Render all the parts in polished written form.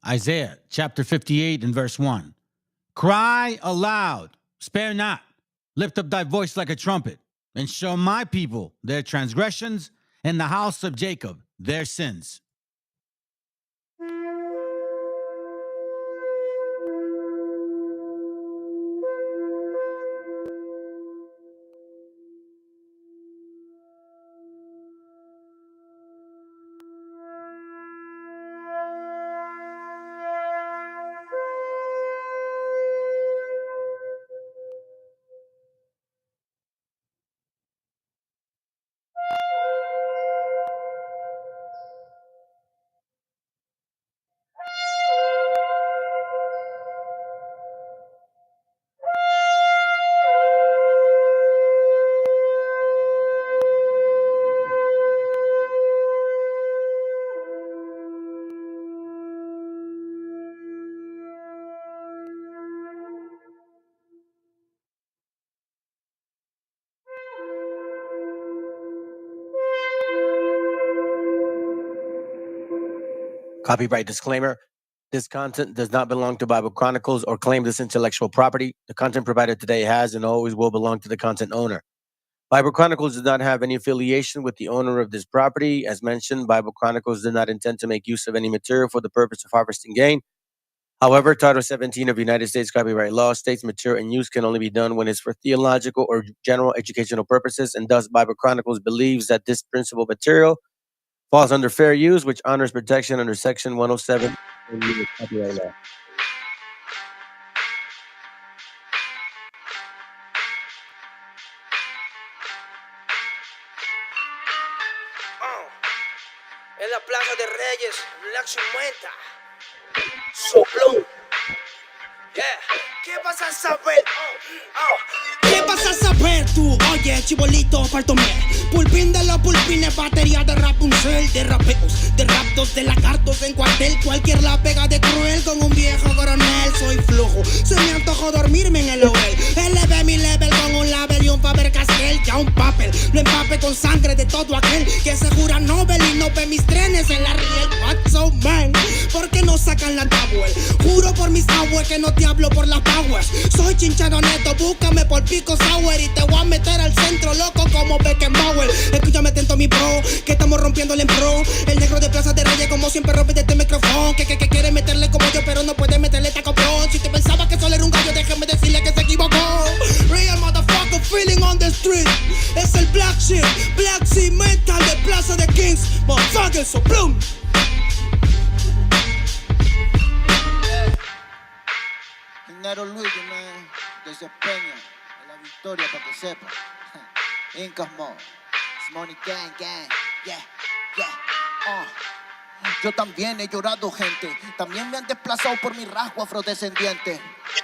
Isaiah chapter 58 and verse 1. Cry aloud, spare not, lift up thy voice like a trumpet, and show my people their transgressions, and the house of Jacob their sins. Copyright disclaimer. This content does not belong to Bible Chronicles or claim this intellectual property. The content provided today has and always will belong to the content owner. Bible Chronicles does not have any affiliation with the owner of this property. As mentioned, Bible Chronicles did not intend to make use of any material for the purpose of harvesting gain. However, Title 17 of United States copyright law states material and use can only be done when it's for theological or general educational purposes, and thus Bible Chronicles believes that this principal material falls under fair use, which honors protection under Section 107 of the copyright law. En la Plaza de Reyes, Black Sumenta, Soplón. Yeah. ¿Qué vas a saber? ¿Qué vas a saber tú? Oye, chibolito, faltóme. Pulpín de los pulpines, batería de Rapunzel, de rapeos, de raptos, de lagartos en cuartel. Cualquier la pega de cruel con un viejo coronel. Soy flojo, se me antojó dormirme en el laurel. Elevé mi level con un label y un Faber Castell. Ya un papel, lo empape con sangre de todo aquel que se jura Nobel y no ve mis trenes en la riel. What's so man? ¿Por qué no sacan la tablet? Juro por mis aguas que no te hablo por las powers. Soy chinchado neto, búscame por pico sour y te voy a meter al centro loco como Beckenbauer. Escúchame atento mi bro, que estamos rompiéndole en pro. El negro de Plaza de Reyes como siempre rompe de este micrófono. Que quiere meterle como yo pero no puede meterle taco pro. Si te pensaba que solo era un gallo, déjame decirle que se equivocó. Real motherfucker feeling on the street. Es el Black Sheep, Black Sea Metal de Plaza de Kings. Motherfucker, so bloom. Nero Luis, man, desempeño en la victoria para que sepa. Incas Mo, Money Gang Gang, yeah, yeah, Yo también he llorado, gente. También me han desplazado por mi rasgo afrodescendiente.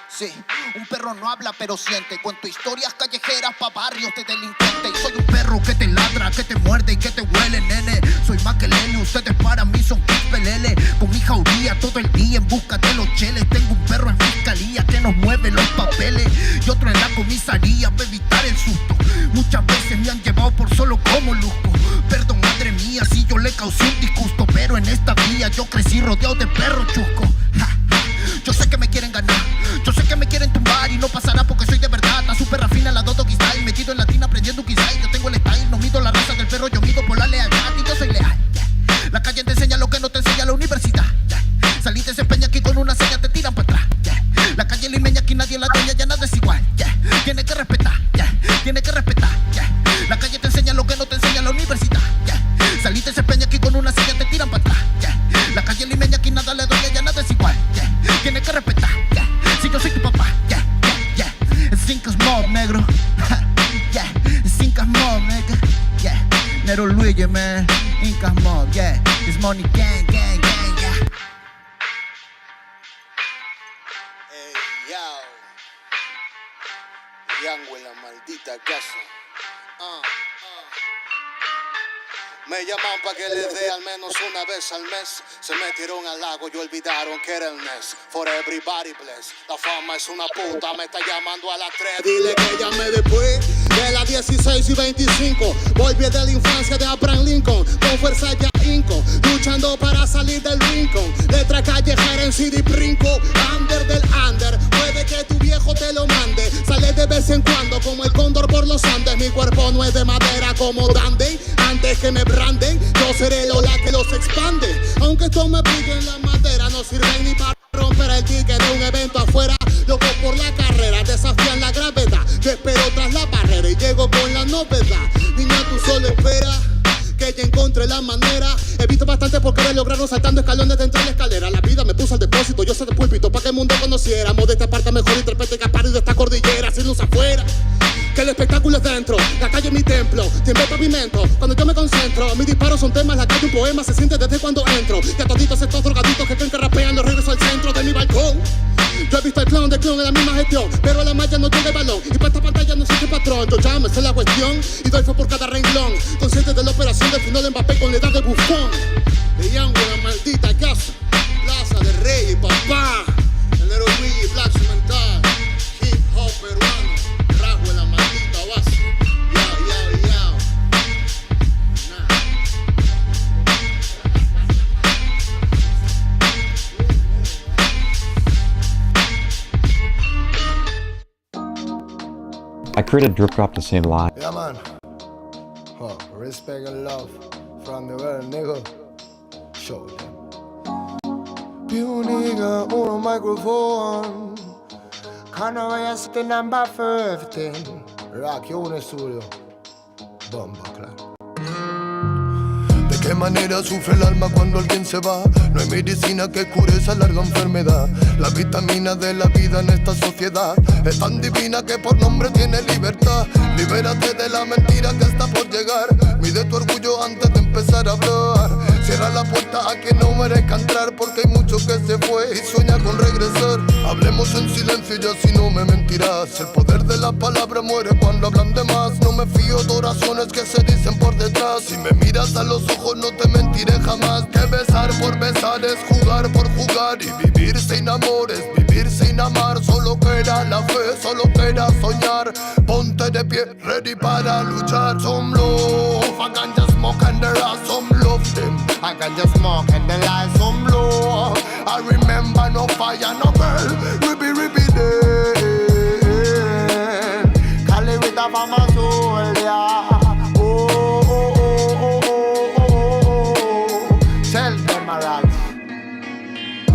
Sí, un perro no habla pero siente. Cuento historias callejeras pa' barrios de delincuentes. Y soy un perro que te ladra, que te muerde y que te huele, nene. Soy más que Lenny, ustedes para mí son pelele. Con mi jauría todo el día en busca de los cheles. Tengo un perro en fiscalía que nos mueve los papeles. Y otro en la comisaría para evitar el susto. Muchas veces me han llevado por solo como luzco. Perdón, madre mía, si yo le causé un disgusto. Pero en esta vía yo crecí rodeado de perros chuscos. Yo sé que me quieren ganar, yo sé que me quieren tumbar y no pasará porque soy de verdad. La super rafina, la Dodo Style, metido en latina aprendiendo un quizá. Yo tengo el style, no mido la raza del perro, yo mido por la lealtad y yo soy leal, yeah. La calle te enseña lo que no te enseña la universidad, yeah. Saliste se empeña aquí con una seña, te tiran para atrás, yeah. La calle limeña aquí nadie la dueña, ya nada es igual, yeah. Tiene que respetar, yeah. Tiene que respetar, yeah. La calle te enseña lo que no te enseña la universidad, yeah. Saliste se empeña aquí con una seña, te tiran para atrás, yeah. La calle limeña aquí nada le duele, ya nada es igual, yeah. Tienes que respetar, yeah. Si yo soy tu papá, yeah, yeah, yeah. Cinco Mob, negro, yeah. Cinco Mob, nigga, yeah. Nero Luigi, man. Incas Mob, yeah. It's Money Gang, gang, gang, yeah. Hey, yo. Yango en la maldita casa. Me llaman pa' que les dé al menos una vez al mes. Se metieron al lago y olvidaron que era el mes. For everybody bless. La fama es una puta, me está llamando a las 3. Dile que llame después de las 16 y 25. Volví de la infancia de Abraham Lincoln. Con fuerza ya hinco, luchando para salir del rincón. Letra callejera en City brinco, under del under. Puede que tu viejo te lo mande. Sale de vez en cuando como el cóndor por los Andes. Mi cuerpo no es de madera como Dandy. Antes que me branden, yo seré el ola que los expande. Aunque esto me pique en la madera, no sirve ni para romper el ticket de un evento afuera. Loco por la carrera, desafían la gravedad. Yo espero tras la barrera y llego con la novedad. Niña, tú solo espera que ya encontré la manera. He visto bastante por querer lograrlo saltando escalones dentro de la escalera. La vida me puso al depósito, yo soy de púlpito pa' que el mundo conociéramos. De esta parte mejor interprete capaz de esta cordillera. Sin luz afuera, que el espectáculo es dentro. La calle es mi templo, tiembla el pavimento. Cuando yo me concentro, mis disparos son temas. La calle un poema se siente desde cuando entro. Y a toditos estos drogaditos que creen que rapean, los regreso al centro de mi balcón. Yo he visto el clon del clon en la misma gestión, pero a la malla no llega el balón. Y para esta pantalla no existe patrón. Yo ya me sé la cuestión y doy fe por cada renglón. Consciente de la operación del final de Mbappé con la edad de bufón. De Young en la maldita casa, Plaza de Rey y papá. El Nero Luigi, Black Cemental, hip hop peruano, rasgo en la maldita base. Yao, yao, yao. I created Drip Drop to save lives. Yeah, man. Oh, respect and love from the world, nigga. Show them. You nigga on a microphone. Can't I sit in number 15? Rock you in the studio. Bomba clap. ¿De qué manera sufre el alma cuando alguien se va? No hay medicina que cure esa larga enfermedad. La vitamina de la vida en esta sociedad es tan divina que por nombre tiene libertad. Libérate de la mentira que está por llegar. Mide tu orgullo antes de empezar a hablar. Cierra la puerta a quien no merezca entrar, porque hay mucho que se fue y sueña con regresar. Hablemos en silencio y así no me mentirás. El poder de la palabra muere cuando hablan de más. No me fío de oraciones que se dicen por detrás. Si me miras a los ojos no te mentiré jamás. Que besar por besar es jugar por jugar. Y vivir sin amor es vivir sin amar. Solo queda la fe, solo queda soñar. Ponte de pie, ready para luchar. Some love, I can just smoke and there are some love them. I can just smoke and there are some love. I remember no fire, no burn. Ribby day. Cali with a farmer soul, yeah.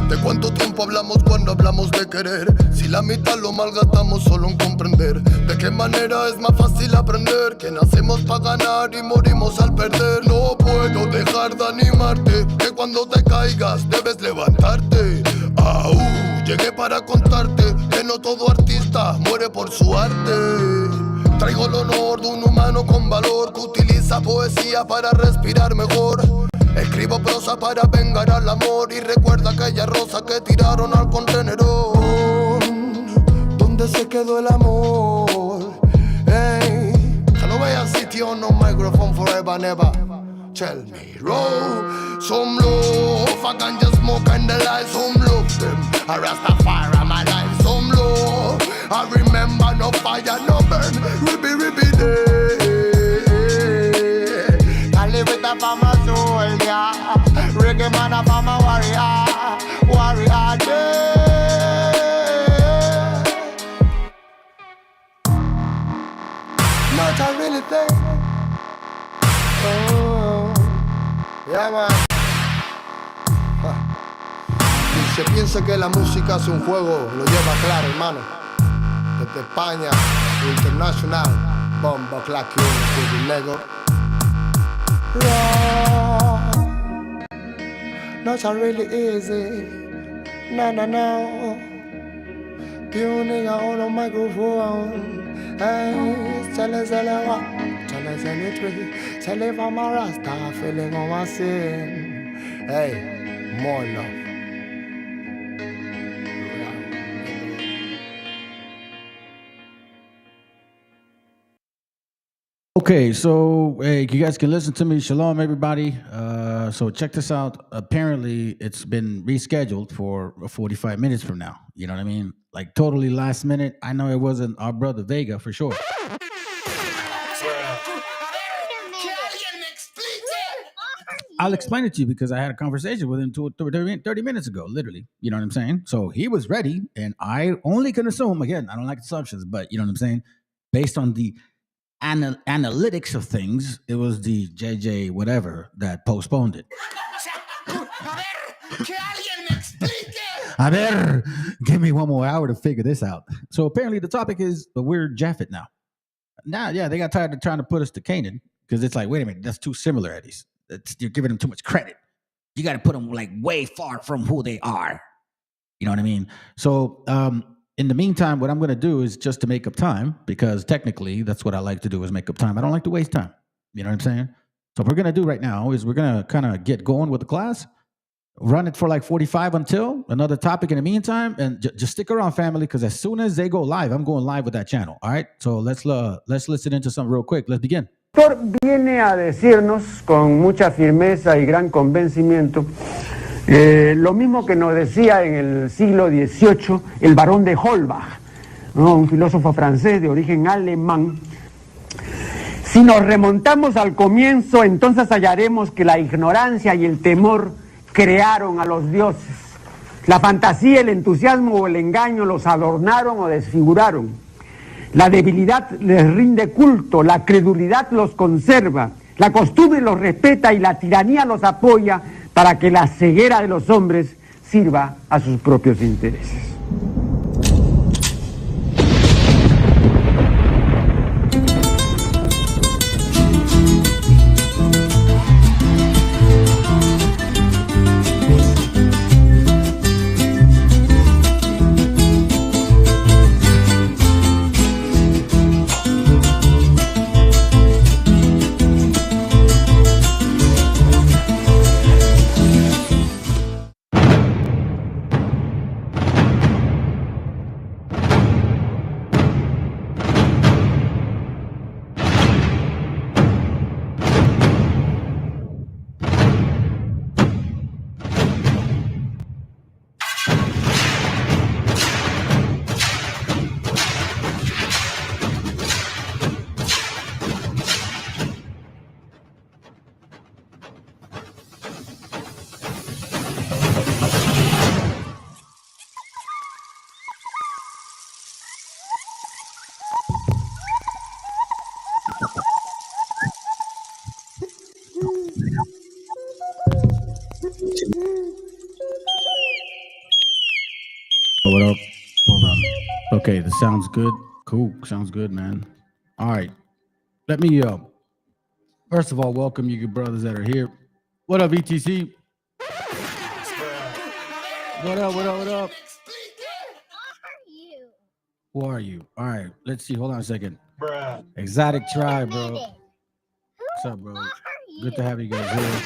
¿De cuánto tiempo hablamos cuando hablamos de querer? Si la mitad lo malgastamos solo en comprender. ¿De qué manera es más fácil aprender? Que nacemos para ganar y morimos al perder. No puedo dejar de animarte, que cuando te caigas debes levantarte. Llegué para contarte que no todo artista muere por su arte. Traigo el honor de un humano con valor que utiliza poesía para respirar mejor. Escribo prosa para vengar al amor y recuerda aquella rosa que tiraron al contenedor. ¿Dónde se quedó el amor? Hey, I no voy a sit on no microphone forever never. Tell me, roll some love. I can just smoke and the light. Some love them. I Rastafari my life. Some love. I remember no fire, no burn. Ribby day. Live with a farmer soul, yeah. Reggae man a farmer warrior, warrior day. Not a really thing. Oh, yeah man. Y se piensa que la música es un juego, lo lleva claro, hermano. Desde España, internacional, bomba clack you, Lego. Wrong. Not really easy. No. Pure nigga on a microphone. Hey, tell us what? Tell us anything. Tell if I'm a Rasta feeling on my sin. Hey, more love. Okay, so hey, you guys can listen to me. Shalom, everybody. So check this out. Apparently, it's been rescheduled for 45 minutes from now. You know what I mean? Like totally last minute. I know it wasn't our brother Vega for sure. I'll explain it to you because I had a conversation with him 30 minutes ago, literally. You know what I'm saying? So he was ready, and I only can assume, again, I don't like assumptions, but you know what I'm saying? Based on the analytics of things, it was the JJ whatever that postponed it. A ver, give me 1 more hour to figure this out. So apparently the topic is, but we're Japhet now. Now, yeah, they got tired of trying to put us to Canaan because it's like, wait a minute, that's too similar, Eddies. You're giving them too much credit. You got to put them like way far from who they are. You know what I mean? So in the meantime, what I'm going to do is just to make up time, because technically that's what I like to do is make up time. I don't like to waste time. You know what I'm saying? So what we're going to do right now is we're going to kind of get going with the class, run it for like 45 until another topic in the meantime, and just stick around, family, because as soon as they go live, I'm going live with that channel. All right? So let's listen into something real quick. Let's begin. Viene a decirnos con mucha firmeza y gran convencimiento lo mismo que nos decía en el siglo XVIII el barón de Holbach, ¿no? Un filósofo francés de origen alemán. Si nos remontamos al comienzo, entonces hallaremos que la ignorancia y el temor crearon a los dioses. La fantasía, el entusiasmo o el engaño los adornaron o desfiguraron. La debilidad les rinde culto, la credulidad los conserva, la costumbre los respeta y la tiranía los apoya para que la ceguera de los hombres sirva a sus propios intereses. What up? Hold on. Okay, this sounds good. Cool. Sounds good, man. All right. Let me first of all welcome you brothers that are here. What up, ETC? What up, what up, what up? Who are you? All right, let's see. Hold on a second. Bruh. Exotic Tribe, bro. What's up, bro? Good to have you guys here.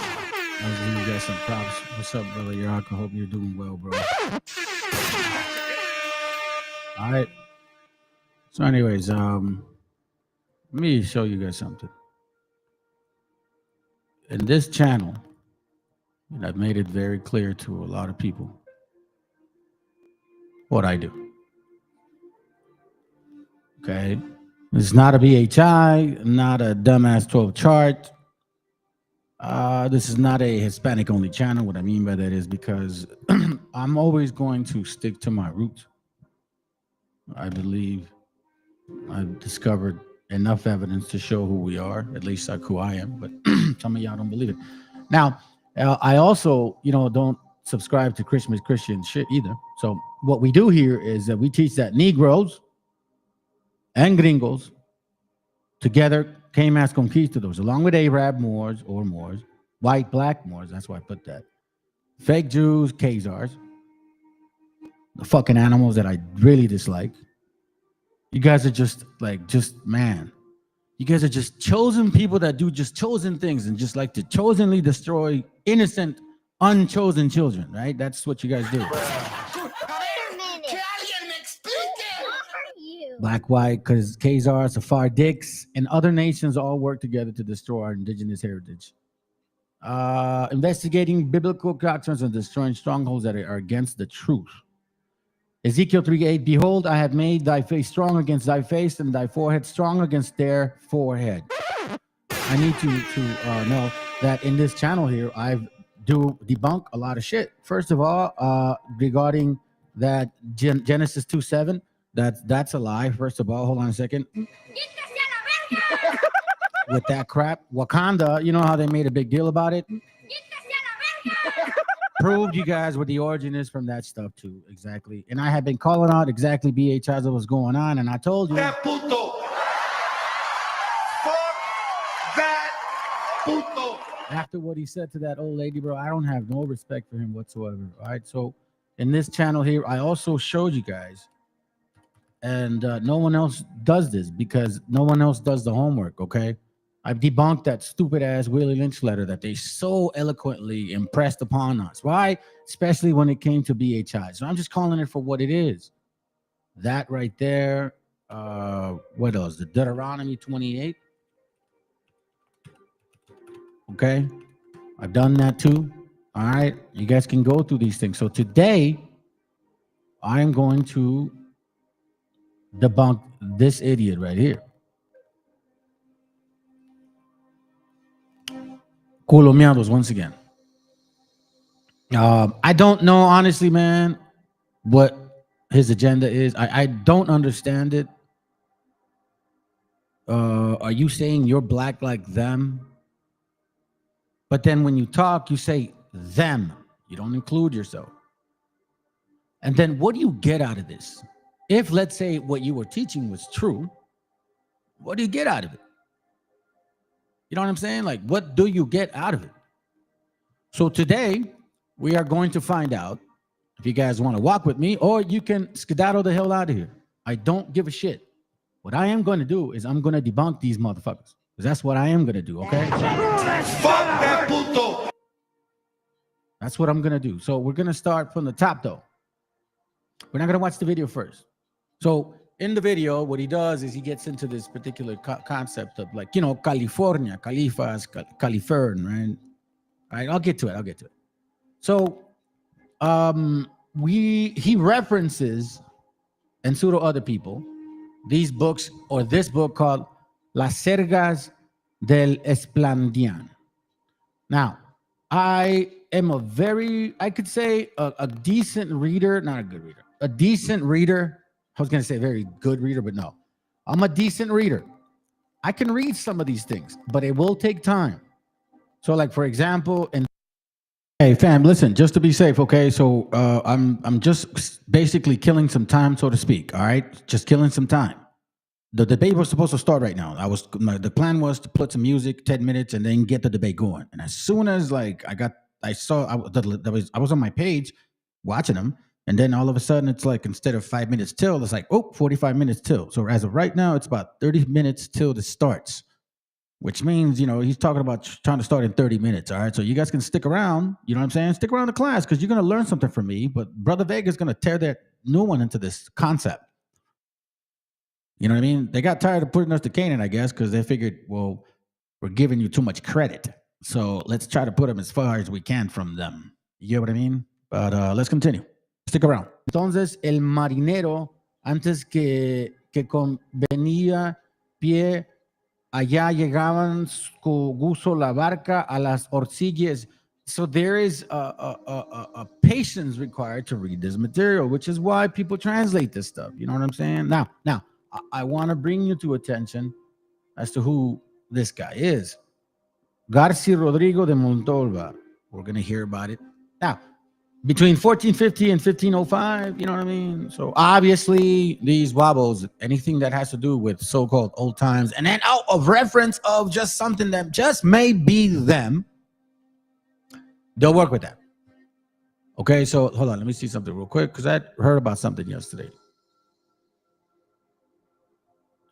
I'll give you guys some props. What's up, brother? I hope you're doing well, bro. All right. So anyways, let me show you guys something. In this channel, and I've made it very clear to a lot of people what I do. Okay? It's not a BHI, not a dumbass 12 chart. This is not a Hispanic only channel. What I mean by that is because I'm always going to stick to my roots. I believe I've discovered enough evidence to show who we are, at least like who I am, but some of y'all don't believe it. Now, I also, don't subscribe to Christian shit either. So what we do here is that we teach that Negroes and Gringos together came as conquistadors, along with Arab Moors or Moors, white, black Moors, that's why I put that, fake Jews, Khazars, the fucking animals that I really dislike. You guys are man. You guys are just chosen people that do just chosen things and just like to chosenly destroy innocent, unchosen children, right? That's what you guys do. Black, white, because Khazars, Sephardics, and other nations all work together to destroy our indigenous heritage. Investigating biblical doctrines and destroying strongholds that are against the truth. Ezekiel 3:8, behold, I have made thy face strong against thy face, and thy forehead strong against their forehead. I need to know that in this channel here, I do debunk a lot of shit. First of all, regarding that Genesis 2:7, that's a lie. First of all, hold on a second. With that crap, Wakanda, you know how they made a big deal about it? Proved you guys what the origin is from that stuff too, exactly. And I had been calling out exactly BHIs that was going on, and I told you. That puto. Fuck that puto. After what he said to that old lady, bro, I don't have no respect for him whatsoever. All right, so in this channel here, I also showed you guys, and no one else does this because no one else does the homework. Okay, I've debunked that stupid ass Willie Lynch letter that they so eloquently impressed upon us. Why? Especially when it came to BHI. So I'm just calling it for what it is. That right there. What else? The Deuteronomy 28. Okay, I've done that too. All right, you guys can go through these things. So today, I'm going to debunk this idiot right here. Colomiados once again. I don't know, honestly, man, what his agenda is. I don't understand it. Are you saying you're black like them? But then when you talk, you say them. You don't include yourself. And then what do you get out of this? If, let's say, what you were teaching was true, what do you get out of it? You know what I'm saying? Like, what do you get out of it? So today, we are going to find out if you guys want to walk with me, or you can skedaddle the hell out of here. I don't give a shit. What I am going to do is I'm going to debunk these motherfuckers. Because that's what I am going to do, okay? Fuck that puto. That's what I'm going to do. So we're going to start from the top, though. We're not going to watch the video first. So in the video, what he does is he gets into this particular concept of, like, you know, California, Califas, Califern, right? All right, I'll get to it. So he references, and so do other people, these books, or this book called Las Sergas del Esplandian. Now, I am I could say a decent reader, not a good reader, a decent reader. I was going to say very good reader, but no. I'm a decent reader. I can read some of these things, but it will take time. So, like, for example, hey, fam, listen, just to be safe, okay? So I'm just basically killing some time, so to speak, all right? Just killing some time. The debate was supposed to start right now. The plan was to put some music, 10 minutes, and then get the debate going. And as soon as, like, I was on my page watching them, and then all of a sudden it's like, instead of 5 minutes till, it's like, 45 minutes till. So as of right now, it's about 30 minutes till it starts, which means, you know, he's talking about trying to start in 30 minutes. All right. So you guys can stick around. You know what I'm saying? Stick around the class because you're going to learn something from me. But Brother Vega's going to tear that new one into this concept. You know what I mean? They got tired of putting us to Canaan, I guess, because they figured, well, we're giving you too much credit. So let's try to put them as far as we can from them. You get what I mean? But let's continue. Stick around. Entonces, el marinero, antes que convenía pie, allá llegaban con gusto la barca a las orcillas. So there is a patience required to read this material, which is why people translate this stuff. You know what I'm saying? Now, I want to bring you to attention as to who this guy is. Garcia Rodrigo de Montalva. We're going to hear about it. Now, between 1450 and 1505, you know what I mean? So obviously these wobbles, anything that has to do with so-called old times, and then out of reference of just something that just may be them, they'll work with that. Okay, so hold on, let me see something real quick, because I heard about something yesterday.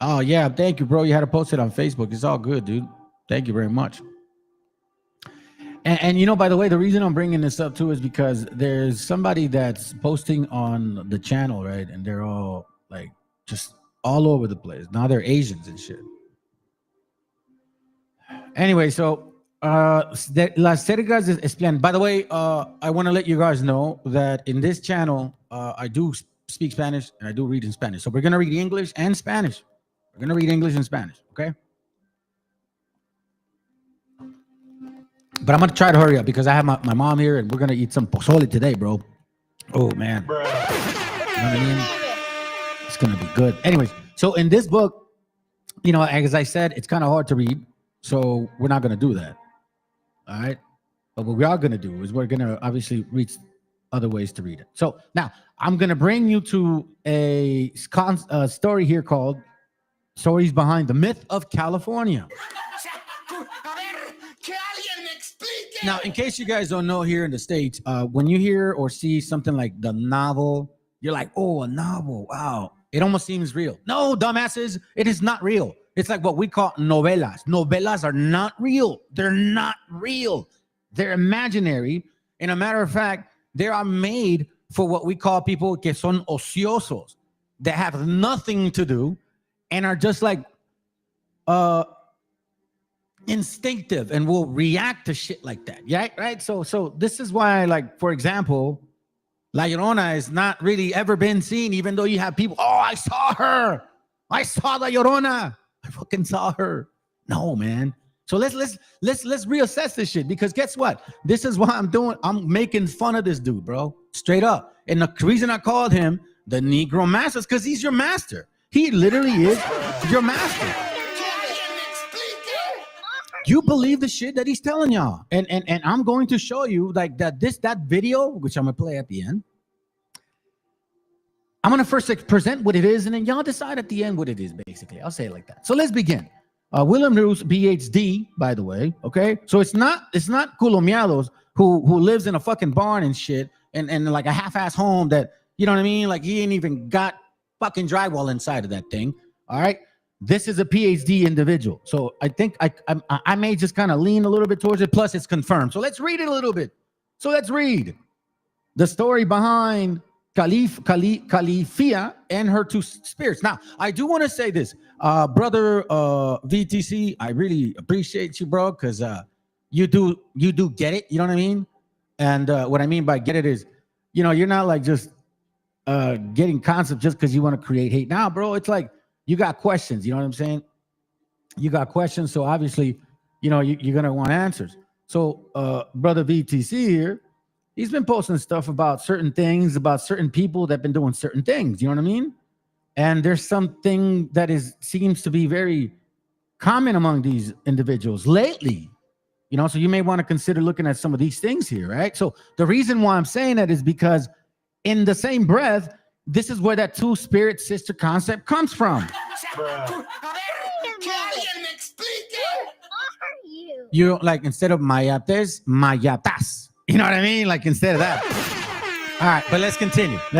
Oh yeah, thank you, bro. You had to post it on Facebook. It's all good, dude. Thank you very much. And you know, by the way, the reason I'm bringing this up too is because there's somebody that's posting on the channel, right? And they're all like just all over the place. Now they're Asians and shit. Anyway, so Las Sergas Esplan. By the way, I want to let you guys know that in this channel, I do speak Spanish and I do read in Spanish. So we're going to read English and Spanish. We're going to read English and Spanish, okay? But I'm gonna try to hurry up because I have my mom here and we're gonna eat some pozole today, bro. Oh man. You know what I mean? It's gonna be good. Anyways, so in this book, you know, as I said, it's kind of hard to read, so we're not gonna do that. All right. But what we are gonna do is we're gonna obviously read other ways to read it. So now I'm gonna bring you to a story here called "Stories Behind the Myth of California." Now, in case you guys don't know, here in the States, when you hear or see something like the novel, you're like, oh, a novel, wow. It almost seems real. No, dumbasses, it is not real. It's like what we call novelas. Novelas are not real. They're not real. They're imaginary. And a matter of fact, they are made for what we call people que son ociosos, that have nothing to do and are just like instinctive and will react to shit like that. Yeah, right. So this is why, like, for example, La Llorona is not really ever been seen, even though you have people. Oh, I saw her. I saw La Llorona. I fucking saw her. No, man. So let's reassess this shit, because guess what? This is what I'm making fun of this dude, bro. Straight up. And the reason I called him the Negro Master is because he's your master. He literally is your master. You believe the shit that he's telling y'all. And I'm going to show you like that video, which I'm gonna play at the end. I'm gonna first present what it is, and then y'all decide at the end what it is, basically. I'll say it like that. So let's begin. William Roos, PhD, by the way. Okay. So it's not Culomiados who lives in a fucking barn and shit and like a half-ass home that, you know what I mean? Like he ain't even got fucking drywall inside of that thing. All right. This is a PhD individual. So I think I may just kind of lean a little bit towards it. Plus, it's confirmed. So let's read it a little bit. So let's read the story behind Califia and her two spirits. Now, I do want to say this, brother VTC. I really appreciate you, bro, because you do get it. You know what I mean? And what I mean by get it is, you know, you're not like just getting concepts just because you want to create hate. Now, bro, it's like, you got questions, you know what I'm saying? You got questions, so obviously, you know, you're going to want answers. So, brother VTC here, he's been posting stuff about certain things, about certain people that have been doing certain things, you know what I mean? And there's something that seems to be very common among these individuals lately, you know, so you may want to consider looking at some of these things here, right? So the reason why I'm saying that is because in the same breath, this is where that two spirit sister concept comes from. You like, instead of mayates, mayatas. You know what I mean? Like instead of that. All right, but let's continue. All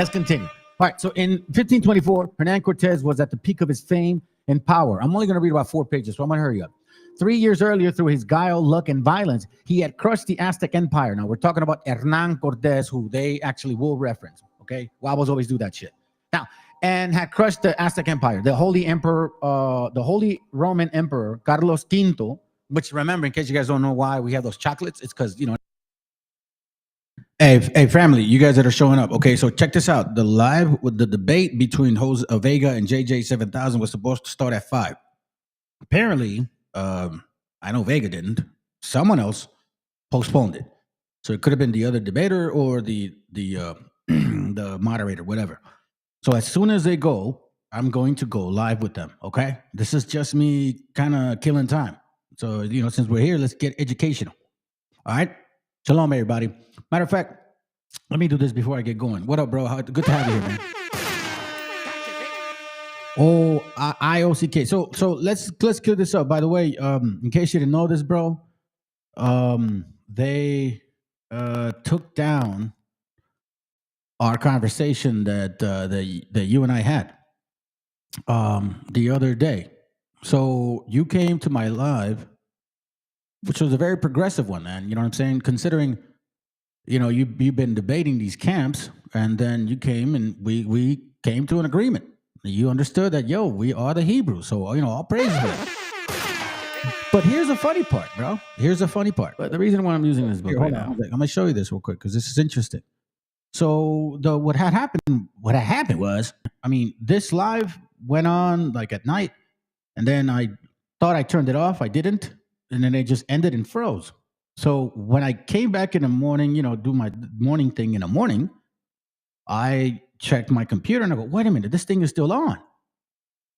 right, so in 1524, Hernan Cortez was at the peak of his fame and power. I'm only going to read about 4 pages, so I'm going to hurry up. 3 years earlier, through his guile, luck, and violence, he had crushed the Aztec Empire. Now, we're talking about Hernan Cortez, who they actually will reference. Okay, Wabos always do that shit. Now, and had crushed the Aztec Empire. The Holy Emperor, the Holy Roman Emperor Carlos V, which, remember, in case you guys don't know why we have those chocolates, it's because, you know. Hey, family, you guys that are showing up. Okay, so check this out. The live with the debate between Jose Vega and JJ7000 was supposed to start at 5. Apparently, I know Vega didn't. Someone else postponed it. So it could have been the other debater or the the moderator, whatever. So as soon as they go, I'm going to go live with them. Okay, this is just me kind of killing time. So, you know, since we're here, let's get educational. All right, shalom, everybody. Matter of fact, let me do this before I get going. What up, bro? Good to have you here, man. Oh, IOCK. So let's clear this up. By the way, in case you didn't know this, bro, they took down our conversation that you and I had the other day. So you came to my live, which was a very progressive one, man. You know what I'm saying? Considering, you know, you've been debating these camps, and then you came and we came to an agreement. You understood that, yo, we are the Hebrews. So, you know, all praise them. But here's the funny part, bro. Here's the funny part. But the reason why I'm using this book right now, I'm going to show you this real quick because this is interesting. So what had happened was, I mean, this live went on like at night, and then I thought I turned it off. I didn't, and then it just ended and froze. So when I came back in the morning, do my morning thing in the morning, I checked my computer and I go, wait a minute, this thing is still on.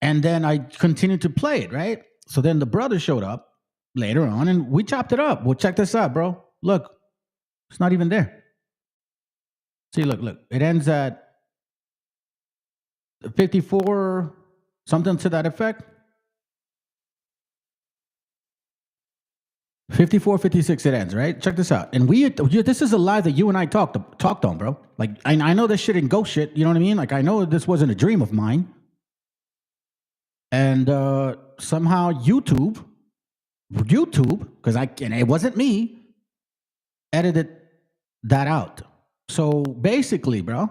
And then I continued to play it, right? So then the brother showed up later on and we chopped it up. Well, check this out, bro. Look, it's not even there. See, look. It ends at 54, something to that effect. 54, 56 it ends, right? Check this out. And this is a lie that you and I talked on, bro. Like, I know this shit ain't ghost shit, you know what I mean? Like, I know this wasn't a dream of mine. And somehow YouTube, because it wasn't me, edited that out. So basically, bro,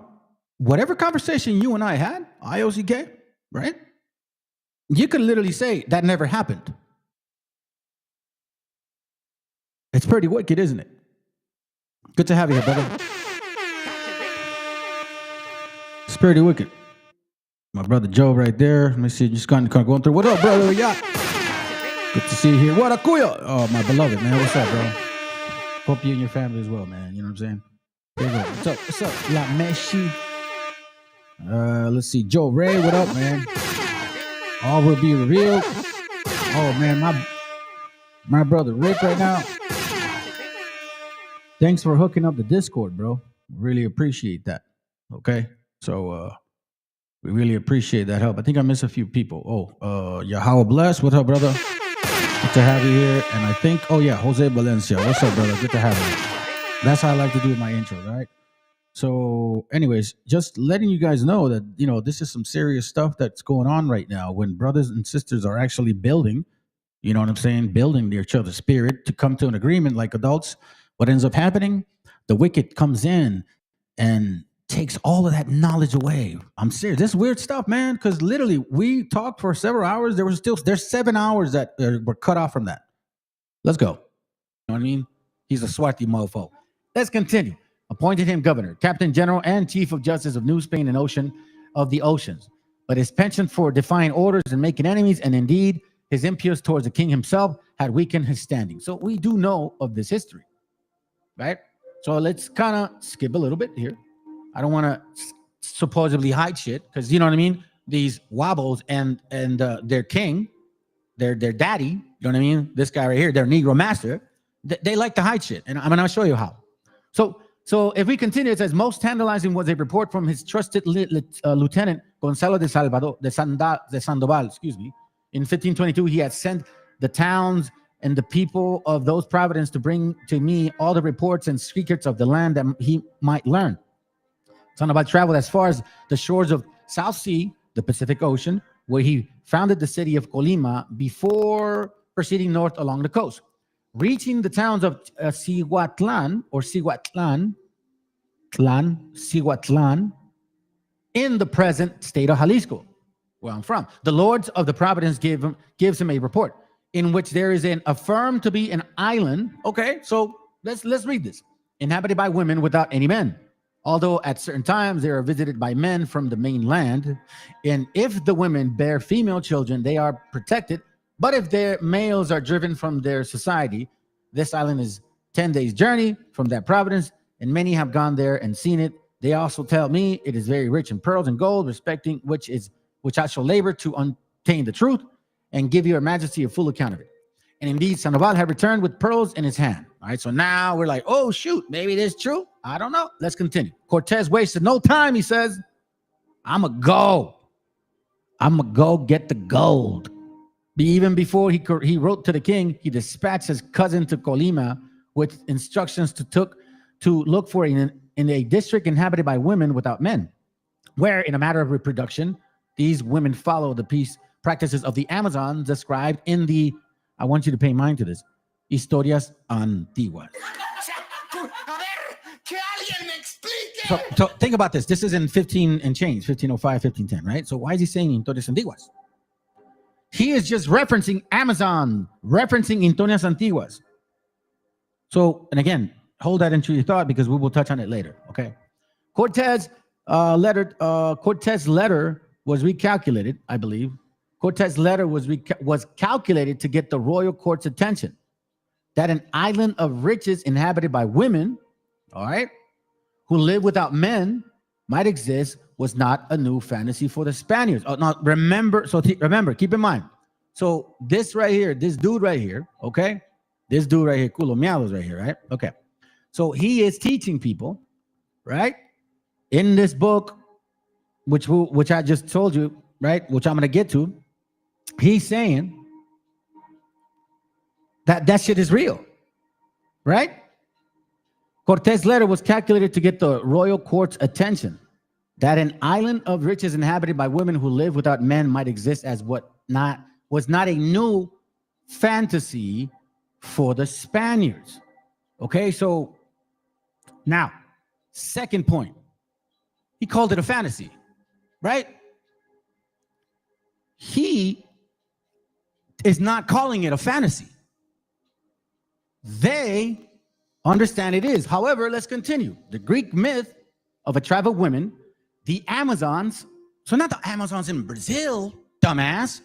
whatever conversation you and I had, IOCK, right? You could literally say that never happened. It's pretty wicked, isn't it? Good to have you here, brother. It's pretty wicked. My brother Joe right there. Let me see. Just going through. What up, brother? Yeah. Good to see you here. What up, Kuya? Oh, my beloved, man. What's up, bro? Hope you and your family as well, man. You know what I'm saying? What's up? La Meshi. Let's see. Joe Ray, what up, man? All will be revealed. Oh, man, my brother Rick right now. Thanks for hooking up the Discord, bro. Really appreciate that. Okay? So, we really appreciate that help. I think I missed a few people. Yahweh bless. What's up, brother? Good to have you here. And I think, Jose Valencia. What's up, brother? Good to have you. That's how I like to do with my intros, right? So, anyways, just letting you guys know that, this is some serious stuff that's going on right now when brothers and sisters are actually building, you know what I'm saying? Building their each other's spirit to come to an agreement like adults. What ends up happening? The wicked comes in and takes all of that knowledge away. I'm serious. This is weird stuff, man, because literally we talked for several hours. There's 7 hours that were cut off from that. Let's go. You know what I mean? He's a Swati mofo. Let's continue. Appointed him governor, captain general, and chief of justice of New Spain and of the oceans. But his penchant for defying orders and making enemies, and indeed his impious towards the king himself, had weakened his standing. So we do know of this history, right? So let's kind of skip a little bit here. I don't want to supposedly hide shit because, you know what I mean? These wobbles and their king, their daddy, you know what I mean? This guy right here, their Negro master, they like to hide shit. And I'm going to show you how. So if we continue, it says, most tantalizing was a report from his trusted lieutenant, Gonzalo de Sandoval, In 1522, he had sent the towns and the people of those provinces to bring to me all the reports and secrets of the land that he might learn. Sandoval traveled as far as the shores of South Sea, the Pacific Ocean, where he founded the city of Colima before proceeding north along the coast. Reaching the towns of Cihuatlan in the present state of Jalisco, where I'm from. The lords of the province gives him a report in which there is affirmed to be an island. Okay, so let's read this. Inhabited by women without any men. Although at certain times they are visited by men from the mainland, and if the women bear female children, they are protected. But if their males are driven from their society, this island is 10 days' journey from that province, and many have gone there and seen it. They also tell me it is very rich in pearls and gold, respecting which I shall labor to obtain the truth and give your majesty a full account of it. And indeed, Sandoval had returned with pearls in his hand. All right, so now we're like, oh, shoot, maybe this is true. I don't know. Let's continue. Cortez wasted no time, he says. I'm going to go get the gold. Even before he wrote to the king, he dispatched his cousin to Colima with instructions to look for in a district inhabited by women without men, where in a matter of reproduction, these women follow the peace practices of the Amazon described in the, I want you to pay mind to this, Historias Antiguas. So think about this. This is in 15 and change, 1505, 1510, right? So why is he saying Historias Antiguas? He is just referencing Amazon, referencing Historias Antiguas. So, and again, hold that into your thought because we will touch on it later, okay? Cortez letter was recalculated, I believe. Cortez letter was calculated to get the royal court's attention. that an island of riches inhabited by women, all right, who live without men might exist was not a new fantasy for the Spaniards. Oh, no, remember, remember, keep in mind. So this right here, this dude right here, okay? This dude right here, Culo Miados right here, right? Okay. So he is teaching people, right? In this book, which I just told you, right? Which I'm going to get to. He's saying that shit is real, right? Cortés' letter was calculated to get the royal court's attention. That an island of riches inhabited by women who live without men might exist as was not a new fantasy for the Spaniards. Okay, so now, second point. He called it a fantasy, right? He is not calling it a fantasy. They understand it is. However, let's continue. The Greek myth of a tribe of women, the Amazons, so not the Amazons in Brazil, dumbass.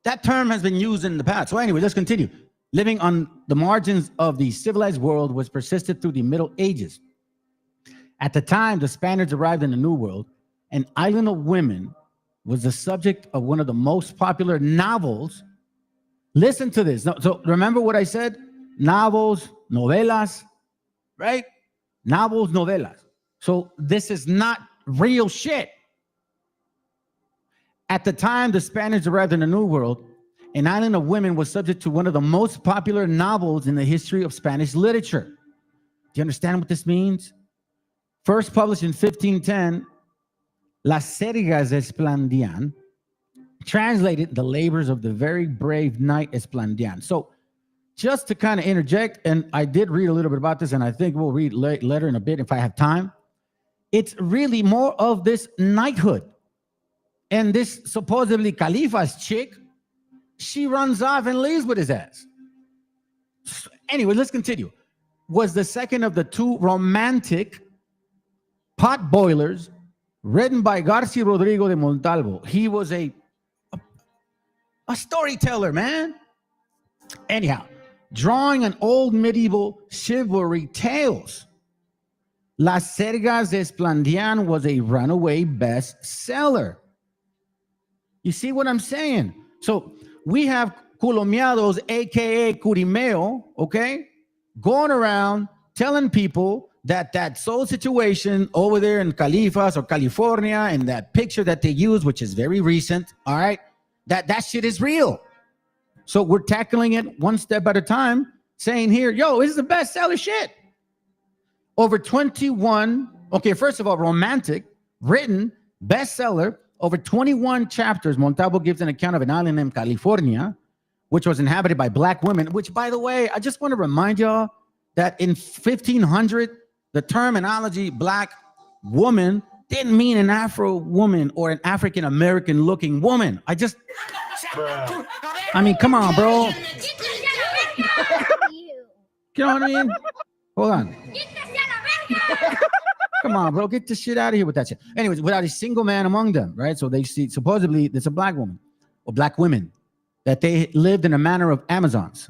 That term has been used in the past. So anyway, let's continue. Living on the margins of the civilized world was persisted through the Middle Ages. At the time the Spaniards arrived in the New World, an island of women was the subject of one of the most popular novels. Listen to this. So remember what I said? Novels, novelas, right? Novels, novelas. So this is not real shit. At the time the Spaniards arrived in the New World, an island of women was subject to one of the most popular novels in the history of Spanish literature. Do you understand what this means? First published in 1510, Las Sergas Esplandian, translated the labors of the very brave knight Esplandian. So just to kind of interject, and I did read a little bit about this, and I think we'll read later in a bit if I have time. It's really more of this knighthood. And this supposedly Khalifa's chick, she runs off and leaves with his ass. Anyway, let's continue. Was the second of the two romantic pot boilers written by Garcia Rodrigo de Montalvo. He was a storyteller, man. Anyhow, drawing on old medieval chivalry tales. Las Sergas de Esplandian was a runaway bestseller. You see what I'm saying? So we have Culomiados, aka Curimeo, okay, going around telling people that soul situation over there in Califas or California and that picture that they use, which is very recent, all right, that shit is real. So we're tackling it one step at a time, saying here, yo, this is the bestseller shit. Over 21, okay, first of all, romantic, written, bestseller, over 21 chapters. Montalvo gives an account of an island named California, which was inhabited by black women, which, by the way, I just want to remind y'all that in 1500, the terminology black woman didn't mean an Afro woman or an African-American looking woman. I mean, come on, bro. You know what I mean? Hold on. Come on, bro. Get the shit out of here with that shit. Anyways, without a single man among them, right? So they see, supposedly, it's a black woman or black women, that they lived in a manner of Amazons.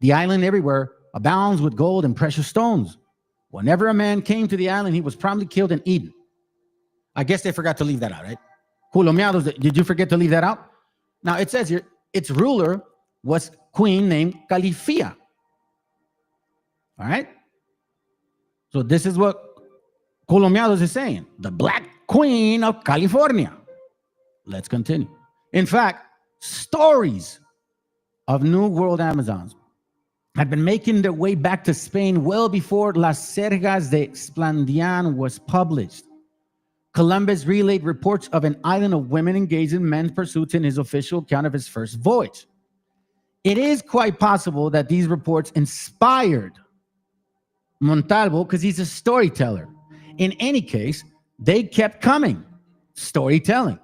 The island everywhere abounds with gold and precious stones. Whenever a man came to the island, he was promptly killed and eaten. I guess they forgot to leave that out, right? Culomiados, did you forget to leave that out? Now, it says here, its ruler was queen named Califia. All right? So this is what Culomiados is saying. The black queen of California. Let's continue. In fact, stories of New World Amazons had been making their way back to Spain well before Las Sergas de Esplandian was published. Columbus relayed reports of an island of women engaged in men's pursuits in his official account of his first voyage. It is quite possible that these reports inspired Montalvo because he's a storyteller. In any case, they kept coming, storytelling.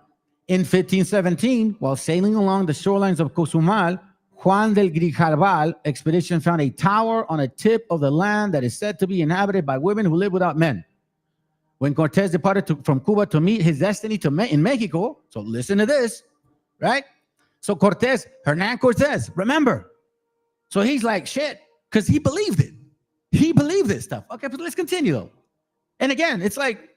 In 1517, while sailing along the shorelines of Cozumal, Juan del Grijalbal expedition found a tower on a tip of the land that is said to be inhabited by women who live without men. When Cortés departed from Cuba to meet his destiny in Mexico, so listen to this, right? So Hernan Cortés, remember, So he's like, shit, because he believed it. He believed this stuff. Okay, but let's continue though. And again, it's like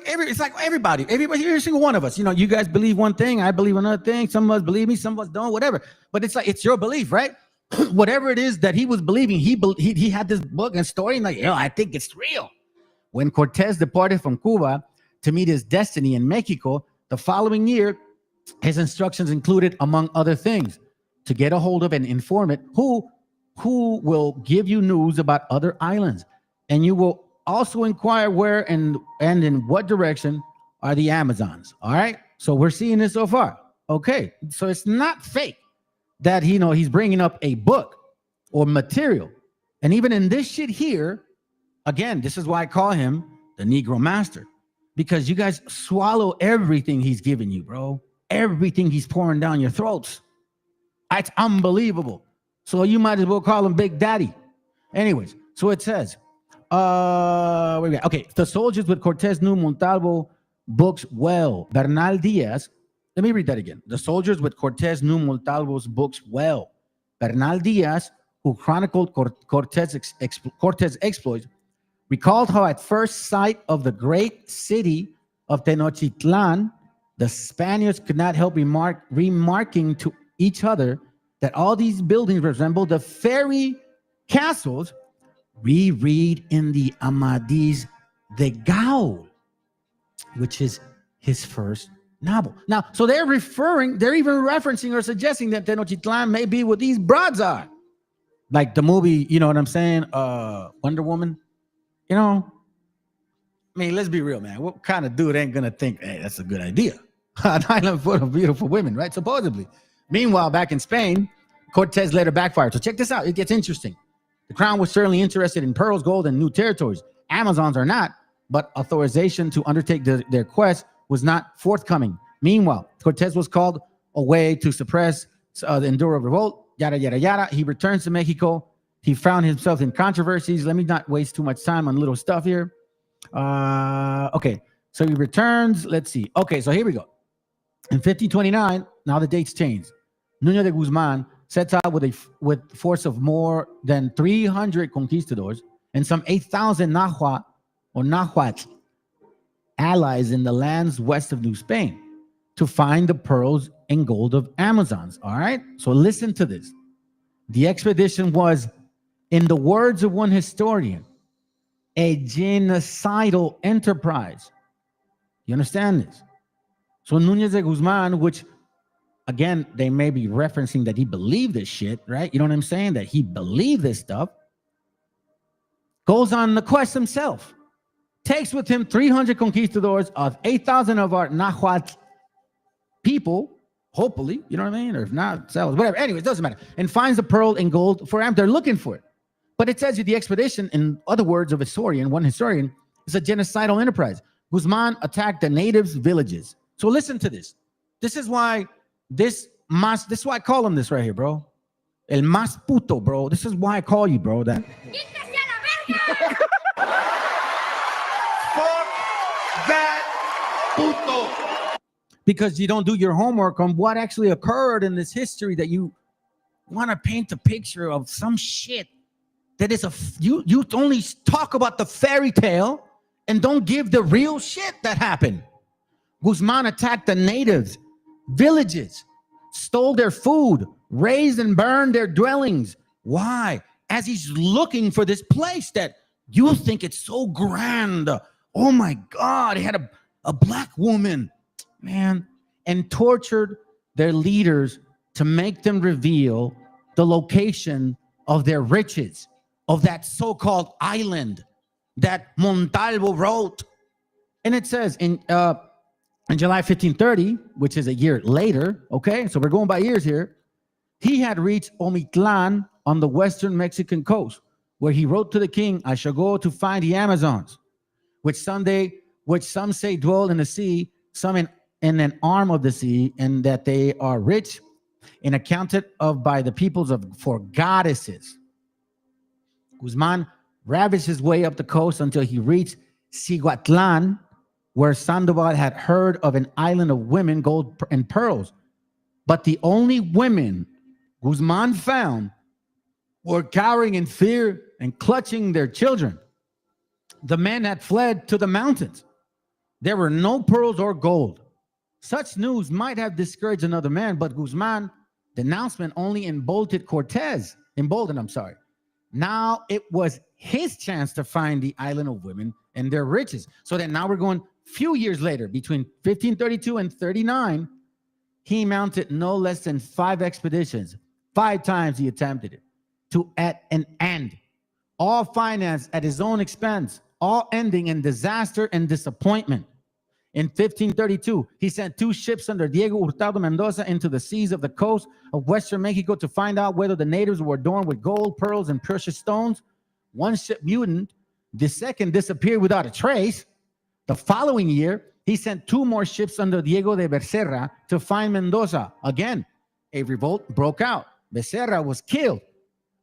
everybody, every single one of us. You know, you guys believe one thing, I believe another thing. Some of us believe me, some of us don't, whatever. But it's like it's your belief, right? Whatever it is that he was believing, he had this book and story, and like, I think it's real. When Cortez departed from Cuba to meet his destiny in Mexico, the following year, his instructions included, among other things, to get a hold of an informant who will give you news about other islands, and you will also inquire where and in what direction are the Amazons. All right, so we're seeing this so far. Okay, so it's not fake that he's bringing up a book or material, and even in this shit here, again, this is why I call him the Negro Master, because you guys swallow everything he's giving you, bro. Everything he's pouring down your throats. It's unbelievable. So you might as well call him Big Daddy. Anyways, so it says, okay, the soldiers with Cortez knew Montalvo books well. Bernal Diaz, let me read that again. The soldiers with Cortez knew Montalvo's books well. Bernal Diaz, who chronicled Cortez exploits, recalled how at first sight of the great city of Tenochtitlan, the Spaniards could not help remarking to each other that all these buildings resembled the fairy castles we read in the Amadís de Gaul, which is his first novel. Now, so they're even referencing or suggesting that Tenochtitlan may be what these broads are. Like the movie, you know what I'm saying? Wonder Woman. I mean, let's be real, man. What kind of dude ain't gonna think, hey, that's a good idea? An island full of beautiful women, right? Supposedly. Meanwhile, back in Spain, Cortez later backfired. So check this out. It gets interesting. The crown was certainly interested in pearls, gold, and new territories. Amazons are not, but authorization to undertake their quest was not forthcoming. Meanwhile, Cortez was called away to suppress the Enduro revolt, yada, yada, yada. He returns to Mexico. He found himself in controversies. Let me not waste too much time on little stuff here. Okay, so he returns. Let's see. Okay, so here we go. In 1529, now the dates change. Nuño de Guzman sets out with a force of more than 300 conquistadors and some 8,000 Nahuatl allies in the lands west of New Spain to find the pearls and gold of Amazons. All right, so listen to this. The expedition was, in the words of one historian, a genocidal enterprise. You understand this? So Núñez de Guzman, which, again, they may be referencing that he believed this shit, right? You know what I'm saying? That he believed this stuff. Goes on the quest himself. Takes with him 300 conquistadors of 8,000 of our Nahuatl people, hopefully, you know what I mean? Or if not, sells, whatever. Anyway, it doesn't matter. And finds the pearl and gold for them. They're looking for it. But it says the expedition, in other words of one historian, is a genocidal enterprise. Guzman attacked the natives' villages. So listen to this. This is why this is why I call him this right here, bro. El más puto, bro. This is why I call you, bro. That. Fuck that puto. Because you don't do your homework on what actually occurred in this history, that you want to paint a picture of some shit that is you only talk about the fairy tale and don't give the real shit that happened. Guzman attacked the natives' villages, stole their food, razed and burned their dwellings. Why? As he's looking for this place that you think it's so grand. Oh my God, he had a black woman, man, and tortured their leaders to make them reveal the location of their riches, of that so-called island that Montalvo wrote. And it says in July 1530, which is a year later, okay, so we're going by years here, he had reached Omitlan on the western Mexican coast, where he wrote to the king, I shall go to find the Amazons, which some say dwell in the sea, some in an arm of the sea, and that they are rich and accounted of by the peoples for goddesses. Guzman ravaged his way up the coast until he reached Cihuatlan, where Sandoval had heard of an island of women, gold, and pearls. But the only women Guzman found were cowering in fear and clutching their children. The men had fled to the mountains. There were no pearls or gold. Such news might have discouraged another man, but Guzman, the announcement only emboldened Cortez. Now it was his chance to find the island of women and their riches. So that now we're going few years later, between 1532 and 39, he mounted no less than 5 expeditions. 5 times he attempted it to at an end, all financed at his own expense, all ending in disaster and disappointment. In 1532, he sent 2 ships under Diego Hurtado Mendoza into the seas of the coast of western Mexico to find out whether the natives were adorned with gold, pearls, and precious stones. One ship mutinied. The second disappeared without a trace. The following year, he sent 2 more ships under Diego de Becerra to find Mendoza. Again, a revolt broke out. Becerra was killed.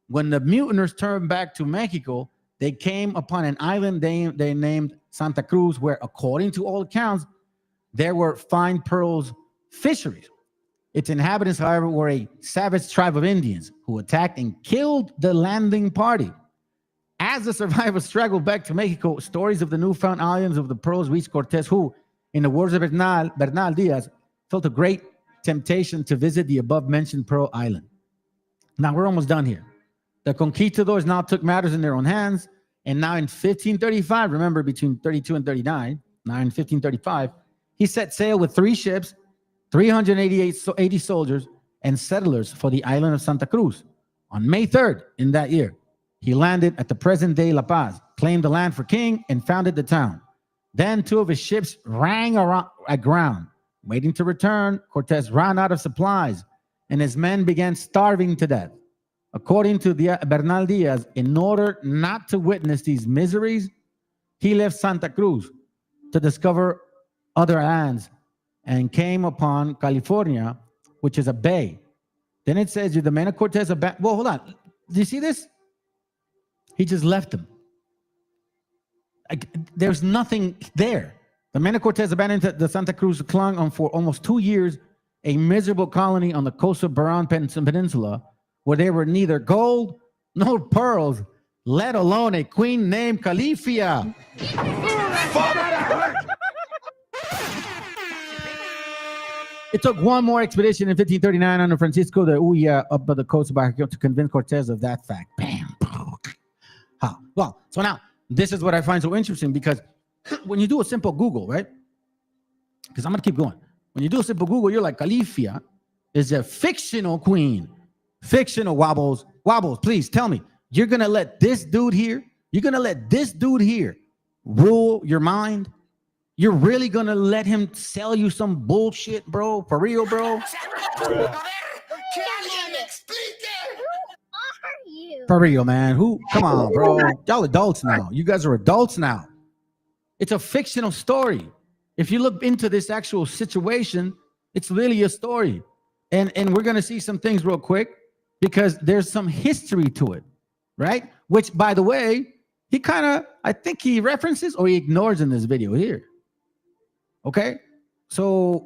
When the mutineers turned back to Mexico, they came upon an island they named Santa Cruz, where, according to all accounts, there were fine pearls fisheries. Its inhabitants, however, were a savage tribe of Indians who attacked and killed the landing party. As the survivors straggled back to Mexico, stories of the newfound islands of the pearls reached Cortez, who, in the words of Bernal Diaz, felt a great temptation to visit the above-mentioned Pearl Island. Now, we're almost done here. The conquistadors now took matters in their own hands, and now in 1535, remember, between 32 and 39, now in 1535, he set sail with 3 ships, 380 soldiers, and settlers for the island of Santa Cruz. On May 3rd in that year, he landed at the present-day La Paz, claimed the land for king, and founded the town. Then 2 of his ships ran aground. Waiting to return, Cortez ran out of supplies, and his men began starving to death. According to Bernal Diaz, in order not to witness these miseries, he left Santa Cruz to discover other lands and came upon California, which is a bay. Then it says, the men of Cortez abandoned. Well, hold on. Do you see this? He just left them. There's nothing there. The men of Cortez abandoned the Santa Cruz, clung on for almost 2 years, a miserable colony on the coast of Baran Peninsula, where there were neither gold nor pearls, let alone a queen named Califia. It took one more expedition in 1539 under Francisco de Ulla up the coast of Baja to convince Cortez of that fact. Bam. Well, so now, this is what I find so interesting, because when you do a simple Google, right? Because I'm going to keep going. When you do a simple Google, you're like, Califia is a fictional queen. Fictional. Wobbles, please tell me, you're going to let this dude here, rule your mind? You're really going to let him sell you some bullshit, bro? For real, bro? For real, man. Who? Come on, bro. Y'all adults now. You guys are adults now. It's a fictional story. If you look into this actual situation, it's really a story. And we're going to see some things real quick, because there's some history to it, right? Which, by the way, he kind of, I think he references or he ignores in this video here. Okay? So,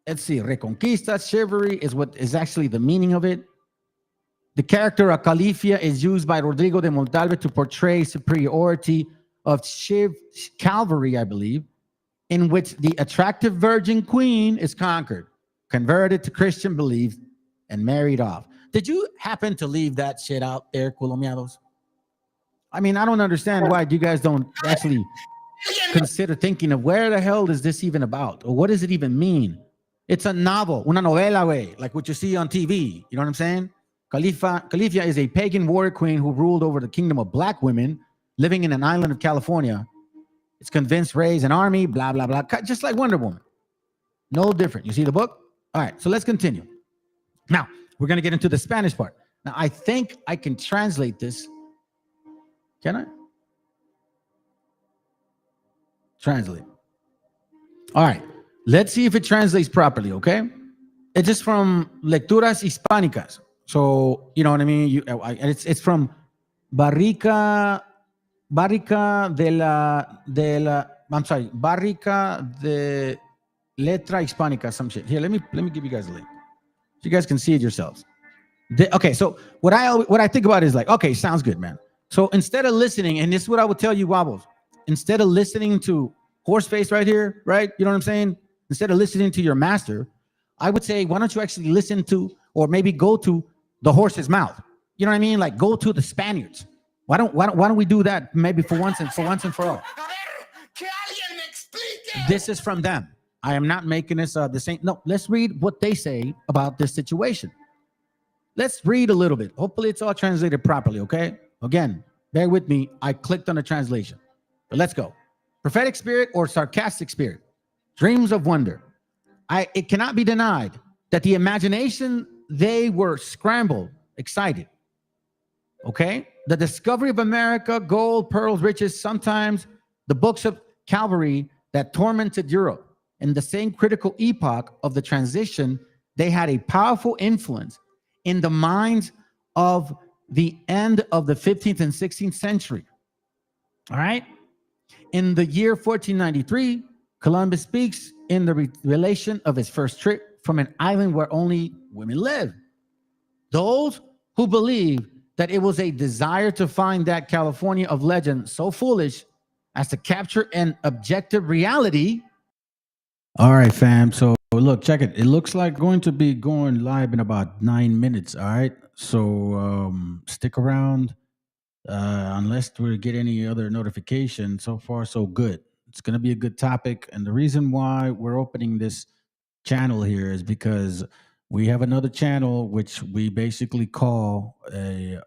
let's see. Reconquista, chivalry is what is actually the meaning of it. The character of Califia is used by Rodrigo de Montalvo to portray superiority of cavalry, I believe, in which the attractive virgin queen is conquered, converted to Christian beliefs, and married off. Did you happen to leave that shit out there, Culomiados? I mean, I don't understand why you guys don't actually consider thinking of where the hell is this even about? Or what does it even mean? It's a novel, una novela, way, like what you see on TV. You know what I'm saying? Califia is a pagan warrior queen who ruled over the kingdom of black women living in an island of California. It's convinced, raised an army, blah, blah, blah, just like Wonder Woman. No different. You see the book? All right, so let's continue. Now, we're going to get into the Spanish part. Now, I think I can translate this. Can I? Translate. All right. Let's see if it translates properly, okay? It's just from Lecturas Hispánicas. So, you know what I mean? It's from Barrica de Letra Hispánica, some shit. Here, let me give you guys a link. So you guys can see it yourselves. Okay, so what I think about is like, okay, sounds good, man. So instead of listening, and this is what I would tell you, Wobbles, instead of listening to Horseface right here, right? You know what I'm saying? Instead of listening to your master, I would say, why don't you actually listen to, or maybe go to the horse's mouth? You know what I mean? Like go to the Spaniards. Why don't we do that maybe for once and for all? This is from them. I am not making this the same. No, let's read what they say about this situation. Let's read a little bit. Hopefully it's all translated properly, okay? Again, bear with me. I clicked on the translation. But let's go. Prophetic spirit or sarcastic spirit. Dreams of wonder. It cannot be denied that the imagination, they were scrambled, excited. Okay? The discovery of America, gold, pearls, riches, sometimes the books of Calvary that tormented Europe. In the same critical epoch of the transition, they had a powerful influence in the minds of the end of the 15th and 16th century. All right? In the year 1493, Columbus speaks in the relation of his first trip from an island where only women live. Those who believe that it was a desire to find that California of legend so foolish as to capture an objective reality. All right, fam. So look, check it. It looks like going to be going live in about 9 minutes. All right. So stick around unless we get any other notification. So far, so good. It's going to be a good topic. And the reason why we're opening this channel here is because we have another channel which we basically call a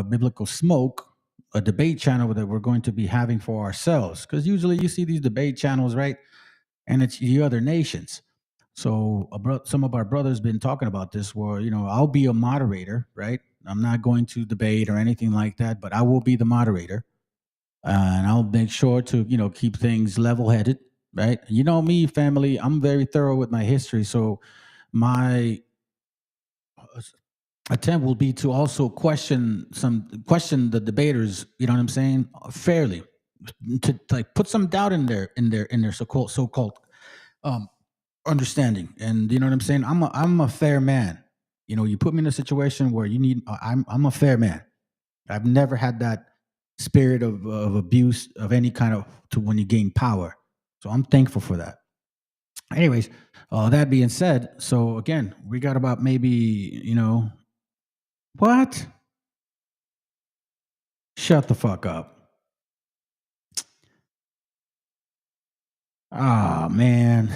biblical smoke, a debate channel that we're going to be having for ourselves. Because usually you see these debate channels, right? And it's the other nations. So some of our brothers been talking about this where, I'll be a moderator, right? I'm not going to debate or anything like that, but I will be the moderator. And I'll make sure to, keep things level-headed, right? You know me, family, I'm very thorough with my history. So my attempt will be to also question the debaters, you know what I'm saying, fairly, to like put some doubt in their so-called understanding. And you know what I'm saying, I'm a fair man. You put me in a situation where you need I'm a fair man. I've never had that spirit of abuse of any kind of to when you gain power. So I'm thankful for that. Anyways, that being said, so again, we got about maybe, what? Shut the fuck up. Oh, man.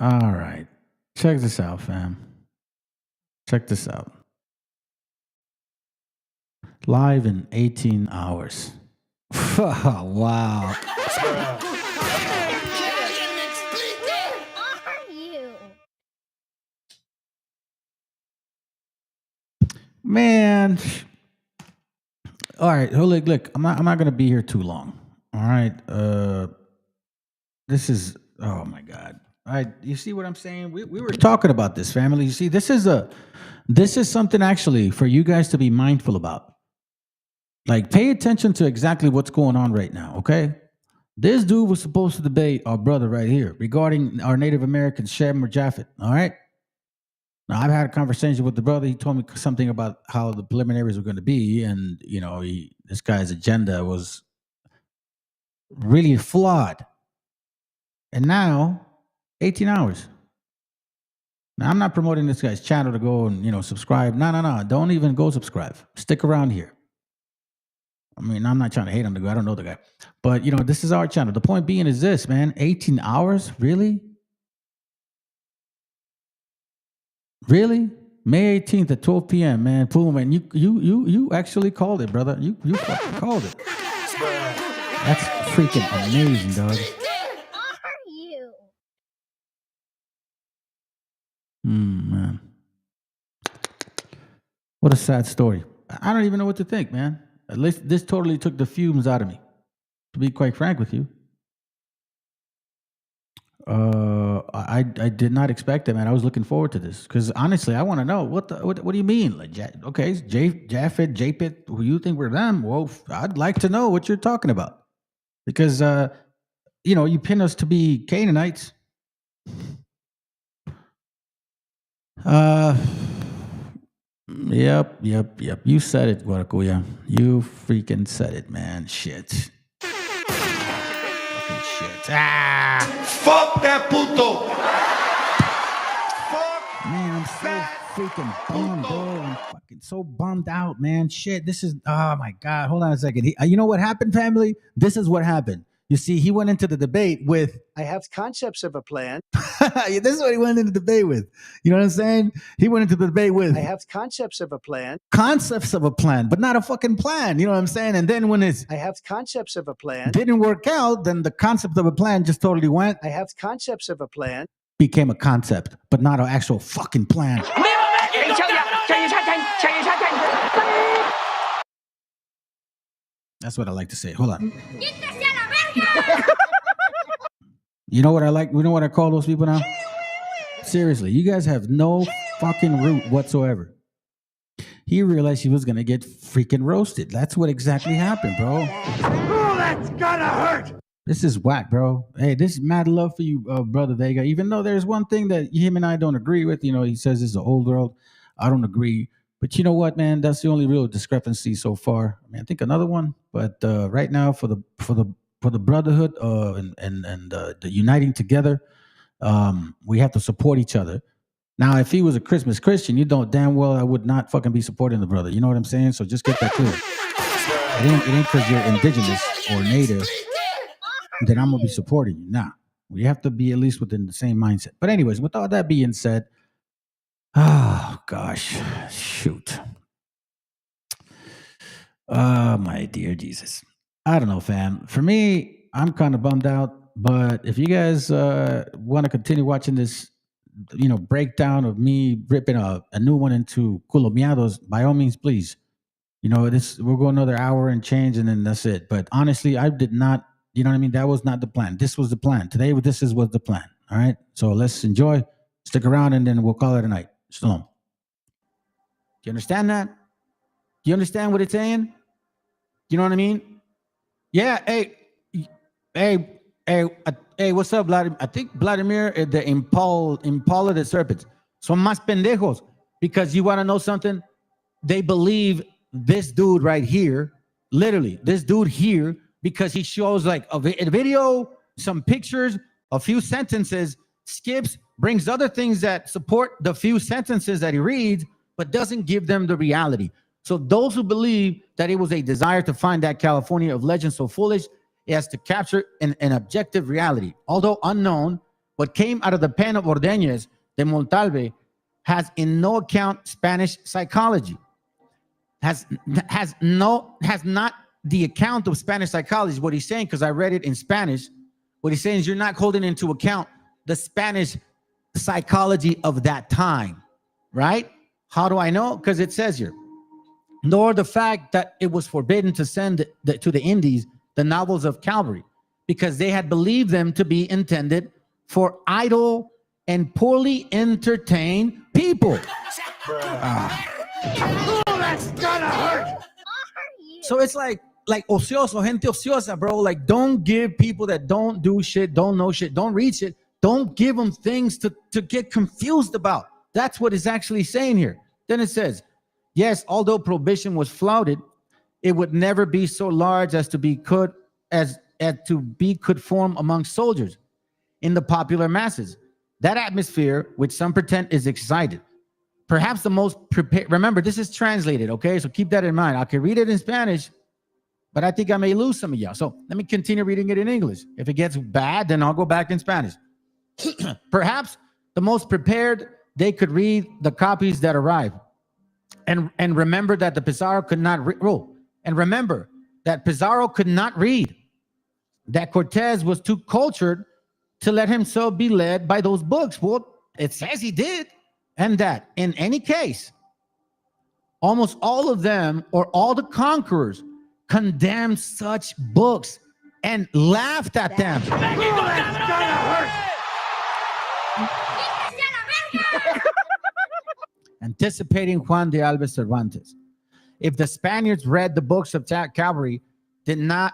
All right. Check this out, fam. Check this out. Live in 18 hours. Wow. Man. All right. Look, I'm not gonna be here too long. All right. This is, oh my God. All right. You see what I'm saying? We were talking about this, family. You see, this is something actually for you guys to be mindful about. Like, pay attention to exactly what's going on right now, okay? This dude was supposed to debate our brother right here regarding our Native American Shem or Japhet, all right? Now, I've had a conversation with the brother. He told me something about how the preliminaries were going to be, and, this guy's agenda was really flawed. And now, 18 hours. Now, I'm not promoting this guy's channel to go and, subscribe. No. Don't even go subscribe. Stick around here. I mean, I'm not trying to hate on the guy. I don't know the guy. But, this is our channel. The point being is this, man. 18 hours? Really? Really? May 18th at 12 p.m., man. Boom, man. You actually called it, brother. You fucking called it. That's freaking amazing, dog. Man. What a sad story. I don't even know what to think, man. At least this totally took the fumes out of me, to be quite frank with you. I did not expect it, man. I was looking forward to this because honestly, I want to know what do you mean? Like, okay, Japhet, who you think were them? Well, I'd like to know what you're talking about because you pin us to be Canaanites. Uh, yep. You said it, Guaracuya. You freaking said it, man. Shit. Fucking shit. Fuck that puto. Man, I'm so freaking bummed, bro. I'm fucking so bummed out, man. Shit, this is, oh my God. Hold on a second. You know what happened, family? This is what happened. You see, he went into the debate with, I have concepts of a plan. this is what he went into the debate with. You know what I'm saying? He went into the debate with I have concepts of a plan. concepts of a plan, but not a fucking plan. You know what I'm saying? And then when it I have concepts of a plan. didn't work out, then the concept of a plan just totally went, I have concepts of a plan. became a concept, but not an actual fucking plan. That's what I like to say. Hold on. You know what I like? You know what I call those people now? Seriously, you guys have no fucking root whatsoever. He realized he was gonna get freaking roasted. That's what exactly happened, bro. Oh, that's gonna hurt. This is whack, bro. Hey, this is mad love for you, brother Vega. Even though there's one thing that him and I don't agree with, you know, he says it's the old world. I don't agree. But you know what, man? That's the only real discrepancy so far. I mean, I think another one, but right now for the brotherhood and the uniting together, we have to support each other. Now, if he was a Christmas Christian, you know damn well I would not fucking be supporting the brother. You know what I'm saying? So just get that clear. It ain't because you're indigenous or native that I'm gonna be supporting you. Nah, we have to be at least within the same mindset. But anyways, with all that being said, oh gosh, shoot. My dear Jesus. I don't know, fam. For me, I'm kind of bummed out. But if you guys want to continue watching this, you know, breakdown of me ripping a new one into Culomiados, by all means, please. You know, we'll go another hour and change, and then that's it. But honestly, I did not. You know what I mean? That was not the plan. This was the plan. Today, was the plan. All right. So let's enjoy. Stick around, and then we'll call it a night. Shalom. Do you understand that? Do you understand what it's saying? You know what I mean? Yeah. Hey, what's up, Vladimir? I think Vladimir, the Impala the serpents. Son más pendejos. Because you want to know something? They believe this dude right here, literally, this dude here, because he shows like a video, some pictures, a few sentences, skips, brings other things that support the few sentences that he reads, but doesn't give them the reality. So those who believe that it was a desire to find that California of legend so foolish as to capture an objective reality, although unknown, what came out of the pen of Ordóñez de Montalve has in no account Spanish psychology. Has not the account of Spanish psychology. What he's saying, because I read it in Spanish, what he's saying is you're not holding into account the Spanish psychology of that time, right? How do I know? Because it says here, nor the fact that it was forbidden to send to the Indies the novels of Calvary, because they had believed them to be intended for idle and poorly entertained people. Oh, that's gonna hurt. So it's like ocioso, gente ociosa, bro. Like, don't give people that don't do shit, don't know shit, don't read shit, don't give them things to get confused about. That's what it's actually saying here. Then it says, yes, although prohibition was flouted, it would never be so large as to be could form among soldiers in the popular masses. That atmosphere, which some pretend is excited, perhaps the most prepared. Remember, this is translated, okay? So keep that in mind. I can read it in Spanish, but I think I may lose some of y'all. So let me continue reading it in English. If it gets bad, then I'll go back in Spanish. Perhaps the most prepared, they could read the copies that arrive. And remember that the Pizarro could not read. And remember that Pizarro could not read. That Cortez was too cultured to let himself be led by those books. Well, it says he did. And that in any case, almost all of them or all the conquerors condemned such books and laughed at them. Oh, that's gonna hurt. Anticipating Juan de Alves Cervantes. If the Spaniards read the books of Calvary, did not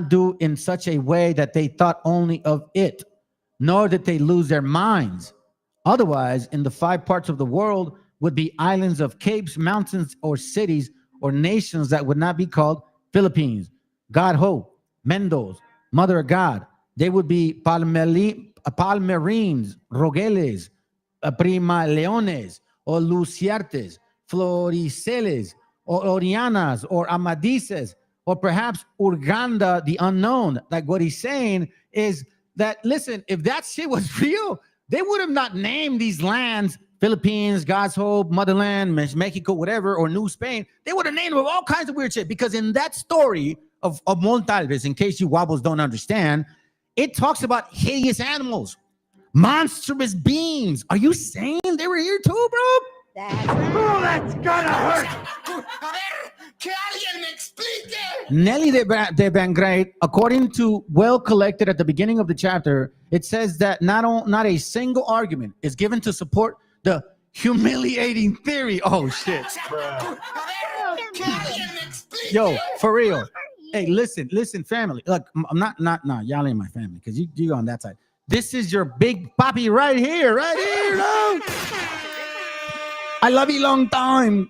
do in such a way that they thought only of it, nor did they lose their minds. Otherwise, in the 5 parts of the world would be islands of capes, mountains, or cities, or nations that would not be called Philippines, God Ho, Mendos, Mother of God. They would be Palmerines, Rogeles, Prima Leones, or Luciartes, Floriceles, or Orianas, or Amadises, or perhaps Urganda, the unknown. Like what he's saying is that, listen, if that shit was real, they would have not named these lands Philippines, God's Hope, Motherland, Mexico, whatever, or New Spain. They would have named them all kinds of weird shit, because in that story of Montalves, in case you wobbles don't understand, it talks about hideous animals, monstrous beings. Are you saying they were here too, bro? That's right. Oh, that's gonna hurt. A ver, que alguien me explique. Nelly de Bangray, according to well collected at the beginning of the chapter, it says that not a single argument is given to support the humiliating theory. Oh shit, A ver, que alguien me explique. yo, for real. Hey, listen, family. Look, I'm not, y'all ain't my family, because you on that side. This is your big papi right here, no? I love you long time.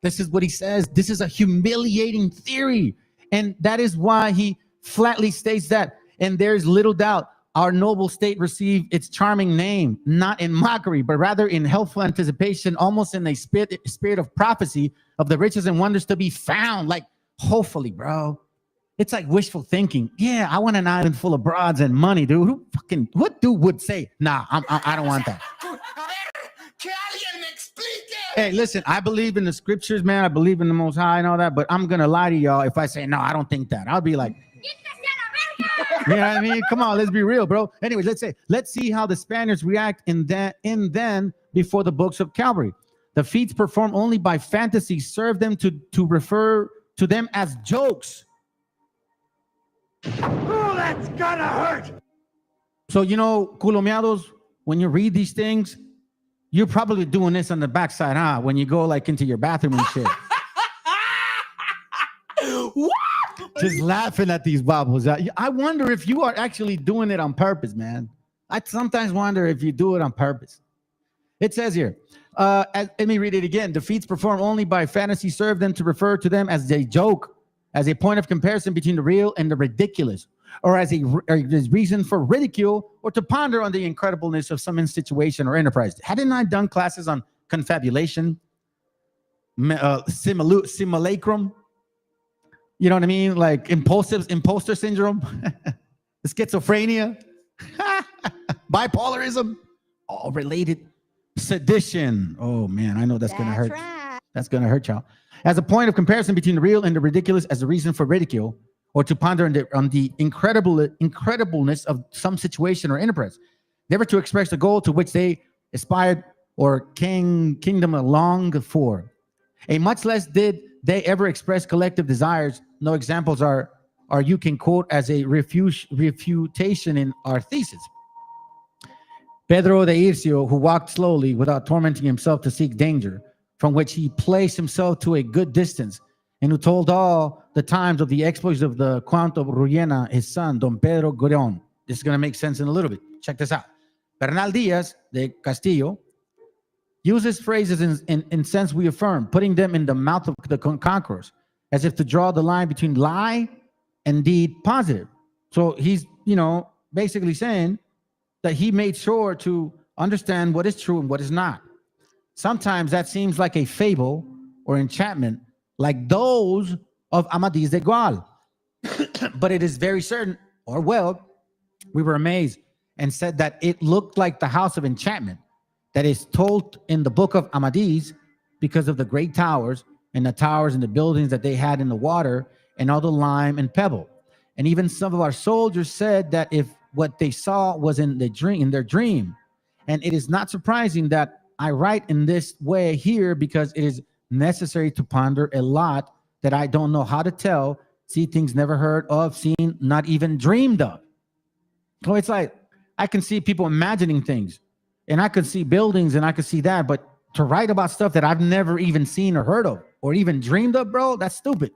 This is what he says. This is a humiliating theory. And that is why he flatly states that. And there's little doubt our noble state received its charming name, not in mockery, but rather in helpful anticipation, almost in a spirit of prophecy of the riches and wonders to be found. Like, hopefully, bro. It's like wishful thinking. Yeah, I want an island full of broads and money, dude. What dude would say, nah, I don't want that. Hey, listen, I believe in the scriptures, man. I believe in the Most High and all that, but I'm going to lie to y'all if I say, no, I don't think that. I'll be like, you know what I mean? Come on, let's be real, bro. Anyways, let's see how the Spaniards react in then before the books of Calvary. The feats performed only by fantasy serve them to refer to them as jokes. Oh, that's gonna hurt. So, you know, culomeados, when you read these things, you're probably doing this on the backside, huh? When you go like into your bathroom and shit. What? Just laughing at these bobbles. I wonder if you are actually doing it on purpose, man. I sometimes wonder if you do it on purpose. It says here, let me read it again. The feats performed only by fantasy serve them to refer to them as a joke, as a point of comparison between the real and the ridiculous, or as a reason for ridicule, or to ponder on the incredibleness of some situation or enterprise. Hadn't I done classes on confabulation, simulacrum? You know what I mean? Like imposter syndrome, schizophrenia, bipolarism, all related. Sedition. Oh man, I know that's gonna hurt. Right. That's gonna hurt y'all. As a point of comparison between the real and the ridiculous, as a reason for ridicule, or to ponder on the incredibleness of some situation or enterprise, never to express the goal to which they aspired or kingdom longed for. A much less did they ever express collective desires. No examples are you can quote as a refutation in our thesis. Pedro de Ircio, who walked slowly without tormenting himself to seek danger, from which he placed himself to a good distance, and who told all the times of the exploits of the Count of Ruyena, his son, Don Pedro Gorón. This is going to make sense in a little bit. Check this out. Bernal Diaz de Castillo uses phrases in sense we affirm, putting them in the mouth of the conquerors, as if to draw the line between lie and deed positive. So he's, basically saying that he made sure to understand what is true and what is not. Sometimes that seems like a fable or enchantment, like those of Amadis de Gaul. But it is very certain, we were amazed and said that it looked like the house of enchantment that is told in the book of Amadis, because of the great towers and the buildings that they had in the water and all the lime and pebble. And even some of our soldiers said that if what they saw was in their dream. And it is not surprising that I write in this way here, because it is necessary to ponder a lot that I don't know how to tell, see things never heard of, seen, not even dreamed of. So it's like, I can see people imagining things, and I could see buildings, and I could see that, but to write about stuff that I've never even seen or heard of, or even dreamed of, bro, that's stupid.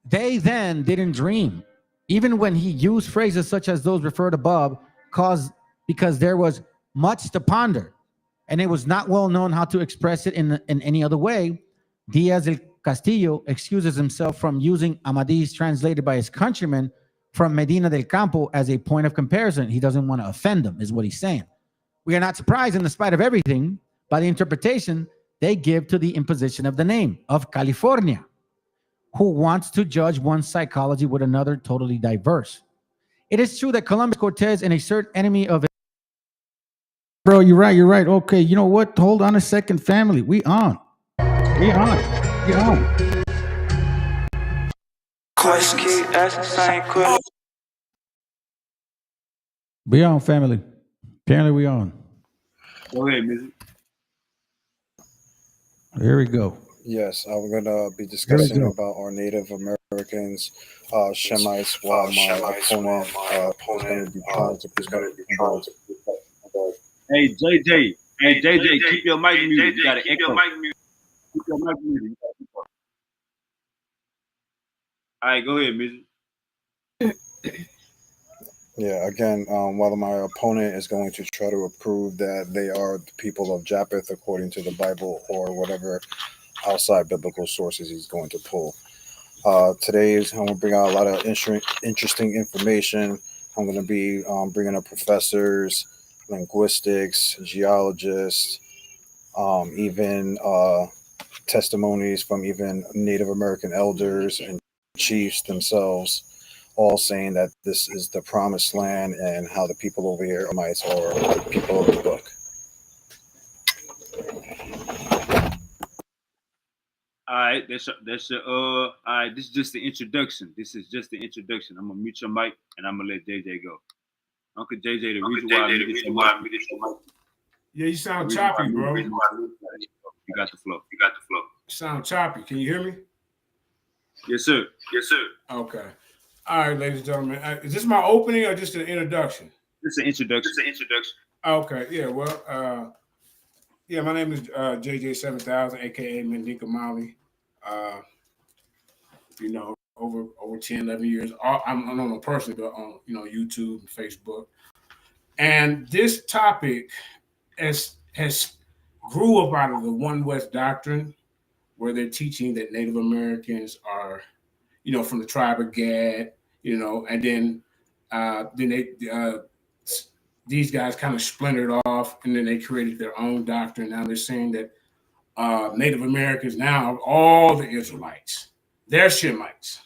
They then didn't dream. Even when he used phrases such as those referred above, because there was much to ponder, and it was not well known how to express it in any other way. Diaz del Castillo excuses himself from using Amadís translated by his countrymen from Medina del Campo as a point of comparison. He doesn't want to offend them, is what he's saying. We are not surprised, in spite of everything, by the interpretation they give to the imposition of the name of California. Who wants to judge one psychology with another totally diverse? It is true that Columbus, Cortez, and a certain enemy of it. Bro, you're right. You're right. Okay, you know what? Hold on a second, family. We on. We on. We on. We on, family. Apparently, we on. Go ahead, Mizzy. Here we go. Yes, I'm going to be discussing about our Native Americans, Shemites, while my opponent is going to be trying to present. Hey, JJ. Hey, JJ, keep your mic muted. You got to echo. Keep your mic muted. All right, go ahead, Mizzy. Yeah, again, while my opponent is going to try to prove that they are the people of Japheth according to the Bible or whatever outside biblical sources he's going to pull. Today I'm going to bring out a lot of interesting information. I'm going to be bringing up professors, linguistics, geologists, even testimonies from even Native American elders and chiefs themselves, all saying that this is the promised land and how the people over here are the people of the book. All right, all right, this is just the introduction. This is just the introduction. I'm gonna mute your mic and I'm gonna let JJ go. Uncle JJ, the reason why I muted your mic. Yeah, you sound choppy, bro. You got the flow. Sound choppy. Can you hear me? Yes, sir. Okay. All right, ladies and gentlemen. Is this my opening or just an introduction? This is an introduction. Okay. Yeah. Well. Yeah. My name is JJ7000, aka Mendinka Mali. Over 10, 11 years. I don't know personally, but on YouTube and Facebook. And this topic has grew up out of the One West doctrine, where they're teaching that Native Americans are, from the tribe of Gad, and then these guys kind of splintered off, and then they created their own doctrine. Now they're saying that Native Americans now are all the Israelites. They're Shemites.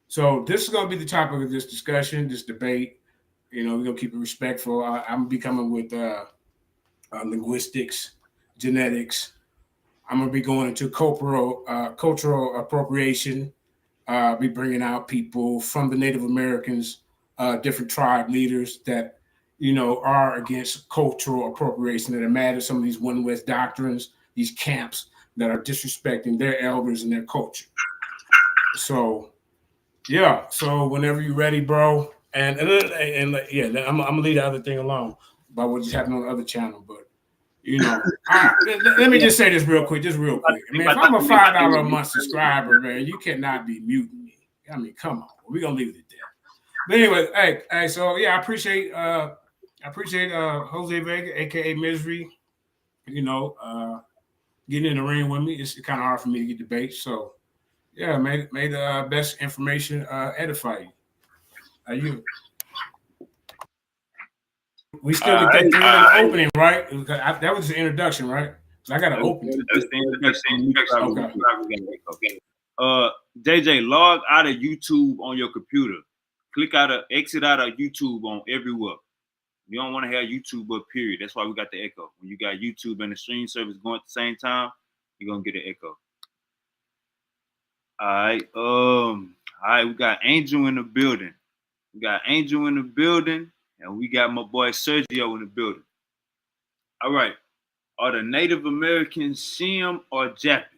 So this is going to be the topic of this discussion, this debate. We're going to keep it respectful. I'm going to be coming with linguistics, genetics. I'm going to be going into cultural appropriation. Be bringing out people from the Native Americans, different tribe leaders that, are against cultural appropriation, that are mad at some of these One West doctrines, these camps that are disrespecting their elders and their culture. So, yeah. So whenever you're ready, bro. And yeah, I'm going to leave the other thing alone about what just happened on the other channel. But, let me just say this real quick. I mean, if I'm a $5 a month subscriber, man, you cannot be muting me. I mean, come on. We're going to leave it there. But anyway, hey, so yeah, I appreciate Jose Vega, aka Misery, getting in the ring with me. It's kind of hard for me to get debate. So yeah, may the best information edify you. You. We still get that 3-minute opening, right? That was the introduction, right? So I got to open it. That's the introduction. Okay. JJ, log out of YouTube on your computer. Exit out of YouTube on everywhere. You don't want to have YouTube up, period. That's why we got the echo. When you got YouTube and the stream service going at the same time, you're gonna get an echo. All right, we got Angel in the building. And we got my boy Sergio in the building. All right. Are the Native Americans Shem or Japheth?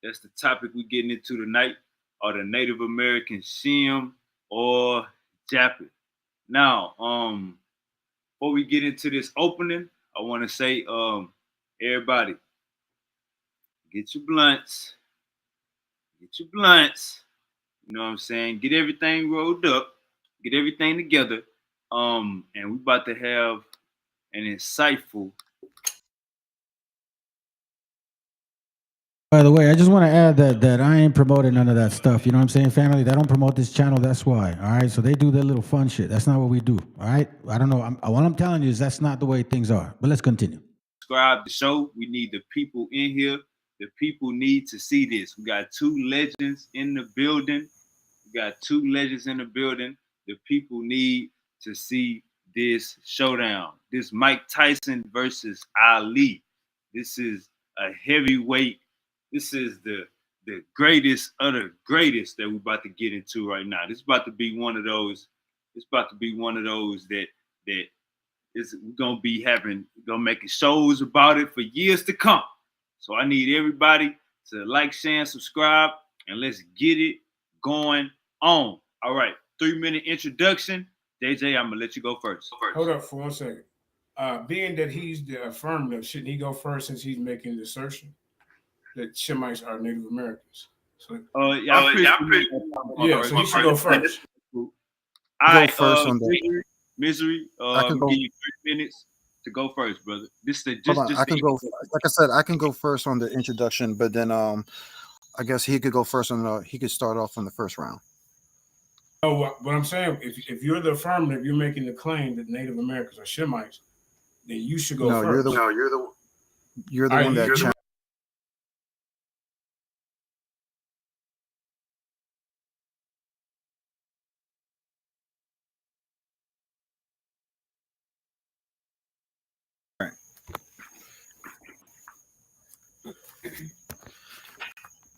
That's the topic we're getting into tonight. Are the Native Americans Shem or Japheth? Now, before we get into this opening, I want to say, everybody, get your blunts. You know what I'm saying? Get everything rolled up. Get everything together. And we about to have and insightful. By the way, I just want to add that I ain't promoting none of that stuff. You know what I'm saying, family? They don't promote this channel. That's why. All right. So they do their little fun shit. That's not what we do. All right. I don't know. What I'm telling you is that's not the way things are. But let's continue. Subscribe to the show. We need the people in here. The people need to see this. We got two legends in the building. The people need to see this showdown. This Mike Tyson versus Ali. This is a heavyweight. This is the greatest of the greatest that we're about to get into right now. This is about to be one of those. It's about to be one of those that is gonna be making shows about it for years to come. So I need everybody to like, share, and subscribe, and let's get it going on. All right, 3-minute introduction. JJ, I'm gonna let you go first. Hold up for 1 second. Being that he's the affirmative, shouldn't he go first since he's making the assertion that Shemites are Native Americans? So, so he should go first. All right, first on the Misery. I can go. Give you 3 minutes to go first, brother. I can go. Like I said, I can go first on the introduction, but then I guess he could go first on he could start off on the first round. Oh, what I'm saying, if you're the affirmative, you're making the claim that Native Americans are Shemites, then you should go first. You're the one that.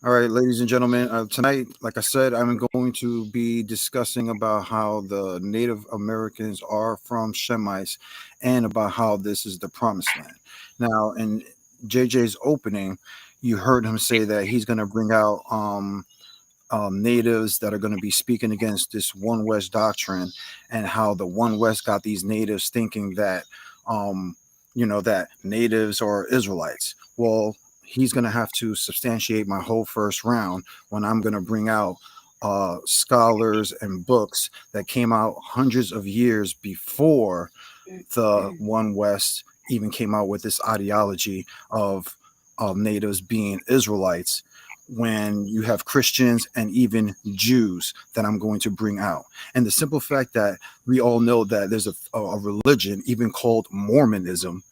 All right, ladies and gentlemen, tonight, like I said, I'm going to be discussing about how the Native Americans are from Shemites and about how this is the promised land. Now, in JJ's opening, you heard him say that he's going to bring out natives that are going to be speaking against this One West doctrine and how the One West got these natives thinking that, that natives are Israelites. Well, he's going to have to substantiate my whole first round when I'm going to bring out scholars and books that came out hundreds of years before the One West even came out with this ideology of natives being Israelites, when you have Christians and even Jews that I'm going to bring out. And the simple fact that we all know that there's a religion even called Mormonism,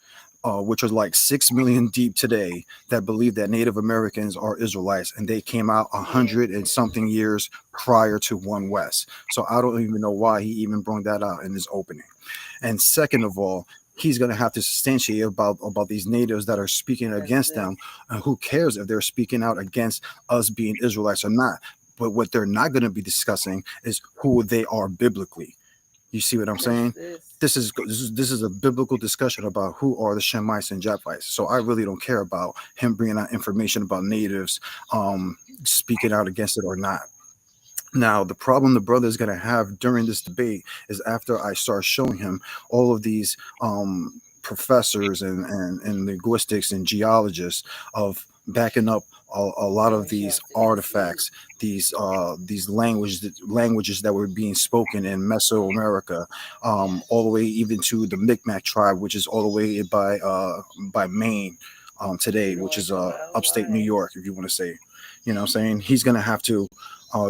which was like 6 million deep today, that believe that Native Americans are Israelites, and they came out 100 and something years prior to One West. So I don't even know why he even brought that out in his opening. And second of all, he's going to have to substantiate about these natives that are speaking against them. And who cares if they're speaking out against us being Israelites or not? But what they're not going to be discussing is who they are biblically. You see what I'm saying? This is a biblical discussion about who are the Shemites and Japhites. So I really don't care about him bringing out information about natives speaking out against it or not. Now, the problem the brother is going to have during this debate is after I start showing him all of these professors and linguistics and geologists of backing up a lot of these artifacts, these languages that were being spoken in Mesoamerica, all the way even to the Micmac tribe, which is all the way by Maine today, which is upstate New York, if you want to say. You know what I'm saying? He's going to have to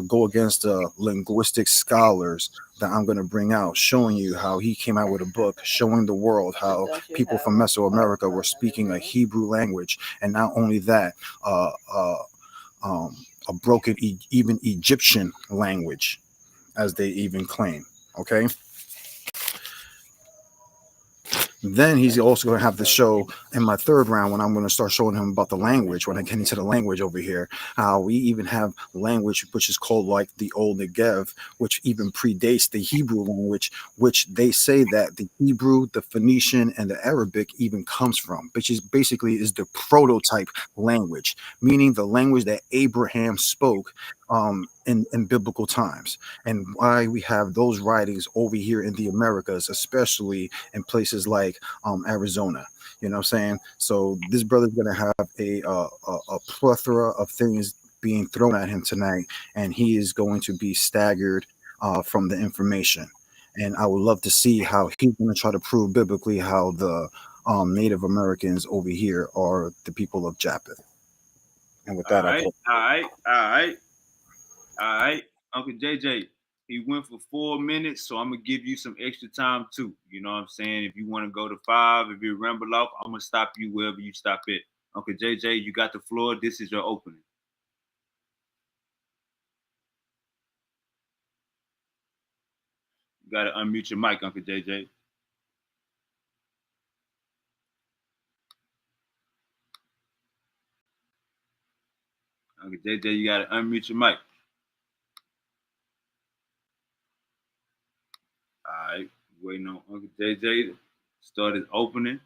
go against the linguistic scholars that I'm going to bring out, showing you how he came out with a book, showing the world how people from Mesoamerica were speaking a Hebrew language. And not only that, a broken even Egyptian language, as they even claim. Okay. Then he's also going to have to show in my third round, when I'm going to start showing him about the language, when I get into the language over here, how we even have language which is called like the Old Negev, which even predates the Hebrew language, which they say that the Hebrew, the Phoenician, and the Arabic even comes from, which is basically is the prototype language, meaning the language that Abraham spoke in biblical times, and why we have those writings over here in the Americas, especially in places like Arizona. You know what I'm saying? So this brother's gonna have a plethora of things being thrown at him tonight, and he is going to be staggered from the information. And I would love to see how he's going to try to prove biblically how the Native Americans over here are the people of Japheth. And with that, all right. Uncle JJ, he went for 4 minutes, so I'm gonna give you some extra time too. You know what I'm saying? If you want to go to 5, if you ramble off, I'm gonna stop you wherever you stop at. Uncle JJ, you got the floor. This is your opening. You gotta unmute your mic, Uncle JJ. Uncle JJ, you gotta unmute your mic. All right, waiting on Uncle JJ to start his opening.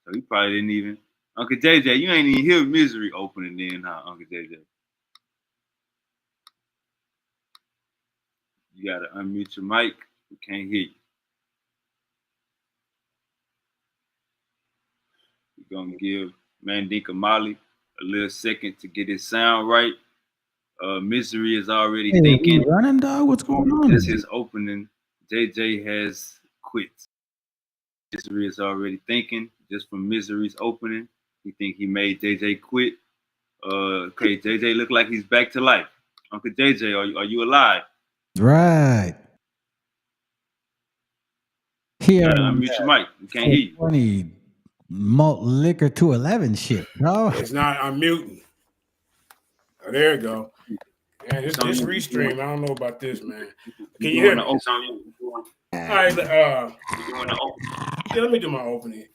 So he probably didn't even. Uncle JJ, you ain't even hear Misery opening then, huh, Uncle JJ? You gotta unmute your mic. We can't hear you. We're gonna give Mandinka Molly a little second to get his sound right. Misery is already thinking. Running, dog. What's going on? That's his opening. JJ has quit. Misery is already thinking. Just from Misery's opening, he think he made JJ quit. Okay, JJ look like he's back to life. Uncle JJ, are you alive? Right. Here, unmute your mic. We can't hear you. Funny malt liquor 211 shit, bro. It's not unmuting. Oh, there you go. Man, this restream. I don't know about this, man. Can you hear me? All right. Let me do my opening.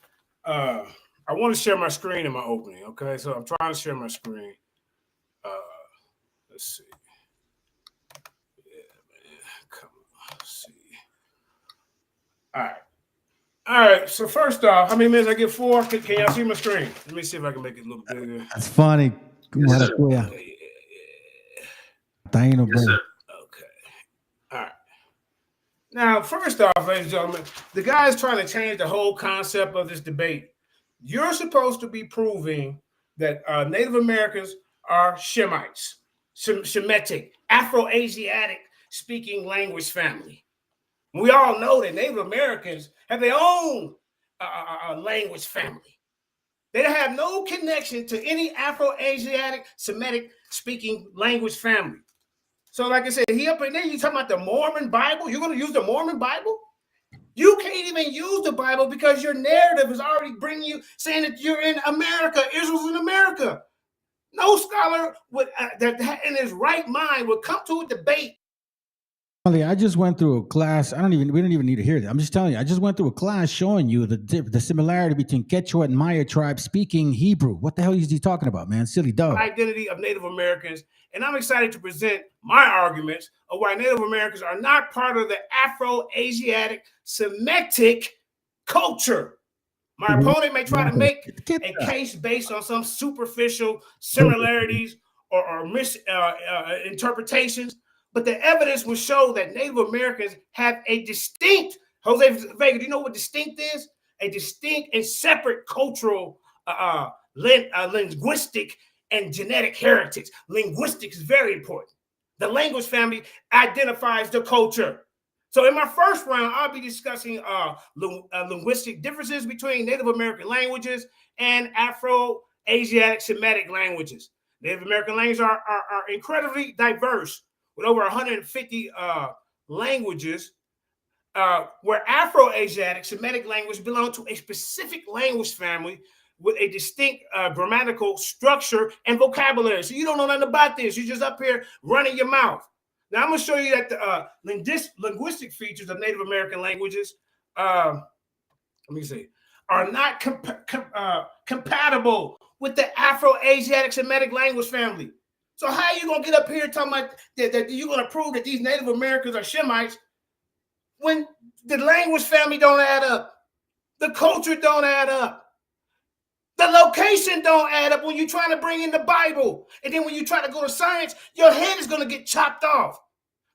I want to share my screen in my opening. Okay, so I'm trying to share my screen. Let's see. Yeah, man. Come on. Let's see. All right. So first off, how many minutes I get? 4? Can y'all see my screen? Let me see if I can make it look bigger. That's funny. Yes, sir. Yeah. Yes, sir. Okay. All right. Now, first off, ladies and gentlemen, the guy is trying to change the whole concept of this debate. You're supposed to be proving that Native Americans are Shemites, Shemitic, Afro-Asiatic speaking language family. We all know that Native Americans have their own language family. They have no connection to any Afro-Asiatic Semitic speaking language family. So like I said, he up in there, you talking about the Mormon Bible? You're going to use the Mormon Bible? You can't even use the Bible because your narrative is already bringing you, saying that you're in America, Israel's in America. No scholar would that in his right mind would come to a debate. I just went through a class. We don't even need to hear that. I'm just telling you, I just went through a class showing you the similarity between Quechua and Maya tribes speaking Hebrew. What the hell is he talking about, man? Silly dog. Identity of Native Americans. And I'm excited to present my arguments of why Native Americans are not part of the Afro-Asiatic Semitic culture. My opponent may try to make a case based on some superficial similarities or misinterpretations, but the evidence will show that Native Americans have a distinct, Jose Vega, do you know what distinct is? A distinct and separate cultural, linguistic, and genetic heritage. Linguistics is very important. The language family identifies the culture. So in my first round, I'll be discussing linguistic differences between Native American languages and Afro-Asiatic Semitic languages. Native American languages are incredibly diverse, with over 150 languages, where Afro-Asiatic Semitic language belong to a specific language family with a distinct grammatical structure and vocabulary. So you don't know nothing about this. You're just up here running your mouth. Now, I'm going to show you that the linguistic features of Native American languages, are not compatible with the Afro-Asiatic Semitic language family. So how are you going to get up here talking about that you're going to prove that these Native Americans are Shemites when the language family don't add up, the culture don't add up, the location don't add up when you're trying to bring in the Bible. And then when you try to go to science, your head is going to get chopped off.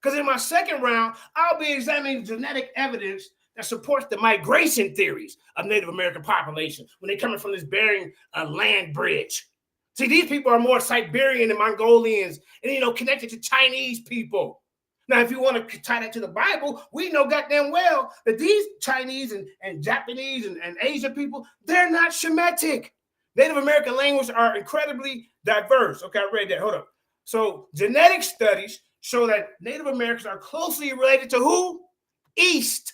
Because in my second round, I'll be examining genetic evidence that supports the migration theories of Native American population when they're coming from this Bering land bridge. See, these people are more Siberian and Mongolians and, connected to Chinese people. Now, if you want to tie that to the Bible, we know goddamn well that these Chinese and Japanese and Asian people, they're not Shemitic. Native American languages are incredibly diverse. Okay, I read that. Hold up. So genetic studies show that Native Americans are closely related to who? East.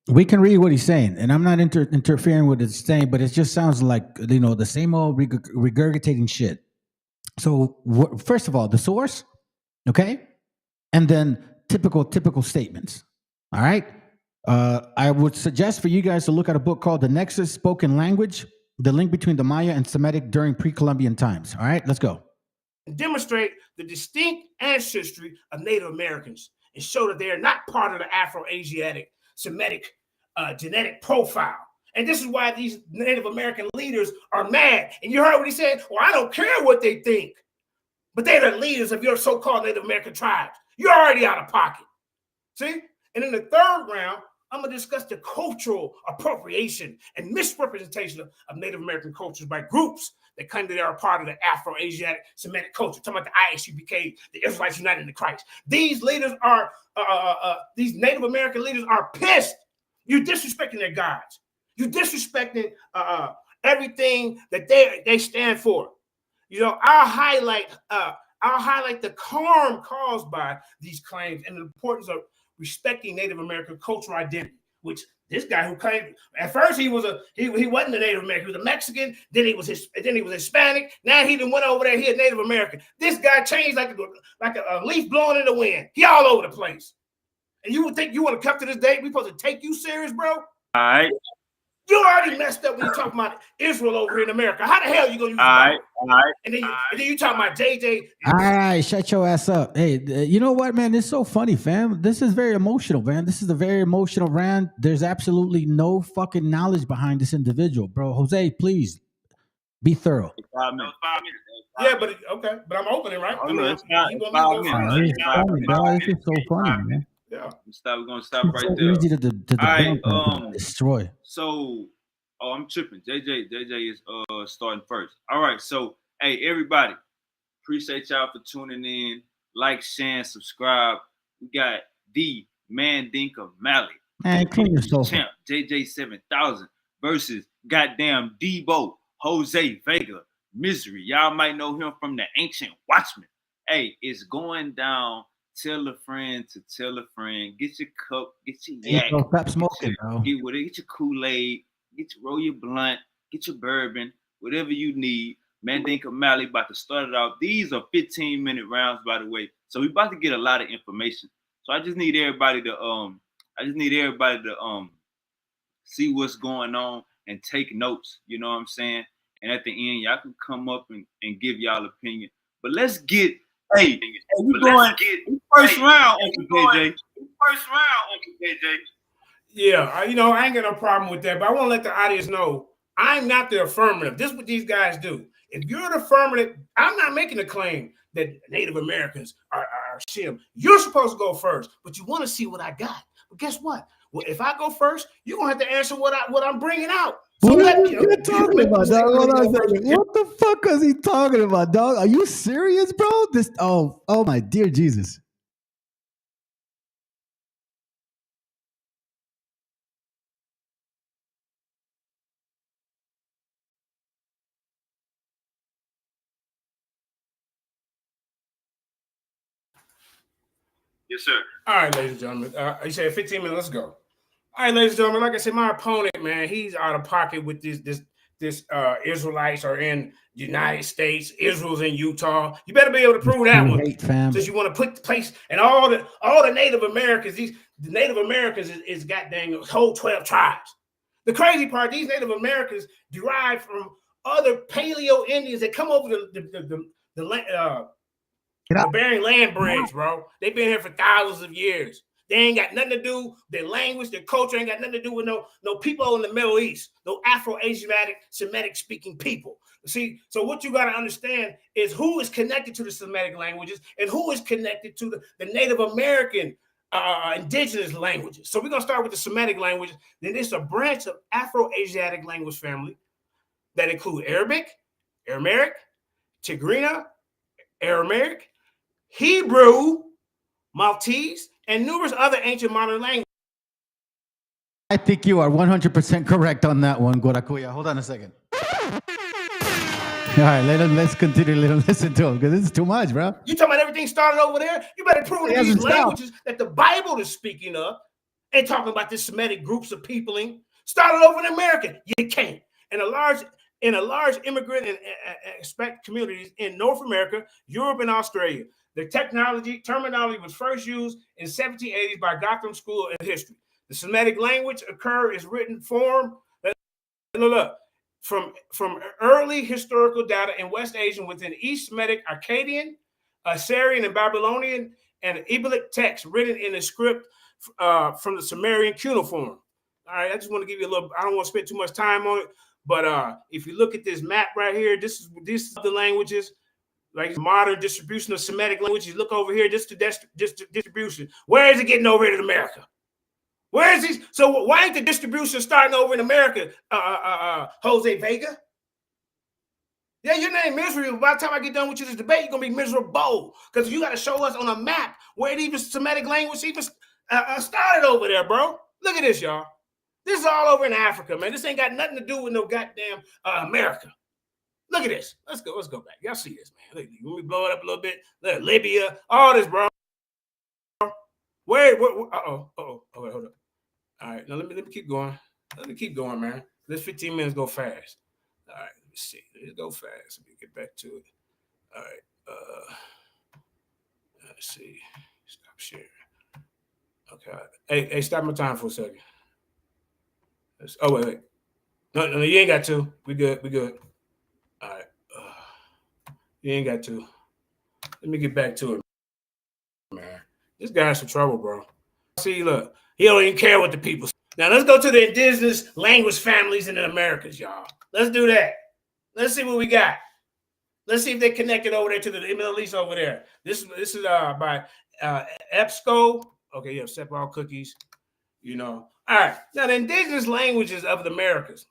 We can read what he's saying, and I'm not interfering with his saying, but it just sounds like, you know, the same old regurgitating shit. So first of all, the source, okay, and then typical statements. All right. I would suggest for you guys to look at a book called The Nexus Spoken Language, the link between the Maya and Semitic during pre-Columbian times. All right, let's go. Demonstrate the distinct ancestry of Native Americans and show that they are not part of the Afro-Asiatic Semitic genetic profile. And this is why these Native American leaders are mad. And you heard what he said? Well, I don't care what they think, but they're the leaders of your so-called Native American tribes. You're already out of pocket. See? And in the third round, I'm going to discuss the cultural appropriation and misrepresentation of Native American cultures by groups that claim that they are a part of the Afro-Asiatic Semitic culture. Talking about the ISUPK, the Israelites United in Christ. These leaders are, these Native American leaders are pissed. You're disrespecting their gods. You're disrespecting everything that they stand for. You know, I'll highlight the harm caused by these claims and the importance of respecting Native American cultural identity, which this guy who claimed at first he wasn't a Native American, he was a Mexican, then he was Hispanic, now he done went over there, he a Native American. This guy changed like a leaf blowing in the wind. He all over the place. And you would think you want to come to this day, we supposed to take you serious, bro? All right. You already messed up when you talking about Israel over here in America. How the hell you gonna use all right. And then you talking about JJ. All right, shut your ass up. Hey, you know what, man? It's so funny, fam. This is very emotional, man. This is a very emotional rant. There's absolutely no fucking knowledge behind this individual, bro. Jose, please be thorough. 5 minutes. Yeah, but okay, but I'm opening, right? Oh, no, it's not. It's 5 minutes. It's funny, bro. This is so funny, man. Yeah. We're going to stop It's right so there. easy to All right, destroy. So, I'm tripping. JJ is starting first. All right, so hey, everybody, appreciate y'all for tuning in. Like, share, and subscribe. We got the Mandinka Mally, Clean yourself. champ JJ 7000 versus goddamn Debo Jose Vega Misery. Y'all might know him from the Ancient Watchman. Hey, it's going down. Tell a friend to tell a friend. Get your cup, get your yak. Stop smoking, bro. Get your Kool-Aid, roll your blunt, get your bourbon, whatever you need. Mandinka Mally about to start it off. These are 15-minute rounds, by the way. So we about to get a lot of information. So I just need everybody to see what's going on and take notes. You know what I'm saying? And at the end, y'all can come up and give y'all opinion. But let's get we're going first round, Uncle JJ. Yeah, I ain't got no problem with that, but I want to let the audience know I'm not the affirmative. This is what these guys do. If you're the affirmative, I'm not making a claim that Native Americans are Shem. You're supposed to go first, but you want to see what I got. But guess what? Well, if I go first, you're gonna have to answer what I'm bringing out. So what are you talking about, dog? Hold on a second. What the fuck is he talking about, dog? Are you serious, bro? Oh my dear Jesus. Yes, sir. All right, ladies and gentlemen. You said 15 minutes. Let's go. All right, ladies and gentlemen. Like I said, my opponent, man, he's out of pocket with this Israelites are in the United States. Israel's in Utah. You better be able to prove that one. Since you want to put the place and all the Native Americans. The Native Americans is goddamn whole 12 tribes. The crazy part, these Native Americans derive from other Paleo Indians that come over the Bering Land Bridge, bro. They've been here for thousands of years. They ain't got nothing to do, their language, their culture ain't got nothing to do with no people in the Middle East, no Afro-Asiatic, Semitic-speaking people. See, so what you got to understand is who is connected to the Semitic languages and who is connected to the Native American indigenous languages. So we're going to start with the Semitic languages. Then there's a branch of Afro-Asiatic language family that include Arabic, Aramaic, Tigrinya, Aramaic, Hebrew, Maltese, and numerous other ancient modern languages. I think you are 100% correct on that one, Gorakuya. Hold on a second. All right, let's continue. Let him listen to him because this is too much, bro. You talking about everything started over there? You better prove He these hasn't languages that the Bible is speaking of and talking about this Semitic groups of peopling started over in America. You can't. In a large immigrant and expat communities in North America, Europe, and Australia, the terminology was first used in 1780s by Gotham School of History. The Semitic language occurred as written form. Look, from early historical data in West Asian within East Semitic, Akkadian, Assyrian, and Babylonian, and Ebalic texts written in the script from the Sumerian cuneiform. All right, I just want to give you a little. I don't want to spend too much time on it, but if you look at this map right here, this is the languages. Like modern distribution of Semitic languages. Look over here, this is the distribution. Where is it getting over here to America? Where is these? So why ain't the distribution starting over in America, Jose Vega? Yeah, your name miserable. By the time I get done with you this debate, you're gonna be miserable because you got to show us on a map where it even Semitic language even started over there, bro. Look at this, y'all. This is all over in Africa, man. This ain't got nothing to do with no goddamn America. Look at this. Let's go back. Y'all see this, man. Look, let me blow it up a little bit. Look, Libya, all this, bro. Wait, hold up. All right, now let me keep going. Let me keep going, man. This 15 minutes go fast. All right, let me see. Let's go fast. Let me get back to it. All right. Let's see. Stop sharing. Okay. Hey, stop my time for a second. Wait. No, you ain't got to. We good. All right. You ain't got to. Let me get back to it, man. This guy has some trouble, bro. See, look, he don't even care what the people say. Now, let's go to the indigenous language families in the Americas, y'all. Let's do that. Let's see what we got. Let's see if they connected over there to the Middle East over there. This is by EBSCO. Okay, yeah, Sepal cookies, you know. All right. Now, the indigenous languages of the Americas.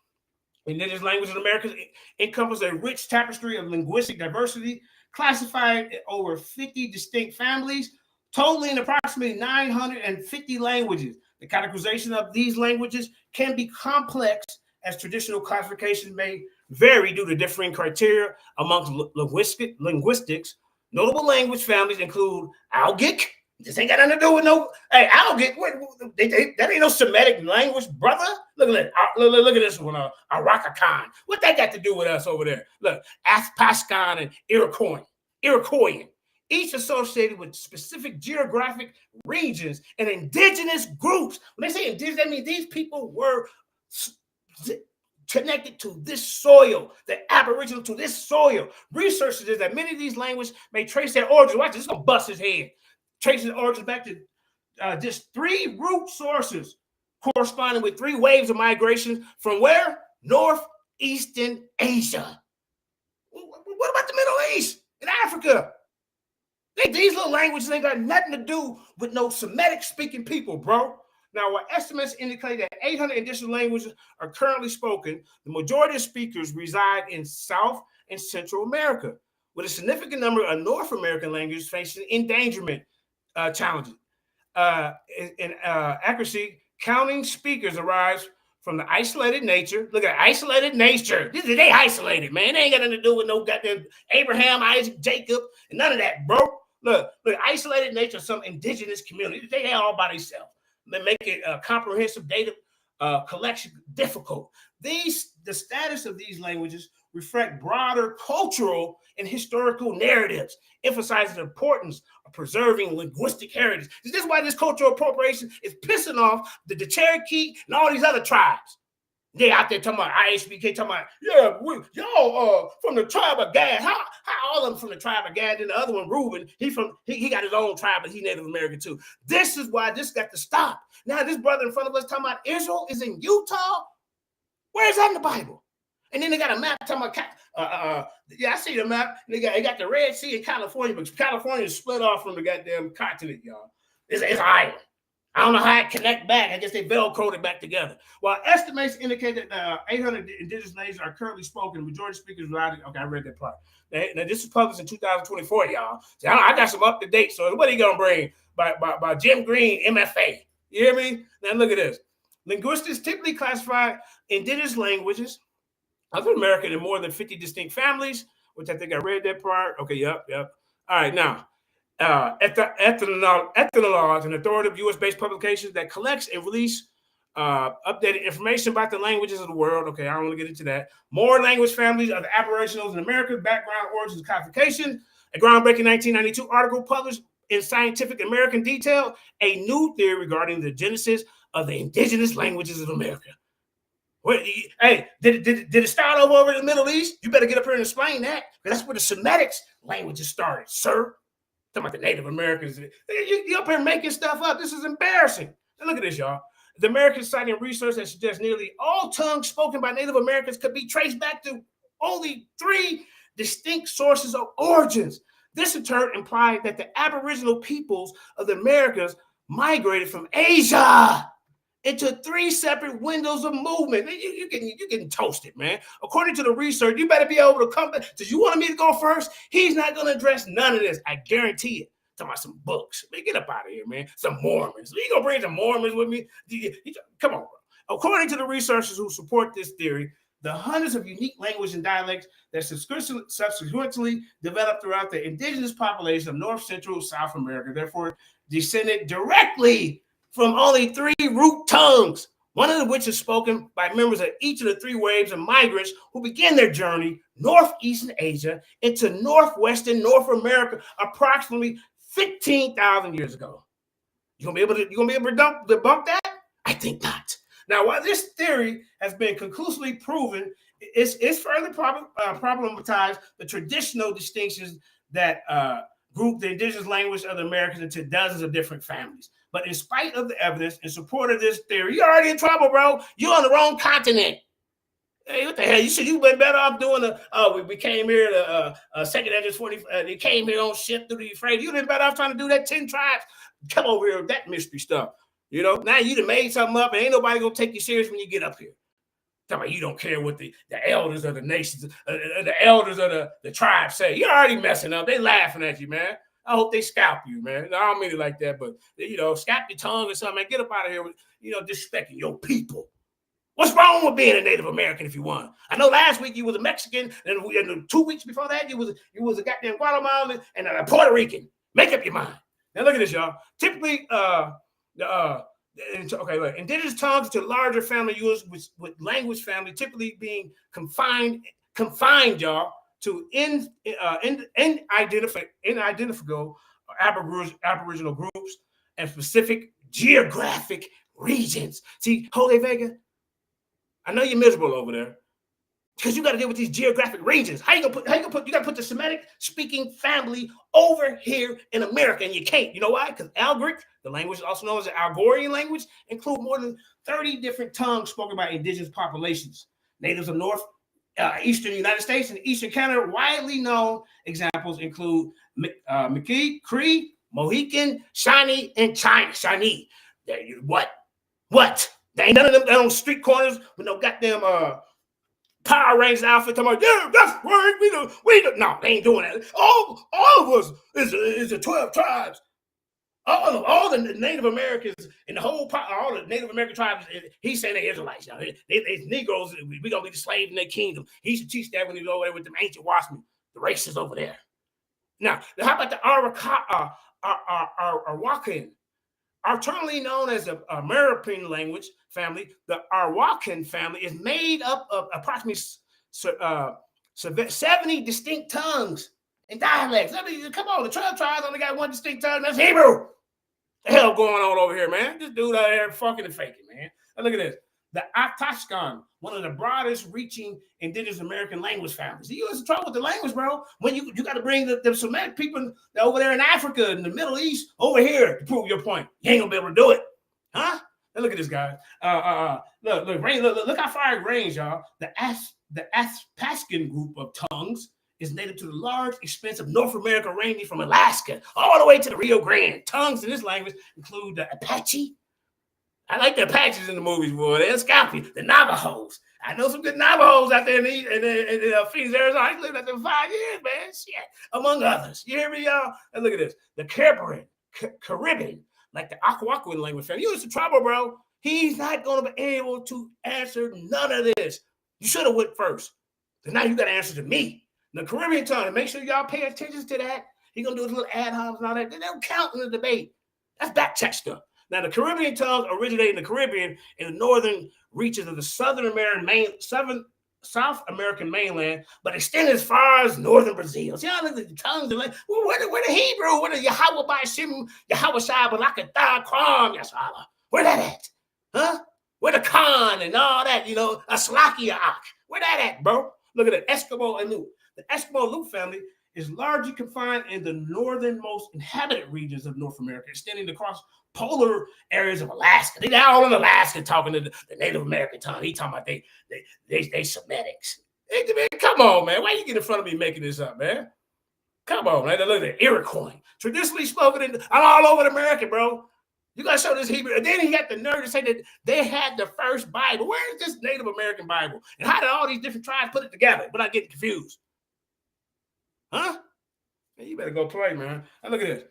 Indigenous languages in America encompass a rich tapestry of linguistic diversity, classified in over 50 distinct families, totaling approximately 950 languages. The categorization of these languages can be complex, as traditional classifications may vary due to differing criteria amongst linguistics. Notable language families include Algic. This ain't got nothing to do with no. Hey, Algic, that ain't no Semitic language, brother. Look at that. Look at this one, Arakan. What that got to do with us over there? Look, Athapascan and Iroquoian, each associated with specific geographic regions and indigenous groups. When they say indigenous, that means these people were connected to this soil, the aboriginal to this soil. Research suggests that many of these languages may trace their origins. Watch this, it's gonna bust his head. Tracing origins back to just 3 root sources corresponding with 3 waves of migration from where? Northeastern Asia. What about the Middle East and Africa? These little languages ain't got nothing to do with no Semitic speaking people, bro. Now, what estimates indicate that 800 indigenous languages are currently spoken, the majority of speakers reside in South and Central America, with a significant number of North American languages facing endangerment challenges. In accuracy, counting speakers arise from the isolated nature. Look at isolated nature. They isolated, man. They ain't got nothing to do with no goddamn Abraham, Isaac, Jacob, and none of that, bro. Look, isolated nature of some indigenous community. They all by themselves. They make it comprehensive data collection difficult. The status of these languages reflect broader cultural and historical narratives, emphasizing the importance of preserving linguistic heritage. This is why this cultural appropriation is pissing off the Cherokee and all these other tribes. They out there talking about IHBK, talking about, yeah, y'all from the tribe of Gad. How all of them from the tribe of Gad, and the other one, Reuben, he got his own tribe, but he's Native American too. This is why this got to stop. Now this brother in front of us talking about Israel is in Utah. Where is that in the Bible? And then they got a map talking about, yeah, I see the map. They got the Red Sea in California, but California is split off from the goddamn continent, y'all. It's an island. I don't know how it connect back. I guess they Velcroed it back together. While estimates indicate that 800 indigenous languages are currently spoken, the majority of speakers reside. Okay, I read that part. Now, this was published in 2024, y'all. See, I got some up to date. So what are you gonna bring by Jim Green, MFA? You hear me? Now look at this. Linguistics typically classify indigenous languages of America in more than 50 distinct families, which I think I read that part. Okay, yep. All right, now. Ethnologues, an authoritative U.S.-based publications that collects and release updated information about the languages of the world. Okay, I don't want to get into that. More language families of the Aboriginals in America, background, origins, and codification. A groundbreaking 1992 article published in Scientific American Detail, a new theory regarding the genesis of the indigenous languages of America. Hey, did it start over in the Middle East? You better get up here and explain that, because that's where the Semitic languages started, sir. Talking about the Native Americans. You up here making stuff up. This is embarrassing. Now look at this, y'all. The Americans citing research that suggests nearly all tongues spoken by Native Americans could be traced back to only 3 distinct sources of origins. This in turn implied that the Aboriginal peoples of the Americas migrated from Asia into 3 separate windows of movement. You're getting toasted, man. According to the research, you better be able to come back. Did you want me to go first? He's not going to address none of this. I guarantee it. Talking about some books. Man, get up out of here, man. Some Mormons. You going to bring some Mormons with me? Come on, bro. According to the researchers who support this theory, the hundreds of unique languages and dialects that subsequently developed throughout the indigenous population of North, Central, South America, therefore descended directly from only 3 root tongues, one of which is spoken by members of each of the 3 waves of migrants who began their journey northeastern Asia into northwestern North America approximately 15,000 years ago. You gonna be able to debunk that? I think not. Now, while this theory has been conclusively proven, it's further problematized the traditional distinctions that group the indigenous language of the Americans into dozens of different families. But in spite of the evidence in support of this theory, you're already in trouble, bro. You're on the wrong continent. Hey, what the hell? You've been better off doing we came here to second entrance 40. They came here on ship through the Euphrates. You've been better off trying to do that 10 tribes. Come over here with that mystery stuff. You know, now you done made something up and ain't nobody gonna take you serious when you get up here. Tell me you don't care what the elders of the nations, the elders of the tribe say. You're already messing up. They laughing at you, man. I hope they scalp you, man. No, I don't mean it like that, but scalp your tongue or something, man. Get up out of here with, disrespecting your people. What's wrong with being a Native American if you want? I know last week you was a Mexican, and 2 weeks before that you was a goddamn Guatemalan and a Puerto Rican. Make up your mind. Now look at this, y'all. Typically, indigenous tongues to larger family used with language family typically being confined, y'all, to identifiable Aboriginal groups and specific geographic regions. See, Holy Vega, I know you're miserable over there because you got to deal with these geographic regions. You got to put the Semitic speaking family over here in America, and you can't. You know why? Because Algoric, the language also known as the Algorian language, include more than 30 different tongues spoken by indigenous populations. Natives of North Eastern United States and Eastern Canada. Widely known examples include McKee, Cree, Mohican, Shawnee, and Shawnee. What? There ain't none of them on street corners with no goddamn Power Rangers outfit talking about, yeah, that's right. We do. No, they ain't doing that. All of us is the 12 tribes. All the Native Americans and all the Native American tribes, he's saying they're Israelites. They Negroes, we're going to be the slaves in their kingdom. He should teach that when he's over there with them ancient watchmen, the races over there. Now, how about the Arawakan? Alternately known as the American language family, the Arawakan family is made up of approximately 70 distinct tongues and dialects. I mean, come on, the 12 tribes only got one distinct tongue, that's Hebrew. The hell going on over here, man? This dude out there fucking and faking, man. Now look at this. The Atashkan, one of the broadest reaching indigenous American language families. You was in trouble with the language, bro. When you got to bring the Semitic people over there in Africa and the Middle East over here to prove your point. You ain't gonna be able to do it, huh? Now look at this guy. Look how far it ranges, y'all. The Athabascan group of tongues is native to the large, expansive North America, ranging from Alaska all the way to the Rio Grande. Tongues in this language include the Apache, I like the Apaches in the movies, boy. They're scalpy. The Navajos. I know some good Navajos out there in Phoenix, Arizona. I lived out there for 5 years, man. Shit. Among others. You hear me, y'all? And look at this. The Caribbean, like the Aquaquan language family. You in some trouble, bro. He's not going to be able to answer none of this. You should have went first. So now you got to answer to me. The Caribbean tongue. Make sure y'all pay attention to that. He's going to do his little ad homs and all that. They don't count in the debate. That's back check stuff. Now, the Caribbean tongues originated in the Caribbean in the northern reaches of the South American mainland, but extend as far as northern Brazil. See, look at the tongues. Like, well, where the Hebrew? Where the Yahweh Bashim, Yahweh Shai, Balakatah, Kwam, Yashala? Where that at? Huh? Where the Khan and all that, Aslakia, where that at, bro? Look at the Eskimo Aleut. The Eskimo Aleut family is largely confined in the northernmost inhabited regions of North America, extending across polar areas of Alaska. They're all in Alaska talking to the Native American tongue. He talking about they Semitics. Hey, man, come on, man. Why you get in front of me making this up, man? Come on, man. Look at Iroquois. Traditionally spoken I'm all over America, bro. You gotta show this Hebrew. And then he got the nerve to say that they had the first Bible. Where is this Native American Bible? And how did all these different tribes put it together without getting confused? Huh? Man, you better go play, man. And look at this.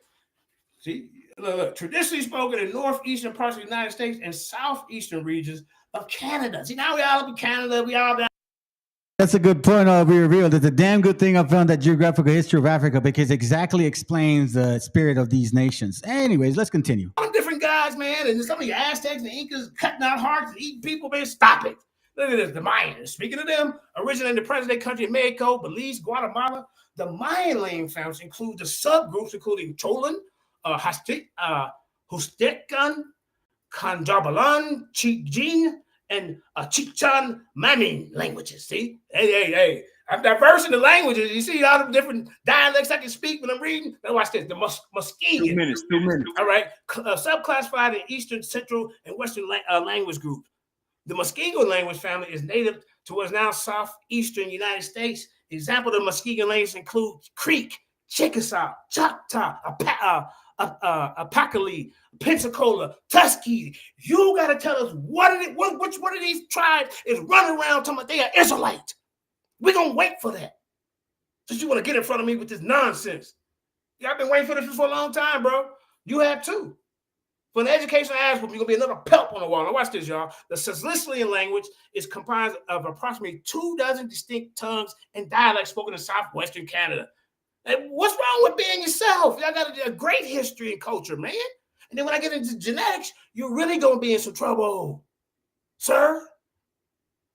See, look. Traditionally spoken in northeastern parts of the United States and southeastern regions of Canada. See, now we all up in Canada. We all down. That's a good point. I'll be revealed. It's a damn good thing I found that geographical history of Africa because it exactly explains the spirit of these nations. Anyways, let's continue. All different guys, man, and some of your Aztecs and Incas cutting out hearts and eating people, man. Stop it. Look at this. The Mayans. Speaking of them, originating in the present-day country of Mexico, Belize, Guatemala, the Mayan language families include the subgroups including Cholan, Huastecan, Kandarbalan, Chichin, and Chichan Mamin languages. See? Hey. I'm diverse in the languages. You see all the different dialects I can speak when I'm reading? Now watch this. The Muskegon. 2 minutes. All right. Subclassified in Eastern, Central, and Western language groups. The Muskegon language family is native to what is now southeastern United States. Example of the Muskegon language include Creek, Chickasaw, Choctaw, Apakali, Pensacola, Tuskegee. You got to tell us which one of these tribes is running around talking about they are Israelite. We're going to wait for that. Since you want to get in front of me with this nonsense. Y'all been waiting for this for a long time, bro. You have too. For an educational aspect, you're going to be another pelt on the wall. Now watch this, y'all. The Sicilian language is comprised of approximately 24 distinct tongues and dialects spoken in southwestern Canada. And what's wrong with being yourself? Y'all got a great history and culture, man. And then when I get into genetics, you're really going to be in some trouble, sir.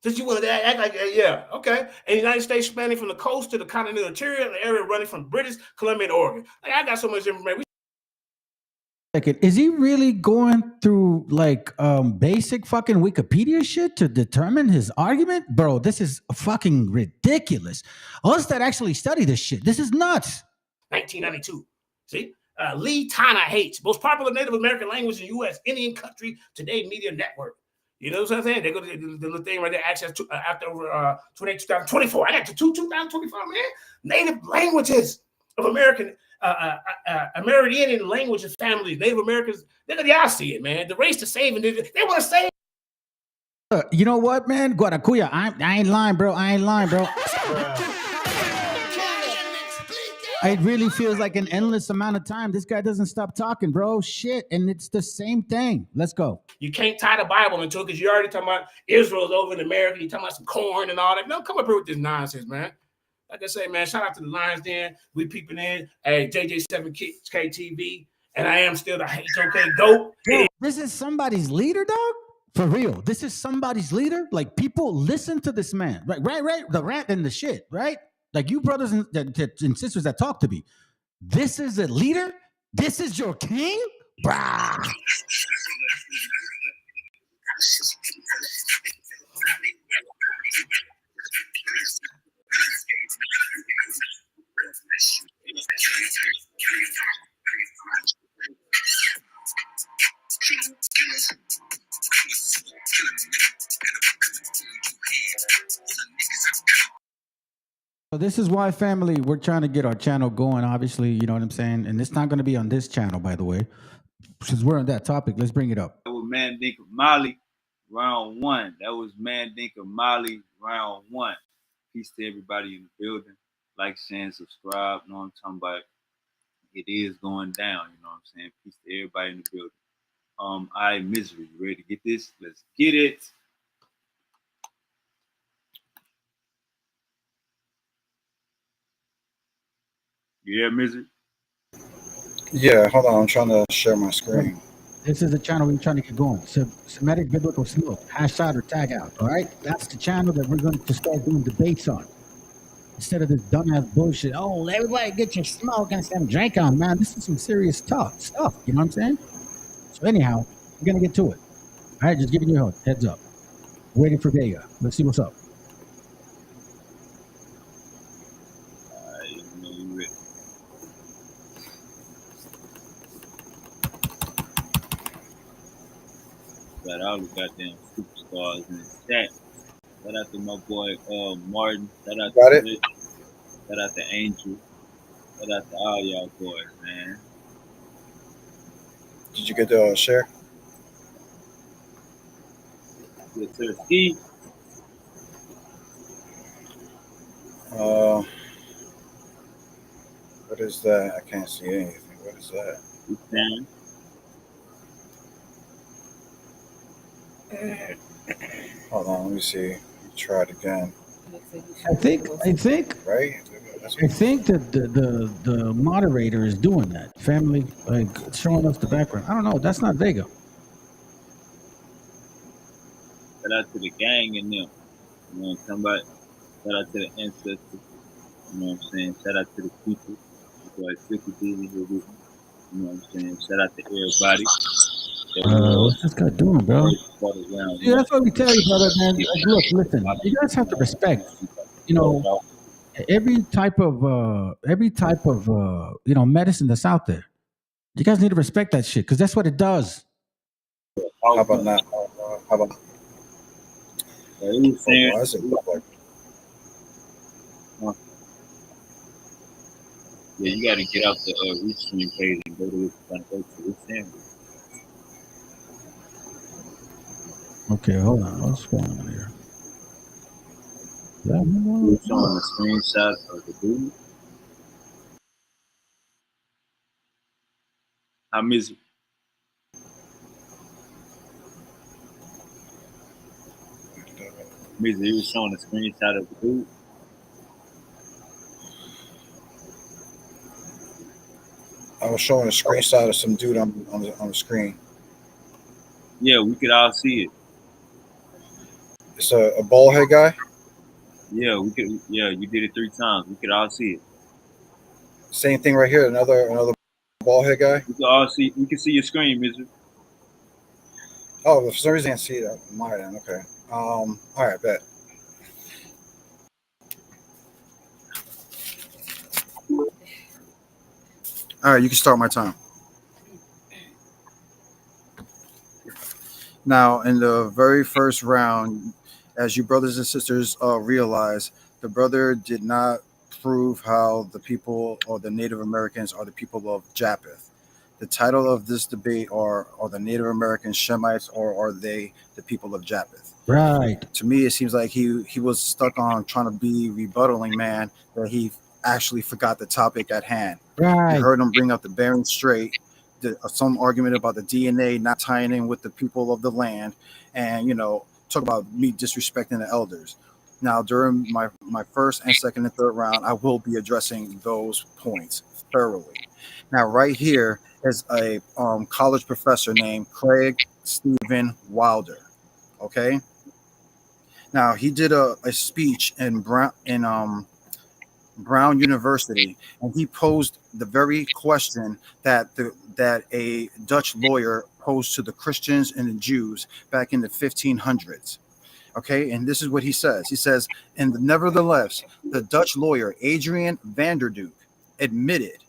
Since you want to act like, yeah, okay. And the United States spanning from the coast to the continental interior, and the area running from British Columbia to Oregon. Like, I got so much information. Is he really going through like basic fucking Wikipedia shit to determine his argument? Bro, this is fucking ridiculous. Us that actually study this shit, this is nuts. 1992. See? Lee Tana Hates, most popular Native American language in the U.S., Indian Country Today Media Network. You know what I'm saying? They go to the little thing right there, access to after 2024. I got to 2024, man. Native languages of American Amerindian language and families, Native Americans. Y'all see it, man. The race to saving, they want to save. You know what, man? Guaracuya, I ain't lying, bro. It really feels like an endless amount of time. This guy doesn't stop talking, bro. Shit. And it's the same thing. Let's go. You can't tie the Bible into it because you're already talking about Israel's over in America. You're talking about some corn and all that. No, come up here with this nonsense, man. Like I say, man, shout out to the Lions Den. We peeping in. Hey, JJ7K TV. And I am still the HOK GOAT. Yo, this is somebody's leader, dog? For real. This is somebody's leader? Like, people listen to this man. Right. The rant and the shit, right? Like, you brothers and sisters that talk to me. This is a leader? This is your king? Brah. So this is why, family, we're trying to get our channel going, obviously, you know what I'm saying? And it's not going to be on this channel, by the way. Since we're on that topic, let's bring it up. With Mandinka Mali, round one. That was Mandinka Mali, round one. Peace to everybody in the building. Like, share, and subscribe. Know what I'm talking about? It is going down. You know what I'm saying? Peace to everybody in the building. Misery. You ready to get this? Let's get it. You hear Misery? Yeah, hold on. I'm trying to share my screen. This is the channel we're trying to get going. Semitic Biblical Smoke, hash out or tag out. All right, that's the channel that we're going to start doing debates on. Instead of this dumbass bullshit. Oh, everybody get your smoke and some drink on, man. This is some serious stuff. You know what I'm saying? So anyhow, we're gonna get to it. All right, just giving you a heads up. Waiting for Vega. Let's see what's up. Got all the goddamn superstars in the chat. Shout out to my boy Martin. Shout out Got to it? Rich. Shout out to Angel. Shout out to all y'all boys, man. Did you get the share? Yes, sir. Ski. What is that? I can't see anything. What is that? You can. Hold on, let me see. Try it again. I think Right? I think that the moderator is doing that. Family, like showing us the background. I don't know. That's not Vega. Shout out to the gang and them. You know what I'm talking about? Shout out to the ancestors. You know what I'm saying? Shout out to the people. Boy, 50 here with me. You know what I'm saying? Shout out to everybody. What's this guy doing, bro? Yeah, that's what we tell you, brother, man. Like, look, listen. You guys have to respect, you know, every type of medicine that's out there. You guys need to respect that shit because that's what it does. How about that? How about? Yeah, you got to get off the Restream page and go to what you're trying to go to. It's saying. Okay, hold on. What's going on here? We're showing a screenshot of the dude. How miserable. Misery, he was showing a screenshot of the dude. I was showing a screenshot of some dude on the screen. Yeah, we could all see it. It's a bald head guy? Yeah, we could. Yeah, you did it 3 times. We could all see it. Same thing right here. Another bald head guy. We could all see. We can see your screen, Mister. Oh, for some reason I can't see it on my end. Okay. All right, bet. All right, you can start my time. Now, in the very first round, as you brothers and sisters realize, the brother did not prove how the people or the Native Americans are the people of Japheth. The title of this debate are the Native Americans Shemites or are they the people of Japheth? Right. To me, it seems like he was stuck on trying to be rebuttaling man that he actually forgot the topic at hand. Right. You heard him bring up the Bering Strait, some argument about the DNA not tying in with the people of the land, and talk about me disrespecting the elders. Now, during my first and second and third round, I will be addressing those points thoroughly. Now, right here is a college professor named Craig Stephen Wilder. Okay. Now, he did a speech in Brown University, and he posed the very question that a Dutch lawyer posed to the Christians and the Jews back in the 1500s. Okay, and this is what he says. He says, and nevertheless, the Dutch lawyer Adrian van der Duke admitted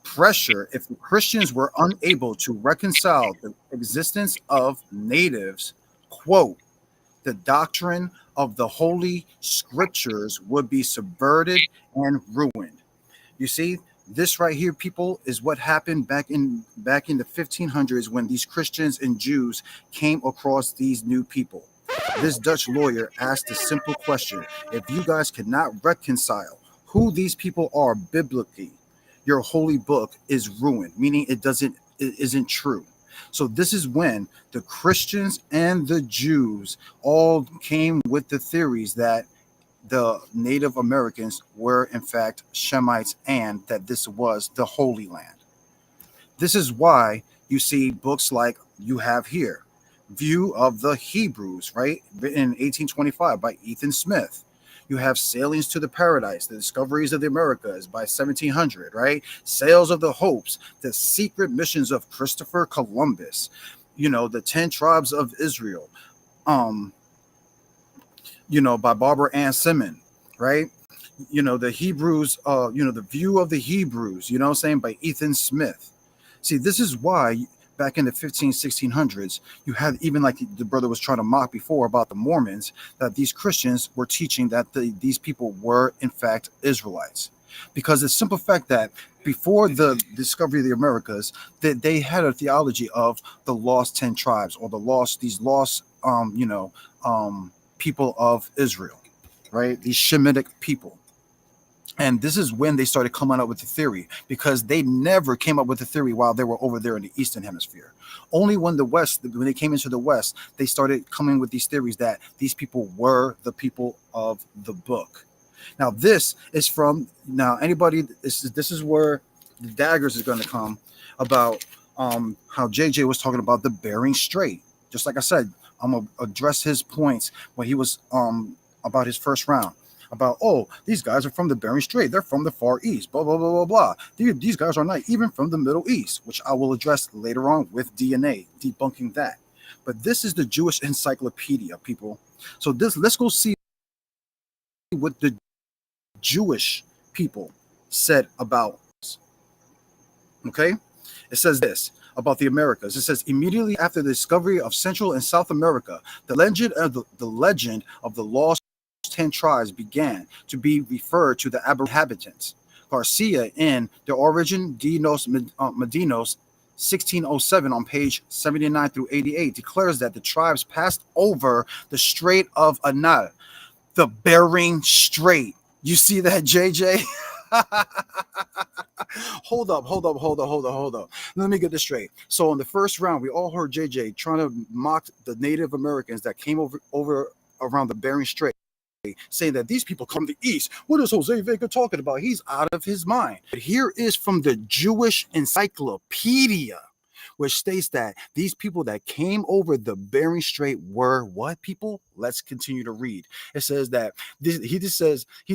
pressure if the Christians were unable to reconcile the existence of natives, quote, the doctrine of the Holy Scriptures would be subverted and ruined. You see, This right here, people, is what happened back in the 1500s when these Christians and Jews came across these new people. This Dutch lawyer asked a simple question: if you guys cannot reconcile who these people are biblically, your holy book is ruined, meaning it isn't true. So this is when the Christians and the Jews all came with the theories that the Native Americans were in fact Shemites and that this was the Holy Land. This is why you see books like you have here, View of the Hebrews, right? Written in 1825 by Ethan Smith. You have Sailings to the Paradise, The Discoveries of the Americas by 1700, right? Sails of the Hopes, The Secret Missions of Christopher Columbus, the 10 Tribes of Israel, by Barbara Ann Simon, right? The Hebrews, the View of the Hebrews, by Ethan Smith. See, this is why back in the 1600s, you had, even like the brother was trying to mock before about the Mormons, that these Christians were teaching that these people were in fact Israelites. Because the simple fact that before the discovery of the Americas, that they had a theology of the lost 10 tribes or these lost people of Israel, right? These Shemitic people. And this is when they started coming up with the theory, because they never came up with the theory while they were over there in the Eastern Hemisphere. Only when they came into the West, they started coming with these theories that these people were the people of the book. Now, this is this is where the daggers is going to come about how JJ was talking about the Bering Strait. Just like I said, I'm going to address his points when he was about his first round. About, these guys are from the Bering Strait. They're from the Far East, blah, blah, blah, blah, blah. These guys are not even from the Middle East, which I will address later on with DNA, debunking that. But this is the Jewish Encyclopedia, people. So let's go see what the Jewish people said about this. Okay? It says this about the Americas. It says, immediately after the discovery of Central and South America, the legend of the lost 10 tribes began to be referred to the inhabitants. Garcia in The Origin de los Medinos, 1607, on page 79 through 88, declares that the tribes passed over the Strait of Anal, the Bering Strait. You see that, JJ? Hold up. Let me get this straight. So in the first round, we all heard JJ trying to mock the Native Americans that came over around the Bering Strait, saying that these people come from the East. What is Jose Vega talking about? He's out of his mind. But here is from the Jewish Encyclopedia, which states that these people that came over the Bering Strait were what people? Let's continue to read. It says that he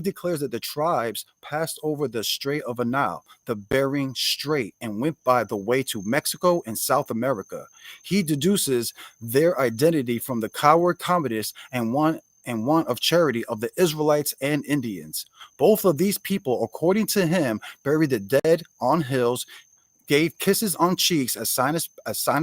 declares that the tribes passed over the Strait of Anal, the Bering Strait, and went by the way to Mexico and South America. He deduces their identity from the coward cowardice and want of charity of the Israelites and Indians. Both of these people, according to him, buried the dead on hills, gave kisses on cheeks as sign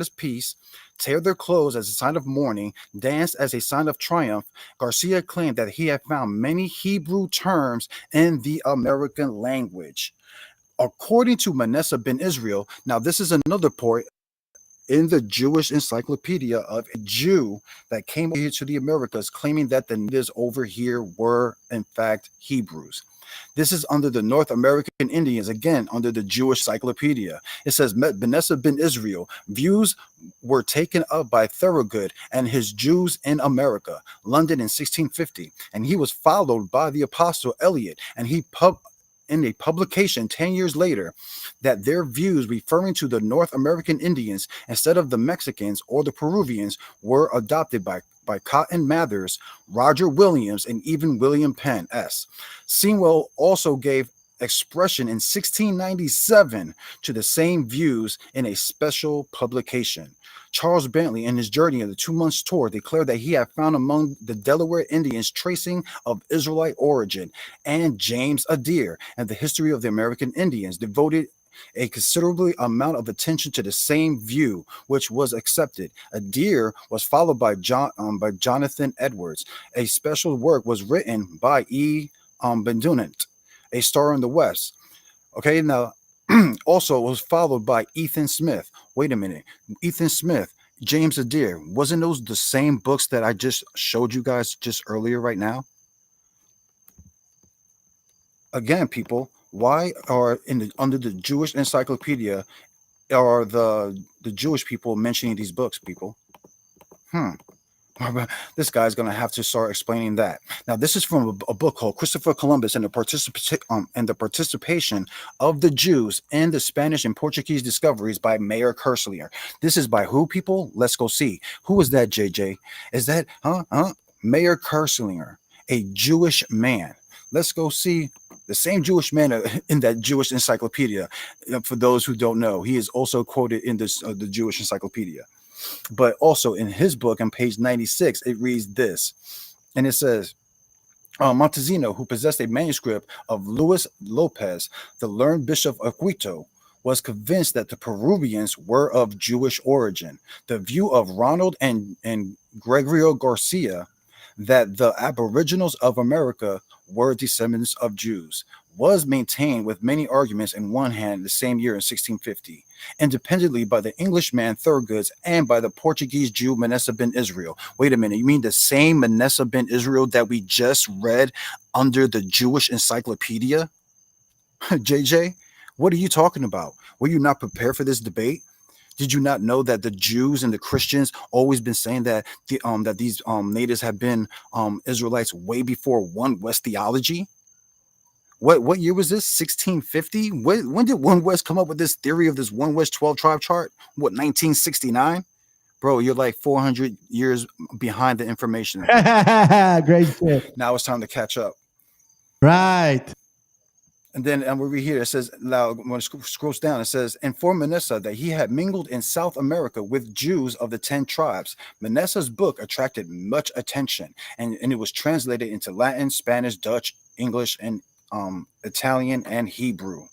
of peace, tear their clothes as a sign of mourning, danced as a sign of triumph. Garcia claimed that he had found many Hebrew terms in the American language. According to Manasseh ben Israel, now this is another point in the Jewish Encyclopedia of a Jew that came here to the Americas, claiming that the natives over here were in fact Hebrews. This is under the North American Indians, again, under the Jewish Encyclopedia. It says, Manasseh ben Israel, views were taken up by Thorogood and his Jews in America, London in 1650, and he was followed by the Apostle Eliot, and he in a publication 10 years later, that their views referring to the North American Indians instead of the Mexicans or the Peruvians were adopted by Cotton Mathers, Roger Williams, and even William Penn S. Sewell also gave expression in 1697 to the same views in a special publication. Charles Bentley, in his journey of the 2 months tour, declared that he had found among the Delaware Indians tracing of Israelite origin, and James Adair and the history of the American Indians devoted a considerable amount of attention to the same view, which was accepted. Adair was followed by Jonathan Edwards. A special work was written by E. Bendunant, A Star in the West. Okay, now Also, it was followed by Ethan Smith. Wait a minute. Ethan Smith, James Adair. Wasn't those the same books that I just showed you guys just earlier right now? Again, people, why are under the Jewish Encyclopedia are the Jewish people mentioning these books, people? This guy's going to have to start explaining that. Now, this is from a book called Christopher Columbus and the Participation of the Jews in the Spanish and Portuguese Discoveries by Mayer Kerslinger. This is by who, people? Let's go see. Who is that, JJ? Is that, Mayer Kerslinger, a Jewish man. Let's go see the same Jewish man in that Jewish encyclopedia. For those who don't know, he is also quoted in this the Jewish encyclopedia. But also in his book on page 96, it reads this, and it says, Montezino, who possessed a manuscript of Luis Lopez, the learned bishop of Quito, was convinced that the Peruvians were of Jewish origin. The view of Ronald and Gregorio Garcia that the aboriginals of America were descendants of Jews was maintained with many arguments in one hand the same year in 1650, independently by the Englishman Thurgood and by the Portuguese Jew Manasseh ben Israel. Wait a minute, you mean the same Manasseh ben Israel that we just read under the Jewish encyclopedia? JJ, what are you talking about? Were you not prepared for this debate? Did you not know that the Jews and the Christians always been saying that that these natives have been Israelites way before One West theology? What year was this? 1650? When did One West come up with this theory of this One West 12 tribe chart? What, 1969? Bro, you're like 400 years behind the information. Great shit. Now it's time to catch up. Right. And then over here, it says, when it scrolls down, it says, informed Manasseh that he had mingled in South America with Jews of the 10 tribes. Manasseh's book attracted much attention, and it was translated into Latin, Spanish, Dutch, English, and Italian, and Hebrew.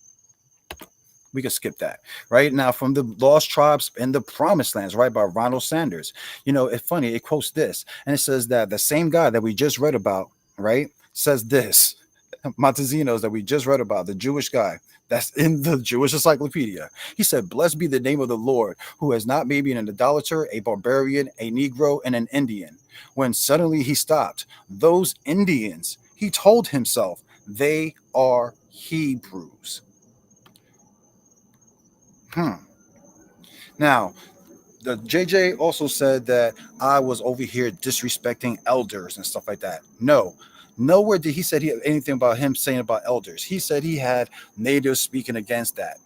We could skip that. Right now, from the Lost Tribes and the Promised Lands, right, by Ronald Sanders. You know, it's funny, it quotes this, and it says that the same guy that we just read about, right, says this. Montezino's that we just read about, the Jewish guy that's in the Jewish encyclopedia. He said, blessed be the name of the Lord, who has not made me an idolater, a barbarian, a Negro, and an Indian. When suddenly he stopped, those Indians, he told himself, they are Hebrews. Now, the JJ also said that I was over here disrespecting elders and stuff like that. No. Nowhere did he said he had anything about him saying about elders. He said he had natives speaking against that.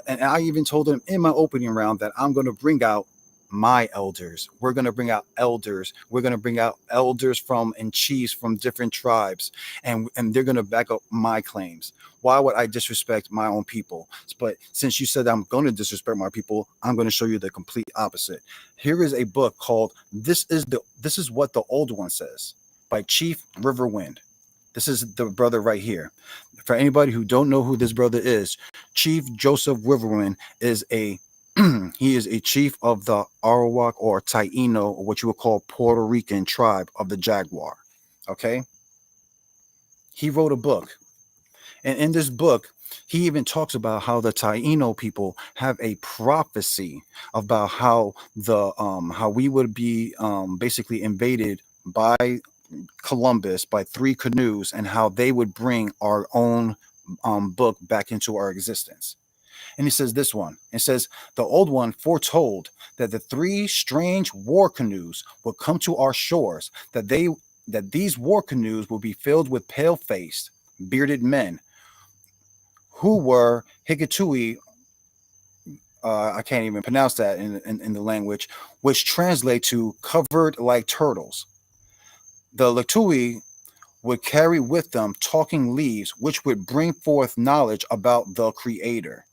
And I even told him in my opening round that I'm going to bring out my elders. We're going to bring out elders. We're going to bring out elders from and chiefs from different tribes. And they're going to back up my claims. Why would I disrespect my own people? But since you said I'm going to disrespect my people, I'm going to show you the complete opposite. Here is a book called This is What the Old One Says by Chief Riverwind. This is the brother right here. For anybody who don't know who this brother is, Chief Joseph Riverwind is he is a chief of the Arawak or Taino, or what you would call Puerto Rican tribe of the Jaguar. Okay. He wrote a book. And in this book, he even talks about how the Taino people have a prophecy about how how we would be basically invaded by Columbus by 3 canoes, and how they would bring our own book back into our existence. And he says this one. It says, the old one foretold that the 3 strange war canoes would come to our shores, that these war canoes will be filled with pale-faced, bearded men who were Hikatui. I can't even pronounce that in the language, which translate to covered like turtles. The Latui would carry with them talking leaves, which would bring forth knowledge about the Creator.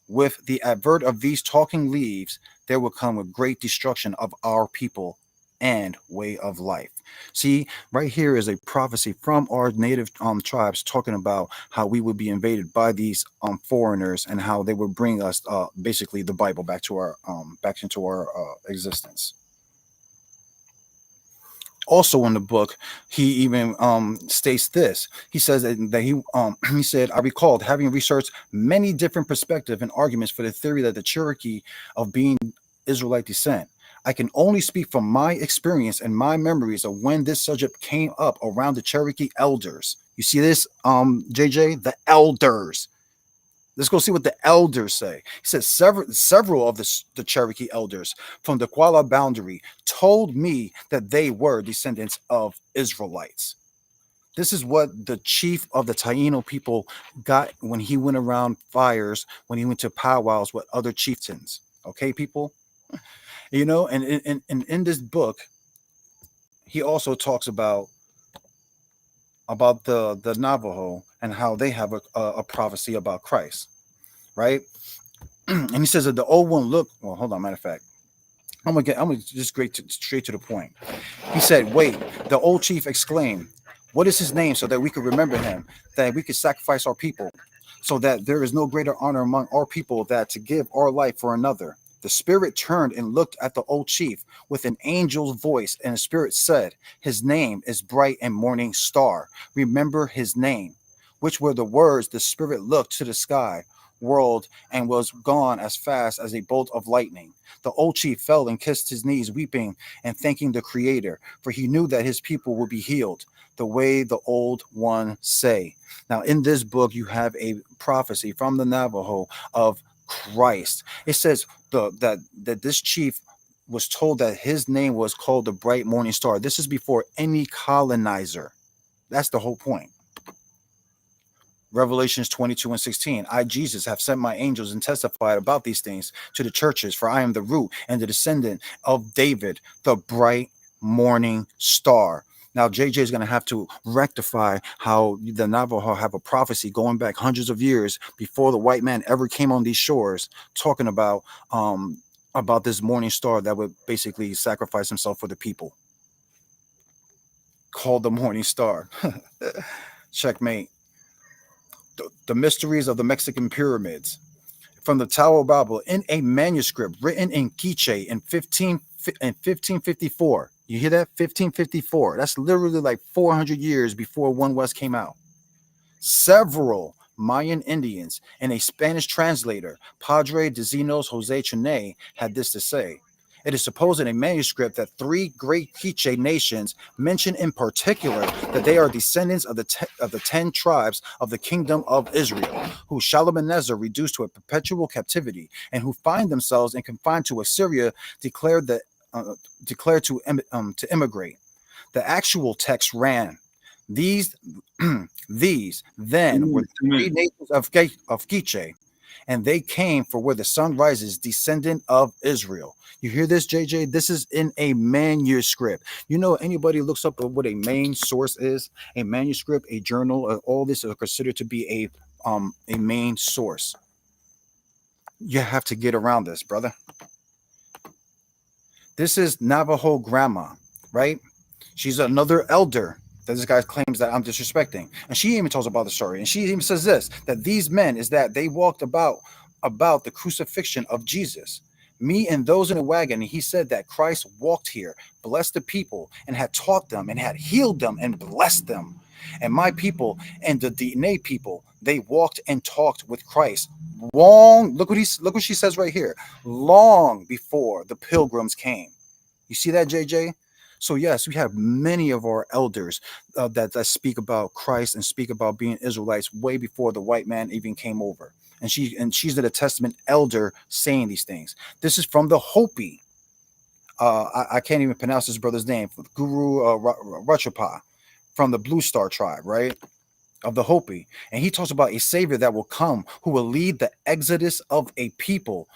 With the advert of these talking leaves, there will come a great destruction of our people and way of life. See, right here is a prophecy from our native tribes talking about how we would be invaded by these foreigners, and how they would bring us basically the Bible back into our existence. Also in the book, he even states this. He says that he he said, I recalled having researched many different perspectives and arguments for the theory that the Cherokee of being Israelite descent. I can only speak from my experience and my memories of when this subject came up around the Cherokee elders. You see this, JJ? The elders. Let's go see what the elders say. He says several of the Cherokee elders from the Kuala boundary told me that they were descendants of Israelites. This is what the chief of the Taino people got when he went around fires, when he went to powwows with other chieftains. Okay, people? You know, and in this book, he also talks about the Navajo and how they have a prophecy about Christ, right? And he says that the old one look. Well, hold on. Matter of fact, I'm gonna just straight to the point. He said, "Wait." The old chief exclaimed, "What is his name, so that we could remember him, that we could sacrifice our people, so that there is no greater honor among our people that to give our life for another." The spirit turned and looked at the old chief with an angel's voice, and the spirit said, "His name is Bright and Morning Star. Remember his name." Which were the words the spirit looked to the sky, whirled, and was gone as fast as a bolt of lightning. The old chief fell and kissed his knees, weeping and thanking the Creator, for he knew that his people would be healed, the way the old one say. Now, in this book, you have a prophecy from the Navajo of Christ. It says that this chief was told that his name was called the Bright Morning Star. This is before any colonizer. That's the whole point. Revelations 22:16. I, Jesus, have sent my angels and testified about these things to the churches, for I am the root and the descendant of David, the bright morning star. Now, JJ is going to have to rectify how the Navajo have a prophecy going back hundreds of years before the white man ever came on these shores, talking about this morning star that would basically sacrifice himself for the people. Called the morning star. Checkmate. The mysteries of the Mexican pyramids. From the Tower Bible in a manuscript written in Quiche in 1554. You hear that? 1554. That's literally like 400 years before One West came out. Several Mayan Indians and a Spanish translator, Padre de Zinos Jose Chune, had this to say. It is supposed in a manuscript that three great Quiche nations mention in particular that they are descendants of the 10 tribes of the kingdom of Israel, who Shalmaneser reduced to a perpetual captivity, and who find themselves and confined to Assyria, declared to immigrate. The actual text ran, these then were the three nations of Quiche, and they came for where the sun rises, descendant of Israel. You hear this, JJ? This is in a manuscript. You know, anybody looks up what a main source is, a manuscript, a journal, all this are considered to be a main source. You have to get around this, brother. This is Navajo grandma, right? She's another elder that this guy claims that I'm disrespecting. And she even tells about the story. And she even says this, that these men is that they walked about the crucifixion of Jesus. Me and those in the wagon, and he said that Christ walked here, blessed the people, and had taught them, and had healed them, and blessed them. And my people and the DNA people, they walked and talked with Christ long. Look what she says right here. Long before the pilgrims came. You see that, JJ? So yes, we have many of our elders that speak about Christ and speak about being Israelites way before the white man even came over. And she's the Testament elder saying these things. This is from the Hopi. I can't even pronounce this brother's name. Guru Ratchapa from the Blue Star tribe, right? Of the Hopi. And he talks about a savior that will come, who will lead the exodus of a people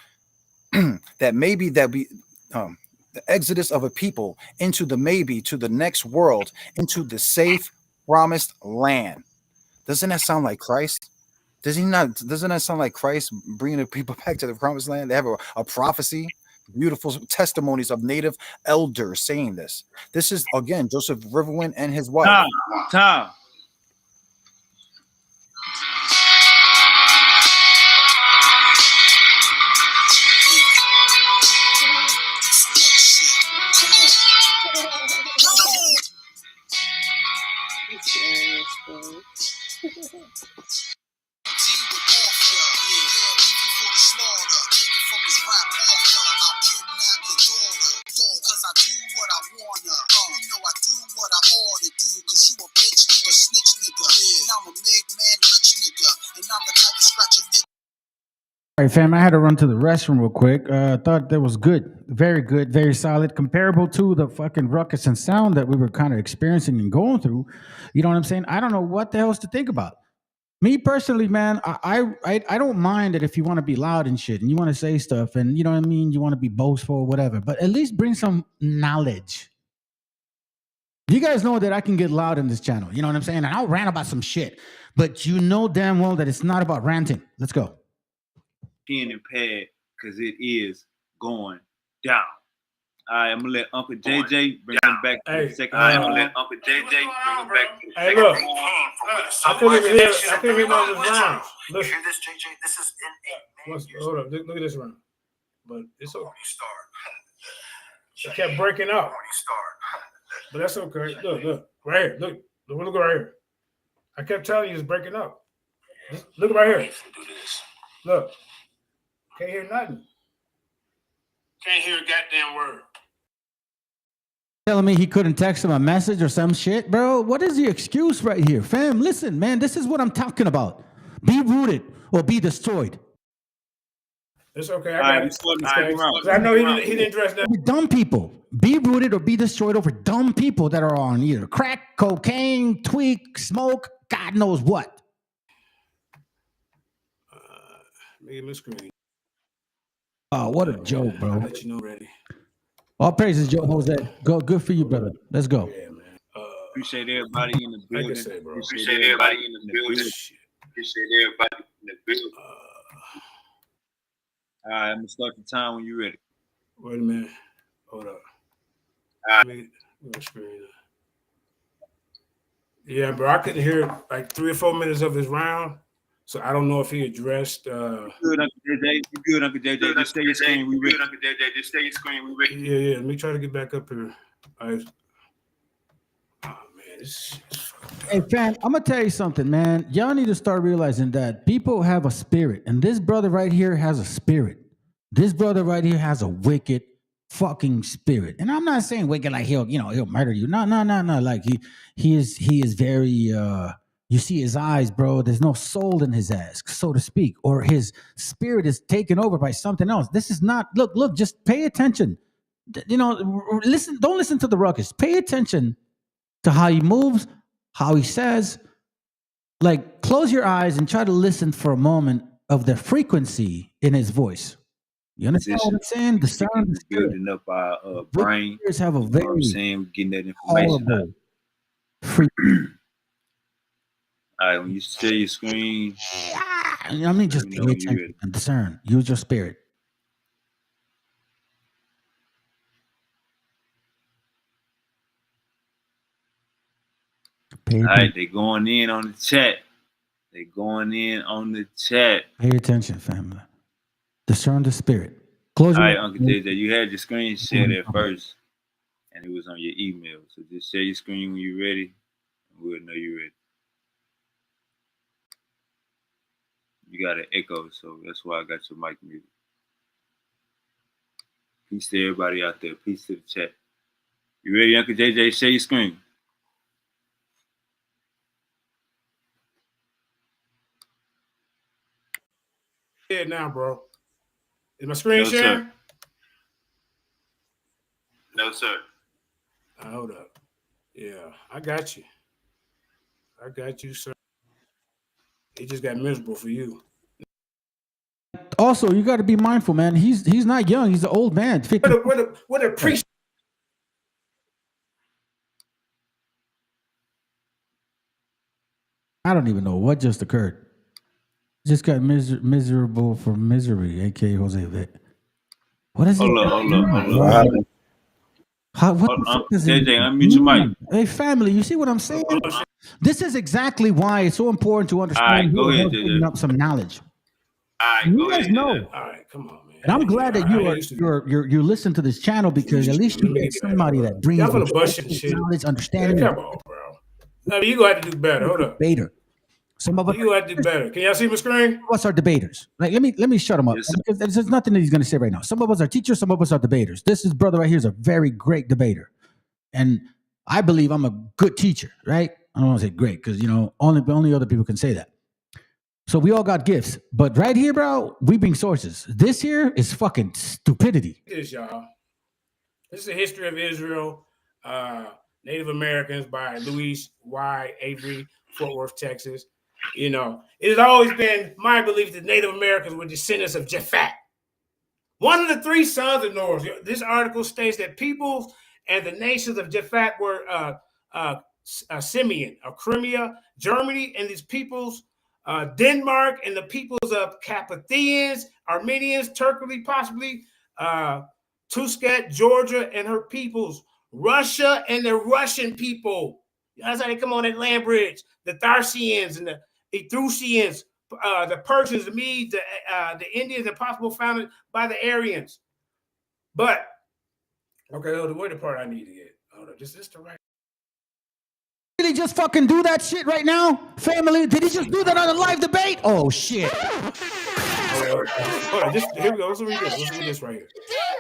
the exodus of a people into the next world, into the safe promised land. Doesn't that sound like Christ? Doesn't that sound like Christ bringing the people back to the promised land? They have a prophecy, beautiful testimonies of native elders saying this. This is, again, Joseph Riverwind and his wife. Tom. rap author. I'll kidnap your daughter. Cause I do what I wanna. You know I do what I ought to do. Cause you a bitch nigga, snitch nigga. And I'm a made man, rich nigga. And I'm the type to scratch your itch. All right, fam, I had to run to the restroom real quick. Thought that was good. Very good, very solid. Comparable to the fucking ruckus and sound that we were kind of experiencing and going through. You know what I'm saying? I don't know what the hell else to think about. Me personally, man, I don't mind it if you want to be loud and shit and you want to say stuff and you know what I mean, you want to be boastful or whatever, but at least bring some knowledge. You guys know that I can get loud in this channel, you know what I'm saying? And I'll rant about some shit, but you know damn well that it's not about ranting. Let's go. Pen and pad, because it is going down. All right, I'm gonna let Uncle JJ bring him back to the second. I'm gonna let Uncle JJ bring him back to the second. Look, I couldn't even hear none of this round. Look, Hear this, JJ? This is in a hold up, look at this round. But it's okay. It kept breaking up. But that's okay. Look, right here. Look right here. I kept telling you it's breaking up. Look right here. Look. Can't hear nothing. Can't hear a goddamn word. Telling me he couldn't text him a message or some shit, bro. What is the excuse right here? Fam, listen, man, this is what I'm talking about. Be rooted or be destroyed. It's okay. I know he didn't dress that. Dumb people. Be rooted or be destroyed over dumb people that are on either crack, cocaine, tweak, smoke, God knows what. Make him screen. Oh, what a joke, bro. I'll let you know ready. All praises, Joe Jose. Good for you, brother. Let's go. Yeah, man. Appreciate everybody in the building. Like I say, bro. Appreciate everybody in the building. Appreciate everybody in the building. All right, I'm gonna start the time when you're ready. Wait a minute. Hold up. All right. Yeah, bro. I couldn't hear like 3 or 4 minutes of his round, so I don't know if he addressed. Good, Uncle JJ. You good, Uncle JJ? Just stay your screen. We ready. Uncle JJ. Just stay your screen. We ready. Yeah. Let me try to get back up here. All right. Oh man, Hey, fam, I'm gonna tell you something, man. Y'all need to start realizing that people have a spirit, and this brother right here has a spirit. This brother right here has a wicked fucking spirit, and I'm not saying wicked like he'll murder you. No. Like he is very. You see his eyes, bro. There's no soul in his ass, so to speak, or his spirit is taken over by something else. This is not. Look. Just pay attention. Listen. Don't listen to the ruckus. Pay attention to how he moves, how he says. Like, close your eyes and try to listen for a moment of the frequency in his voice. You understand what I'm saying? The sound is building up our brain. Have a very, you know what I'm saying, getting that information out. All right, when you share your screen, I mean, just pay attention and discern. Use your spirit. All right, they going in on the chat. They going in on the chat. Pay attention, family. Discern the spirit. Close All right, Uncle JJ, you had your screen shared at first, and it was on your email. So just share your screen when you're ready, and we'll know you're ready. You got an echo, so that's why I got your mic muted. Peace to everybody out there. Peace to the chat. You ready, Uncle JJ? Share your screen. Yeah, now, bro. Is my screen No, sharing? sir. No, sir. Hold up. Yeah, I got you. I got you, sir. It just got miserable for you. Also, you got to be mindful, man. He's not young. He's an old man. What a priest. I don't even know what just occurred. Just got miserable for misery, aka Jose Vic. What is it? Hold on. JJ, unmute your mic. Hey, family, you see what I'm saying? This is exactly why it's so important to understand. All right, go ahead, JJ. Up some knowledge. All right, you guys know. All right, come on, man. And I'm glad that you listen to this channel because at least you get somebody that brings knowledge, understanding. Yeah, come on, bro. No, you gonna have to do better. Hold up. Bader. Some of us, You had to do better. Can y'all see my screen? some of us are debaters. Like, let me shut him up. Yes, Because there's nothing that he's going to say right now. Some of us are teachers. Some of us are debaters. This is brother right here is a very great debater, and I believe I'm a good teacher. Right? I don't want to say great because only other people can say that. So we all got gifts, but right here, bro, we bring sources. This here is fucking stupidity. This, y'all. This is the history of Israel, Native Americans by Louis Y. Avery, Fort Worth, Texas. It has always been my belief that Native Americans were descendants of Japhet, one of the three sons of Noah. This article states that peoples and the nations of Japhet were Simeon, of Crimea, Germany, and these peoples, Denmark, and the peoples of Capathians, Armenians, Turkey, possibly, Tuscat, Georgia, and her peoples, Russia, and the Russian people. That's how they come on that land bridge. The Tharcians and the Etrusians, the Persians, the Medes, the Indians, and possible founded by the Aryans. But okay, where's the part I need to get? Hold on, just the right. Did he just fucking do that shit right now, family? Did he just do that on a live debate? Oh shit! Hold on, here we go. Let's read this. Let's read this right here.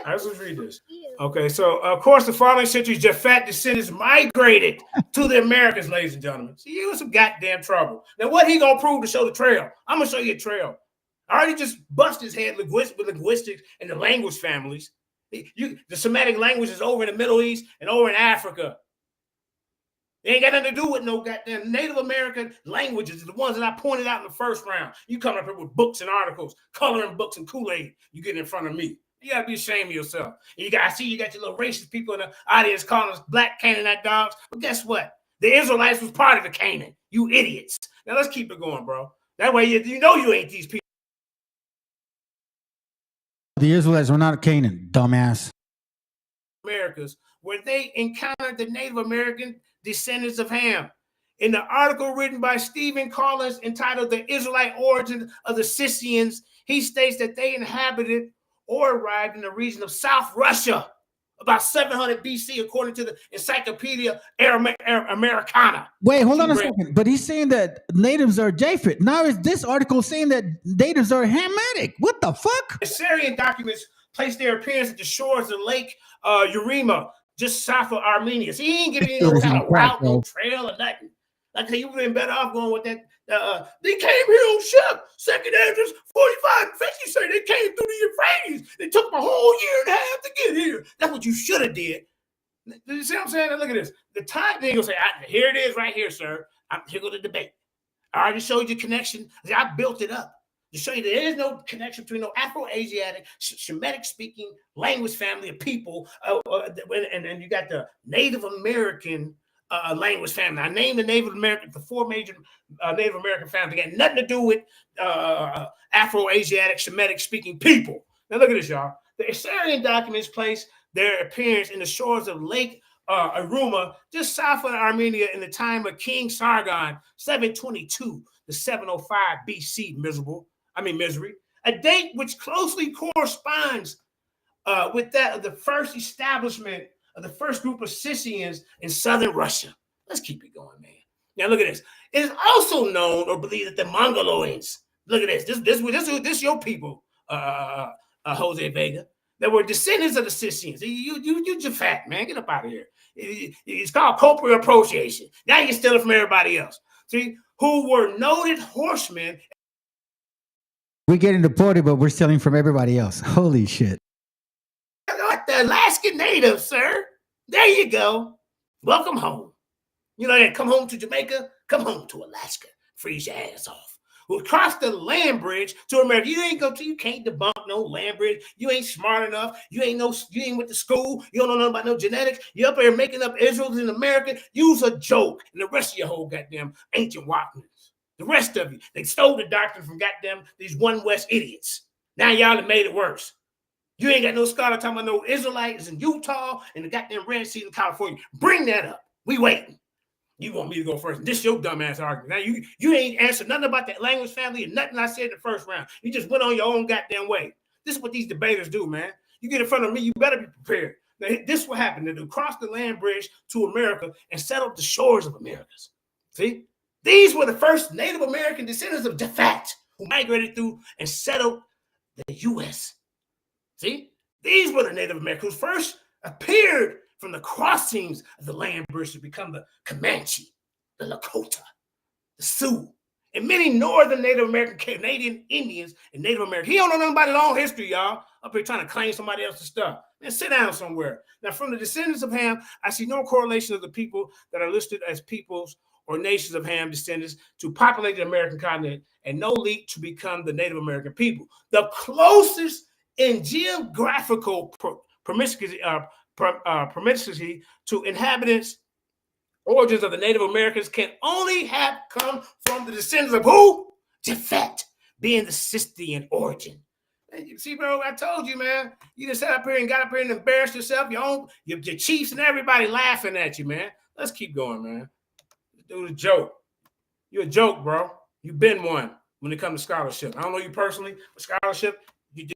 All right, let's read this. Okay, so of course, the following centuries, Japhet descendants migrated to the Americas, ladies and gentlemen. See, you in some goddamn trouble. Now, what he gonna prove to show the trail? I'm gonna show you a trail. I already just bust his head with linguistics and the language families. The Semitic language is over in the Middle East and over in Africa. They ain't got nothing to do with no goddamn Native American languages, the ones that I pointed out in the first round. You come up here with books and articles, coloring books and Kool-Aid. You get in front of me. You got to be ashamed of yourself. And you got your little racist people in the audience calling us black Canaanite dogs. But guess what? The Israelites was part of the Canaan. You idiots. Now let's keep it going, bro. That way you know you ain't these people. The Israelites were not Canaan, dumbass. Americas, where they encountered the Native American descendants of Ham. In the article written by Stephen Collins entitled The Israelite Origin of the Scythians, he states that they inhabited or arrived in the region of South Russia about 700 BC, according to the Encyclopedia Americana. Wait, hold on a second. But he's saying that natives are Japhet. Now is this article saying that natives are Hamitic? What the fuck? Assyrian documents place their appearance at the shores of Lake Urima, just south of Armenia. So he ain't giving you no kind of route, no trail, or nothing. Like I say, you would have been better off going with that. They came here on ship. Second Ezra 45 and 50 say they came through the Euphrates. They took my whole year and a half to get here. That's what you should have did. You see what I'm saying? Now look at this. The time thing will say, here it is right here, sir. Here go the debate. I already showed you connection. I built it up to show you that there is no connection between no Afro-Asiatic, Shemitic-speaking language family of people, and then you got the Native American language family. I named the Native American, the four major Native American families. They got nothing to do with Afro-Asiatic, Shemitic-speaking people. Now look at this, y'all. The Assyrian documents place their appearance in the shores of Lake Urima, just south of Armenia, in the time of King Sargon, 722 to 705 BC. Misery, a date which closely corresponds with that of the first establishment of the first group of Scythians in southern Russia. Let's keep it going, man. Now look at this. It is also known or believed that the Mongoloids, look at this. This your people, Jose Vega, that were descendants of the Scythians. You Japhet, man. Get up out of here. It's called corporate appropriation. Now you're stealing from everybody else. See, who were noted horsemen. We're getting deported, but we're stealing from everybody else. Holy shit. The Alaskan natives, sir. There you go. Welcome home. You know that come home to Jamaica, come home to Alaska. Freeze your ass off. We'll cross the land bridge to America. You can't debunk no land bridge. You ain't smart enough. You ain't went to school. You don't know nothing about no genetics. You up there making up Israel's in America. You's a joke. And the rest of your whole goddamn ancient Watkins. The rest of you, they stole the doctrine from goddamn these One West idiots. Now y'all have made it worse. You ain't got no scholar talking about no Israelites in Utah and the goddamn Red Sea in California. Bring that up. We waiting. You want me to go first. This your dumbass argument. Now you ain't answered nothing about that language family and nothing I said in the first round. You just went on your own goddamn way. This is what these debaters do, man. You get in front of me, you better be prepared. Now, this will happen. They'll cross the land bridge to America and set up the shores of America. See? These were the first Native American descendants of Japhet who migrated through and settled the U.S. See, these were the Native Americans who first appeared from the crossings of the land bridge to become the Comanche, the Lakota, the Sioux, and many northern Native American, Canadian Indians, and Native American. He don't know nothing about his own history, y'all. Up here trying to claim somebody else's stuff. Man, sit down somewhere. Now, from the descendants of Ham, I see no correlation of the people that are listed as peoples or nations of Ham descendants to populate the American continent, and no leap to become the Native American people. The closest in geographical promiscuity to inhabitants, origins of the Native Americans can only have come from the descendants of who? Japhet, being the Scythian origin. And you see, bro, I told you, man. You just sat up here and got up here and embarrassed yourself, your chiefs and everybody laughing at you, man. Let's keep going, man. This dude's a joke. You're a joke, bro. You've been one when it comes to scholarship. I don't know you personally, but scholarship, you did.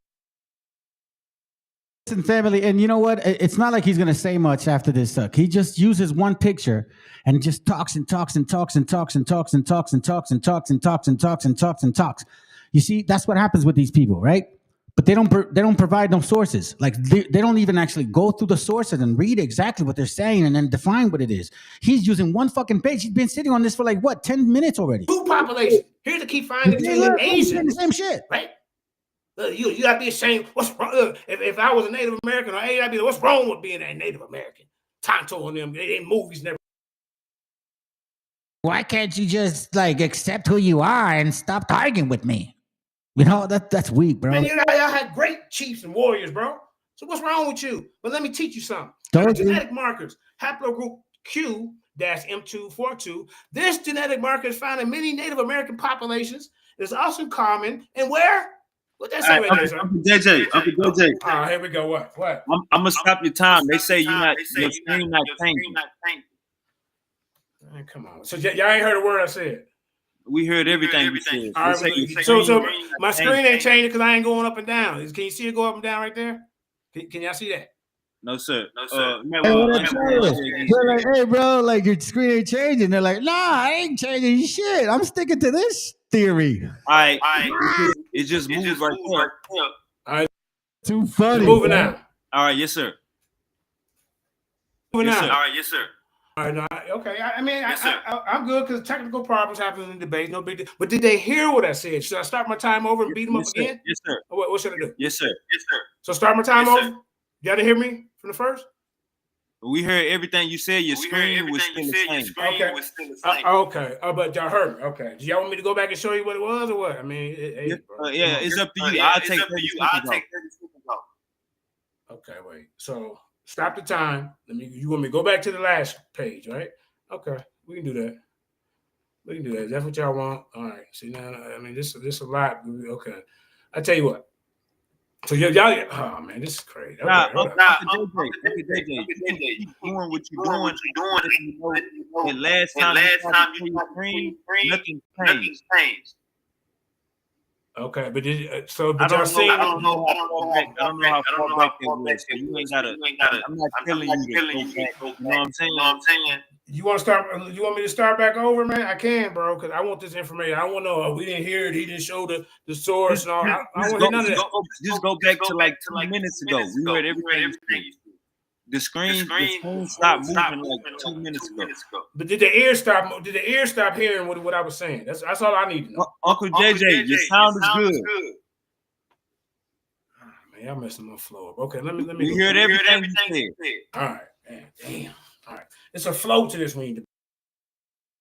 Listen, family, and you know what? It's not like he's going to say much after this suck. He just uses one picture and just talks and talks and talks and talks and talks and talks and talks and talks and talks and talks and talks and talks. You see, that's what happens with these people, right? But they don't provide no sources. Like they don't even actually go through the sources and read exactly what they're saying and then define what it is. He's using one fucking page. He's been sitting on this for like what, 10 minutes already. Two population. Here's the key finding between Asians. The same shit, right? You gotta be ashamed. What's wrong? If I was a Native American or Asian, I'd be like, what's wrong with being a Native American? Tonto and them, they in movies never. Why can't you just like accept who you are and stop arguing with me? You know, that's weak, bro. Man, y'all had great chiefs and warriors, bro. So what's wrong with you? But let me teach you something. Genetic markers, haplogroup Q-M242. This genetic marker is found in many Native American populations. It's also common. And where? What that say right there, sir? Uncle JJ. Oh, here we go. What? I'm gonna stop your time. They say your screen not changing. Man, come on. So y'all ain't heard a word I said. We heard everything you said. All right, so my screen ain't changing because I ain't going up and down. Can you see it go up and down right there? Can y'all see that? No, sir. They're like, hey, bro, like your screen ain't changing. They're like, nah, I ain't changing shit. I'm sticking to this theory. All right. It just moved right there. All right. Too funny. Moving out. All right, yes, sir. Moving out. All right, yes, sir. All right, no, okay. I'm good because technical problems happen in the debate. No big deal. But did they hear what I said? Should I start my time over and beat them up again? Yes, sir. What should I do? Yes, sir. So start my time over? Y'all didn't hear me from the first? We heard everything you said. Your screen was still the same. Okay. But y'all heard me. Okay. Do y'all want me to go back and show you what it was or what? I mean, yeah, it's up to you. I'll take 30 seconds off. Okay, wait. So stop the time. You want me to go back to the last page, right? Okay, we can do that. Is that what y'all want? All right. See now, I mean, this a lot. Okay. I tell you what. So y'all, oh man, this is crazy. Okay, Uncle JJ, keep doing what you're doing. And last time you your screen, nothing changed. Okay, but y'all see? I don't know how far back that was. So you ain't gotta. I'm not telling you to go back. You know what I'm saying? You want to start? You want me to start back over, man? I can, bro, because I want this information. I want to know. We didn't hear it. He didn't show the source and all. I don't want to hear none of that. Just go back to like 2 minutes ago. We heard everything. The screen stopped moving like 2 minutes ago. But did the ear stop? Did the ear stop hearing what I was saying? That's all I need to know. Uncle JJ, your sound is good. Man, y'all messing my flow up. Okay, let me. We heard everything you said. All right, man, damn. All right, it's a flow to this when you.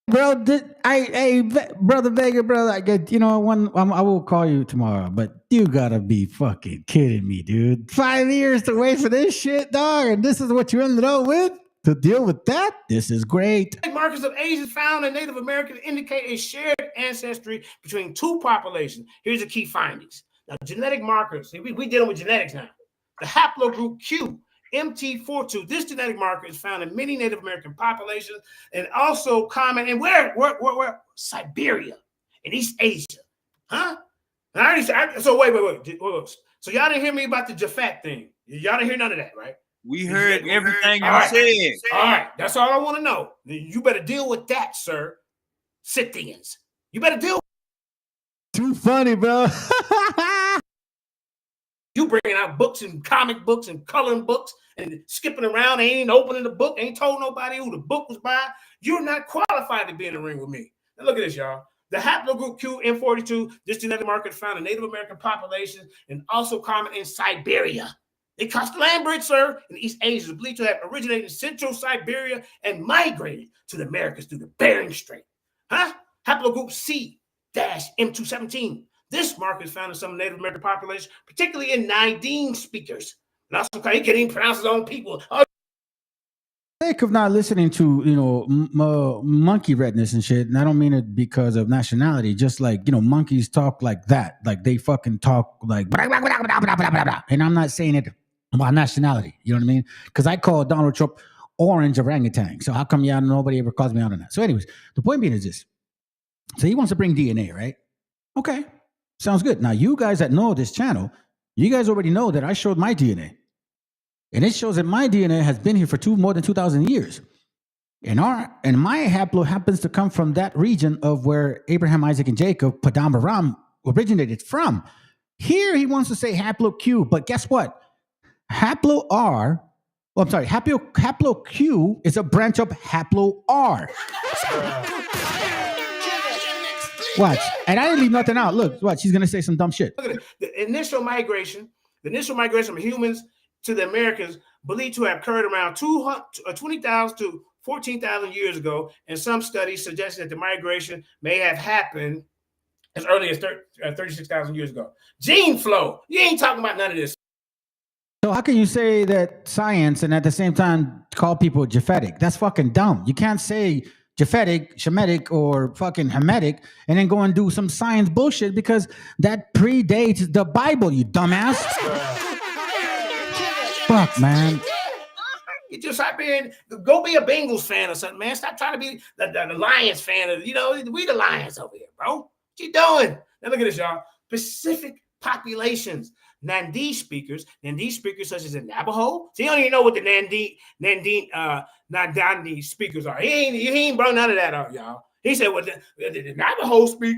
Bro, brother Vega, brother, I get, I will call you tomorrow, but you gotta be fucking kidding me, dude. 5 years to wait for this shit, dog, and this is what you ended up with to deal with that? This is great. Markers of Asians found in Native Americans indicate a shared ancestry between two populations. Here's the key findings. Now, genetic markers, we dealing with genetics now. The haplogroup Q, MT42. This genetic marker is found in many Native American populations and also common in where? Siberia in East Asia. Huh? So wait. So y'all didn't hear me about the Japhet thing. Y'all didn't hear none of that, right? We heard everything you said. All right. That's all I want to know. You better deal with that, sir. Scythians. You better deal. Too funny, bro. You bringing out books and comic books and coloring books and skipping around, ain't opening the book, ain't told nobody who the book was by. You're not qualified to be in the ring with me. Now look at this, y'all. The haplogroup Q-M42, this genetic marker found in Native American populations and also common in Siberia. It crossed the land bridge, sir, in East Asia, is believed to have originated in Central Siberia and migrated to the Americas through the Bering Strait. Haplogroup C-M217. This marker is found in some Native American populations, particularly in Nandine speakers. And also, he can't even pronounce his own people. Sake of not listening to, monkey redness and shit, and I don't mean it because of nationality, just like, monkeys talk like that. Like they fucking talk like, blah, blah, blah, blah, blah, blah, blah, blah. And I'm not saying it about nationality. You know what I mean? Because I call Donald Trump orange orangutan. So how come nobody ever calls me out on that? So anyways, the point being is this. So he wants to bring DNA, right? Okay. Sounds good. Now, you guys that know this channel, you guys already know that I showed my DNA. And it shows that my DNA has been here for more than 2,000 years. And my haplo happens to come from that region of where Abraham, Isaac, and Jacob, Padam Aram, originated from. Here he wants to say haplo Q, but guess what? Haplo Q is a branch of haplo R. Watch. And I didn't leave nothing out. Look, watch. She's going to say some dumb shit. Look at it. The initial migration from humans to the Americans believed to have occurred around 20,000 to 14,000 years ago. And some studies suggest that the migration may have happened as early as 36,000 years ago. Gene flow. You ain't talking about none of this. So how can you say that science and at the same time call people Japhetic? That's fucking dumb. You can't say Japhetic, Shemitic, or fucking Hamitic, and then go and do some science bullshit because that predates the Bible, you dumbass. Fuck, man. You just go be a Bengals fan or something, man. Stop trying to be the Lions fan. We the Lions over here, bro. What you doing? Now look at this, y'all. Pacific populations. Nandine speakers such as the Navajo. So you don't even know what the Nandine speakers are. He ain't brought none of that up, y'all. He said, well, the Navajo speak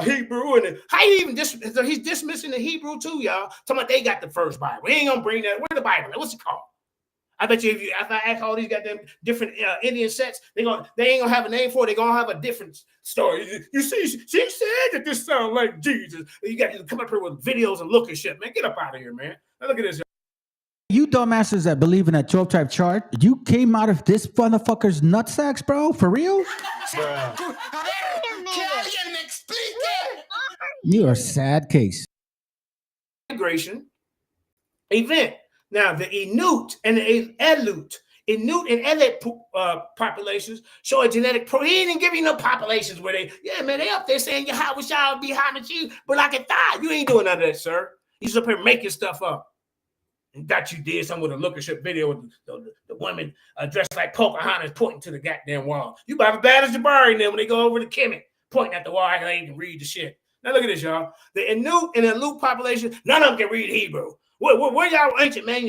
Hebrew, and how you even he's dismissing the Hebrew too, y'all. Talking about they got the first Bible. We ain't gonna bring that. Where's the Bible? What's it called? I bet you if I ask all these goddamn different Indian sets, they ain't gonna have a name for it. They're gonna have a different story. You see, she said that this sounds like Jesus. You got to come up here with videos and look and shit, man. Get up out of here, man. Now look at this. You dumbasses that believe in that 12-type chart, you came out of this motherfucker's nutsacks, bro? For real? You're a sad case. Migration event. Now, the Inuit and the Aleut populations show a genetic he didn't give you no populations where they up there saying, how wish y'all be behind you, but like a thigh. You ain't doing none of that, sir. He's up here making stuff up. And that you did some with a look and shit video with the women dressed like Pocahontas pointing to the goddamn wall. You about as bad as Jabari and them when they go over to Kemet pointing at the wall and they can read the shit. Now look at this, y'all. The Inuit and the Aleut population, none of them can read Hebrew. Where y'all ancient man?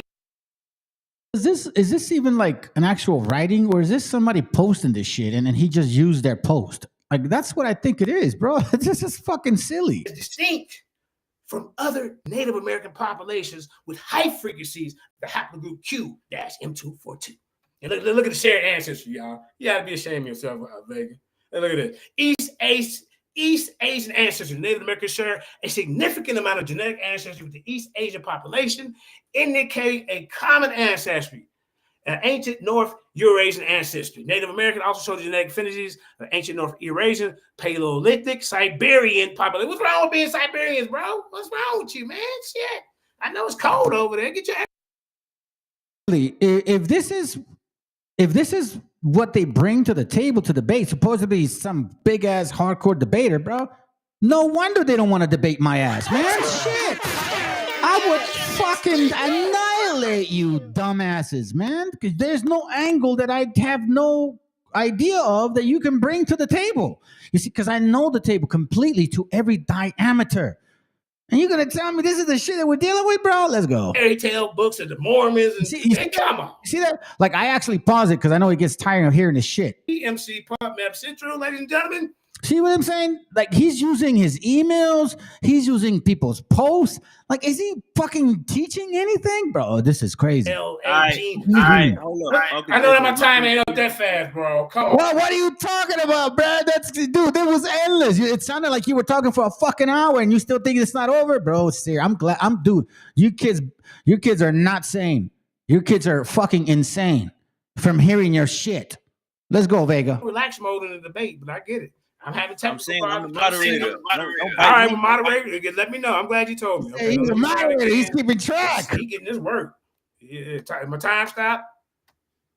Is this even like an actual writing, or is this somebody posting this shit and then he just used their post? Like, that's what I think it is, bro. This is fucking silly. It's distinct from other Native American populations with high frequencies, the haplogroup Q-M242. And look at the shared ancestry, y'all. You gotta be ashamed of yourself, Vega. And look at this. East Asian ancestry. Native Americans share a significant amount of genetic ancestry with the East Asian population, indicating a common ancestry, an ancient North Eurasian ancestry. Native American also show genetic affinities of ancient North Eurasian, Paleolithic, Siberian population. What's wrong with being Siberians, bro? What's wrong with you, man? Shit. I know it's cold over there. Get your ass. If this is what they bring to the table to debate, supposedly some big ass hardcore debater, bro, no wonder they don't want to debate my ass, man. Shit. I would fucking annihilate you dumbasses, man, because there's no angle that I have no idea of that you can bring to the table. You see, because I know the table completely to every diameter. And you're gonna tell me this is the shit that we're dealing with, bro? Let's go. Fairy tale books of the Mormons. And See come on. See that? Like, I actually pause it because I know he gets tired of hearing this shit. MC Pop Map Central, ladies and gentlemen. See what I'm saying? Like, he's using his emails, he's using people's posts. Like, is he fucking teaching anything, bro? This is crazy. I know that my time ain't up that fast, bro. Come on. Well, what are you talking about, bro? Dude, that was endless. It sounded like you were talking for a fucking hour, and you still think it's not over, bro. Serious. Dude. You kids are not sane. Your kids are fucking insane from hearing your shit. Let's go, Vega. Relax mode in the debate, but I get it. I'm having technical problems. I'm a moderator. All right, I'm a moderator. Let me know. I'm glad you told me. Okay, he's a moderator. He's keeping track. He's getting his work. Yeah, my time stop?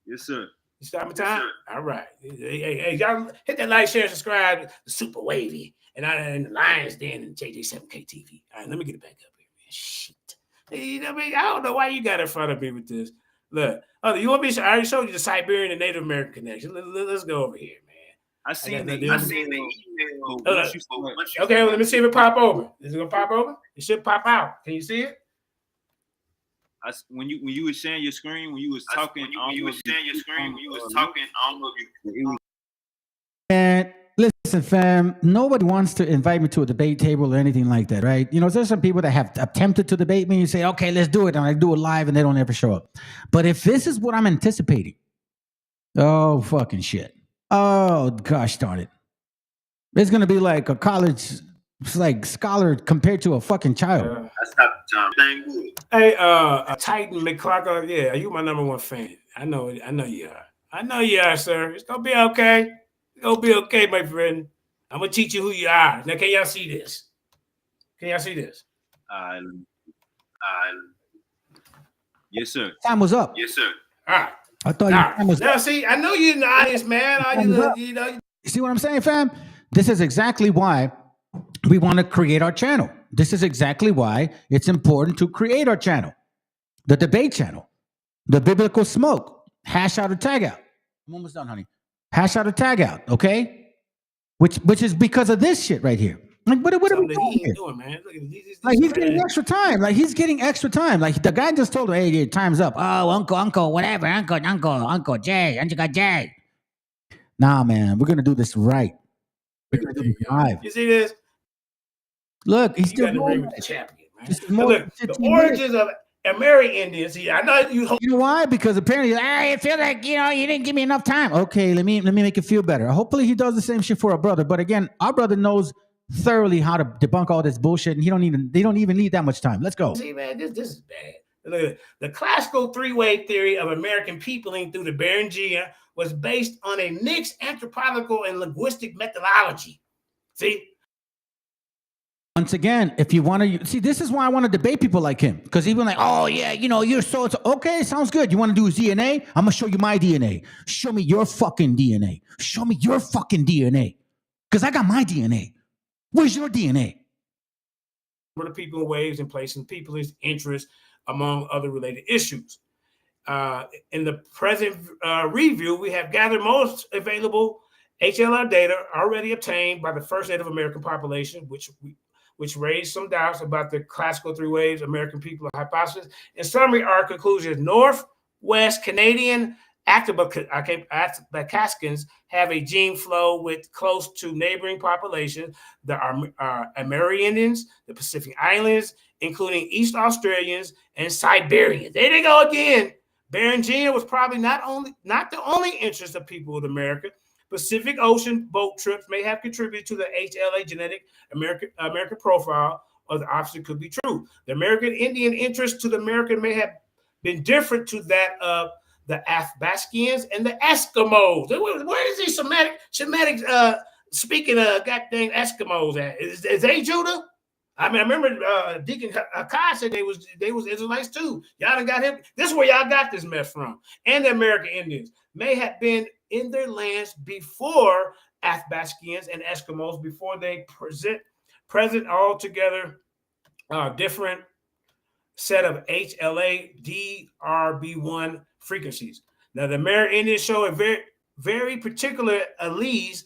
Yes, sir. You stop my time? Yes, all right. Hey, y'all hit that like, share, subscribe. The Super Wavy and the Lions Den and JJ7K TV. All right, let me get it back up here, man. Shit. Hey, I don't know why you got in front of me with this. Look, you want me? I already showed you the Siberian and Native American connection. Let's go over here, man. I seen the email. Okay, well, let me see if it pop over. Is it gonna pop over? It should pop out. Can you see it? When you were sharing your screen, when you was talking, And listen, fam, nobody wants to invite me to a debate table or anything like that, right? You know, there's some people that have attempted to debate me and say, okay, let's do it. And I do it live and they don't ever show up. But if this is what I'm anticipating, oh, fucking shit. Oh, gosh darn it. It's going to be like a college scholar compared to a fucking child. That's not the time. Hey, Titan McClocker, yeah, you my number one fan. I know you are. I know you are, sir. It's going to be okay. It's going to be okay, my friend. I'm going to teach you who you are. Now, can y'all see this? Yes, sir. Time was up. Yes, sir. All right. I thought your time was up. Now, see, I know you're in the audience, man. You see what I'm saying, fam? This is exactly why we want to create our channel. This is exactly why it's important to create our channel. The debate channel. The biblical smoke. Hash out or tag out. I'm almost done, honey. Hash out or tag out, okay? Which is because of this shit right here. Like, what are we doing here? Man. Look at like, he's getting extra time. Like, he's getting extra time. Like, the guy just told him, hey, your time's up. Oh, uncle, whatever. Uncle Jay. Uncle Jay. Nah, man, we're going to do this right. We're going to do it live. You see this? Look, he's still going with the champion, man. Look, the origins of Amerindians. See, I know you. You know why? Because apparently, I feel like you didn't give me enough time. Okay, let me make it feel better. Hopefully, he does the same shit for our brother. But again, our brother knows thoroughly how to debunk all this bullshit, and they don't even need that much time. Let's go. See, man, this is bad. Look, the classical three-way theory of American peopling through the Beringia was based on a mixed anthropological and linguistic methodology. See. Once again, if you want to see, this is why I want to debate people like him, because he's been like, oh yeah, you're so okay, sounds good. You want to do his DNA? I'm gonna show you my DNA. Show me your fucking DNA. Show me your fucking DNA, because I got my DNA. Where's your DNA? For the people in waves and placing people's interest among other related issues. In the present review, we have gathered most available HLR data already obtained by the first Native American population, which raised some doubts about the classical three waves American people hypothesis. In summary, our conclusion is Northwest Canadian Athabascans have a gene flow with close to neighboring populations, the Amerindians, the Pacific Islands, including East Australians and Siberians. There they go again. Beringia was probably not the only interest of people in America. Pacific Ocean boat trips may have contributed to the HLA genetic American profile, or the opposite could be true. The American Indian interest to the American may have been different to that of the Athabascans and the Eskimos. Where is these Semitic speaking of goddamn Eskimos at? Is they Judah? I mean, I remember Deacon Akai said they was Israelites too. Y'all done got him. This is where y'all got this mess from. And the American Indians may have been in their lands before Athabascans and Eskimos, before they present altogether different set of HLA DRB1 frequencies. Now, the American Indians show a very, very particular alleles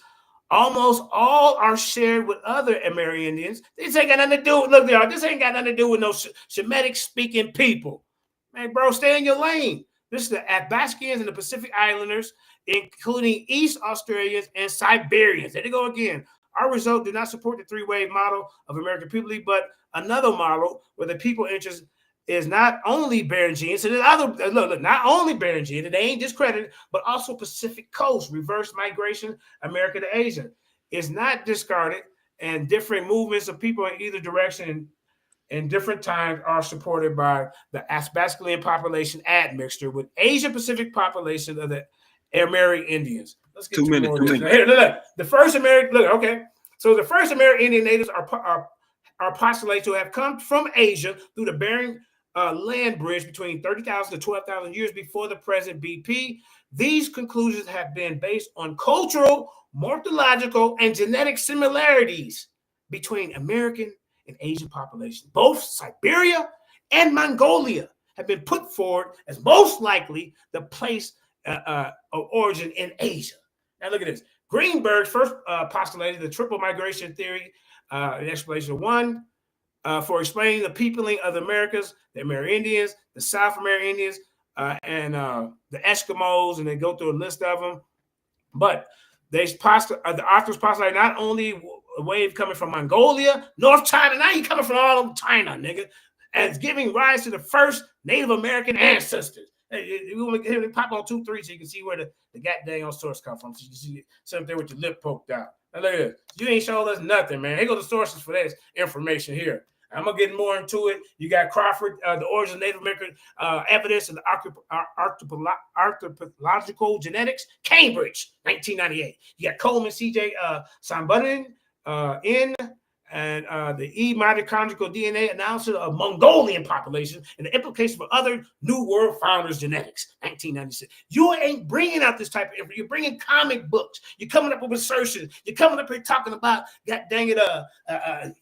Almost all are shared with other Amerindians. This ain't got nothing to do. Look, y'all, this ain't got nothing to do with no Shemitic speaking people. Man, bro, stay in your lane. This is the Athabascans and the Pacific Islanders, including East Australians and Siberians. There they go again. Our result do not support the three-wave model of American people, but another model where the people interest is not only bearing genes, so there's other look, not only bearing genes, they ain't discredited, but also Pacific Coast, reverse migration, America to Asia. Is not discarded, and different movements of people in either direction in different times are supported by the Athabascan population admixture with Asia Pacific population of the Amerindians. Let's get 2 to minutes. more 2 of this. minutes. Here, look, the first American, look, okay. So the first Amerindian natives are postulated to have come from Asia through the Bering land bridge between 30,000 to 12,000 years before the present BP. These conclusions have been based on cultural, morphological, and genetic similarities between American and Asian populations. Both Siberia and Mongolia have been put forward as most likely the place of origin in Asia. Now look at this. Greenberg first postulated the triple migration theory in explanation one, for explaining the peopling of the Americas, the Amerindians, the South Amerindians, and the Eskimos, and they go through a list of them. But the authors postulate not only a wave coming from Mongolia, North China, now you coming from all of China, nigga, as giving rise to the first Native American ancestors. Hey, we want to pop on 2, 3 so you can see where the goddamn source come from. So you can see something there with your lip poked out. Now look at this. You ain't showing us nothing, man. Here go the sources for this information here. I'm gonna get more into it. You got Crawford, the origin of Native American evidence and anthropological genetics, Cambridge, 1998. You got Coleman, C.J. Sambunin, and the mitochondrial DNA analysis of Mongolian population and the implications for other New World founders' genetics, 1996. You ain't bringing out this type of information. You're bringing comic books. You're coming up with assertions. You're coming up here talking about, god dang it,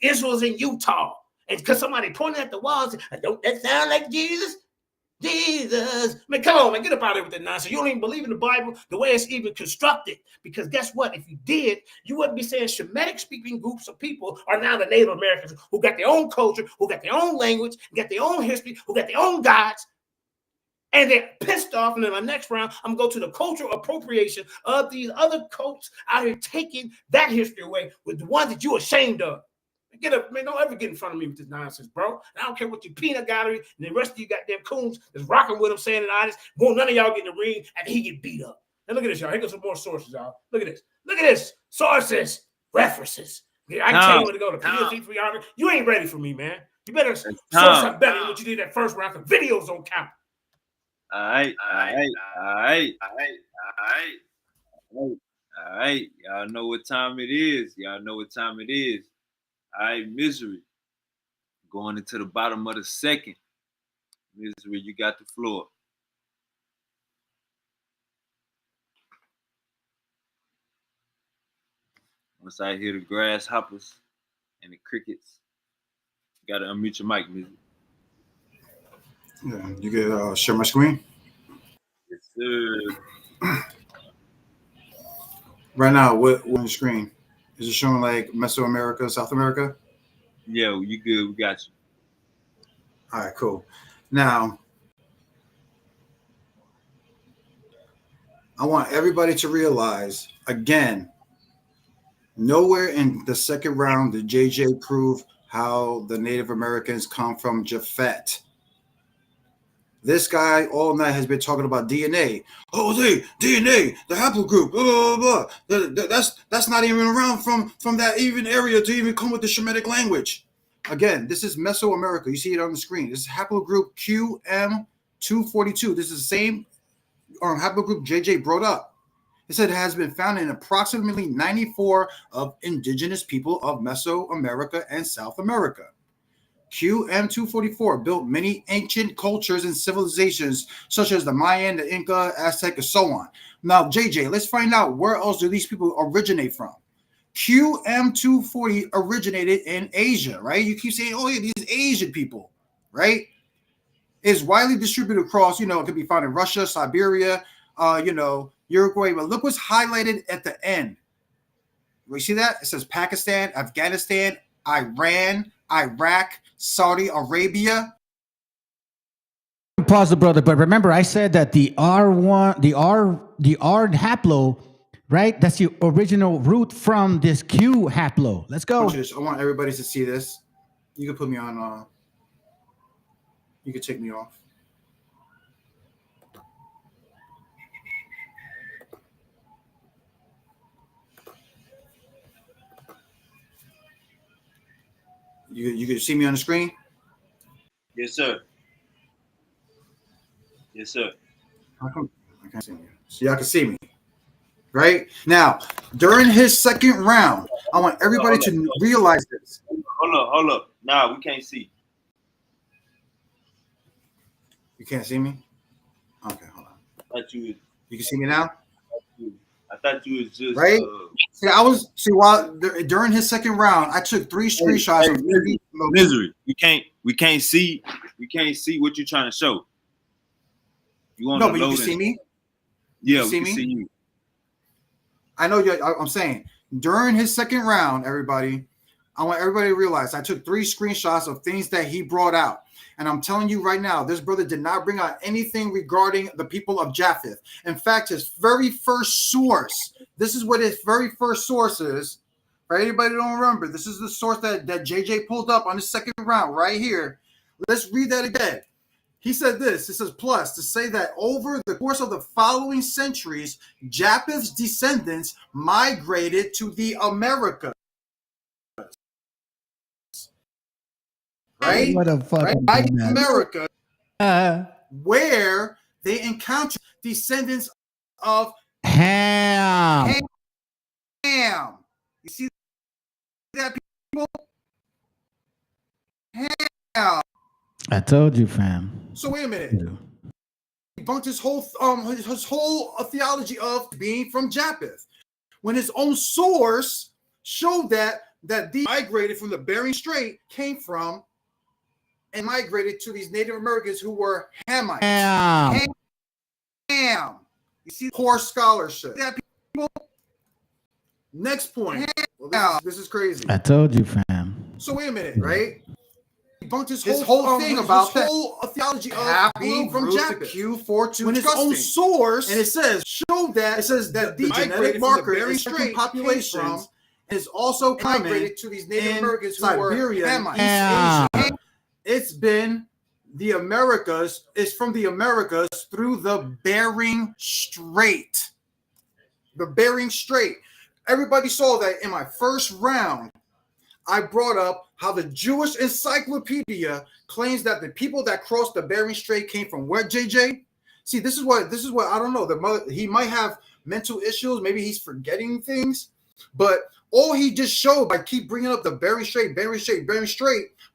Israel's in Utah. And because somebody pointed at the walls, don't that sound like Jesus? Jesus. Man, come on, man, get up out of here with that nonsense. You don't even believe in the Bible the way it's even constructed. Because guess what? If you did, you wouldn't be saying Shemitic-speaking groups of people are now the Native Americans who got their own culture, who got their own language, got their own history, who got their own gods. And they're pissed off. And in the next round, I'm going to go to the cultural appropriation of these other cults out here taking that history away with the ones that you're ashamed of. Get up, man, don't ever get in front of me with this nonsense, bro. And I don't care what your peanut gallery and the rest of you goddamn coons is rocking with him saying and honest. Won't none of y'all get in the ring and he get beat up. And look at this, y'all. Here goes some more sources, y'all. Look at this. Look at this. Sources, references. Yeah, I can tell you where to go to PLC for y'all. You ain't ready for me, man. You better source something better than what you did that first round. The videos don't count. All right. Y'all know what time it is. All right, Misery. Going into the bottom of the second. Misery, you got the floor. Once I hear the grasshoppers and the crickets, you gotta unmute your mic, Misery. Yeah, you can share my screen. Yes, sir. Right now, what on the screen? Is it showing like Mesoamerica, South America? Yeah, you good. We got you. All right, cool. Now, I want everybody to realize, again, nowhere in the second round did JJ prove how the Native Americans come from Japhet. This guy all night has been talking about DNA. Oh, DNA, the haplogroup, blah, blah, blah. That's not even around from that even area to even come with the Shemitic language. Again, this is Mesoamerica. You see it on the screen. This is haplogroup QM242. This is the same haplogroup JJ brought up. It said it has been found in approximately 94 of indigenous people of Mesoamerica and South America. QM244 built many ancient cultures and civilizations such as the Mayan, the Inca, Aztec, and so on. Now, JJ, let's find out where else do these people originate from. QM240 originated in Asia, right? You keep saying, oh, yeah, these Asian people, right? It's widely distributed across, it can be found in Russia, Siberia, Uruguay. But look what's highlighted at the end. You see that? It says Pakistan, Afghanistan, Iran, Iraq, Saudi Arabia. Pause the brother, but remember I said that the R1, the R haplo, right? That's the original root from this Q haplo. Let's go. I want everybody to see this. You can put me on. You can take me off. You can see me on the screen? Yes, sir. Yes, sir. How come I can't see you? So y'all can see me. Right? Now, during his second round, I want everybody to realize this. Hold up. Nah, we can't see. You can't see me? Okay, hold on. I thought you can see me now? I thought you was just right. While during his second round, I took 3 screenshots of misery. We can't see what you're trying to show. You want but you can see me? Yeah, we can see you. I know I'm saying during his second round, everybody, I want everybody to realize I took 3 screenshots of things that he brought out. And I'm telling you right now, this brother did not bring out anything regarding the people of Japheth. In fact, his very first source, this is what his very first source is. For anybody who don't remember, this is the source that JJ pulled up on the second round right here. Let's read that again. He said this. It says, plus, to say that over the course of the following centuries, Japheth's descendants migrated to the Americas. Right? What a fucking America, where they encountered descendants of Ham. Ham. You see that, people? Ham. I told you, fam. So wait a minute. He debunked his whole theology of being from Japheth, when his own source showed that the migrated from the Bering Strait came from and migrated to these Native Americans who were Hamites. Ham. You see, poor scholarship. That people. Next point. Well, this is crazy. I told you, fam. So wait a minute, right? He bunked his whole thing about the whole theology of being from Japheth. Q42 when his own source, and it says that the genetic marker is second populations is also migrated to these Native Americans who were Hamites. It's been the Americas. It's from the Americas through the Bering Strait. The Bering Strait. Everybody saw that in my first round. I brought up how the Jewish Encyclopedia claims that the people that crossed the Bering Strait came from where, JJ? See, this is what I don't know. He might have mental issues. Maybe he's forgetting things. But all he just showed by keep bringing up the Bering Strait,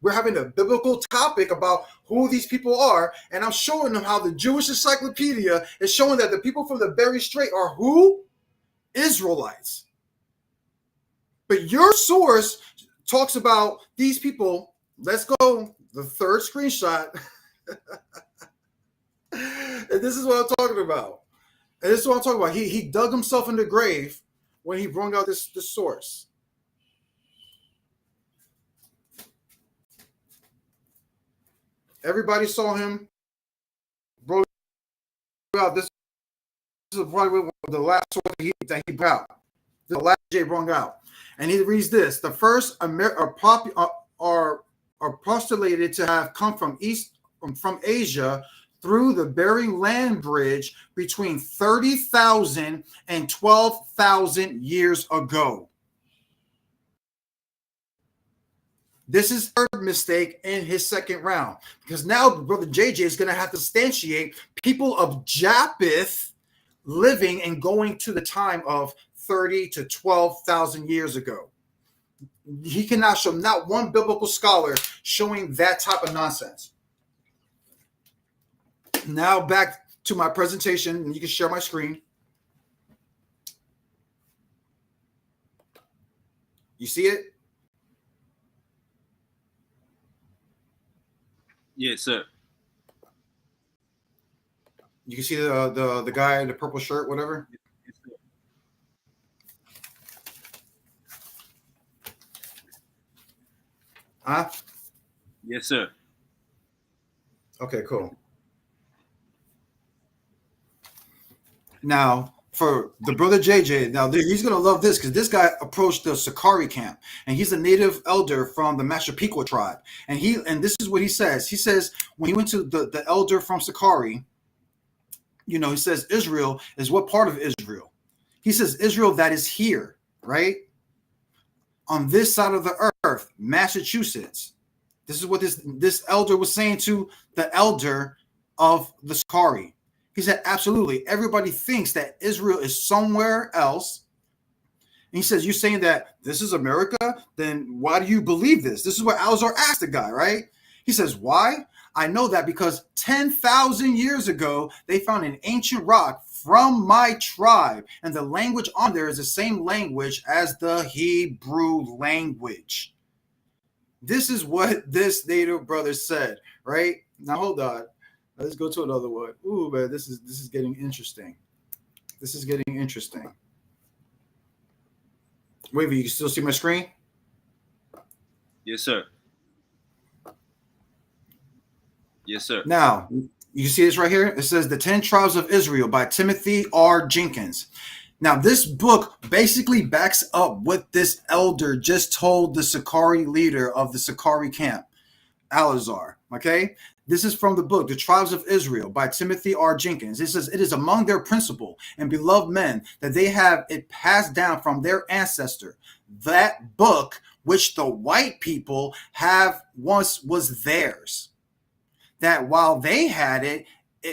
we're having a biblical topic about who these people are. And I'm showing them how the Jewish Encyclopedia is showing that the people from the Bering Strait are who? Israelites. But your source talks about these people. Let's go. The third screenshot. And this is what I'm talking about. And this is what I'm talking about. He dug himself in the grave when he brought out this source. Everybody saw him. Brought out this is probably the last source that he brought out. The last J brought out. And he reads this: the first are postulated to have come from Asia through the Bering Land Bridge between 30,000 and 12,000 years ago. This is third mistake in his second round, because now Brother JJ is going to have to substantiate people of Japheth living and going to the time of 30 to 12,000 years ago. He cannot show not one biblical scholar showing that type of nonsense. Now back to my presentation, and you can share my screen. You see it? Yes, sir. You can see the guy in the purple shirt, whatever. Huh? Yes, sir. Okay, cool. Now, for the brother JJ, now he's gonna love this because this guy approached the Sakari camp, and he's a native elder from the MESHIACHA tribe. And this is what he says. He says when he went to the elder from Sakari, you know, he says Israel is what part of Israel? He says Israel that is here, right? On this side of the earth, Massachusetts. This is what this elder was saying to the elder of the Sakari. He said, absolutely. Everybody thinks that Israel is somewhere else. And he says, you're saying that this is America? Then why do you believe this? This is what Alzar asked the guy, right? He says, why? I know that because 10,000 years ago, they found an ancient rock from my tribe. And the language on there is the same language as the Hebrew language. This is what this native brother said, right? Now, hold on. Let's go to another one. Ooh, man, this is getting interesting. This is getting interesting. Wait, you can still see my screen? Yes, sir. Yes, sir. Now, you see this right here? It says The 10 Tribes of Israel by Timothy R. Jenkins. Now, this book basically backs up what this elder just told the Sakari leader of the Sakari camp, Alazar, okay? This is from the book, The Tribes of Israel by Timothy R. Jenkins. It says, it is among their principal and beloved men that they have it passed down from their ancestor. That book, which the white people have once was theirs. That while they had it,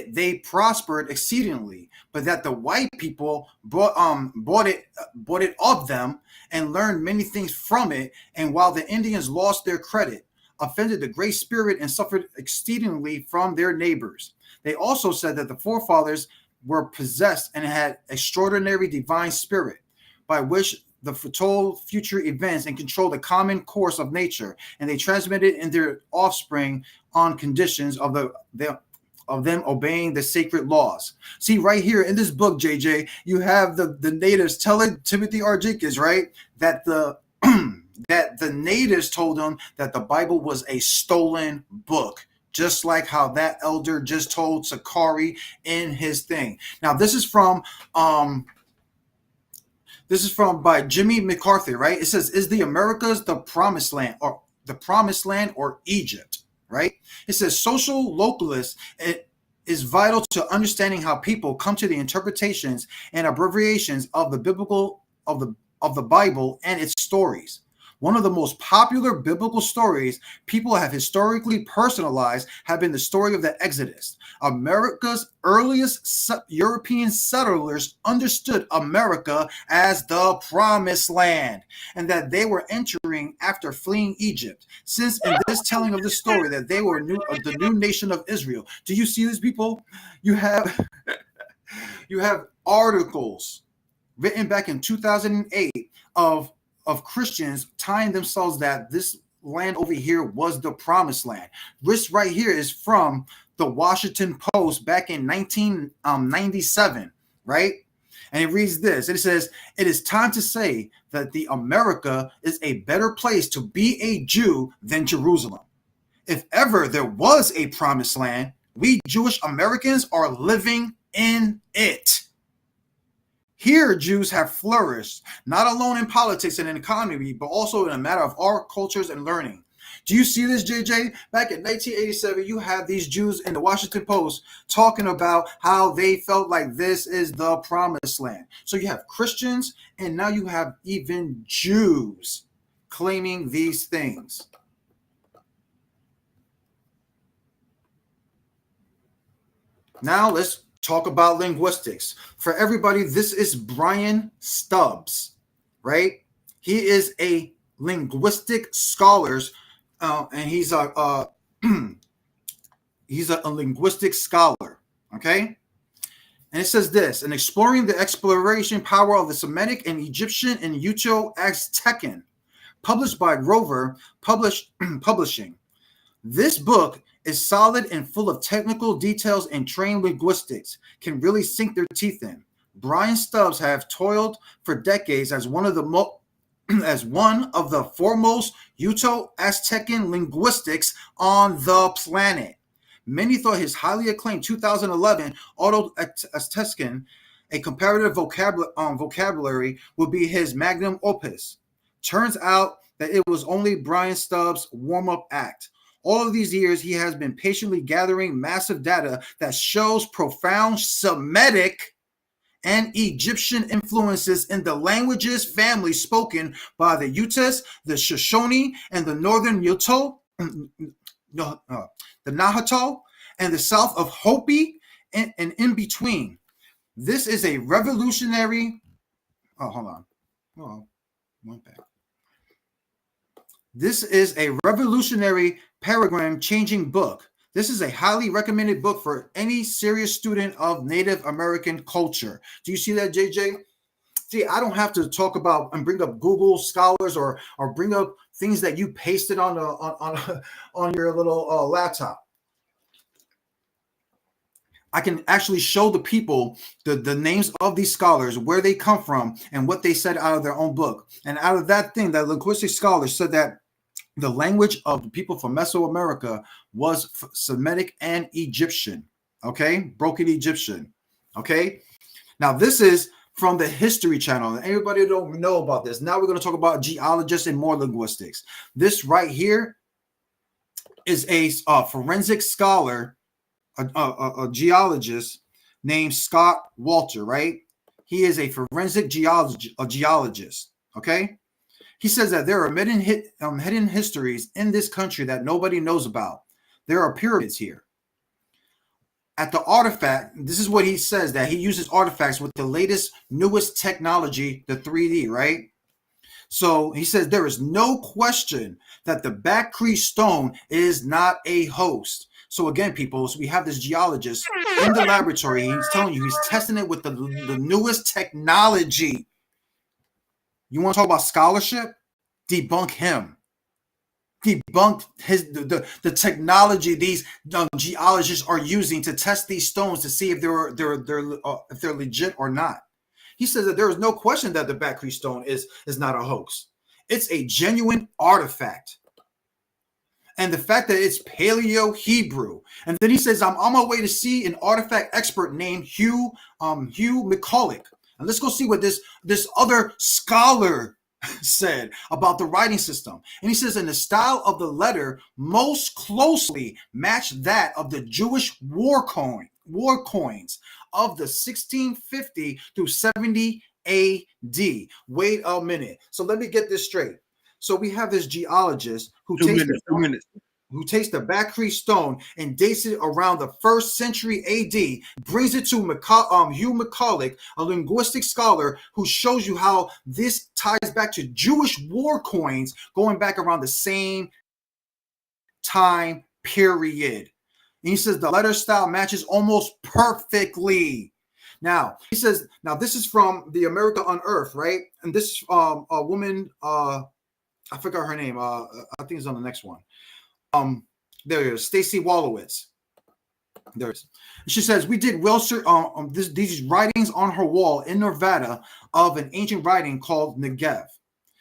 they prospered exceedingly, but that the white people bought it of them and learned many things from it. And while the Indians lost their credit, offended the Great Spirit, and suffered exceedingly from their neighbors. They also said that the forefathers were possessed and had extraordinary divine spirit, by which the foretold future events and controlled the common course of nature, and they transmitted in their offspring on conditions of them obeying the sacred laws. See, right here in this book, JJ, you have the natives telling Timothy R. Jenkins, right, that the that the natives told him that the Bible was a stolen book, just like how that elder just told Sakari in his thing. Now, this is from by Jimmy McCarthy, right? It says, "Is the Americas the promised land, or Egypt?" Right? It says, "Social localists." It is vital to understanding how people come to the interpretations and abbreviations of the biblical of the Bible and its stories. One of the most popular biblical stories people have historically personalized have been the story of the Exodus. America's earliest European settlers understood America as the promised land, and that they were entering after fleeing Egypt. Since in this telling of the story that they were the new nation of Israel. Do you see these people? You have articles written back in 2008 of Christians tying themselves that this land over here was the promised land. This right here is from the Washington Post back in 1997, right? And it reads this. It says, "It is time to say that the America is a better place to be a Jew than Jerusalem. If ever there was a promised land, we Jewish Americans are living in it. Here, Jews have flourished, not alone in politics and in economy, but also in a matter of art, cultures, and learning." Do you see this, JJ? Back in 1987, you have these Jews in the Washington Post talking about how they felt like this is the promised land. So you have Christians, and now you have even Jews claiming these things. Now let's talk about linguistics. For everybody, this is Brian Stubbs, right? He is a linguistic scholar, and he's a linguistic scholar, okay? And it says this: "In exploring the exploration power of the Semitic and Egyptian and Uto-Aztecan, published by Rover Publishing. This book is solid and full of technical details, and trained linguistics can really sink their teeth in. Brian Stubbs have toiled for decades as one of the as one of the foremost Uto-Aztecan linguistics on the planet. Many thought his highly acclaimed 2011 Auto-Aztecan, a comparative vocabulary, would be his magnum opus. Turns out that it was only Brian Stubbs' warm-up act. All of these years, he has been patiently gathering massive data that shows profound Semitic and Egyptian influences in the languages families spoken by the Utes, the Shoshone, and the northern Uto, the Nahuatl, and the south of Hopi, and in between. This is a revolutionary. Oh, hold on. Oh, went back. This is a revolutionary, paradigm-changing book. This is a highly recommended book for any serious student of Native American culture. Do you see that, JJ? See, I don't have to talk about and bring up Google Scholars or bring up things that you pasted on your little laptop. I can actually show the people the names of these scholars, where they come from, and what they said out of their own book. And out of that thing, that linguistic scholar said that the language of the people from Mesoamerica was Semitic and Egyptian, okay? Broken Egyptian, okay? Now, this is from the History Channel. Everybody don't know about this. Now we're going to talk about geologists and more linguistics. This right here is a forensic scholar, a geologist named Scott Walter, right? He is a forensic geologist, okay? He says that there are hidden histories in this country that nobody knows about. There are pyramids here. At the artifact, this is what he says, that he uses artifacts with the latest, newest technology, the 3D, right? So he says there is no question that the Back Creek stone is not a host. So again, people, so we have this geologist in the laboratory. He's telling you, he's testing it with the newest technology. You want to talk about scholarship? Debunk him. Debunk the technology these geologists are using to test these stones to see if they're legit or not. He says that there is no question that the Back Creek stone is not a hoax. It's a genuine artifact. And the fact that it's Paleo-Hebrew. And then he says, I'm on my way to see an artifact expert named Hugh McCulloch. And let's go see what this other scholar said about the writing system. And he says, in the style of the letter most closely matched that of the Jewish war coins of the 1650 through 70 AD. Wait a minute. So let me get this straight. So we have this geologist who takes the Back Creek stone and dates it around the 1st century AD, brings it to Hugh McCulloch, a linguistic scholar, who shows you how this ties back to Jewish war coins going back around the same time period. And he says the letter style matches almost perfectly. Now, he says, now this is from the America Unearthed, right? And this a woman, I forgot her name. I think it's on the next one. There it is, Stacy Wolowitz. There it is. She says, we did these writings on her wall in Nevada of an ancient writing called Negev.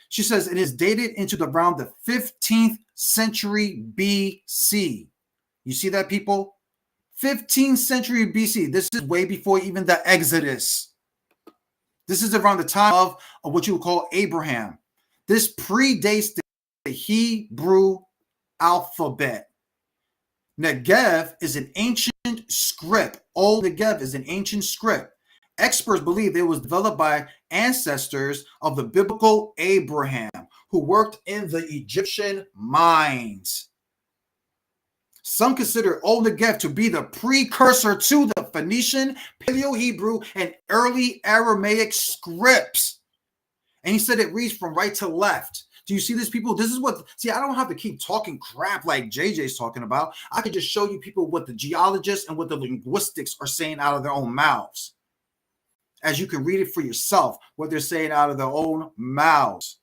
She says it is dated into around the 15th century BC. You see that, people? 15th century BC. This is way before even the Exodus. This is around the time of what you would call Abraham. This predates the Hebrew alphabet. Negev is an ancient script. Old Negev is an ancient script. Experts believe it was developed by ancestors of the biblical Abraham, who worked in the Egyptian mines. Some consider Old Negev to be the precursor to the Phoenician, Paleo-Hebrew, and early Aramaic scripts. And he said it reads from right to left. Do you see this, people? This is what, see, I don't have to keep talking crap like JJ's talking about. I can just show you people what the geologists and what the linguistics are saying out of their own mouths. As you can read it for yourself, what they're saying out of their own mouths.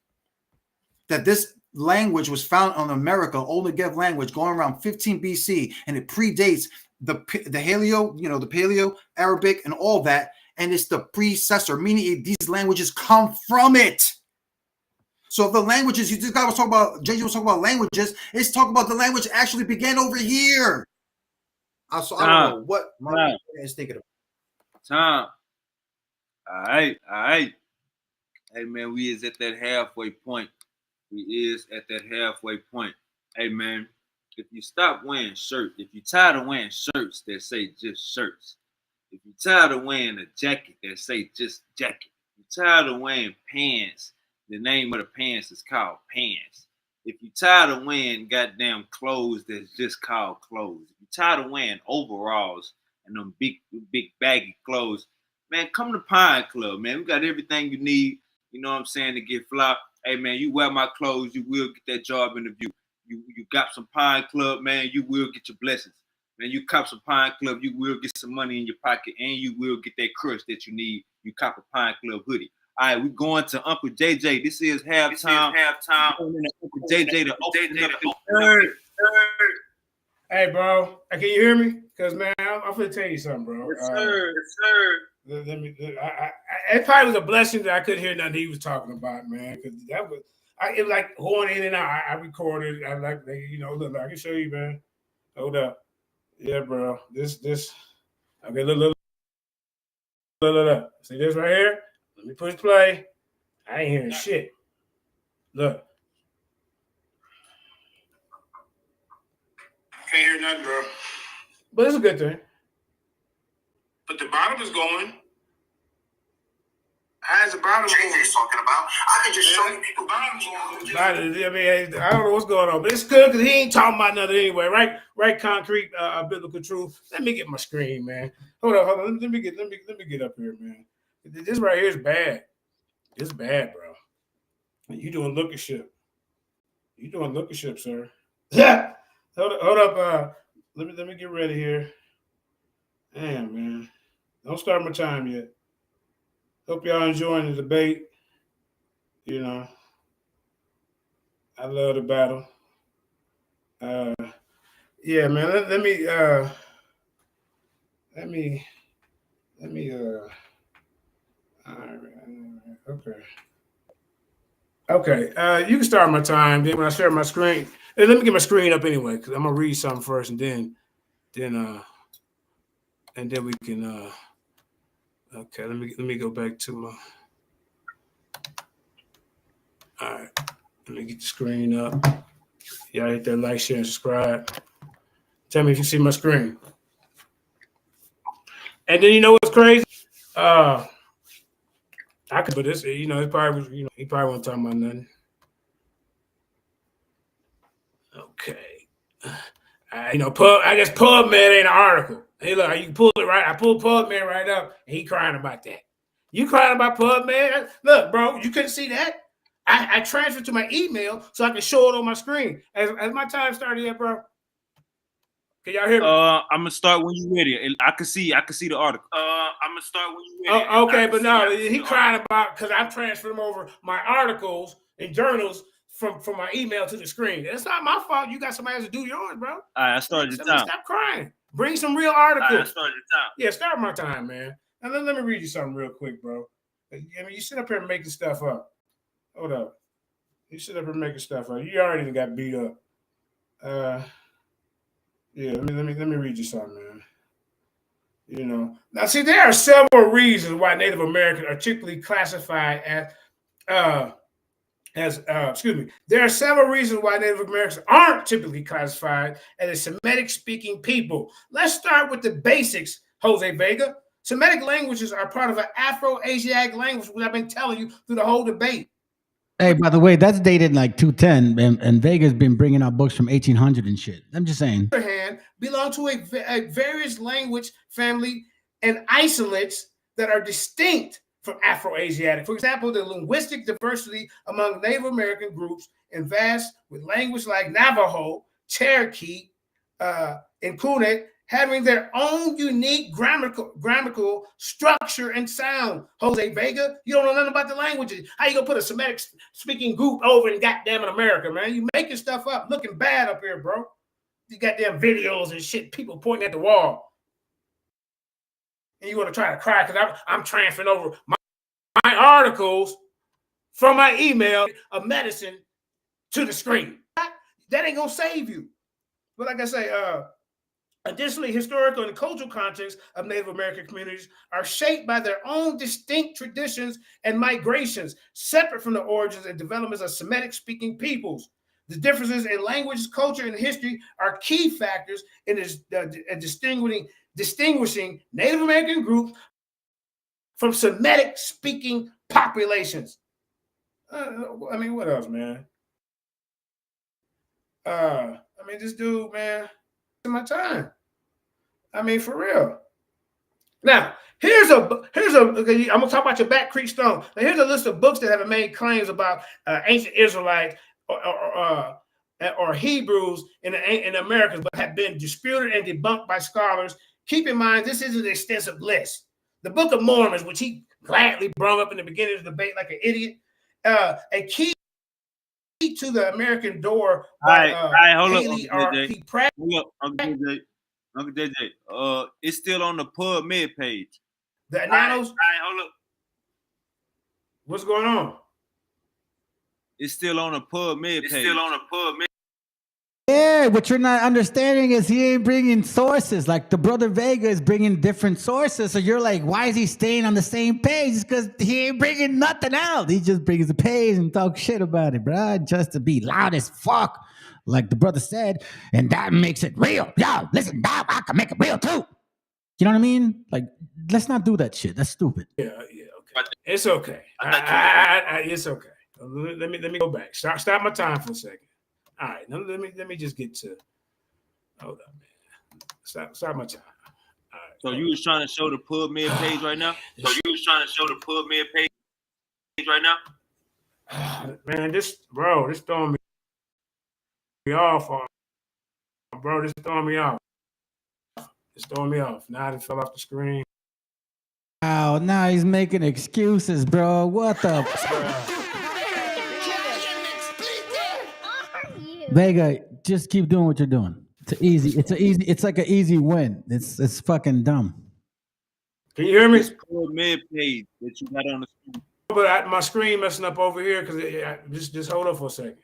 That this language was found on America, Old Negev language, going around 15 BC, and it predates the Paleo Arabic and all that, and it's the predecessor, meaning these languages come from it. So if the languages, this guy was talking about, JJ was talking about languages, it's talking about the language actually began over here. So I don't know what my is thinking of. Tom. All right. Hey man, we is at that halfway point. Hey man, if you stop wearing shirts, if you're tired of wearing shirts that say just shirts, if you're tired of wearing a jacket that say just jacket, if you're tired of wearing pants, the name of the pants is called pants. If you're tired of wearing goddamn clothes that's just called clothes, if you're tired of wearing overalls and them big baggy clothes, man, come to Pine Club, man. We got everything you need, you know what I'm saying, to get fly. Hey man, you wear my clothes, you will get that job interview. You got some Pine Club, man, you will get your blessings. Man, you cop some Pine Club, you will get some money in your pocket, and you will get that crush that you need. You cop a Pine Club hoodie. All right, we're going to Uncle JJ. This is halftime. Uncle JJ to open up the third. Hey, bro, can you hear me? Because, man, I'm going to tell you something, bro. Yes, sir. It probably was a blessing that I couldn't hear nothing he was talking about, man, because that was, it was like going in and out. I recorded. I like, you know, look, I can show you, man. Hold up. Yeah, bro. This. Okay, look. See this right here? Let me push play. I ain't hearing shit. Look. Can't hear nothing, bro. But it's a good thing. But the bottom is going. As the bottom JJ's talking about, I can just show you people bottom. I mean, I don't know what's going on, but it's good because he ain't talking about nothing anyway, right? Right, concrete, biblical truth. Let me get my screen, man. Hold on. Let me get up here, man. This right here is bad. It's bad, bro. You doing lookership? Sir? Yeah. Hold up. Let me get ready here. Damn, man. Don't start my time yet. Hope y'all enjoying the debate. You know, I love the battle. Yeah, man. Let me. All right. Okay. You can start my time. Then when I share my screen, let me get my screen up anyway, because I'm gonna read something first, and then we can. Okay. Let me go back to my. All right. Let me get the screen up. Y'all hit that like, share, and subscribe. Tell me if you see my screen. And then you know what's crazy? I could put this, you know, it probably was, you know, he probably wasn't talking about nothing. Okay. You know, I guess PubMed ain't an article. Hey, look, you can pull it right. I pulled PubMed right up, and he crying about that. You crying about PubMed? Look, bro, you couldn't see that? I transferred to my email so I can show it on my screen. As my time started yet, bro? Can y'all hear me? I'm gonna start when you ready. I can see the article. I'm gonna start when you ready. Okay, but no, he crying about because I'm transferring over my articles and journals from my email to the screen. It's not my fault. You got somebody else to do yours, bro. All right, I started your time. Stop crying. Bring some real articles. All right, I started your time. Yeah, start my time, man. And let me read you something real quick, bro. I mean, you sit up here making stuff up. Hold up. You sit up here making stuff up. You already got beat up. Yeah, let me read you something, man. You know, now see, there are several reasons why Native Americans are typically classified there are several reasons why Native Americans aren't typically classified as a Semitic-speaking people. Let's start with the basics, Jose Vega. Semitic languages are part of an Afro-Asiatic language, which I've been telling you through the whole debate. Hey, by the way, that's dated in like 210, and Vega's been bringing out books from 1800 and shit. I'm just saying. On the other hand, belong to a various language family and isolates that are distinct from Afro-Asiatic. For example, the linguistic diversity among Native American groups is vast, with language like Navajo, Cherokee, and Kunik having their own unique grammatical structure and sound. Jose Vega, you don't know nothing about the languages. How you gonna put a Semitic speaking group over in goddamn America, man? You making stuff up, looking bad up here, bro. You got damn videos and shit, people pointing at the wall. And you want to try to cry because I'm transferring over my articles from my email of medicine to the screen. That ain't gonna save you. But like I say, additionally, historical and cultural contexts of Native American communities are shaped by their own distinct traditions and migrations, separate from the origins and developments of Semitic-speaking peoples. The differences in language, culture, and history are key factors in distinguishing Native American groups from Semitic-speaking populations. I mean, what else, man? I mean, this dude, man, in my time. I mean, for real. Now, I'm gonna talk about your Back Creek Stone. Now, here's a list of books that have made claims about ancient Israelites or Hebrews in the Americas, but have been disputed and debunked by scholars. Keep in mind, this isn't an extensive list. The Book of Mormon, which he gladly brought up in the beginning of the debate like an idiot, a key to the American Door by Haley R. P. Pratt. Uncle JJ, it's still on the PubMed page. The Ananos? Hold up. What's going on? It's still on the PubMed page. Yeah, what you're not understanding is he ain't bringing sources. Like the brother Vega is bringing different sources. So you're like, why is he staying on the same page? It's because he ain't bringing nothing out. He just brings the page and talks shit about it, bro. Just to be loud as fuck, like the brother said. And that makes it real. Yo, listen, dog, I can make it real too. You know what I mean? Like, let's not do that shit. That's stupid. Yeah, okay. It's okay. It's okay. Let me go back. Stop my time for a second. All right, now let me just get to. Hold up, man. Stop my time. All right. So you was trying to show the PubMed page right now? Man, this throwing me off. Bro, this throwing me off. It's throwing me off. Now it fell off the screen. Oh, now he's making excuses, bro. What the? Vega, just keep doing what you're doing. It's like an easy win. It's fucking dumb. Can you hear me? This PubMed page that you got on the screen. But my screen messing up over here because just hold up for a second.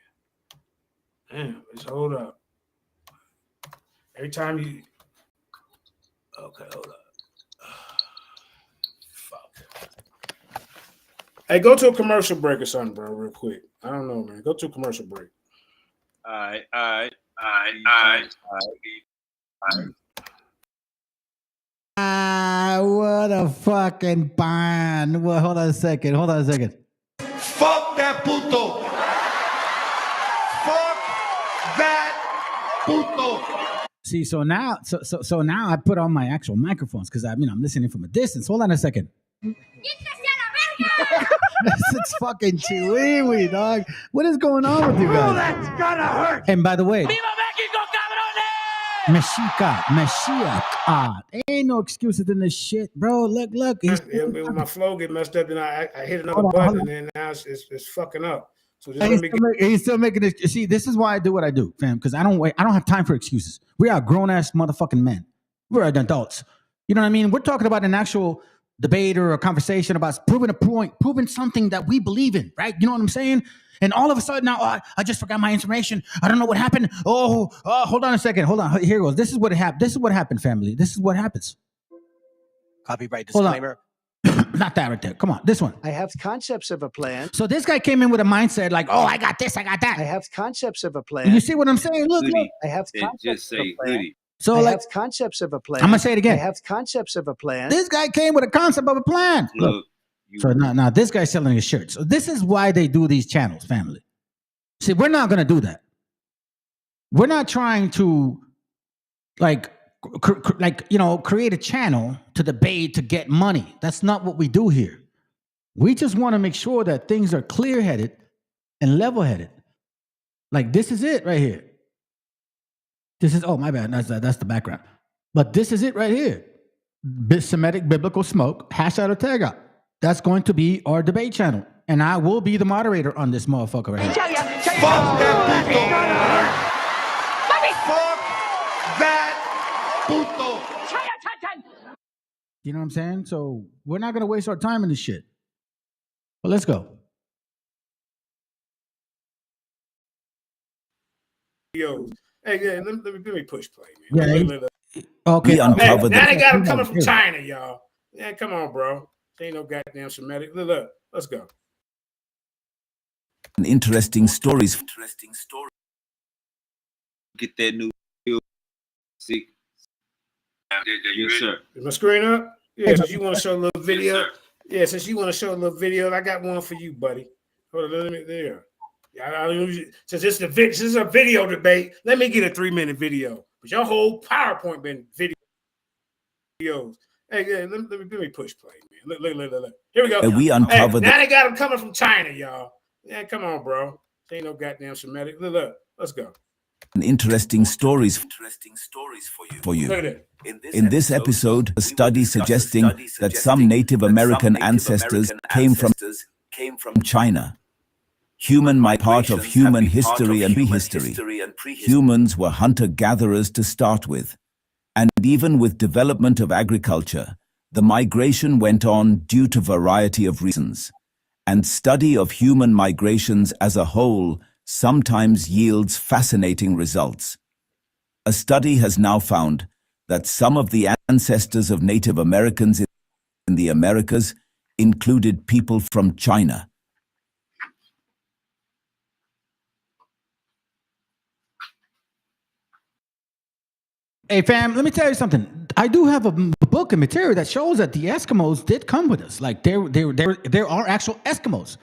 Damn, just hold up. Every time you. Okay, hold up. Fuck. Hey, go to a commercial break or something, bro, real quick. I don't know, man. Go to a commercial break. All right. What a fucking barn. Well, hold on a second. Fuck that puto. Fuck that puto. See, so now I put on my actual microphones because I'm listening from a distance. Hold on a second. It's fucking chihuahua, dog. What is going on with you guys? Oh, that's gonna hurt. And by the way, Meshiach. Ain't no excuses in this shit, bro. Look. My flow get messed up, and I hit another button, and then now it's fucking up. So just let me he's still making this. See, this is why I do what I do, fam. Because I don't have time for excuses. We are grown ass motherfucking men. We're adults. You know what I mean? We're talking about an actual debate or a conversation about proving a point, proving something that we believe in, right? You know what I'm saying? And all of a sudden now, I just forgot my information. I don't know what happened. Oh, hold on a second. Hold on. Here it goes. This is what happened. This is what happened, family. This is what happens. Copyright disclaimer. Not that right there. Come on, this one. I have concepts of a plan. So this guy came in with a mindset like, oh, I got this, I got that. I have concepts of a plan. You see what I'm saying? Look. I have concepts of a plan. So I have concepts of a plan. I'm gonna say it again. I have concepts of a plan. This guy came with a concept of a plan. Look. So now this guy's selling his shirt. So this is why they do these channels, family. See, we're not gonna do that. We're not trying to create a channel to debate to get money. That's not what we do here. We just want to make sure that things are clear-headed and level-headed. Like this is it right here. This is, oh, my bad. That's the background. But this is it right here. Semitic Biblical Smoke, hashtag or tag out. That's going to be our debate channel. And I will be the moderator on this motherfucker right here. Fuck that puto. Fuck that puto. You know what I'm saying? So we're not going to waste our time in this shit. But let's go. videos. Hey, yeah, let me push play, man. Yeah, okay. Hey, now they got them coming from China, y'all. Yeah, come on, bro. Ain't no goddamn Semitic. Look, let's go. Interesting stories. Get that new video. See? Yes, sir. Is my screen up? Yeah, since you want to show a little video. Yeah, since you want to show a little video, I got one for you, buddy. Hold on, let me there. Since this is a video debate, let me get a 3-minute video. But your whole PowerPoint been videos. Hey, yeah, let me push play, man. Look. Here we go. We uncovered now they got them coming from China, y'all. Yeah, come on, bro. Ain't no goddamn Semitic. Look, let's go. Interesting stories for you. Look at that. In this episode, a study suggesting that some Native American ancestors came from China. Human might part of human history and prehistory. Humans were hunter-gatherers to start with. And even with development of agriculture, the migration went on due to variety of reasons. And study of human migrations as a whole sometimes yields fascinating results. A study has now found that some of the ancestors of Native Americans in the Americas included people from China. Hey, fam, let me tell you something. I do have a book and material that shows that the Eskimos did come with us. Like, there are actual Eskimos,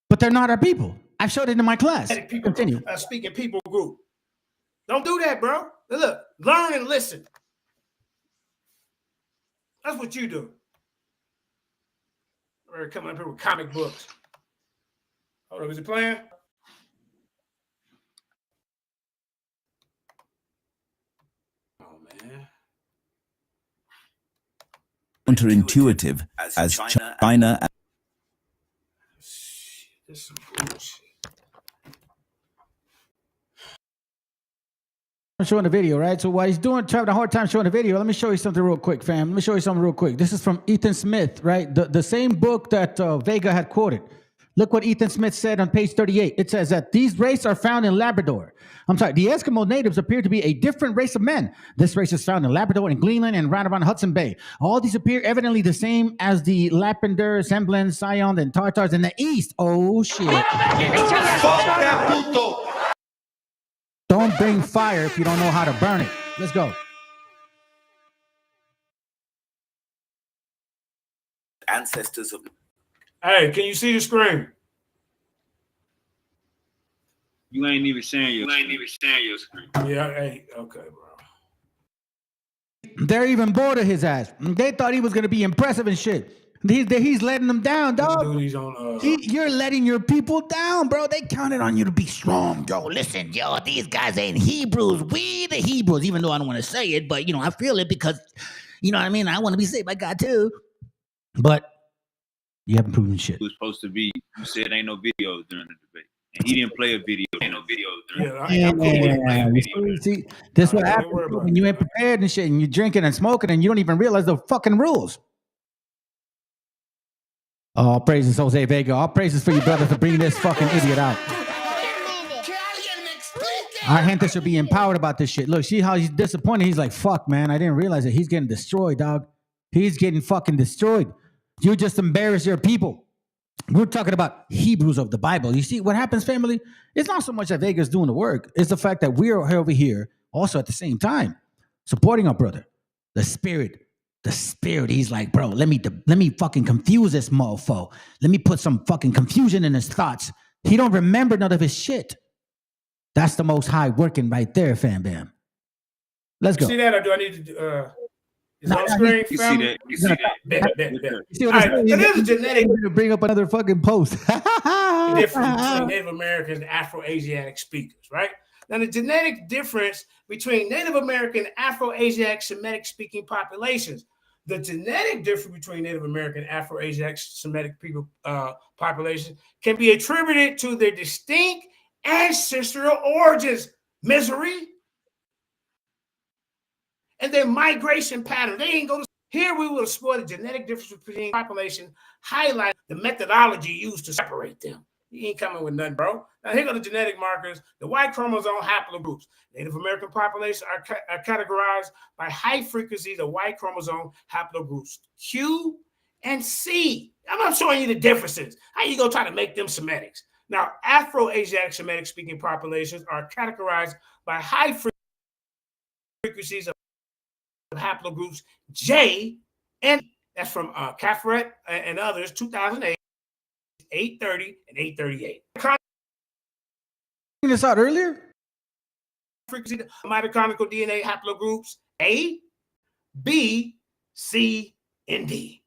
but they're not our people. I showed it in my class. Continue. Speaking people group. Don't do that, bro. Look, learn and listen. That's what you do. We're coming up here with comic books. Hold on, is it playing? Oh, man. Counterintuitive as China. This is some bullshit. I'm showing the video, right? So while he's having a hard time showing the video, let me show you something real quick, fam. Let me show you something real quick. This is from Ethan Smith, right? The same book that Vega had quoted. Look what Ethan Smith said on page 38. It says that these races are found in Labrador. I'm sorry, the Eskimo natives appear to be a different race of men. This race is found in Labrador and Greenland and right around Hudson Bay. All these appear evidently the same as the Laplanders, Semblans, Scions, and Tartars in the east. Oh, shit. Don't bring fire if you don't know how to burn it. Let's go. Ancestors of... Hey, can you see the screen? You ain't even sharing your screen. Yeah, hey, okay, bro. They're even bored of his ass. They thought he was going to be impressive and shit. He's letting them down, dog. You're letting your people down, bro. They counted on you to be strong. Yo, listen, yo, these guys ain't Hebrews. We the Hebrews, even though I don't want to say it, but, I feel it because, you know what I mean? I want to be saved by God, too. But you haven't proven shit. It was supposed to be, you said ain't no videos during the debate. And he didn't play a video. Ain't no videos. See, this is what happens when you ain't prepared and shit, and you're drinking and smoking, and you don't even realize the fucking rules. All praises, Jose Vega. All praises for you, brother, for bringing this fucking idiot out. Our gente should be empowered about this shit. Look, see how he's disappointed. He's like, fuck, man, I didn't realize it. He's getting destroyed, dog. He's getting fucking destroyed. You just embarrass your people. We're talking about Hebrews of the Bible. You see what happens, family? It's not so much that Vega's doing the work. It's the fact that we're over here also at the same time supporting our brother. The spirit. He's like, bro, let me fucking confuse this mofo. Let me put some fucking confusion in his thoughts. He don't remember none of his shit. That's the Most High working right there, fam bam. Let's go. See that, or do I need to is it on screen? You see that? You see that? Bet. You see what I'm saying? There's a genetic to bring up another fucking post. difference between Native Americans and Afro-Asiatic speakers, right? Now, the genetic difference between Native American, Afro-Asiatic, Semitic-speaking populations. The genetic difference between Native American, Afro-Asiatic, Semitic people populations can be attributed to their distinct ancestral origins, misery, and their migration pattern. They ain't go to here. We will explore the genetic difference between population, highlight the methodology used to separate them. He ain't coming with nothing, bro. Now, here go the genetic markers. The Y chromosome haplogroups. Native American populations are categorized by high frequencies of Y chromosome haplogroups, Q and C. I'm not showing you the differences. How you gonna try to make them Semitics? Now, Afro-Asiatic Semitic-speaking populations are categorized by high frequencies of haplogroups J and that's from Cafferet and others, 2008, 830, and 838. This out earlier? Frequency mitochondrial DNA haplogroups A, B, C, and D.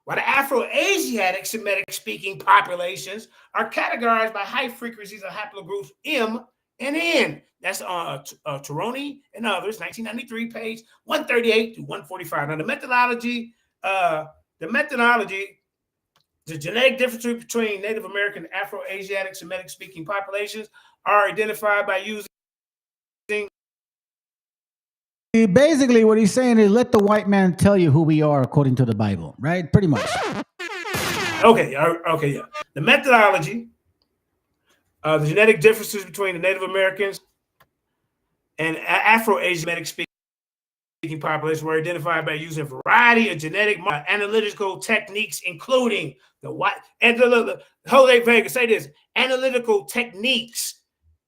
While the Afro-Asiatic Semitic-speaking populations are categorized by high frequencies of haplogroups M and N. That's Taroni and others, 1993, page 138 to 145. Now, the genetic differences between Native American and Afro-Asiatic Semitic-speaking populations are identified by using. Basically, what he's saying is let the white man tell you who we are according to the Bible, right? Pretty much. Okay, yeah. The methodology, the genetic differences between the Native Americans and Afro-Asiatic speaking populations were identified by using a variety of genetic analytical techniques, including the white and the Jose Vega say this analytical techniques.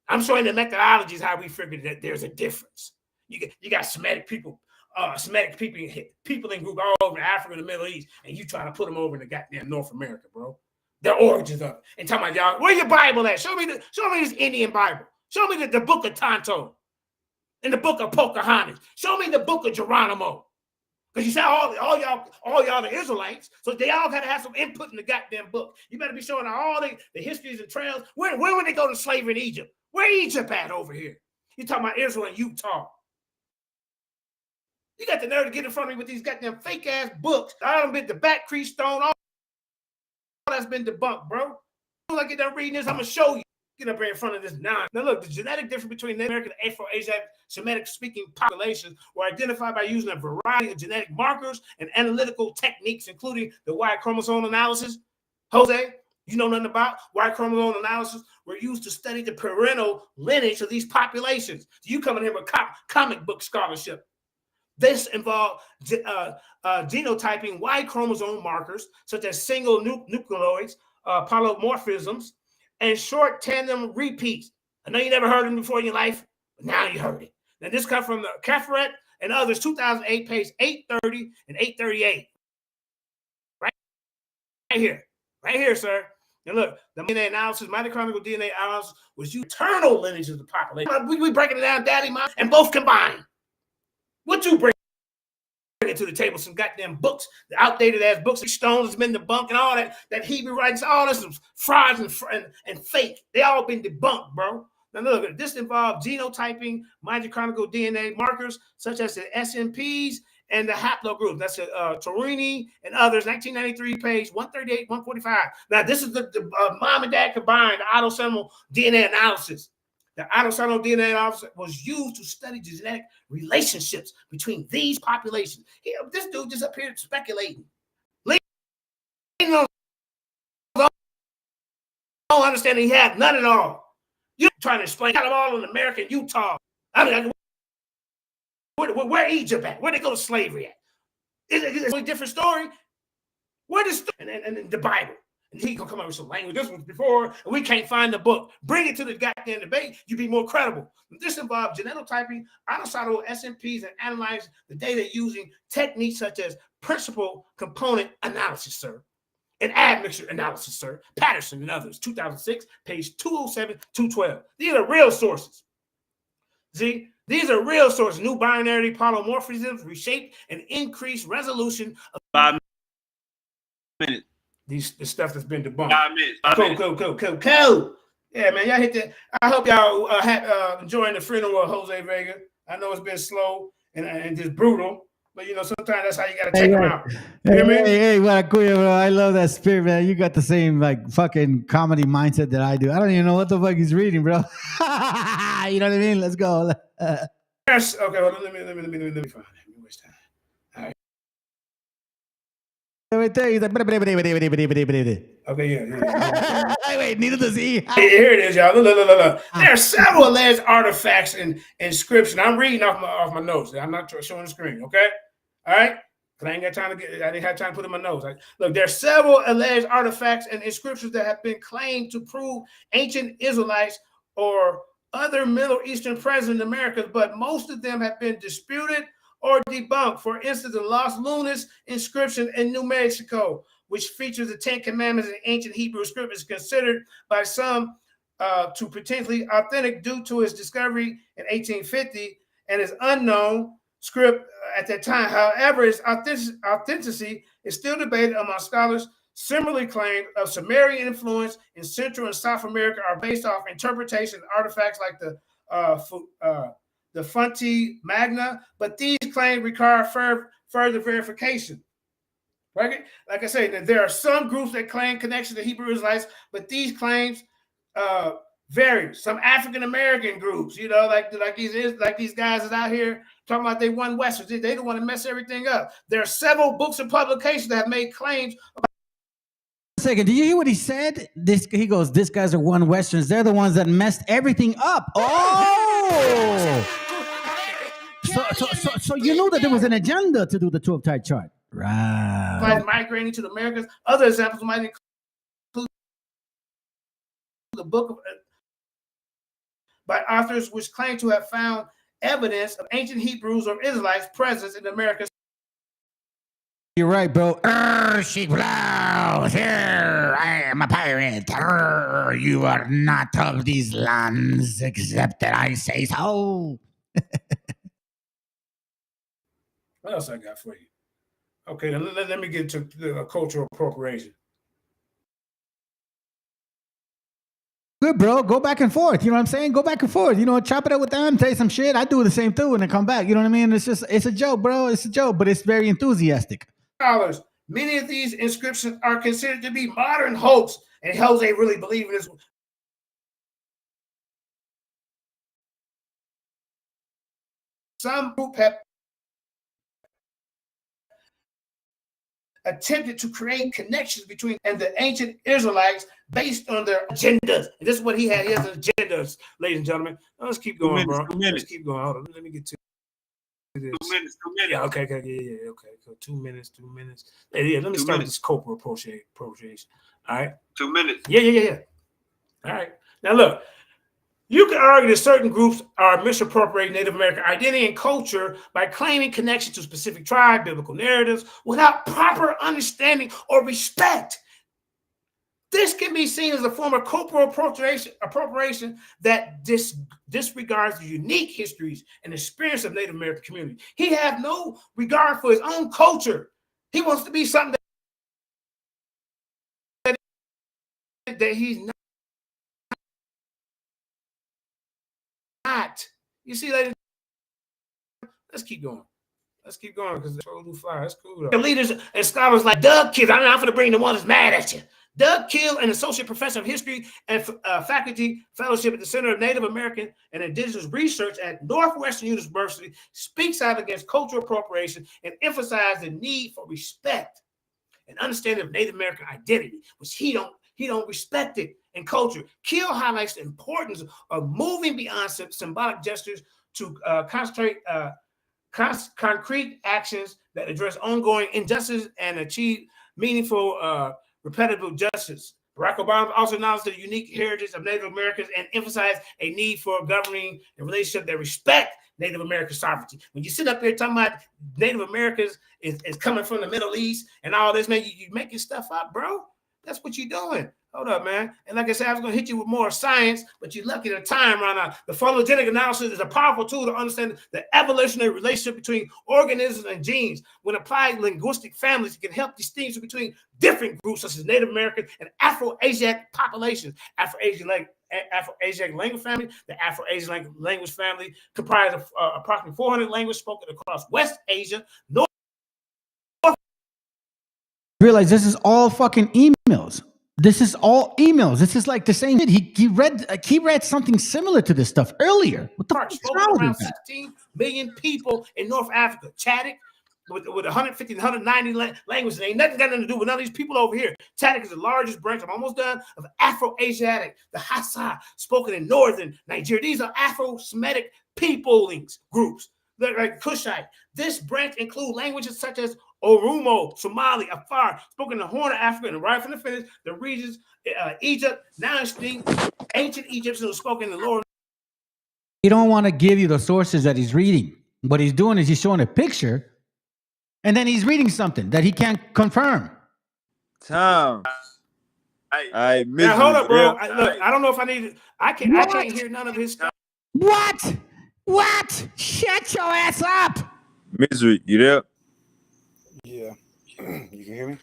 I'm showing the methodologies how we figured that there's a difference. You got Semitic people in group all over Africa and the Middle East, and you trying to put them over in the goddamn North America, bro. The origins of it. And talking about y'all, where your Bible at? Show me this Indian Bible. Show me the book of Tonto and the book of Pocahontas. Show me the book of Geronimo. Because you said all y'all the Israelites, so they all gotta have some input in the goddamn book. You better be showing all the histories and trails. Where would they go to slavery in Egypt? Where Egypt at over here? You talking about Israel and Utah. You got the nerve to get in front of me with these goddamn fake ass books. I done been the Back Creek Stone, all that's been debunked, bro. As I get done reading this, I'm gonna show you. Get up here in front of this nine. Now look, the genetic difference between Native American and Afro-Asiatic Semitic-speaking populations were identified by using a variety of genetic markers and analytical techniques, including the Y chromosome analysis. Jose, you know nothing about Y chromosome analysis were used to study the parental lineage of these populations. So you come in here with comic book scholarship. This involved genotyping Y chromosome markers, such as single nucleoids, polymorphisms, and short tandem repeats. I know you never heard them before in your life, but now you heard it. Now, this comes from the Cafferet and others, 2008, page 830 and 838. Right here, sir. And look, the DNA analysis, mitochondrial DNA analysis was eternal lineage of the population. We breaking it down, daddy, mom, and both combined. What you bring to the table? Some goddamn books, the outdated ass books, Stones has been debunked and all that Hebrew writings, all this is frauds and fake. They all been debunked, bro. Now look, this involved genotyping, mitochondrial DNA markers such as the SNPs and the haplogroups. That's Torini and others, 1993, page 138, 145. Now this is the mom and dad combined autosomal DNA analysis. The autosomal DNA analysis was used to study genetic relationships between these populations. This dude just up here speculating. Don't understand he had none at all. You're trying to explain got them all in America and Utah. I mean, where Egypt at? Where they go to slavery at? It's a different story. Where the and the Bible? And he gonna come up with some language. This was before, and we can't find the book. Bring it to the goddamn debate. You be more credible. This involved genotyping, autosomal SNPs, and analyze the data using techniques such as principal component analysis, sir, and admixture analysis, sir. Patterson and others, 2006, page 207, 212. These are real sources. See, these are real sources. New binary polymorphisms, reshaped and increased resolution of 5 minutes. The stuff that's been debunked. 5 minutes. Cool. Yeah, man, y'all hit that. I hope y'all enjoying the funeral of Jose Vega. I know it's been slow and just brutal, but you know sometimes that's how you gotta take them out. Hey, bro, I love that spirit, man. You got the same like fucking comedy mindset that I do. I don't even know what the fuck he's reading, bro. You know what I mean? Let's go. Yes. Okay. Well, let me find it. Let me waste time. All right. Right there, he's like, okay, yeah. Wait, neither does he. Here it is, y'all. Look. There are several alleged artifacts and inscriptions. I'm reading off my notes. I'm not showing the screen, okay? All right? Because I ain't got time to I didn't have time to put in my notes. Look, there are several alleged artifacts and inscriptions that have been claimed to prove ancient Israelites or other Middle Eastern presence in America, but most of them have been disputed or debunked. For instance, the Los Lunas inscription in New Mexico, which features the Ten Commandments in ancient Hebrew script, is considered by some to potentially authentic due to its discovery in 1850 and is unknown script at that time. However, its authenticity is still debated among scholars. Similarly claimed of Sumerian influence in Central and South America are based off interpretation artifacts like the Fonte Magna, but these claims require further verification. Right? Like I say, there are some groups that claim connection to Hebrew Israelites, but these claims vary. Some African American groups, like these guys that out here talking about they won Westerns, they don't want to mess everything up. There are several books and publications that have made claims about. Second, did you hear what he said? He goes, "These guys are one Westerns. They're the ones that messed everything up." Oh, so you knew that there was an agenda to do the 12-type chart, right? Migrating to the Americas. Other examples might include the book of, by authors which claim to have found evidence of ancient Hebrews or Israelites' presence in the Americas. You're right, bro. Sheep blows. Here, I am a pirate. You are not of these lands, except that I say so. What else I got for you? Okay, then let me get to the cultural appropriation. Good, bro. Go back and forth. You know what I'm saying? Go back and forth. Chop it up with them, say some shit. I do the same too, and then come back. You know what I mean? It's a joke, bro. It's a joke, but it's very enthusiastic. Scholars, many of these inscriptions are considered to be modern hoax, and Jose really believe in this. Some group have attempted to create connections between and the ancient Israelites based on their agendas. And this is what he had. He has agendas, ladies and gentlemen. Let's keep going, bro. Let's keep going. Hold on. Let me get to this. 2 minutes. Yeah, okay. Yeah, okay. So 2 minutes. Yeah, let me start with this corporal appropriation. All right. 2 minutes. Yeah. All right. Now look. You can argue that certain groups are misappropriating Native American identity and culture by claiming connection to specific tribe, biblical narratives, without proper understanding or respect. This can be seen as a form of cultural appropriation that disregards the unique histories and experience of Native American community. He has no regard for his own culture. He wants to be something that he's not. You see, ladies, let's keep going because the show do fly. That's cool. The leaders and scholars like Doug Kill. I'm going to bring the one that's mad at you. Doug Kill, an associate professor of history and faculty fellowship at the Center of Native American and Indigenous Research at Northwestern University, speaks out against cultural appropriation and emphasizes the need for respect and understanding of Native American identity, which he don't respect it. And culture. Kill highlights the importance of moving beyond symbolic gestures to concentrate concrete actions that address ongoing injustice and achieve meaningful repetitive justice. Barack Obama also acknowledged the unique heritage of Native Americans and emphasized a need for governing a relationship that respect Native American sovereignty. When you sit up here talking about Native Americans is coming from the Middle East and all this, man, you making stuff up, bro. That's what you're doing. Hold up, man. And like I said, I was going to hit you with more science, but you're lucky at the time right now. The phylogenetic analysis is a powerful tool to understand the evolutionary relationship between organisms and genes. When applied linguistic families, it can help distinguish between different groups such as Native American and Afro-Asiatic populations. Afro-Asiatic language family, the Afro-Asian language family comprised of approximately 400 languages spoken across West Asia, North. Realize this is all fucking emails. This is all emails. This is like the same. He read something similar to this stuff earlier. What the fuck is wrong with around that? 16 million people in North Africa. Chadic, with 150, 190 languages. It ain't nothing got nothing to do with none of these people over here. Tanakh is the largest branch, I'm almost done, of Afro-Asiatic, the Hassa, spoken in northern Nigeria. These are Afro-Semitic peoplings groups. They're like Kushite. This branch includes languages such as Oromo, Somali, Afar, spoken in the Horn of Africa, and right from the finish, the regions, Egypt, now speak ancient Egyptian was spoken in the lower. He don't want to give you the sources that he's reading. What he's doing is he's showing a picture, and then he's reading something that he can't confirm. Tom. Now hold up, bro. Look, I don't know if I need. I can't hear none of his stuff. What? What? Shut your ass up! Misery, you there? Yeah. You can hear me?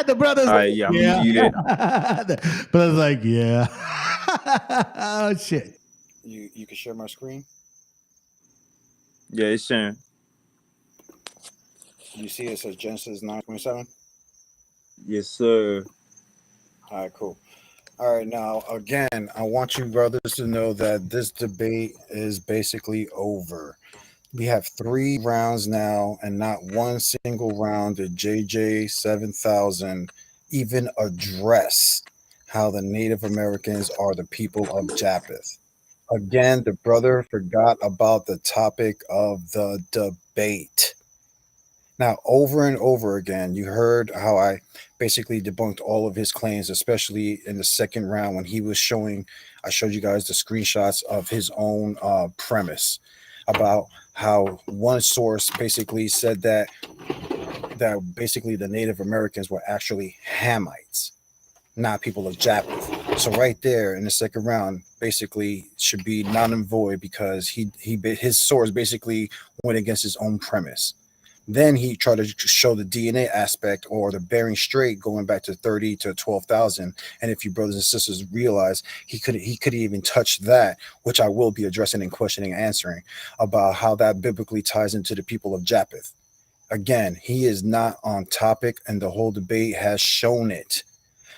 The brother's like, yeah. The brother's like, yeah. Oh shit. You can share my screen? Yeah, it's sharing. You see it says Genesis 9:27? Yes, sir. All right, cool. All right, now again, I want you brothers to know that this debate is basically over. We have 3 rounds now, and not one single round did JJ 7000 even address how the Native Americans are the people of Japheth. Again, the brother forgot about the topic of the debate. Now, over and over again, you heard how I basically debunked all of his claims, especially in the second round when he was I showed you guys the screenshots of his own premise about how one source basically said that basically the Native Americans were actually Hamites, not people of Japheth. So right there in the second round basically should be non and void because his source basically went against his own premise. Then he tried to show the DNA aspect or the Bering Strait going back to 30 to 12,000. And if you brothers and sisters realize he could even touch that, which I will be addressing in questioning and answering about how that biblically ties into the people of Japheth. Again, he is not on topic, and the whole debate has shown it.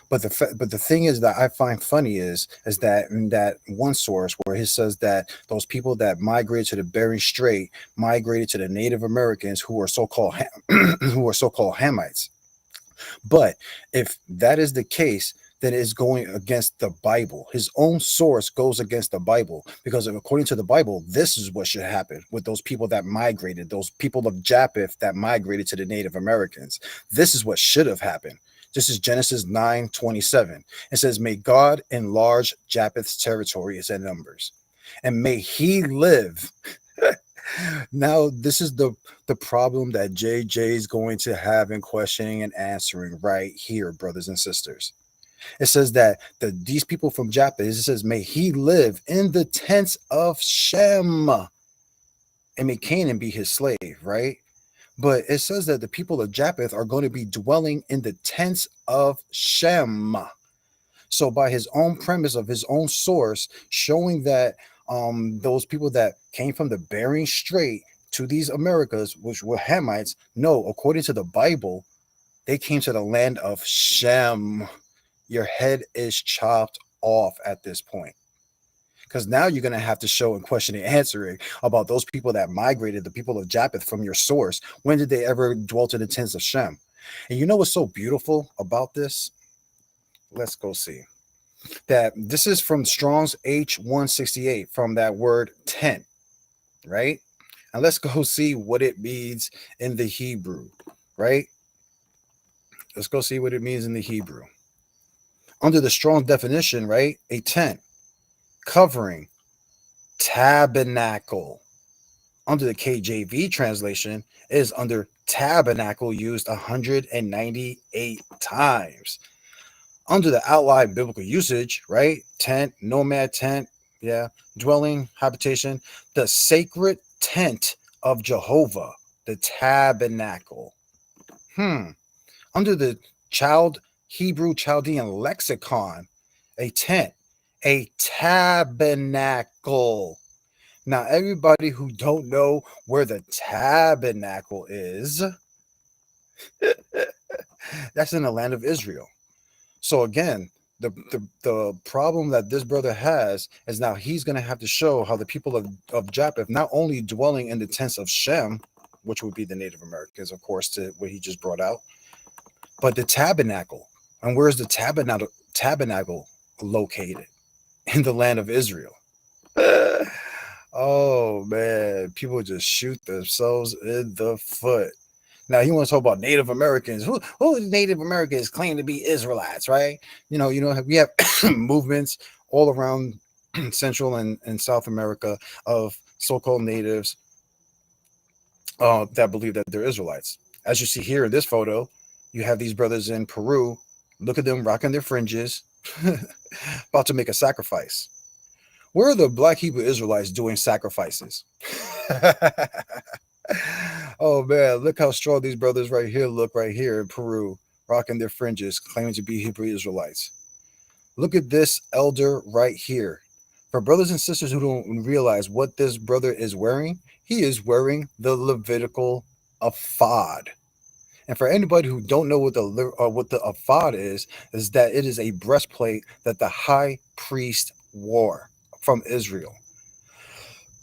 But the thing is that I find funny is that in that one source where he says that those people that migrated to the Bering Strait migrated to the Native Americans who are so-called Hamites. But if that is the case, then it's going against the Bible. His own source goes against the Bible because according to the Bible, this is what should happen with those people that migrated, those people of Japheth that migrated to the Native Americans. This is what should have happened. This is Genesis 9:27. It says, may God enlarge Japheth's territory as in numbers, and may he live. Now, this is the problem that JJ is going to have in questioning and answering right here, brothers and sisters. It says that these people from Japheth, it says, may he live in the tents of Shem, and may Canaan be his slave, right? But it says that the people of Japheth are going to be dwelling in the tents of Shem. So by his own premise of his own source, showing that those people that came from the Bering Strait to these Americas, which were Hamites, no, according to the Bible, they came to the land of Shem. Your head is chopped off at this point. Because now you're going to have to show and question and answering about those people that migrated, the people of Japheth from your source. When did they ever dwell in the tents of Shem? And you know what's so beautiful about this? Let's go see. That this is from Strong's H168, from that word tent, right? And let's go see what it means in the Hebrew, right? Let's go see what it means in the Hebrew. Under the Strong definition, right? A tent, covering, tabernacle. Under the KJV translation, is under tabernacle used 198 times. Under the outline biblical usage, right? Tent, nomad tent, yeah, dwelling, habitation, the sacred tent of Jehovah, the tabernacle. Under the Hebrew Chaldean lexicon, a tent, a tabernacle. Now, everybody who don't know where the tabernacle is, that's in the land of Israel. So again, the problem that this brother has is now he's going to have to show how the people of Japheth not only dwelling in the tents of Shem, which would be the Native Americans, of course, to what he just brought out. But the tabernacle, and where's the tabernacle located? In the land of Israel. Oh man, people just shoot themselves in the foot. Now you want to talk about Native Americans? Who Native Americans claim to be Israelites, right? We have movements all around Central and South America of so-called natives that believe that they're Israelites. As you see here in this photo, you have these brothers in Peru. Look at them rocking their fringes, about to make a sacrifice. Where are the Black Hebrew Israelites doing sacrifices? Oh man, look how strong these brothers right here look right here in Peru, rocking their fringes, claiming to be Hebrew Israelites. Look at this elder right here. For brothers and sisters who don't realize what this brother is wearing, he is wearing the Levitical ephod. And for anybody who don't know what the ephod is that it is a breastplate that the high priest wore from Israel.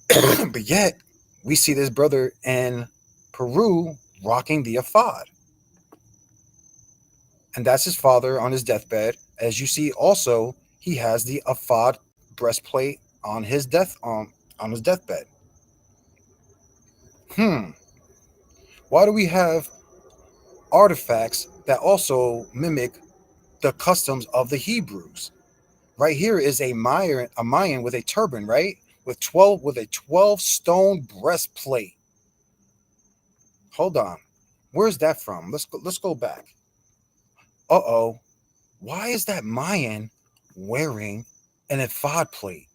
But yet, we see this brother in Peru rocking the ephod. And that's his father on his deathbed. As you see, also, he has the ephod breastplate on his deathbed. Why do we have artifacts that also mimic the customs of the Hebrews? Right here is a Mayan with a turban, right? With a 12 stone breastplate. Hold on. Where's that from? Let's go back. Uh-oh. Why is that Mayan wearing an ephod plate?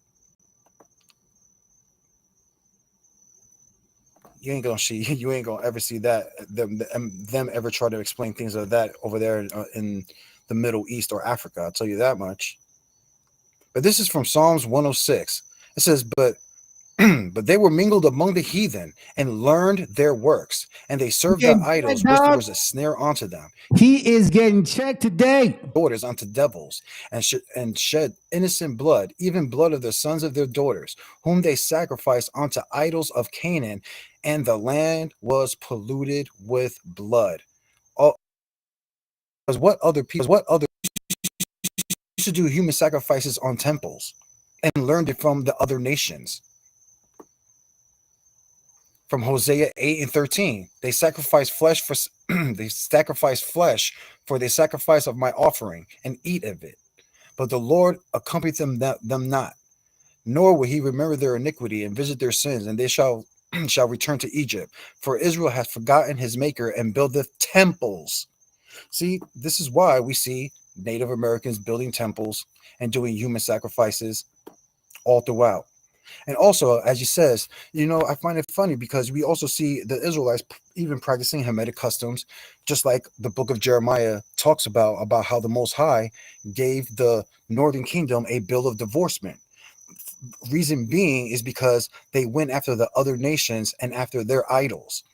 You ain't gonna ever see that them ever try to explain things like that over there in the Middle East or Africa. I'll tell you that much. But this is from Psalms 106. It says, but they were mingled among the heathen and learned their works, and they served the idols, which there was a snare unto them. He is getting checked today. Daughters unto devils, and shed innocent blood, even blood of the sons of their daughters, whom they sacrificed unto idols of Canaan, and the land was polluted with blood. Because what other used to do human sacrifices on temples and learned it from the other nations? From Hosea 8 and 13, they sacrifice flesh for the sacrifice of my offering and eat of it. But the Lord accompanied them not, nor will he remember their iniquity and visit their sins, and they shall return to Egypt. For Israel has forgotten his maker and buildeth temples. See, this is why we see Native Americans building temples and doing human sacrifices all throughout. And also, as he says, I find it funny because we also see the Israelites even practicing Hamitic customs, just like the book of Jeremiah talks about how the Most High gave the Northern Kingdom a bill of divorcement. Reason being is because they went after the other nations and after their idols.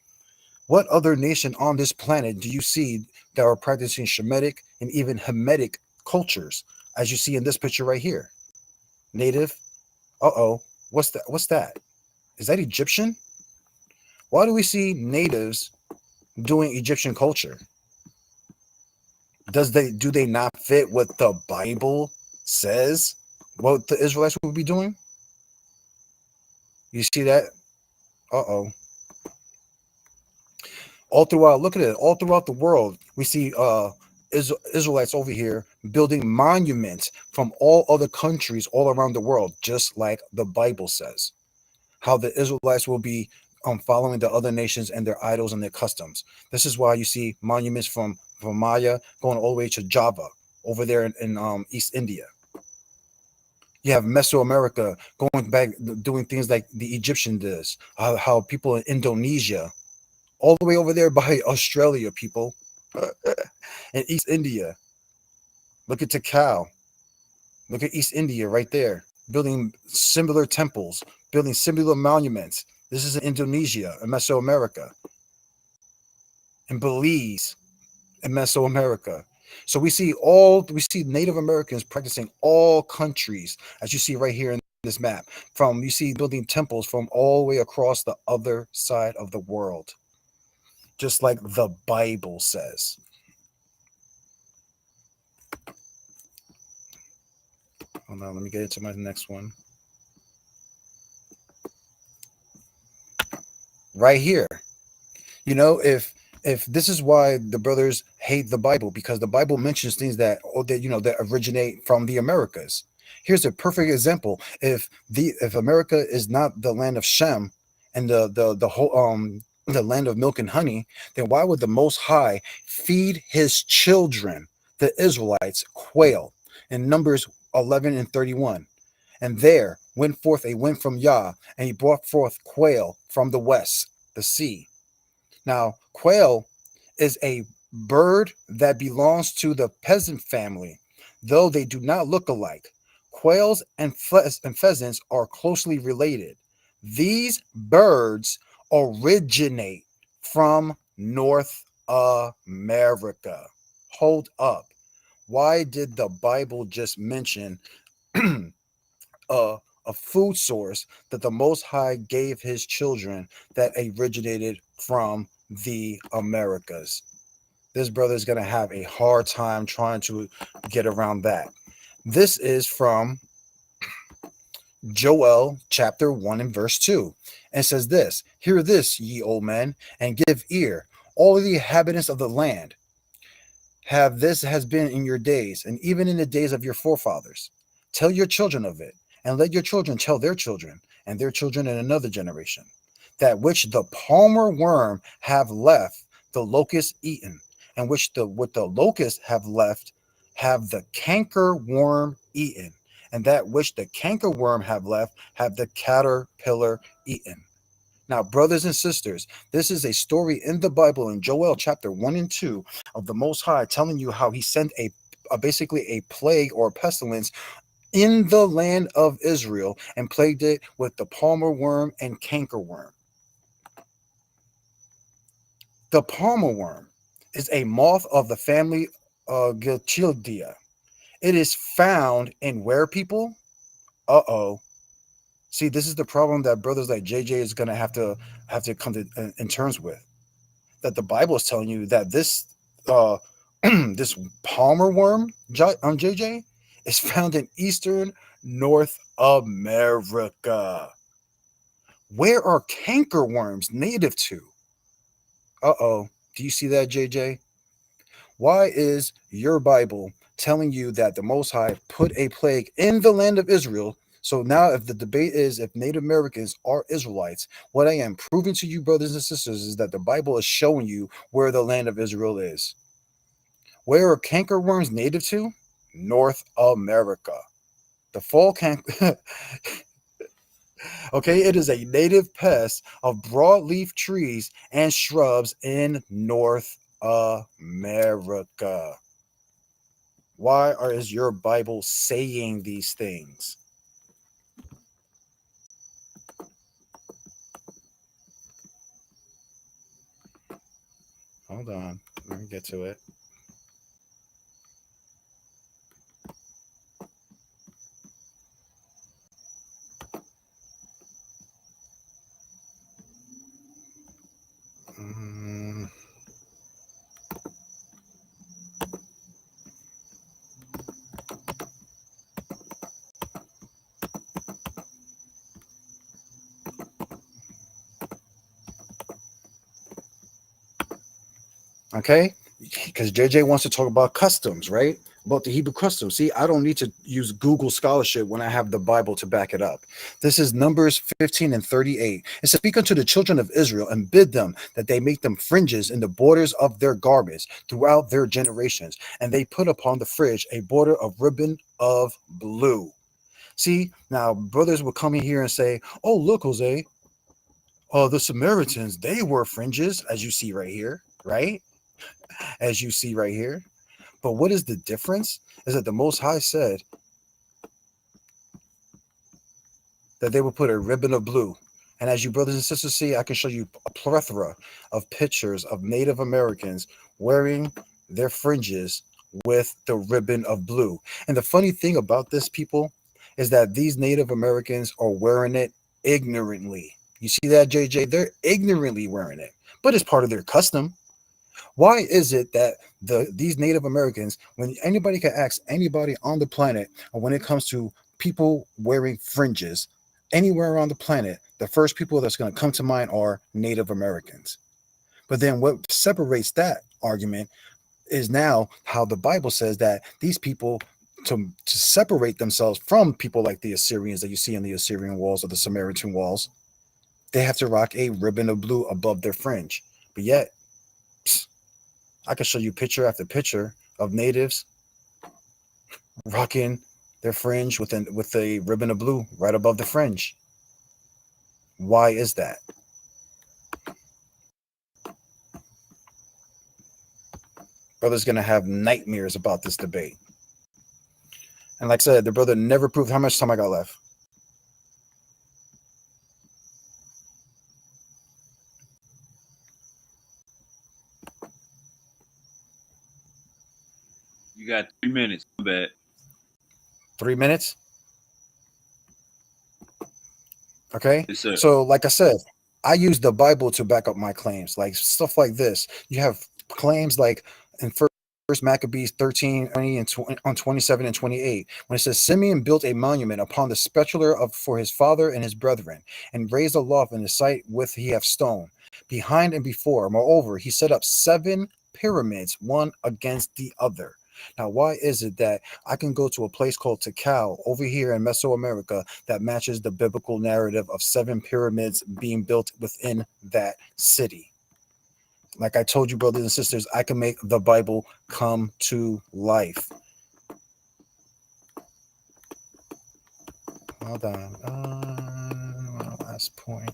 What other nation on this planet do you see that are practicing Shemitic and even Hamitic cultures, as you see in this picture right here? Native. What's that? Is that Egyptian? Why do we see natives doing Egyptian culture? Do they not fit what the Bible says what the Israelites would be doing? You see that? All throughout, look at it. All throughout the world, we see Israelites over here building monuments from all other countries all around the world, just like the Bible says. How the Israelites will be following the other nations and their idols and their customs. This is why you see monuments from Maya going all the way to Java over there in East India. You have Mesoamerica going back, doing things like the Egyptian does. How people in Indonesia, all the way over there by Australia, people, and East India. Look at Takao. Look at East India right there, building similar temples, building similar monuments. This is in Indonesia, in Mesoamerica, in Belize, in Mesoamerica. So we see Native Americans practicing all countries, as you see right here in this map. You see building temples from all the way across the other side of the world. just like the Bible says. Hold on, let me get into my next one. Right here. You know, if this is why the brothers hate the Bible, because the Bible mentions things that that originate from the Americas. Here's a perfect example. If America is not the land of Shem and the whole the land of milk and honey, then why would the Most High feed his children, the Israelites, quail? In Numbers 11:31. And there went forth a wind from Yah, and he brought forth quail from the west, the sea. Now, quail is a bird that belongs to the peasant family, though they do not look alike. Quails and pheasants are closely related. These birds originate from North America. Hold up. Why did the Bible just mention a food source that the Most High gave his children that originated from the Americas? This brother is going to have a hard time trying to get around that. This is from Joel chapter 1 and verse 2. And says this, "Hear this, ye old men, and give ear, all the inhabitants of the land. Have this has been in your days, and even in the days of your forefathers. Tell your children of it, and let your children tell their children, and their children in another generation, that which the palmer worm have left, the locust eaten, and which the locust have left, have the canker worm eaten, and that which the canker worm have left, have the caterpillar eaten." Now, brothers and sisters, this is a story in the Bible in Joel chapter 1 and 2 of the Most High telling you how he sent basically a plague or a pestilence in the land of Israel and plagued it with the palmer worm and canker worm. The palmer worm is a moth of the family Gilchidia. It is found in where, people? See, this is the problem that brothers like JJ is going to have to come to in terms with. That the Bible is telling you that this this palmer worm, JJ, is found in eastern North America. Where are canker worms native to? Do you see that, JJ? Why is your Bible telling you that the Most High put a plague in the land of Israel? So now if the debate is if Native Americans are Israelites, what I am proving to you, brothers and sisters, is that the Bible is showing you where the land of Israel is. Where are cankerworms native to? North America. The fall canker... Okay, it is a native pest of broadleaf trees and shrubs in North America. Why is your Bible saying these things? Hold on, let me get to it. Okay, because JJ wants to talk about customs, right? About the Hebrew customs. See, I don't need to use Google scholarship when I have the Bible to back it up. This is Numbers 15 and 38. It says, "Speak unto the children of Israel and bid them that they make them fringes in the borders of their garments throughout their generations, and they put upon the fringe a border of ribbon of blue." See, now brothers will come in here and say, "Oh, look, Jose, the Samaritans, they wore fringes," as you see right here, right? As you see right here. But what is the difference? Is that the Most High said that they would put a ribbon of blue. And as you brothers and sisters see, I can show you a plethora of pictures of Native Americans wearing their fringes with the ribbon of blue. And the funny thing about this, people, is that these Native Americans are wearing it ignorantly. You see that, JJ? They're ignorantly wearing it. but it's part of their custom. Why is it that these Native Americans, when anybody can ask anybody on the planet, or when it comes to people wearing fringes anywhere around the planet, the first people that's going to come to mind are Native Americans. But then what separates that argument is now how the Bible says that these people, to separate themselves from people like the Assyrians that you see in the Assyrian walls or the Samaritan walls, they have to rock a ribbon of blue above their fringe. But yet, I can show you picture after picture of natives rocking their fringe with a ribbon of blue right above the fringe. Why is that? Brother's going to have nightmares about this debate. And like I said, the brother never proved. How much time I got left? You got 3 minutes. My bad. 3 minutes? Okay. Yes, sir. So like I said, I use the Bible to back up my claims, like stuff like this. You have claims like in First Maccabees 13, 20, and 27 and 28, when it says Simeon built a monument upon the sepulchre for his father and his brethren, and raised a loft in the site with he have stone, behind and before. Moreover, he set up 7 pyramids, one against the other. Now, why is it that I can go to a place called Tikal over here in Mesoamerica that matches the biblical narrative of 7 pyramids being built within that city? Like I told you, brothers and sisters, I can make the Bible come to life. Hold on. My last point.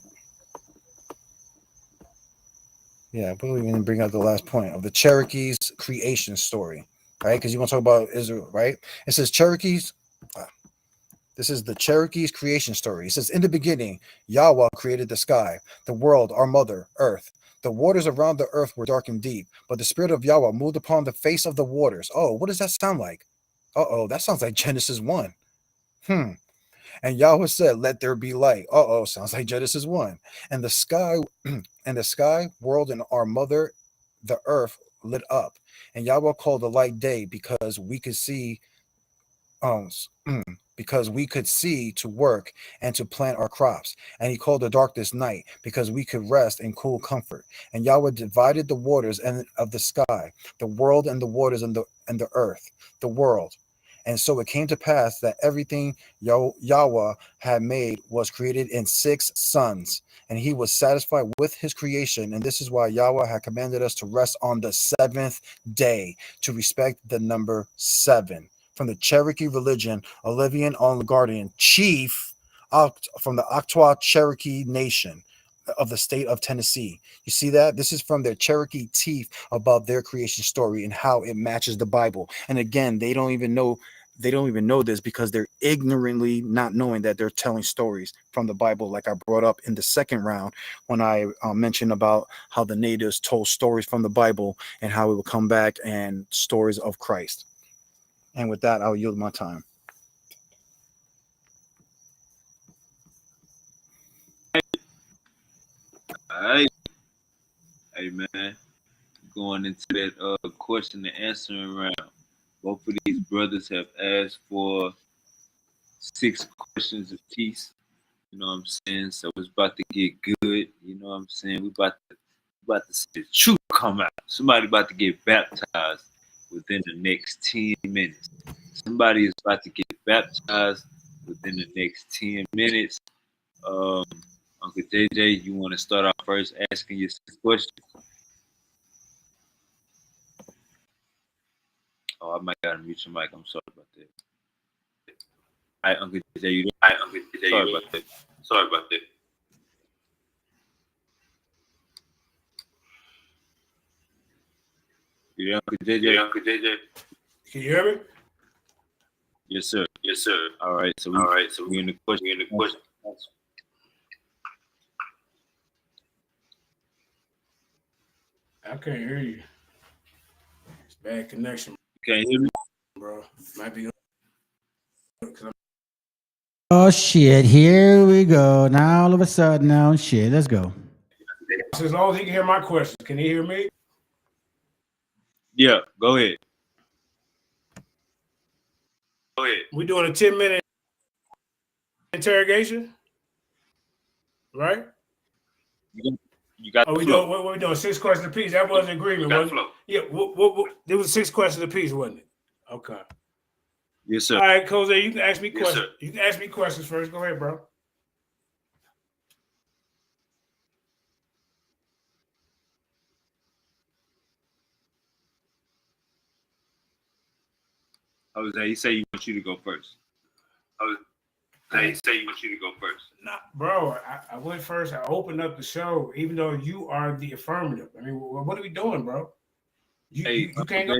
Yeah, but we didn't bring up the last point of the Cherokees' creation story, right? Because you want to talk about Israel, right? It says Cherokees. This is the Cherokees' creation story. It says, in the beginning, Yahweh created the sky, the world, our mother, earth. The waters around the earth were dark and deep, but the spirit of Yahweh moved upon the face of the waters. Oh, what does that sound like? Uh-oh, that sounds like Genesis 1. And Yahweh said, let there be light. Uh-oh, sounds like Genesis 1. And the sky, world, and our mother, the earth, lit up. And Yahweh called the light day because we could see to work and to plant our crops. And he called the darkness night because we could rest in cool comfort. And Yahweh divided the waters and of the sky, the world and the waters and the earth, the world. And so it came to pass that everything Yahweh had made was created in 6 suns, and he was satisfied with his creation. And this is why Yahweh had commanded us to rest on the 7th day, to respect the number 7. From the Cherokee religion, Olivian Ongardian chief from the Octwa Cherokee Nation of the state of Tennessee. You see that? This is from their Cherokee chief about their creation story and how it matches the Bible. And again, they don't even know this because they're ignorantly not knowing that they're telling stories from the Bible, like I brought up in the second round when I mentioned about how the natives told stories from the Bible and how it would come back and stories of Christ. And with that, I'll yield my time. All right. Hey, man. Going into that question and answering round. Both of these brothers have asked for 6 questions apiece. You know what I'm saying? So it's about to get good. You know what I'm saying? We about to see the truth come out. Somebody about to get baptized within the next 10 minutes. Somebody is about to get baptized within the next 10 minutes. Uncle JJ, you want to start off first asking your 6 questions? Oh, I might gotta mute your mic. I'm sorry about that. All right, Uncle JJ, you there? Sorry about that. Sorry about that. You there, Uncle JJ? Uncle JJ? Can you hear me? Yes, sir. Yes, sir. All right. So we're in the question. I can't hear you. It's bad connection. You can't hear me, bro. Might be. Oh shit! Here we go. Now all of a sudden, now shit. Let's go. As long as he can hear my questions. Can he hear me? Yeah, go ahead. We're doing a 10-minute interrogation, right? You got we doing what we doing? 6 questions apiece. That was an agreement, wasn't it? Yeah, there was 6 questions apiece, wasn't it? Okay. Yes, sir. All right, Jose, you can ask me questions. You can ask me questions first. Go ahead, bro. Jose, he say he wants you to go first. Nah, bro, I went first. I opened up the show, even though you are the affirmative. I mean, what are we doing, bro? You can't go.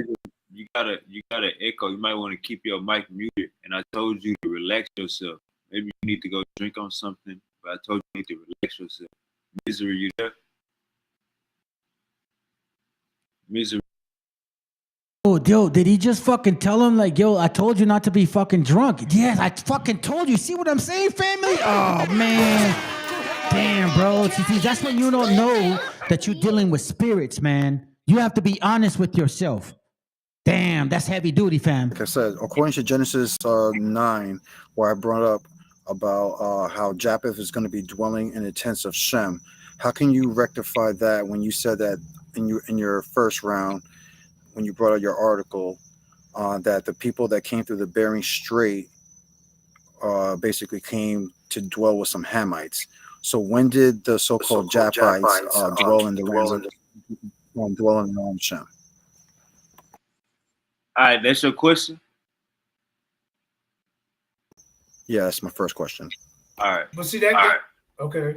You gotta echo. You might want to keep your mic muted. And I told you to relax yourself. Maybe you need to go drink on something, but I told you to relax yourself. Misery, you there? Misery. Oh, yo, did he just fucking tell him, like, yo, I told you not to be fucking drunk? Yes, I fucking told you. See what I'm saying, family? Oh, man. Damn, bro. See, that's when you don't know that you're dealing with spirits, man. You have to be honest with yourself. Damn, that's heavy duty, fam. Like I said, according to Genesis 9, where I brought up about how Japheth is going to be dwelling in the tents of Shem, how can you rectify that when you said that in your first round, when you brought out your article, that the people that came through the Bering Strait basically came to dwell with some Hamites? So when did the so-called Japhites dwell in the land of Shem? All right, that's your question? Yeah, that's my first question. All right. But see okay.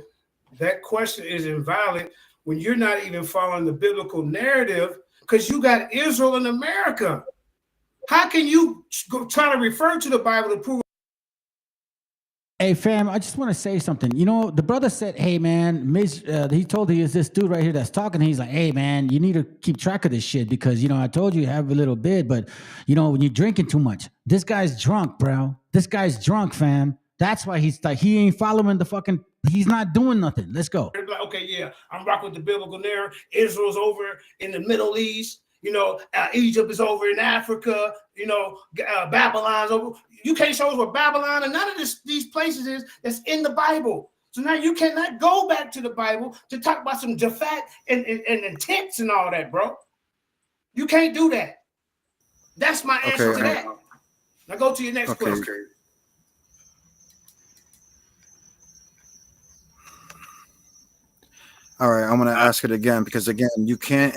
That question is invalid when you're not even following the biblical narrative, because you got Israel in America. How can you try to refer to the Bible to prove? Hey, fam, I just want to say something. You know, the brother said, hey, man, he told he is this dude right here that's talking. He's like, hey, man, you need to keep track of this shit because, you know, I told you have a little bit, but, you know, when you're drinking too much, this guy's drunk, bro. This guy's drunk, fam. That's why he's like, he ain't following the fucking, he's not doing nothing. Let's go. Okay, yeah, I'm rocking with the biblical narrative. Israel's over in the Middle East. You know, Egypt is over in Africa. You know, Babylon's over. You can't show us where Babylon and none of these places is that's in the Bible. So now you cannot go back to the Bible to talk about some Japhet and tents and all that, bro. You can't do that. That's my answer to that. Now go to your next question. Okay. All right, I'm going to ask it again because again, you can't.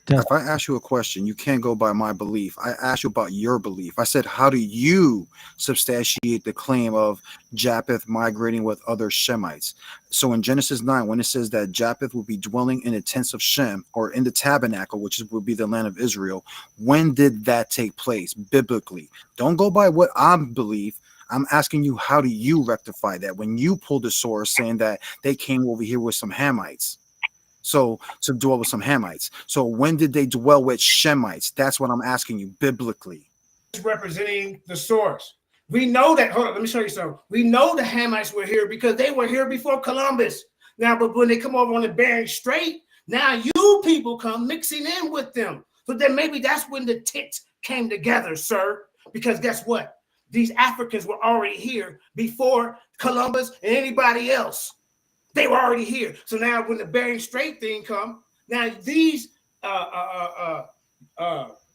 If I ask you a question, you can't go by my belief. I asked you about your belief. I said, how do you substantiate the claim of Japheth migrating with other Shemites? So in Genesis 9, when it says that Japheth will be dwelling in the tents of Shem or in the tabernacle, which would be the land of Israel, when did that take place biblically? Don't go by what I believe. I'm asking you, how do you rectify that when you pulled the source saying that they came over here with some Hamites? So to dwell with some Hamites. So when did they dwell with Shemites? That's what I'm asking you biblically. Representing the source. We know that. Hold on, let me show you something. We know the Hamites were here because they were here before Columbus. Now, but when they come over on the Bering Strait, now you people come mixing in with them. So then maybe that's when the tents came together, sir. Because guess what? These Africans were already here before Columbus and anybody else. They were already here. So now when the Bering Strait thing come, now these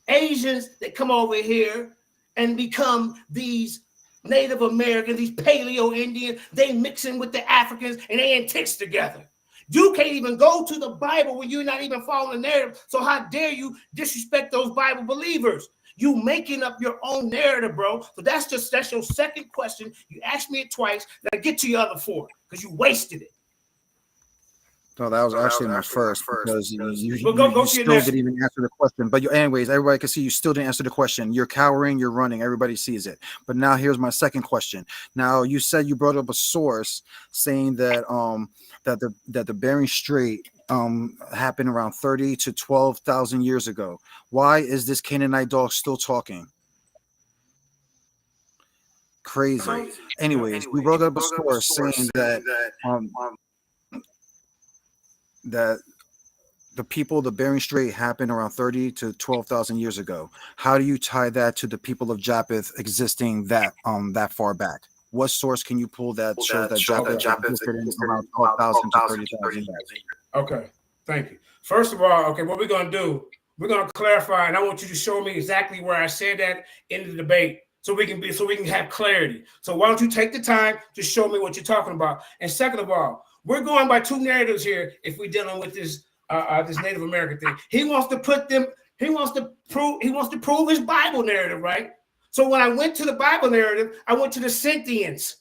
Asians that come over here and become these Native Americans, these Paleo Indians, they mix in with the Africans and they antics together. You can't even go to the Bible when you're not even following the narrative. So how dare you disrespect those Bible believers? You making up your own narrative, bro. So that's your second question. You asked me it twice. Now get to your other 4 because you wasted it. No, that was actually my first because you still didn't even answer the question. But anyways, everybody can see you still didn't answer the question. You're cowering, you're running, everybody sees it. But now here's my second question. Now you said you brought up a source saying that that the Bering Strait happened around 30 to 12,000 years ago. Why is this Canaanite dog still talking? Crazy. Anyways, we brought up a source saying that that the people of the Bering Strait happened around 30 to 12,000 years ago. How do you tie that to the people of Japheth existing that far back? What source can you pull that shows that Japheth existed in around 12,000 to 30,000 years? Okay, thank you. First of all, okay, what we're going to do, we're going to clarify, and I want you to show me exactly where I said that in the debate, so we can have clarity. So why don't you take the time to show me what you're talking about? And second of all, we're going by two narratives here. If we're dealing with this this Native American thing, he wants to prove his Bible narrative, right? So when I went to the Bible narrative, I went to the Scythians,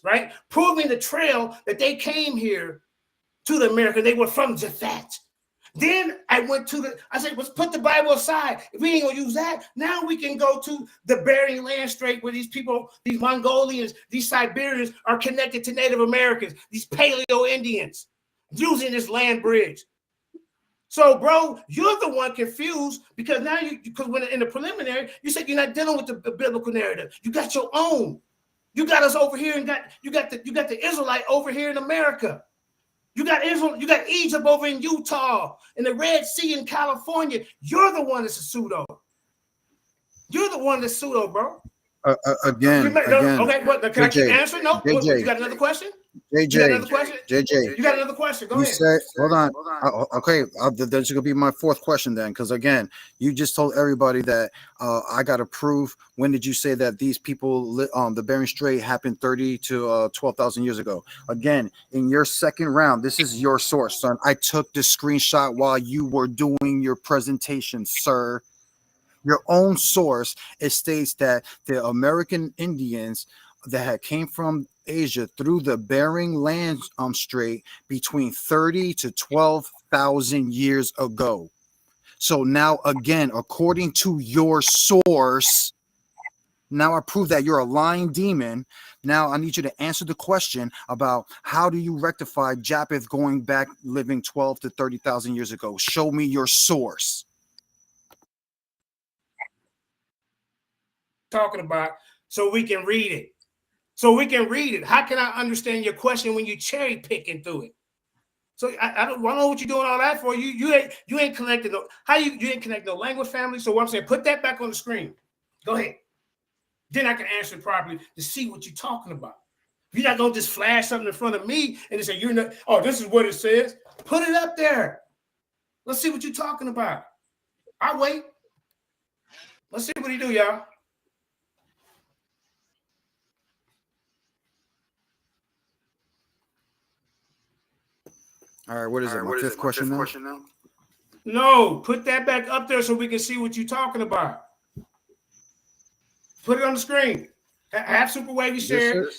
right, proving the trail that they came here to the America. They were from Japhet. Then I said, let's put the Bible aside. If we ain't gonna use that, now we can go to the Bering Land Strait, where these people, these Mongolians, these Siberians are connected to Native Americans, these Paleo Indians, using this land bridge. So, bro, you're the one confused because now because when in the preliminary, you said you're not dealing with the biblical narrative. You got your own. You got us over here, and you got the Israelite over here in America. You got Israel, you got Egypt over in Utah, and the Red Sea in California. You're the one that's a pseudo. You're the one that's pseudo, bro. Again. Okay, but can I keep answering? No, JJ, you got another question? JJ, You got another question? JJ, You got another question? Go you ahead. said, hold on. Okay, that's gonna be my fourth question then, because again, you just told everybody that I got to prove. When did you say that these people, the Bering Strait happened 30 to 12,000 years ago? Again, in your second round, this is your source, son. I took the screenshot while you were doing your presentation, sir. Your own source, it states that the American Indians that had came from Asia through the Bering Land Strait between 30 to 12,000 years ago. So now again, according to your source, now I prove that you're a lying demon. Now I need you to answer the question about how do you rectify Japheth going back living 12 to 30,000 years ago? Show me your source. Talking about so we can read it. How can I understand your question when you cherry picking through it? So I don't know what you're doing all that for. You ain't connected no you ain't connect no language family. So what I'm saying, put that back on the screen. Go ahead. Then I can answer it properly to see what you're talking about. You're not gonna just flash something in front of me and say you're not. Oh, this is what it says. Put it up there. Let's see what you're talking about. I'll wait. Let's see what he do, y'all. All right, what is it? My fifth question now? No, put that back up there so we can see what you're talking about. Put it on the screen. Have Super Wavy share.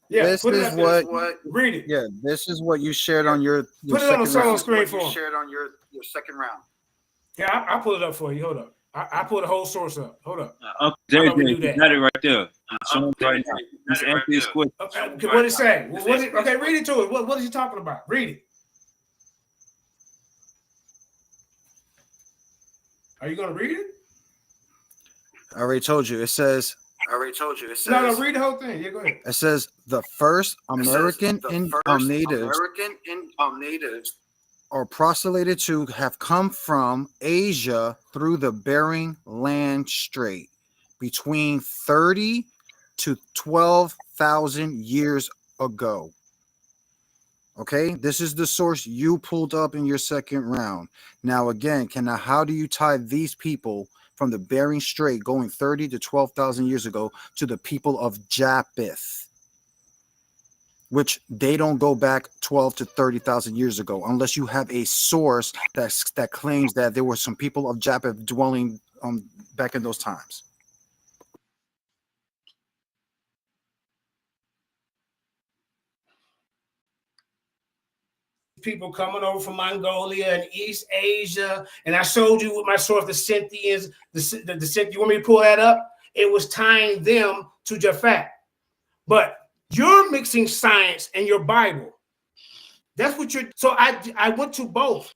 Yeah, this is what. Read it. Yeah, this is what you shared on your put it on the solo screen for you shared on your second round. Yeah, I'll pull it up for you. Hold up. I pull the whole source up. Hold up. Okay, you got it right there. Right now. Let's answer this question. Okay, what it say? Okay, read it to it. What is he talking about? Read it. Are you gonna read it? I already told you. It says. No, read the whole thing. Yeah, go ahead. It says the first American natives are postulated to have come from Asia through the Bering Land Strait between 30 to 12,000 years ago. Okay, this is the source you pulled up in your second round. Now, again, how do you tie these people from the Bering Strait going 30 to 12,000 years ago to the people of Japheth, which they don't go back 12 to 30,000 years ago, unless you have a source that claims that there were some people of Japheth dwelling back in those times. People coming over from Mongolia and East Asia, and I showed you with my source the Scythians. You want me to pull that up? It was tying them to Japhet. But you're mixing science and your Bible. That's what you're. So I went to both.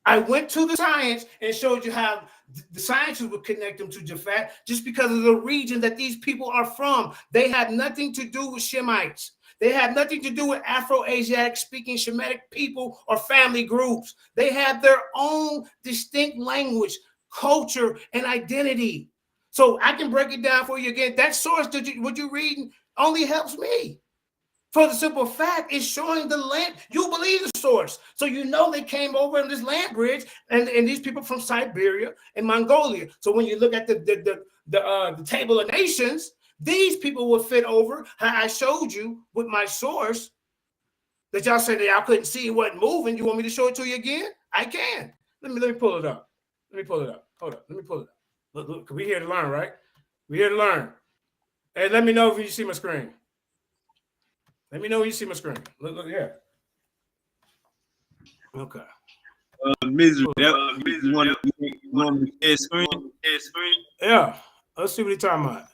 I went to the science and showed you how the sciences would connect them to Japhet just because of the region that these people are from. They had nothing to do with Shemites. They have nothing to do with Afro-Asiatic speaking Shemitic people or family groups. They have their own distinct language, culture, and identity. So I can break it down for you again. That source that what you're reading only helps me. For the simple fact, it's showing the land. You believe the source. So you know they came over on this land bridge and these people from Siberia and Mongolia. So when you look at the table of nations, these people will fit over how I showed you with my source that y'all said that y'all couldn't see it wasn't moving. You want me to show it to you again? I can. Let me pull it up. Let me pull it up. Hold up. Let me pull it up. Look, we're here to learn, right? We're here to learn. Hey, let me know if you see my screen. Let me know when you see my screen. Look here. Okay. Misery. You want to share screen? Yeah. Let's see what he's talking about.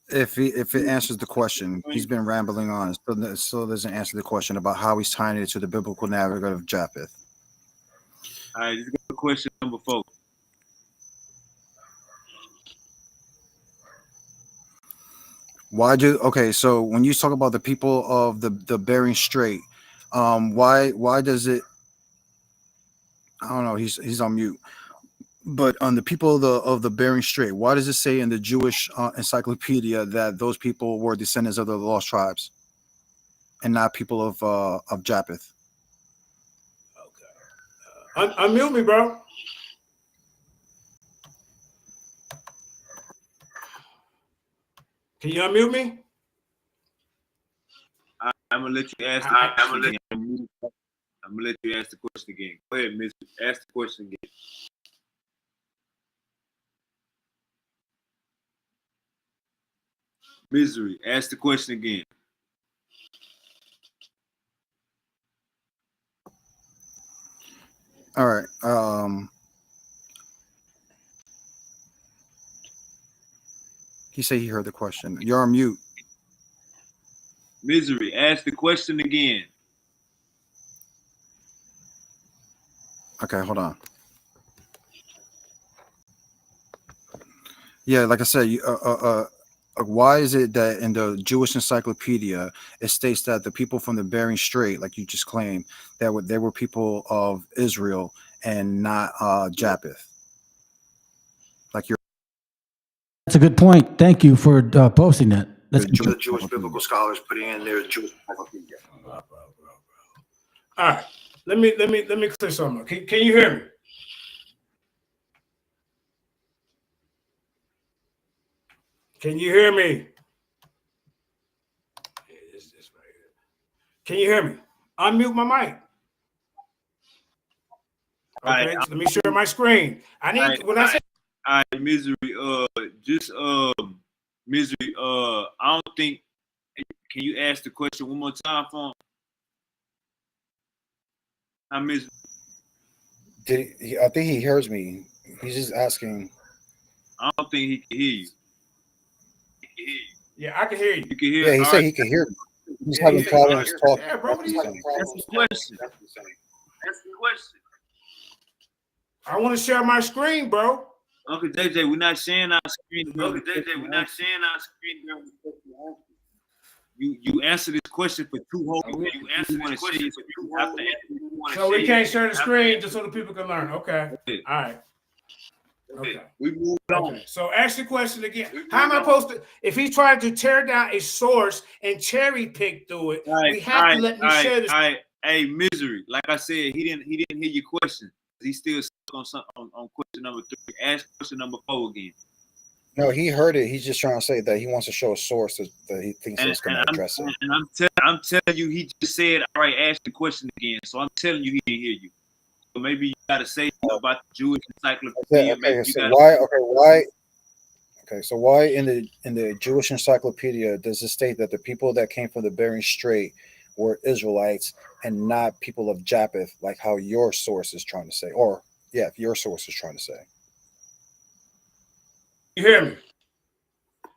If it answers the question, he's been rambling on. Still doesn't answer the question about how he's tying it to the biblical narrative of Japheth. All right, let's go to question number 4. Okay, so when you talk about the people of the Bering Strait, why does it, I don't know, he's on mute, but on the people of the Bering Strait, why does it say in the Jewish encyclopedia that those people were descendants of the lost tribes and not people of Japheth? Okay. Unmute me, bro. Can you unmute me? I'm gonna let you ask. I'm gonna let you ask the question again. Go ahead, Miss. Ask the question again. Misery. Ask the question again. All right. He said he heard the question. You're on mute. Misery. Ask the question again. Okay, hold on. Yeah, like I said, why is it that in the Jewish encyclopedia it states that the people from the Bering Strait, like you just claimed, that they were people of Israel and not Japheth? Like you're. That's a good point. Thank you for posting that. That's the Jewish biblical scholars putting in their Jewish encyclopedia. All right, let me clear something up. Can you hear me? Can you hear me? It's this right here. Can you hear me? Unmute my mic. Okay, so let me share my screen. I need when I say. All right, Misery. Misery. I don't think. Can you ask the question one more time for him? I miss. I think he hears me. He's just asking. I don't think he can hear you. Yeah, I can hear you. You can hear. Yeah, he said he can hear me. He's having problems talking. Yeah, bro. That's the question. That's the question. I want to share my screen, bro. Uncle JJ, we're not sharing our screen. Uncle JJ, we're not sharing our screen. You answer this question for 2 whole minutes. You answer this question for 2 whole minutes. So we can't share the screen just so the people can learn. Okay. All right. Okay. We move on. So ask the question again. How am I supposed to, if he's trying to tear down a source and cherry pick through it, we have to let me share this. Hey, Misery. Like I said, he didn't hear your question. He's still stuck on question number 3. Ask question number 4 again. No, he heard it. He's just trying to say that he wants to show a source that he thinks is going to address it. And I'm telling you, he just said, all right, ask the question again. So I'm telling you, he didn't hear you. So maybe you got to say about the Jewish encyclopedia. So why in the Jewish encyclopedia does it state that the people that came from the Bering Strait were Israelites and not people of Japheth, like how your source is trying to say, or if your source is trying to say? You hear me?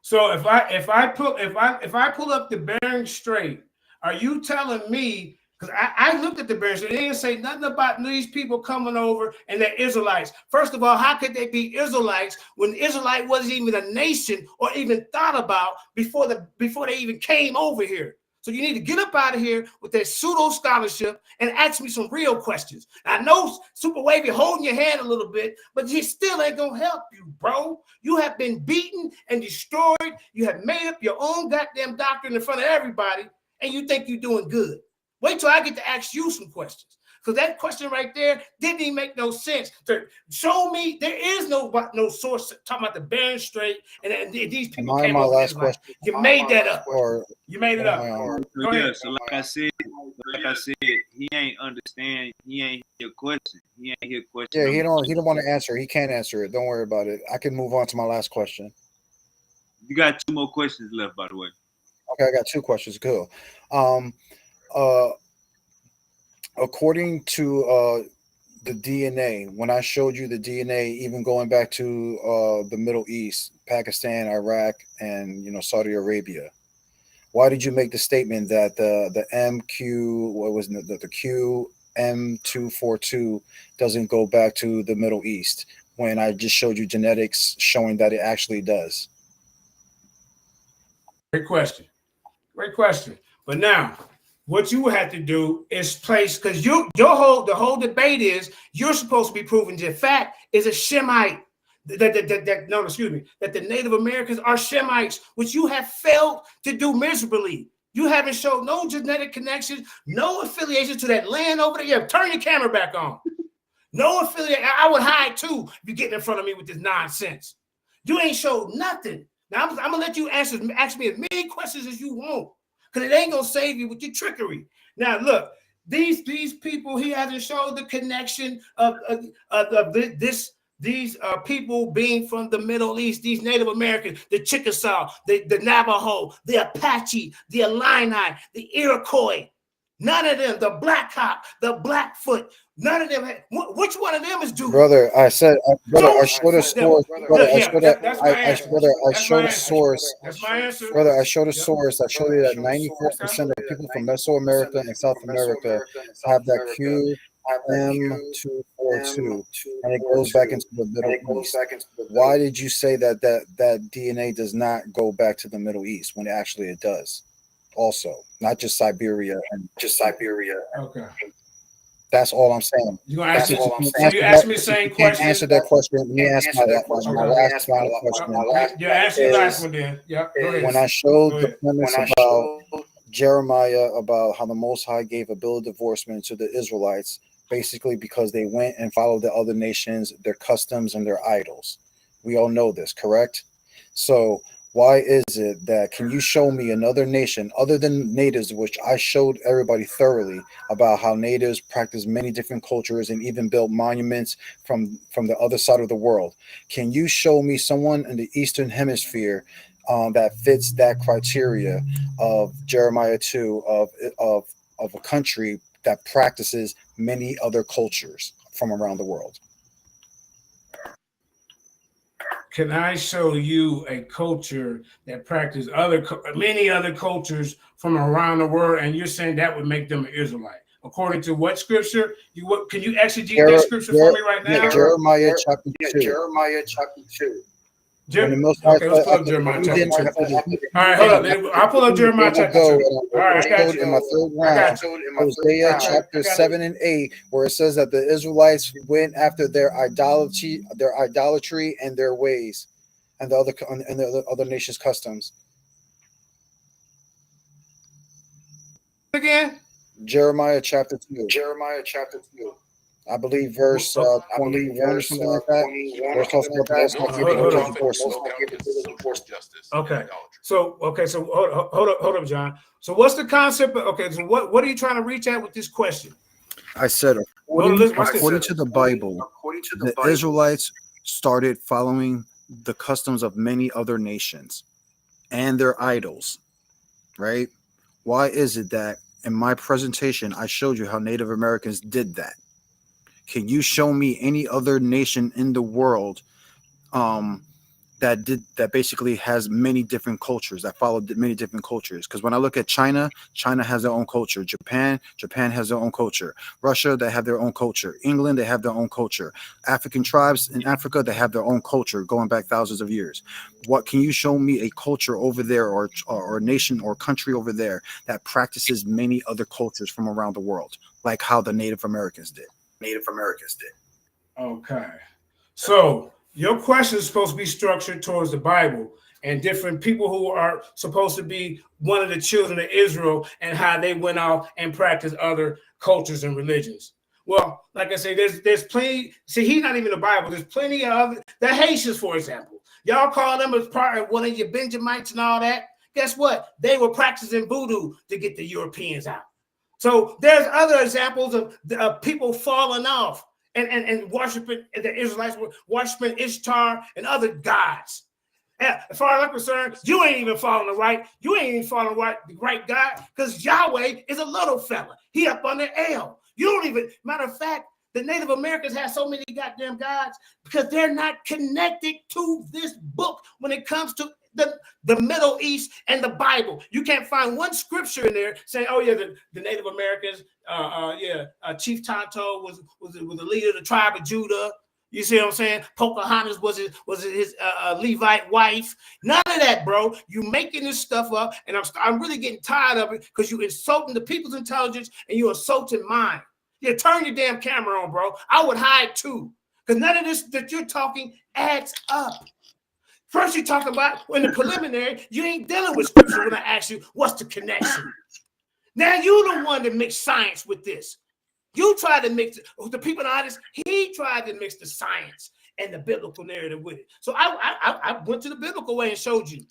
So if I pull up the Bering Strait, are you telling me? Because I looked at the Bering Strait, they didn't say nothing about these people coming over and they're Israelites. First of all, how could they be Israelites when Israelite wasn't even a nation or even thought about before they even came over here? So you need to get up out of here with that pseudo scholarship and ask me some real questions. I know Super Wavy holding your hand a little bit, but he still ain't gonna help you, bro. You have been beaten and destroyed. You have made up your own goddamn doctrine in front of everybody, and you think you're doing good. Wait till I get to ask you some questions. Because that question right there didn't even make no sense. To show me there is no source talking about the Bering Strait and these people came up with this. You made that up. You made it up. Go ahead. So like I said, he ain't understand. He ain't hear question. He ain't hear question. Yeah, he don't want to answer. He can't answer it. Don't worry about it. I can move on to my last question. You got 2 more questions left, by the way. Okay, I got 2 questions. Cool. According to the DNA, when I showed you the DNA, even going back to the Middle East, Pakistan, Iraq, and Saudi Arabia, why did you make the statement that the MQ, what was it, the QM242 doesn't go back to the Middle East when I just showed you genetics showing that it actually does? Great question. Great question. But now, what you have to do is place, because the whole debate is you're supposed to be proving the fact is a Shemite. That the Native Americans are Shemites, which you have failed to do miserably. You haven't showed no genetic connections, no affiliation to that land over there. Yeah, turn your camera back on. No affiliate. I would hide too if you get in front of me with this nonsense. You ain't showed nothing. Now I'm gonna let you ask me as many questions as you want, because it ain't gonna save you with your trickery. Now look, these people, he hasn't showed the connection of these people being from the Middle East, these Native Americans, the Chickasaw, the Navajo, the Apache, the Illini, the Iroquois. None of them, the Black Hawk, the Blackfoot, none of them. Which one of them is due? Brother, I showed a source. Brother, I showed a source. That's my answer. Brother, I showed a source. I showed you that 94% of people from Mesoamerica and South America have that QM242, and it goes back into the Middle East. Why did you say that DNA does not go back to the Middle East when actually it does? Also, not just Siberia and Okay. That's all I'm saying. You gonna ask me the same question? Answer that question. Let me ask my last question. Yeah, answer the last one then. Yeah. When I showed the premise about Jeremiah, about how the Most High gave a bill of divorcement to the Israelites, basically because they went and followed the other nations, their customs and their idols. We all know this, correct? So why is it that, can you show me another nation other than natives, which I showed everybody thoroughly about how natives practice many different cultures and even built monuments from the other side of the world? Can you show me someone in the Eastern Hemisphere that fits that criteria of Jeremiah 2 of a country that practices many other cultures from around the world? Can I show you a culture that practices many other cultures from around the world, and you're saying that would make them an Israelite? According to what scripture? Can you exegete that scripture for me right now? Jeremiah chapter 2. Okay, let's pull up Jeremiah chapter 2. All right, hold up. I'll pull up Jeremiah chapter 2. All right, I got you. In my third round, Hosea chapter 7 and 8, where it says that the Israelites went after their idolatry and their ways, and the other nations' customs. Again? Jeremiah chapter 2. I believe verse 21 or something like that. Okay. So hold up, John. So what's the concept? So what are you trying to reach at with this question? I said, according to the Bible, the Israelites started following the customs of many other nations and their idols, right? Why is it that in my presentation, I showed you how Native Americans did that? Can you show me any other nation in the world that basically has many different cultures, that followed many different cultures. Because when I look at China, China has their own culture. Japan has their own culture. Russia, they have their own culture. England, they have their own culture. African tribes in Africa, they have their own culture going back thousands of years. What can you show me a culture over there, or a nation or country over there that practices many other cultures from around the world, like how the Native Americans did? Okay. So your question is supposed to be structured towards the Bible and different people who are supposed to be one of the children of Israel and how they went out and practiced other cultures and religions. Well, like I say, there's plenty. See, he's not even the Bible. There's plenty of other, the Haitians, for example. Y'all call them as part of one of your Benjamites and all that. Guess what? They were practicing voodoo to get the Europeans out. So there's other examples of people falling off and worshiping, the Israelites were worshiping Ishtar and other gods. As far as I'm concerned, you ain't even following the right. You ain't even following the right God, because Yahweh is a little fella. He up on the L. You don't even, matter of fact, the Native Americans have so many goddamn gods because they're not connected to this book when it comes to the Middle East and the Bible. You can't find one scripture in there saying, oh yeah, the Native Americans, Chief Tonto was the leader of the tribe of Judah. You see what I'm saying? Pocahontas was his Levite wife. None of that, bro. You making this stuff up, and I'm really getting tired of it because you insulting the people's intelligence and you insulting mine. Yeah, turn your damn camera on, bro. I would hide too, because none of this that you're talking adds up. First, you're talking about in the preliminary, you ain't dealing with scripture when I ask you what's the connection. Now you're the one that mixed science with this. You tried to mix the people honest. He tried to mix the science and the biblical narrative with it. So I went to the biblical way and showed you.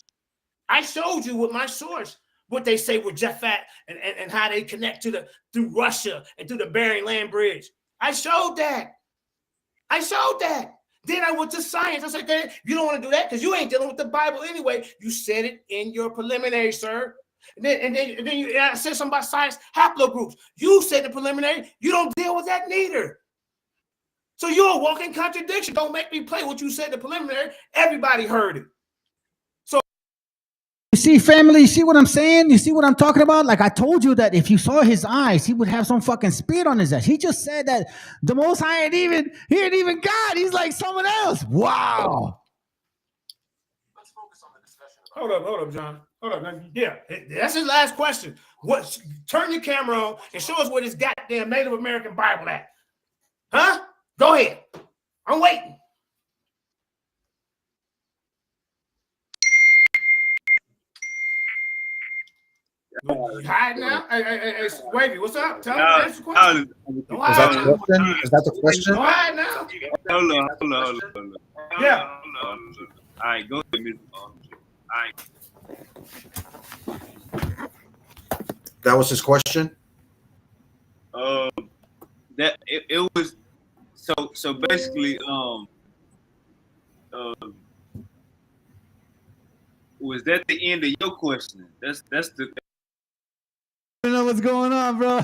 I showed you with my source what they say with Japhet and how they connect through Russia and through the Bering Land Bridge. I showed that. Then I went to science. I said, you don't want to do that because you ain't dealing with the Bible anyway. You said it in your preliminary, sir. And then I said something about science haplogroups. You said the preliminary. You don't deal with that neither. So you're a walking contradiction. Don't make me play what you said in the preliminary. Everybody heard it. So you see, family, you see what I'm saying? You see what I'm talking about? Like I told you that if you saw his eyes, he would have some fucking spirit on his ass. He just said that the Most High ain't even God. He's like someone else. Wow. Let's focus on the discussion. Hold up, John. Hold up. Yeah, that's his last question. Turn your camera on and show us where this goddamn Native American Bible at. Huh? Go ahead. I'm waiting. You hide now? Hey, Wavy, what's up? Tell me, answer the question. Don't hide now. Is that the question? Don't hide now. Hold on. Yeah. All right, go ahead, Mr. All right. That was his question. That it was so basically was that the end of your question? That's the. I don't know what's going on, bro.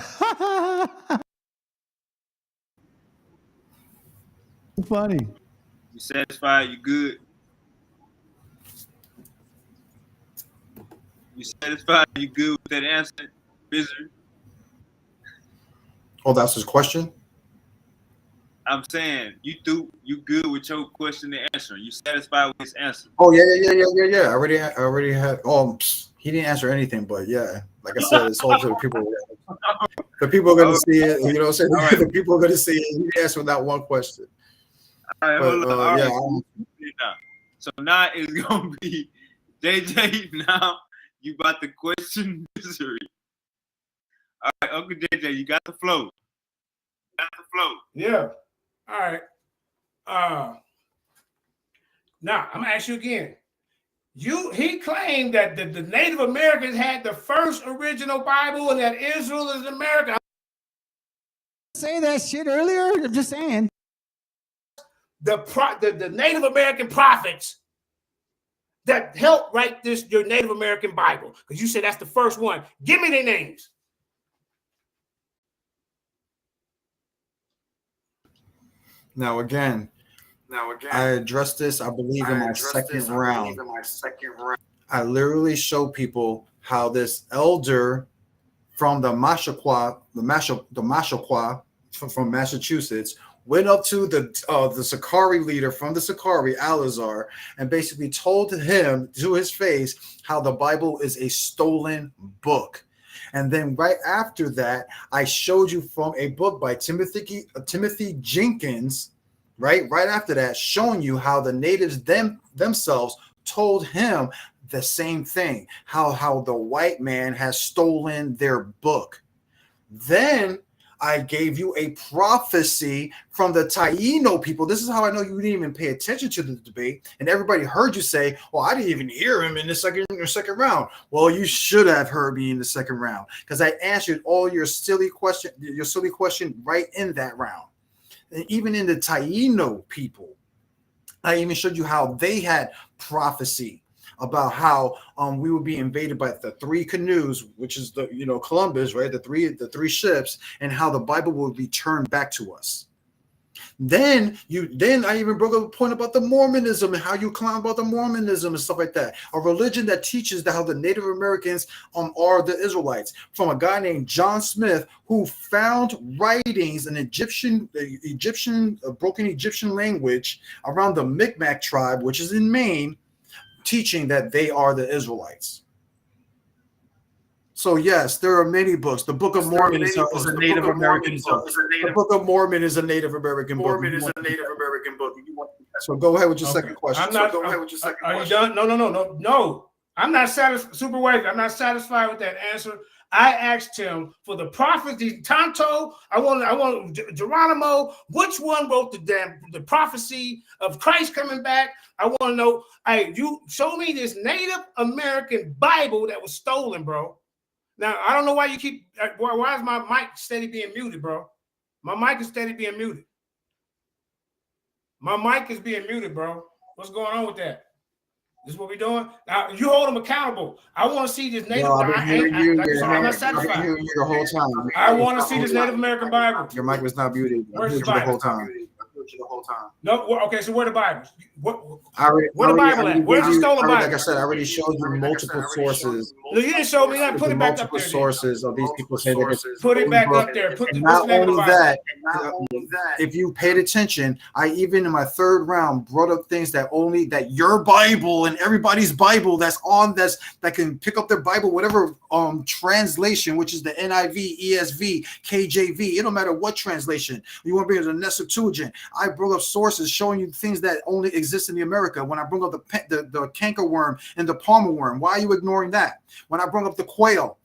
Funny. You satisfied? You good? You satisfied? You good with that answer, Visitor? Oh, that's his question? I'm saying you good with your question and answer. You satisfied with his answer? Oh yeah. I already had. Oh, he didn't answer anything, but yeah, like I said, it's all to the people. The people are gonna see it. You know what I'm saying? Right. The people are gonna see it. He didn't answer that one question. All right, but, all yeah. Right. So now it's gonna be JJ. Now you about the question misery. All right, Uncle JJ, you got the flow. Yeah. All right. Now I'm gonna ask you again. He claimed that the Native Americans had the first original Bible and that Israel is America. Say that shit earlier. I'm just saying. The Native American prophets that helped write your Native American Bible, because you said that's the first one. Give me their names. Now again, I addressed this, I believe, in my second round. I literally show people how this elder from the Meshiacha from Massachusetts went up to the Sakari leader from the Sakari, Alazar, and basically told him to his face how the Bible is a stolen book. And then right after that, I showed you from a book by Timothy Jenkins, right after that, showing you how the natives themselves told him the same thing, how the white man has stolen their book. Then I gave you a prophecy from the Taino people. This is how I know you didn't even pay attention to the debate, and everybody heard you say, well, I didn't even hear him in the second round. Well, you should have heard me in the second round, because I answered all your silly question right in that round. And even in the Taino people, I even showed you how they had prophecy about how we would be invaded by the three canoes, which is the Columbus, right? The three ships, and how the Bible will be turned back to us. Then I even brought up a point about the Mormonism and how you clown about the Mormonism and stuff like that. A religion that teaches that how the Native Americans are the Israelites, from a guy named John Smith, who found writings in broken Egyptian language around the Mi'kmaq tribe, which is in Maine, teaching that they are the Israelites. So yes, there are many books. The Book of Mormon is a Native American book. The Book of Mormon is a Native American book. So go ahead with your second question. Are you done? No. I'm not satisfied. Super White, I'm not satisfied with that answer. I asked him for the prophecy, Tonto. I want Geronimo. Which one wrote the prophecy of Christ coming back? I want to know. You show me this Native American Bible that was stolen, bro. Now I don't know why you keep. Why is my mic steady being muted, bro? My mic is steady being muted. My mic is being muted, bro. What's going on with that? This is what we're doing. Now you hold them accountable. I want to see this Native. I'm not satisfied. You the whole time. I want to see this Native American Bible. Your mic was not muted. I heard you the whole time. No, okay. So where the Bible? Where the Bible at? Where's the stolen Bible? Like I said, I already showed you multiple sources. No, you didn't show me that. Put it back up there. Sources of these people saying they put it back up there. Not only that, if you paid attention, I even in my third round brought up things that your Bible and everybody's Bible that can pick up their Bible, whatever translation, which is the NIV, ESV, KJV. It don't matter what translation you want to bring it to the Septuagint. I brought up sources showing you things that only exist in the America. When I bring up the cankerworm and the palmer worm, why are you ignoring that? When I bring up the quail,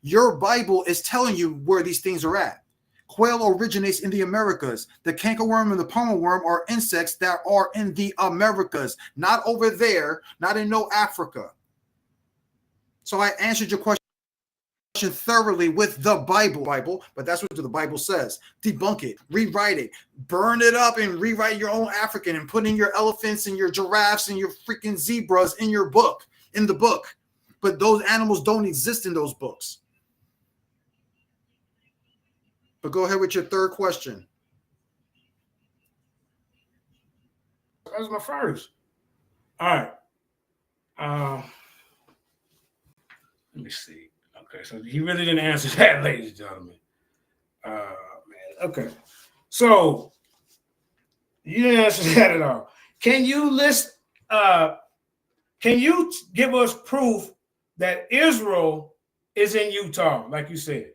your Bible is telling you where these things are at. Quail originates in the Americas. The cankerworm and the palmer worm are insects that are in the Americas, not over there, not in no Africa. So I answered your question thoroughly with the Bible, but that's what the Bible says. Debunk it, rewrite it, burn it up, and rewrite your own African and put in your elephants and your giraffes and your freaking zebras in the book. But those animals don't exist in those books. But go ahead with your third question. That was my first. All right. Let me see. Okay, so he really didn't answer that, ladies and gentlemen. Man. Okay. So you didn't answer that at all. Can you give us proof that Israel is in Utah, like you said?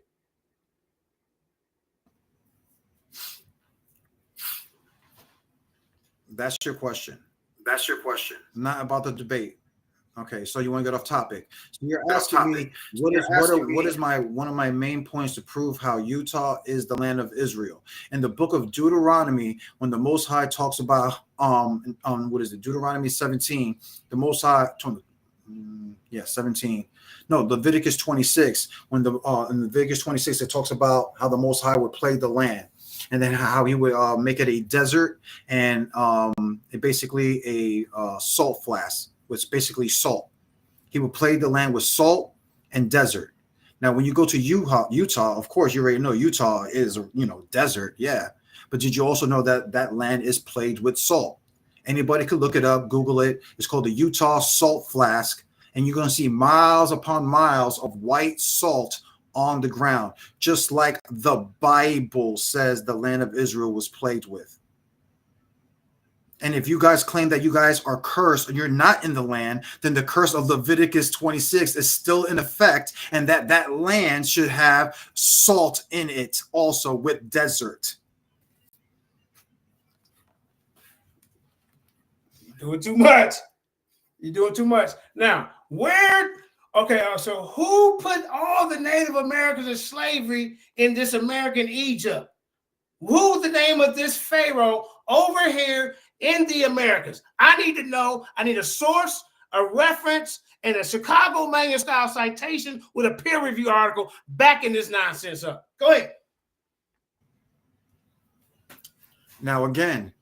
That's your question. Not about the debate. Okay, so you want to get off topic. So you're asking me what is one of my main points to prove how Utah is the land of Israel. In the book of Deuteronomy, when the Most High talks about what is it, Deuteronomy 17, the Most High 17. No, Leviticus 26, when in Leviticus 26 it talks about how the Most High would plague the land. And then how he would make it a desert and basically a salt flask, which is basically salt. He would plague the land with salt and desert. Now, when you go to Utah, of course, you already know Utah is, desert, yeah. But did you also know that that land is plagued with salt? Anybody could look it up, Google it. It's called the Utah Salt Flask. And you're going to see miles upon miles of white salt on the ground, just like the Bible says the land of Israel was plagued with. And if you guys claim that you guys are cursed and you're not in the land, then the curse of Leviticus 26 is still in effect, and that land should have salt in it also with desert. You're doing too much. You're doing too much. Now, so who put all the Native Americans in slavery in this American Egypt? Who's the name of this Pharaoh over here in the Americas? I need to know. I need a source, a reference, and a Chicago Manual style citation with a peer review article backing this nonsense up. Go ahead. Now, again,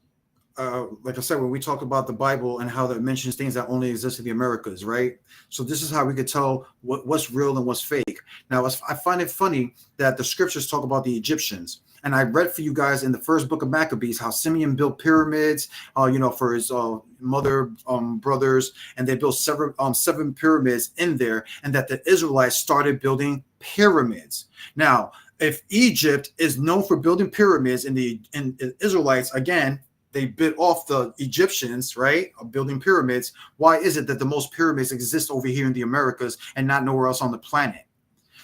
like I said, when we talk about the Bible and how it mentions things that only exist in the Americas, right? So this is how we could tell what's real and what's fake. Now, I find it funny that the scriptures talk about the Egyptians. And I read for you guys in the first book of Maccabees how Simeon built pyramids, for his mother, brothers, and they built seven pyramids in there, and that the Israelites started building pyramids. Now, if Egypt is known for building pyramids, and the Israelites, again, they bit off the Egyptians, right, of building pyramids, why is it that the most pyramids exist over here in the Americas and not nowhere else on the planet?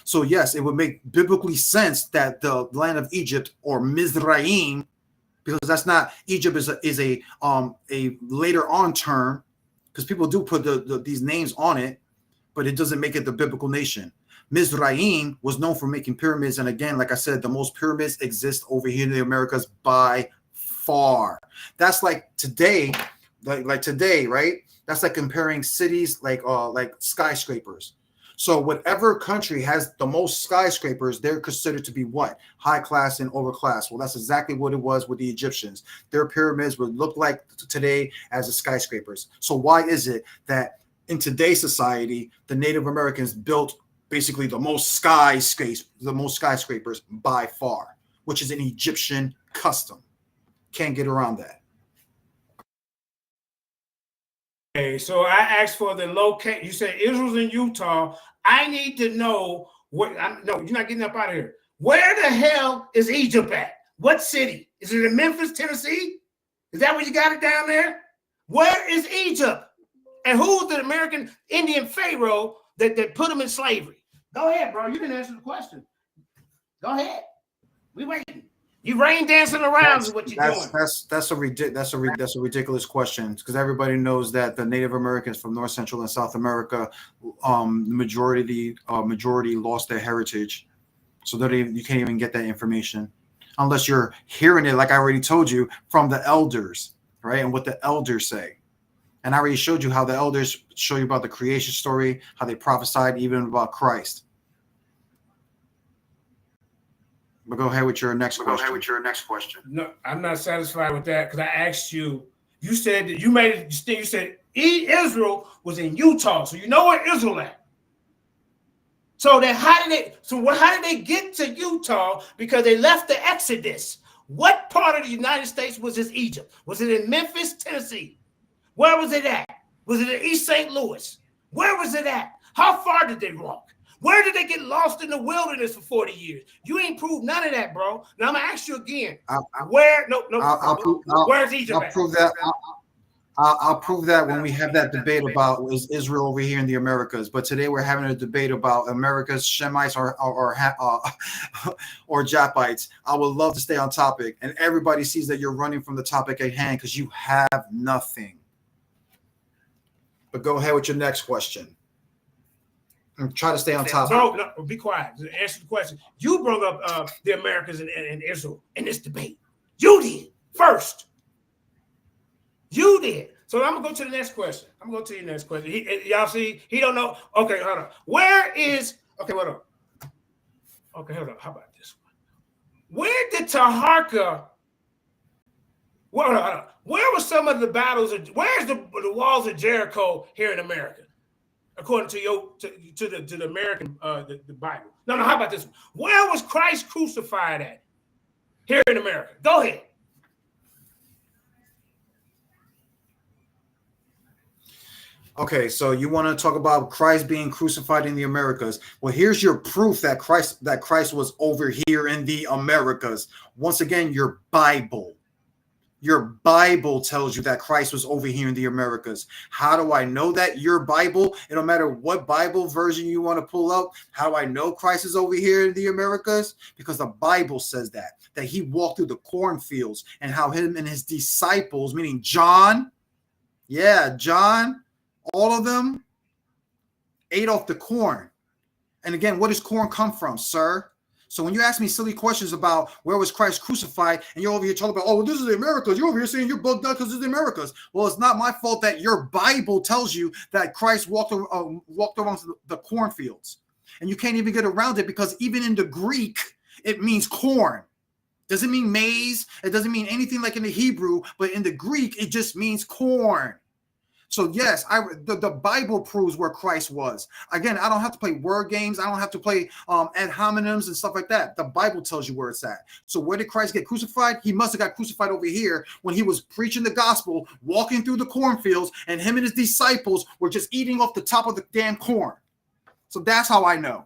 So yes, it would make biblically sense that the land of Egypt, or Mizraim, because that's not Egypt, is a later on term, because people do put these names on it, but it doesn't make it the biblical nation. Mizraim was known for making pyramids, and again, like I said, the most pyramids exist over here in the Americas by far. That's like today, like today, right? That's like comparing cities like skyscrapers. So whatever country has the most skyscrapers, they're considered to be what? High class and overclass. Well, that's exactly what it was with the Egyptians. Their pyramids would look like today as the skyscrapers. So why is it that in today's society, the Native Americans built basically the most skyscrapers by far, which is an Egyptian custom? Can't get around that. Okay, so I asked for the location. You said Israel's in Utah. I need to know what. No, you're not getting up out of here. Where the hell is Egypt at? What city? Is it in Memphis, Tennessee? Is that where you got it down there? Where is Egypt? And who's the American Indian Pharaoh that put them in slavery? Go ahead, bro. You didn't answer the question. Go ahead. We waiting. You rain dancing around is what you're doing. That's a ridiculous question, because everybody knows that the Native Americans from North, Central, and South America, the majority lost their heritage, so that you can't even get that information unless you're hearing it, like I already told you, from the elders, right? And what the elders say. And I already showed you how the elders show you about the creation story, how they prophesied even about Christ. But go ahead with your next question. No, I'm not satisfied with that, because I asked you. You said that you made it. You said Israel was in Utah, so you know where Israel at. So then, how did they get to Utah? Because they left the Exodus. What part of the United States was this Egypt? Was it in Memphis, Tennessee? Where was it at? Was it in East St. Louis? Where was it at? How far did they walk? Where did they get lost in the wilderness for 40 years? You ain't proved none of that, bro. Now I'm gonna ask you again. Where's Egypt? I'll prove that. I'll prove that when we have that debate about is Israel over here in the Americas. But today we're having a debate about America's Shemites or Japites. I would love to stay on topic, and everybody sees that you're running from the topic at hand because you have nothing. But go ahead with your next question. And try to stay on topic. No, be quiet. Answer the question. You brought up the Americans and Israel in this debate. You did first. You did. So I'm gonna go to the next question. Y'all see, he don't know. Okay, hold on. Where is? Okay, hold on. Okay, hold on. How about this one? Where did Taharka? Hold on. Where were some of the battles? Where's the walls of Jericho here in America? According to the American the Bible. No, how about this one? Where was Christ crucified at? Here in America. Go ahead. Okay, so you want to talk about Christ being crucified in the Americas. Well, here's your proof that Christ was over here in the Americas. Once again, your Bible. Your Bible tells you that Christ was over here in the Americas. How do I know that? Your Bible, it don't matter what Bible version you want to pull up. How do I know Christ is over here in the Americas? Because the Bible says that he walked through the cornfields, and how him and his disciples, meaning John, John, all of them ate off the corn. And again, what does corn come from, sir? So when you ask me silly questions about where was Christ crucified, and you're over here talking about, oh, well, this is the Americas. You're over here saying you're bugged out because it's the Americas. Well, it's not my fault that your Bible tells you that Christ walked around the cornfields. And you can't even get around it, because even in the Greek, it means corn. Doesn't mean maize. It doesn't mean anything like in the Hebrew, but in the Greek, it just means corn. So yes, the Bible proves where Christ was. Again, I don't have to play word games. I don't have to play ad hominems and stuff like that. The Bible tells you where it's at. So where did Christ get crucified? He must have got crucified over here when he was preaching the gospel, walking through the cornfields, and him and his disciples were just eating off the top of the damn corn. So that's how I know.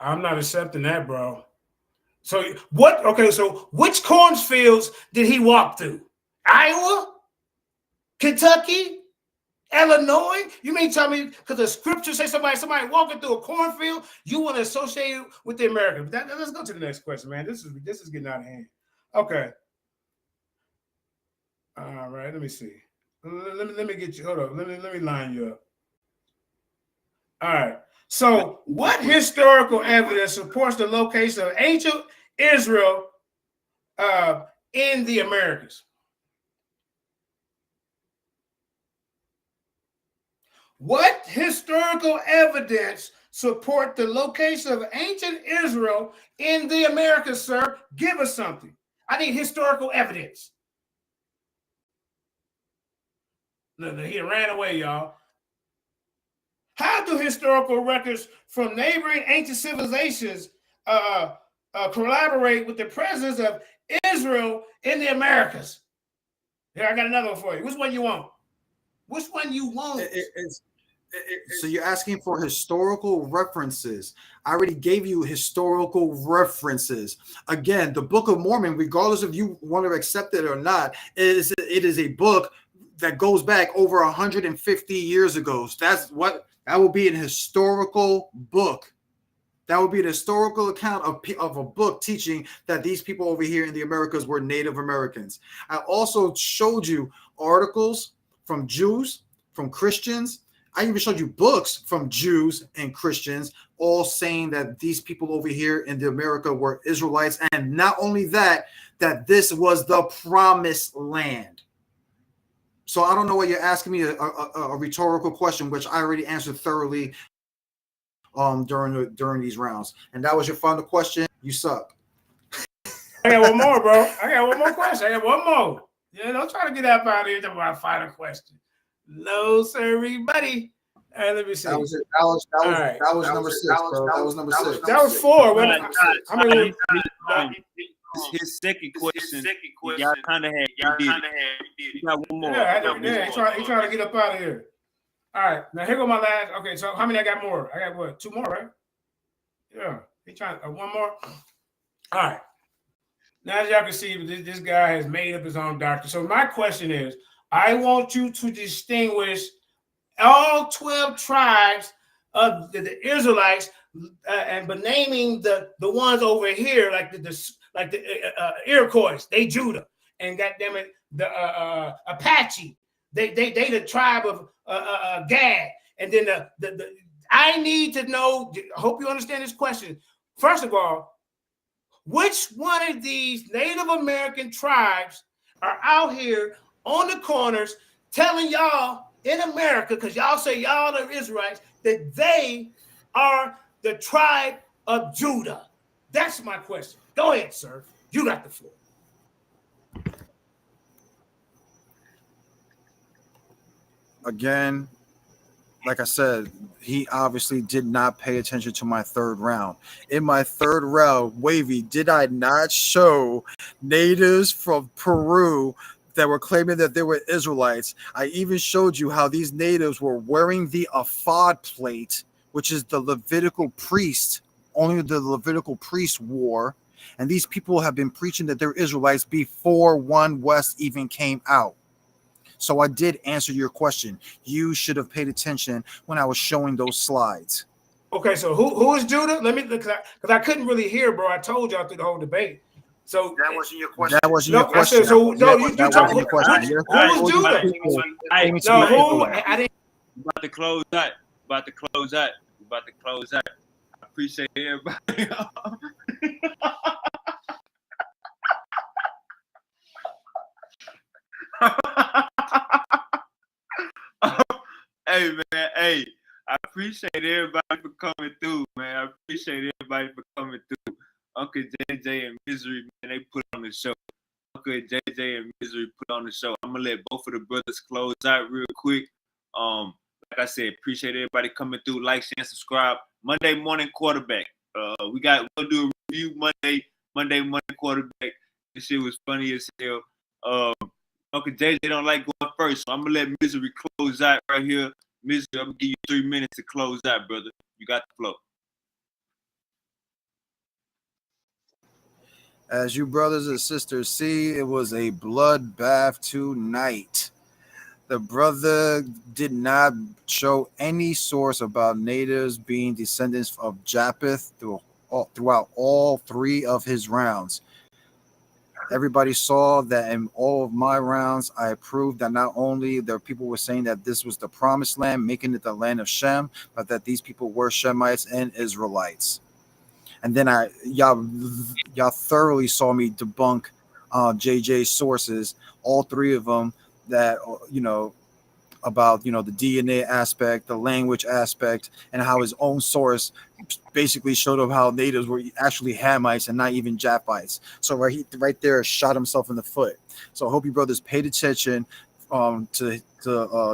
I'm not accepting that, bro. So what? Okay, so which cornfields did he walk through? Iowa, Kentucky, Illinois? You mean tell me because the scripture say somebody walking through a cornfield, you want to associate it with the Americans? Let's go to the next question, man. This is getting out of hand. Okay. All right. Let me see. Let me get you. Hold on. Let me line you up. All right. So, what historical evidence supports the location of ancient Israel in the Americas? What historical evidence support the location of ancient Israel in the Americas, sir? Give us something. I need historical evidence. No, he ran away, y'all. How do historical records from neighboring ancient civilizations collaborate with the presence of Israel in the Americas? Here, I got another one for you. Which one you want? Which one you want? So you're asking for historical references. I already gave you historical references. Again, the Book of Mormon, regardless if you want to accept it or not, it is a book that goes back over 150 years ago. So that will be an historical book. That would be an historical account of a book teaching that these people over here in the Americas were Native Americans. I also showed you articles from Jews, from Christians. I even showed you books from Jews and Christians, all saying that these people over here in the America were Israelites. And not only that, that this was the promised land. So I don't know why you're asking me a rhetorical question, which I already answered thoroughly during these rounds. And that was your final question. You suck. I got one more, bro. I got one more question. I got one more. Yeah, don't try to get up out of here to my final question. No, sir, buddy. All right, let me see. That was number 6, bro. That was number 6. That was 4. His second question. Y'all kind of had. You got one more. Yeah, he trying to get up out of here. All right, now here go my last. Okay, so how many I got more? I got what? 2 more, right? Yeah, he trying one more. All right. Now as y'all can see, this guy has made up his own doctrine. So my question is, I want you to distinguish all 12 tribes of the Israelites, but naming the ones over here, like the Iroquois, they Judah, and goddamn it, the Apache, they the tribe of Gad, and then the I need to know. I hope you understand this question. First of all, which one of these Native American tribes are out here on the corners telling y'all in America, because y'all say y'all are Israelites, that they are the tribe of Judah? That's my question. Go ahead, sir. You got the floor. Again, like I said, he obviously did not pay attention to my third round. In my third round, Wavy, did I not show natives from Peru that were claiming that they were Israelites. I even showed you how these natives were wearing the ephod plate, which is the Levitical priest, only the Levitical priest wore. And these people have been preaching that they're Israelites before One West even came out. So I did answer your question. You should have paid attention when I was showing those slides. Okay, so who is Judah? Let me look, because I couldn't really hear, bro. I told y'all through the whole debate. So that wasn't your question. That wasn't your question. I said, so no, you that talk. wasn't your question. Who was Judah? No, who? I didn't. About to close out. About to close out. About to close out. I appreciate everybody. Hey man, hey, I appreciate everybody for coming through, man. I appreciate everybody for coming through. Uncle JJ and Misery, man, they put on the show. Uncle JJ and Misery put on the show. I'm gonna let both of the brothers close out real quick. Like I said, appreciate everybody coming through. Like, share, and subscribe. Monday morning quarterback. We'll do a review Monday morning quarterback. This shit was funny as hell. Uncle JJ don't like going first, so I'm gonna let Misery close out right here. Misery, I'm gonna give you 3 minutes to close out, brother. You got the flow. As you brothers and sisters see, it was a bloodbath tonight. The brother did not show any source about natives being descendants of Japheth throughout all three of his rounds. Everybody saw that in all of my rounds, I proved that not only the people were saying that this was the promised land, making it the land of Shem, but that these people were Shemites and Israelites. And then y'all thoroughly saw me debunk JJ's sources, all three of them, that about the DNA aspect, the language aspect, and how his own source basically showed up how natives were actually Hamites and not even Japhites. So right there shot himself in the foot. So I hope you brothers paid attention to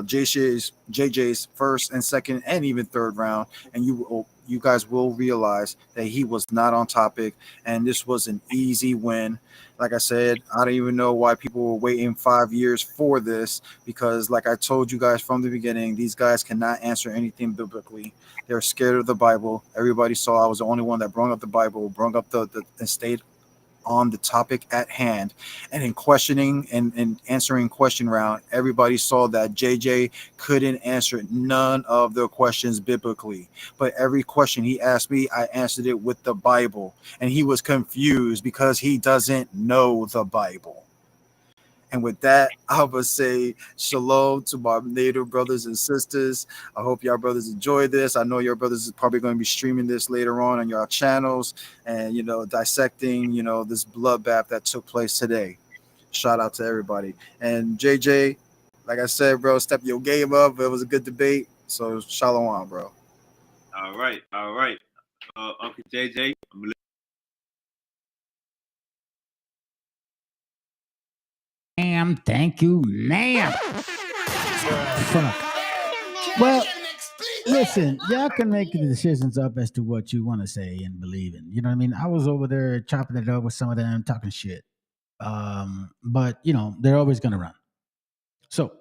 JJ's first and second and even third round, and you guys will realize that he was not on topic, and this was an easy win. Like I said, I don't even know why people were waiting 5 years for this, because like I told you guys from the beginning, these guys cannot answer anything biblically. They're scared of the Bible. Everybody saw I was the only one that brought up the Bible, brought up and stayed on the topic at hand. And in questioning and answering question round, everybody saw that JJ couldn't answer none of the questions biblically, but every question he asked me, I answered it with the Bible, and he was confused because he doesn't know the Bible. And with that, I would say shalom to my native brothers and sisters. I hope y'all brothers enjoy this. I know your brothers is probably going to be streaming this later on your channels and, dissecting, this bloodbath that took place today. Shout out to everybody. And JJ, like I said, bro, step your game up. It was a good debate. So shalom, bro. All right. Uncle JJ, I'm gonna Ma'am, thank you, ma'am. Fuck. Well, listen, y'all can make the decisions up as to what you want to say and believe in. You know what I mean? I was over there chopping it up with some of them, talking shit. But they're always gonna run. So,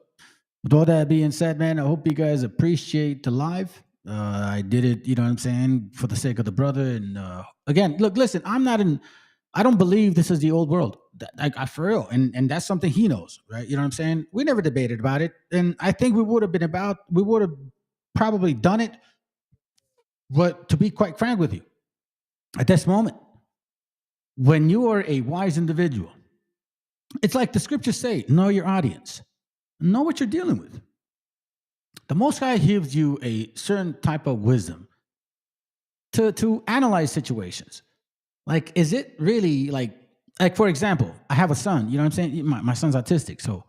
with all that being said, man, I hope you guys appreciate the live. I did it, you know what I'm saying, for the sake of the brother. And again, look, listen, I don't believe this is the old world. I for real. And that's something he knows, right? You know what I'm saying? We never debated about it. And I think we would have probably done it. But to be quite frank with you, at this moment, when you are a wise individual, it's like the scriptures say, know your audience. Know what you're dealing with. The Most High gives you a certain type of wisdom to analyze situations. Like, is it really like for example, I have a son, you know what I'm saying? My son's autistic, so,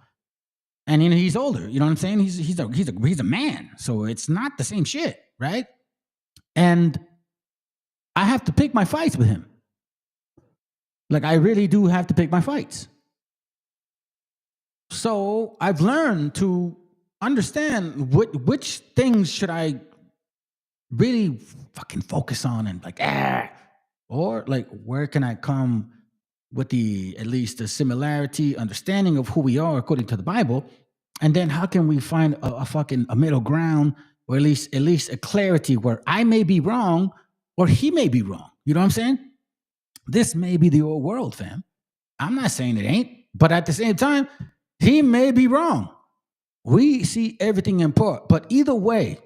and he's older, you know what I'm saying? He's a man, so it's not the same shit, right? And I have to pick my fights with him. Like, I really do have to pick my fights. So I've learned to understand which things should I really fucking focus on and or like where can I come with the at least the similarity, understanding of who we are according to the Bible, and then how can we find a middle ground, or at least a clarity where I may be wrong or he may be wrong. You know what I'm saying? This may be the old world, fam. I'm not saying it ain't, but at the same time, he may be wrong. We see everything in part, but either way,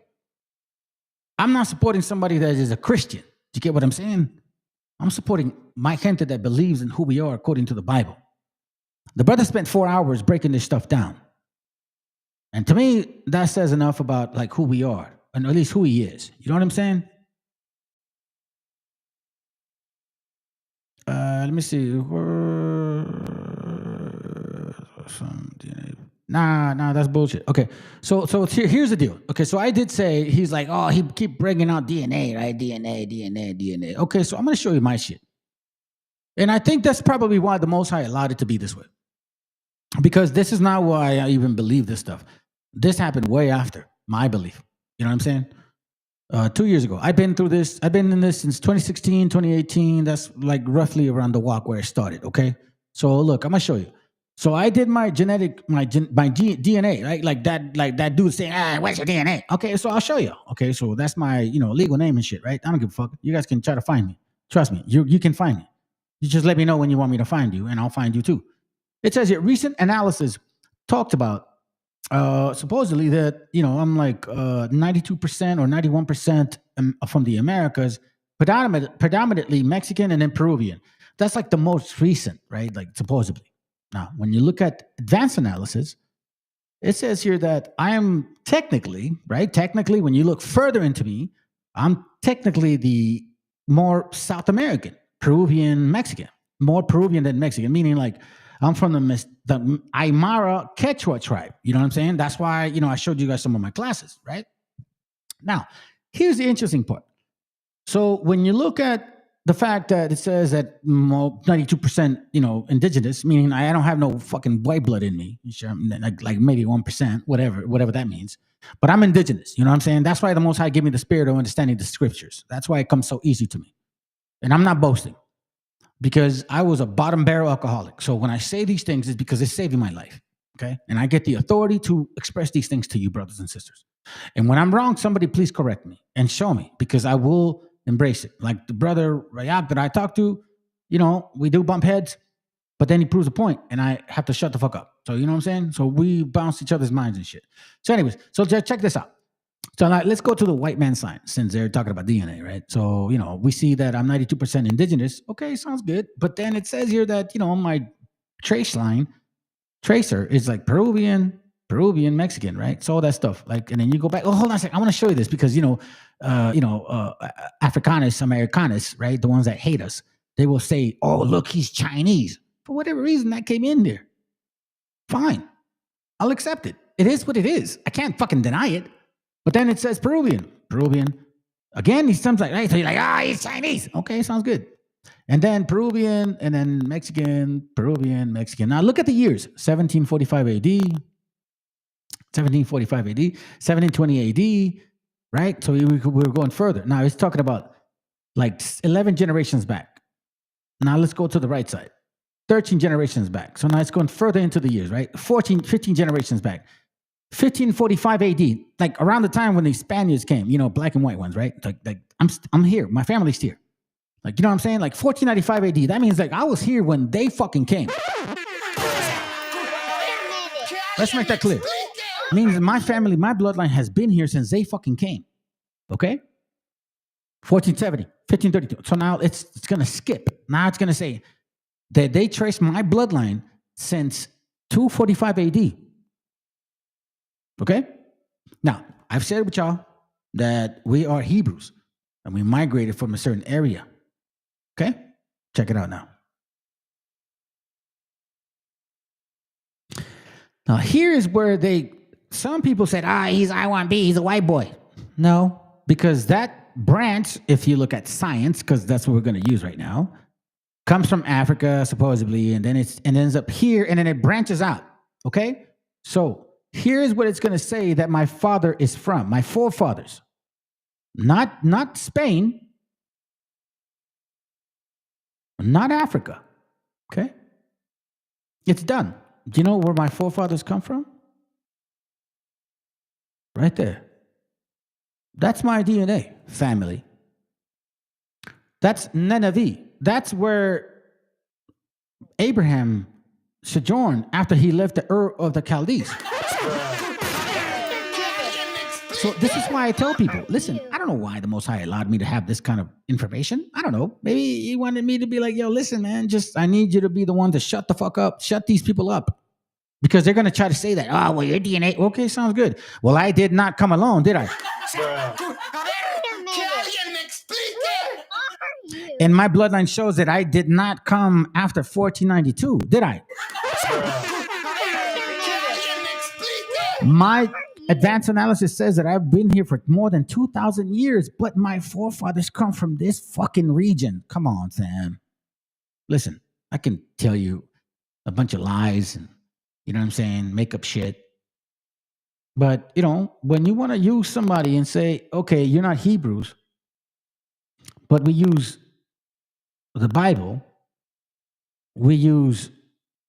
I'm not supporting somebody that is a Christian. Do you get what I'm saying? I'm supporting my gente that believes in who we are according to the Bible. The brother spent 4 hours breaking this stuff down. And to me, that says enough about like who we are, and at least who he is. You know what I'm saying? Let me see. Nah, that's bullshit. Okay, so here's the deal. Okay, so I did say he's like, oh, he keep bringing out DNA, right? DNA. Okay, so I'm gonna show you my shit, and I think that's probably why the Most High allowed it to be this way, because this is not why I even believe this stuff. This happened way after my belief. You know what I'm saying? 2 years ago. I've been through this. I've been in this since 2016, 2018. That's like roughly around the walk where I started. Okay. So look, I'm gonna show you. So I did my DNA, right? Like that dude saying, where's your DNA? Okay, so I'll show you. Okay, so that's my legal name and shit, right? I don't give a fuck. You guys can try to find me. Trust me, you can find me. You just let me know when you want me to find you, and I'll find you too. It says here, recent analysis talked about supposedly that I'm like 92% or 91% from the Americas, predominantly Mexican and then Peruvian. That's like the most recent, right? Like supposedly. Now, when you look at advanced analysis, it says here that I am technically, right? Technically, when you look further into me, I'm technically the more South American, Peruvian, Mexican, more Peruvian than Mexican, meaning like I'm from the Aymara Quechua tribe. You know what I'm saying? That's why, I showed you guys some of my classes, right? Now, here's the interesting part. So when you look at the fact that it says that 92%, indigenous, meaning I don't have no fucking white blood in me, like maybe 1%, whatever that means. But I'm indigenous, you know what I'm saying? That's why the Most High gave me the spirit of understanding the scriptures. That's why it comes so easy to me. And I'm not boasting, because I was a bottom barrel alcoholic. So when I say these things, it's because it's saving my life, okay? And I get the authority to express these things to you, brothers and sisters. And when I'm wrong, somebody please correct me and show me, because I will embrace it. Like the brother Rayak that I talked to, we do bump heads, but then he proves a point and I have to shut the fuck up. So you know what I'm saying? So we bounce each other's minds and shit. So anyways, so just check this out. So now let's go to the white man sign, since they're talking about DNA, right? So, we see that I'm 92% indigenous. Okay, sounds good. But then it says here that, my tracer is like Peruvian, Mexican, right? So all that stuff. Like, and then you go back. Oh, hold on a second. I want to show you this because, Africanus, Americanus, right? The ones that hate us, they will say, oh, look, he's Chinese. For whatever reason, that came in there. Fine. I'll accept it. It is what it is. I can't fucking deny it. But then it says Peruvian. Again, he sounds like, right? So you're like, he's Chinese. Okay, sounds good. And then Peruvian, and then Mexican, Peruvian, Mexican. Now look at the years. 1745 AD, 1720 AD, right? So we're going further. Now it's talking about like 11 generations back. Now let's go to the right side. 13 generations back. So now it's going further into the years, right? 15 generations back. 1545 AD, like around the time when the Spaniards came, black and white ones, right? Like I'm here. My family's here. Like, you know what I'm saying? Like 1495 AD. That means like I was here when they fucking came. Let's make that clear. It means my family, my bloodline has been here since they fucking came. Okay? 1470, 1532. So now it's going to skip. Now it's going to say that they trace my bloodline since 245 AD. Okay? Now, I've said with y'all that we are Hebrews and we migrated from a certain area. Okay? Check it out now. Now, here is where some people said, he's I1B, he's a white boy. No, because that branch, if you look at science, because that's what we're going to use right now, comes from Africa, supposedly, and then it ends up here, and then it branches out. Okay? So, here's what it's going to say that my father is from, my forefathers. Not Spain, not Africa. Okay? It's done. Do you know where my forefathers come from? Right there. That's my DNA, family. That's Nineveh. That's where Abraham sojourned after he left the Ur of the Chaldees. So this is why I tell people, listen, I don't know why the Most High allowed me to have this kind of information. I don't know. Maybe he wanted me to be like, yo, listen, man, I need you to be the one to shut the fuck up. Shut these people up. Because they're going to try to say that, oh, well, your DNA. Okay, sounds good. Well, I did not come alone, did I? And my bloodline shows that I did not come after 1492, did I? My advanced analysis says that I've been here for more than 2,000 years, but my forefathers come from this fucking region. Come on, Sam. Listen, I can tell you a bunch of lies and, you know what I'm saying, make up shit. But, you know, when you want to use somebody and say, okay, you're not Hebrews, but we use the Bible, we use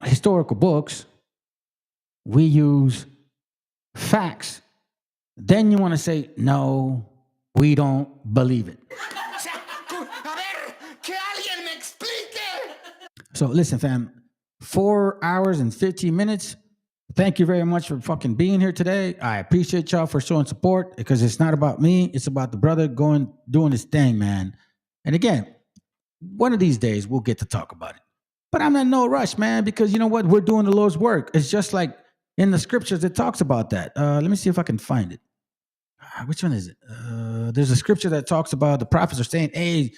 historical books, we use facts, then you want to say, no, we don't believe it. So listen, fam, 4 hours and 15 minutes. Thank you very much for fucking being here today. I appreciate y'all for showing support because it's not about me. It's about the brother doing his thing, man. And again, one of these days we'll get to talk about it. But I'm in no rush, man, because you know what? We're doing the Lord's work. It's just like in the scriptures, it talks about that. Let me see if I can find it. Which one is it? There's a scripture that talks about the prophets are saying, hey,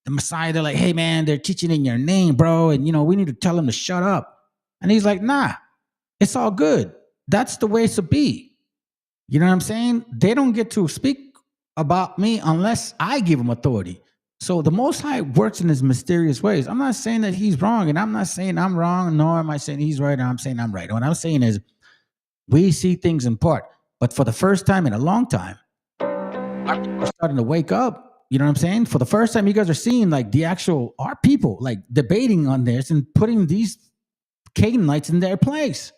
the Messiah, they're like, hey, man, they're teaching in your name, bro. And, you know, we need to tell them to shut up. And he's like, nah, it's all good. That's the way it should be. You know what I'm saying? They don't get to speak about me unless I give them authority. So the Most High works in his mysterious ways. I'm not saying that he's wrong, and I'm not saying I'm wrong, nor am I saying he's right, and I'm saying I'm right. What I'm saying is we see things in part. But for the first time in a long time, our people are starting to wake up. You know what I'm saying? For the first time, you guys are seeing like our people like debating on this and putting these Canaanites in their place.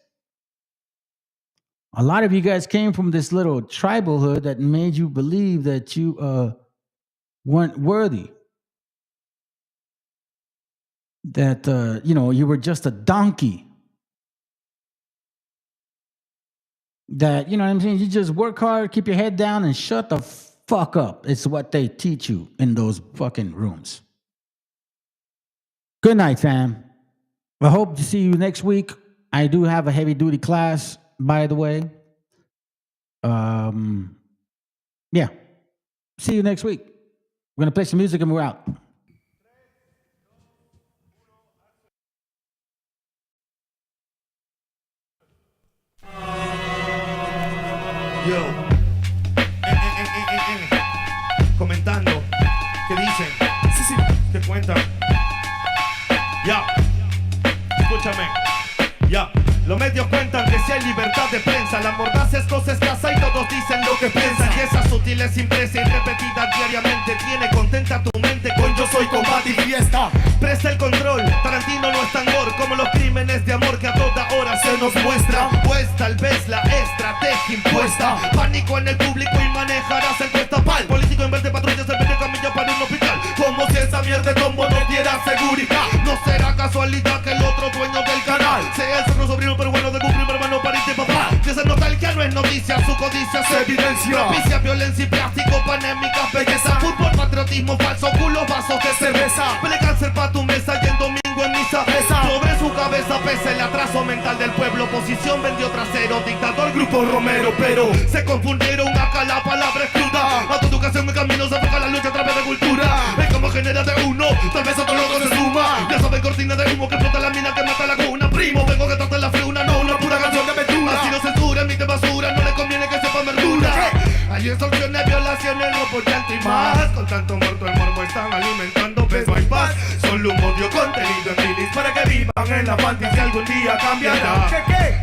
A lot of you guys came from this little tribal hood that made you believe that you weren't worthy. That, you know, you were just a donkey. That, you know what I'm saying? You just work hard, keep your head down, and shut the fuck up. It's what they teach you in those fucking rooms. Good night, fam. I hope to see you next week. I do have a heavy-duty class, by the way. Yeah. See you next week. We're going to play some music and we're out. Yo, comentando, ¿qué dicen? Sí, te cuentan. Ya, escúchame. Ya, los medios cuentan que si hay libertad de prensa, la mordaza es cosa escasa y todos dicen lo que piensan. Y esa sutil es impresa y repetida diariamente tiene contenta tu mente con yo soy combate y fiesta. Presta el control, Tarantino no es tan gore como los crímenes de amor que a toda hora se nos muestra. Pues tal vez la estrategia impuesta, pánico en el público y manejarás encuesta pal. Político en vez de patrullas se vende camilla para un hospital. Como si esa mierda de tombo no diera seguridad. No será casualidad que el otro dueño del canal sea el cerro sobrino pero bueno de cumplir hermano pariente papá. Si esa nostalgia no es noticia, su codicia se evidencia. Propicia violencia y plástico, panémica, belleza. Fútbol, patriotismo, falso, culo, vasos de cerveza. Pele cáncer pa' tu mesa y el domingo en misa pesa. Sobre su cabeza pesa el atraso mental del pueblo. Oposición vendió trasero, dictador, grupo Romero. Pero se confundieron acá, la palabra es cruda. Autoeducación en camino se enfoca la lucha a través de cultura. Es como genera de uno, tal vez otro loco se suma. Ya saben, cortina de humo que explota la mina que mata la cuna. Primo, vengo que trate la fruna, no una pura canción de aventura. Así no censura, emite basura, no le conviene que sepa verdura. Hay extorsiones, violaciones, robo, llanto y más. Con tanto muerto el morbo están alimentando, pues no hay paz. Solo un odio contenido en minis para que vivan en la fantasía algún día cambiará.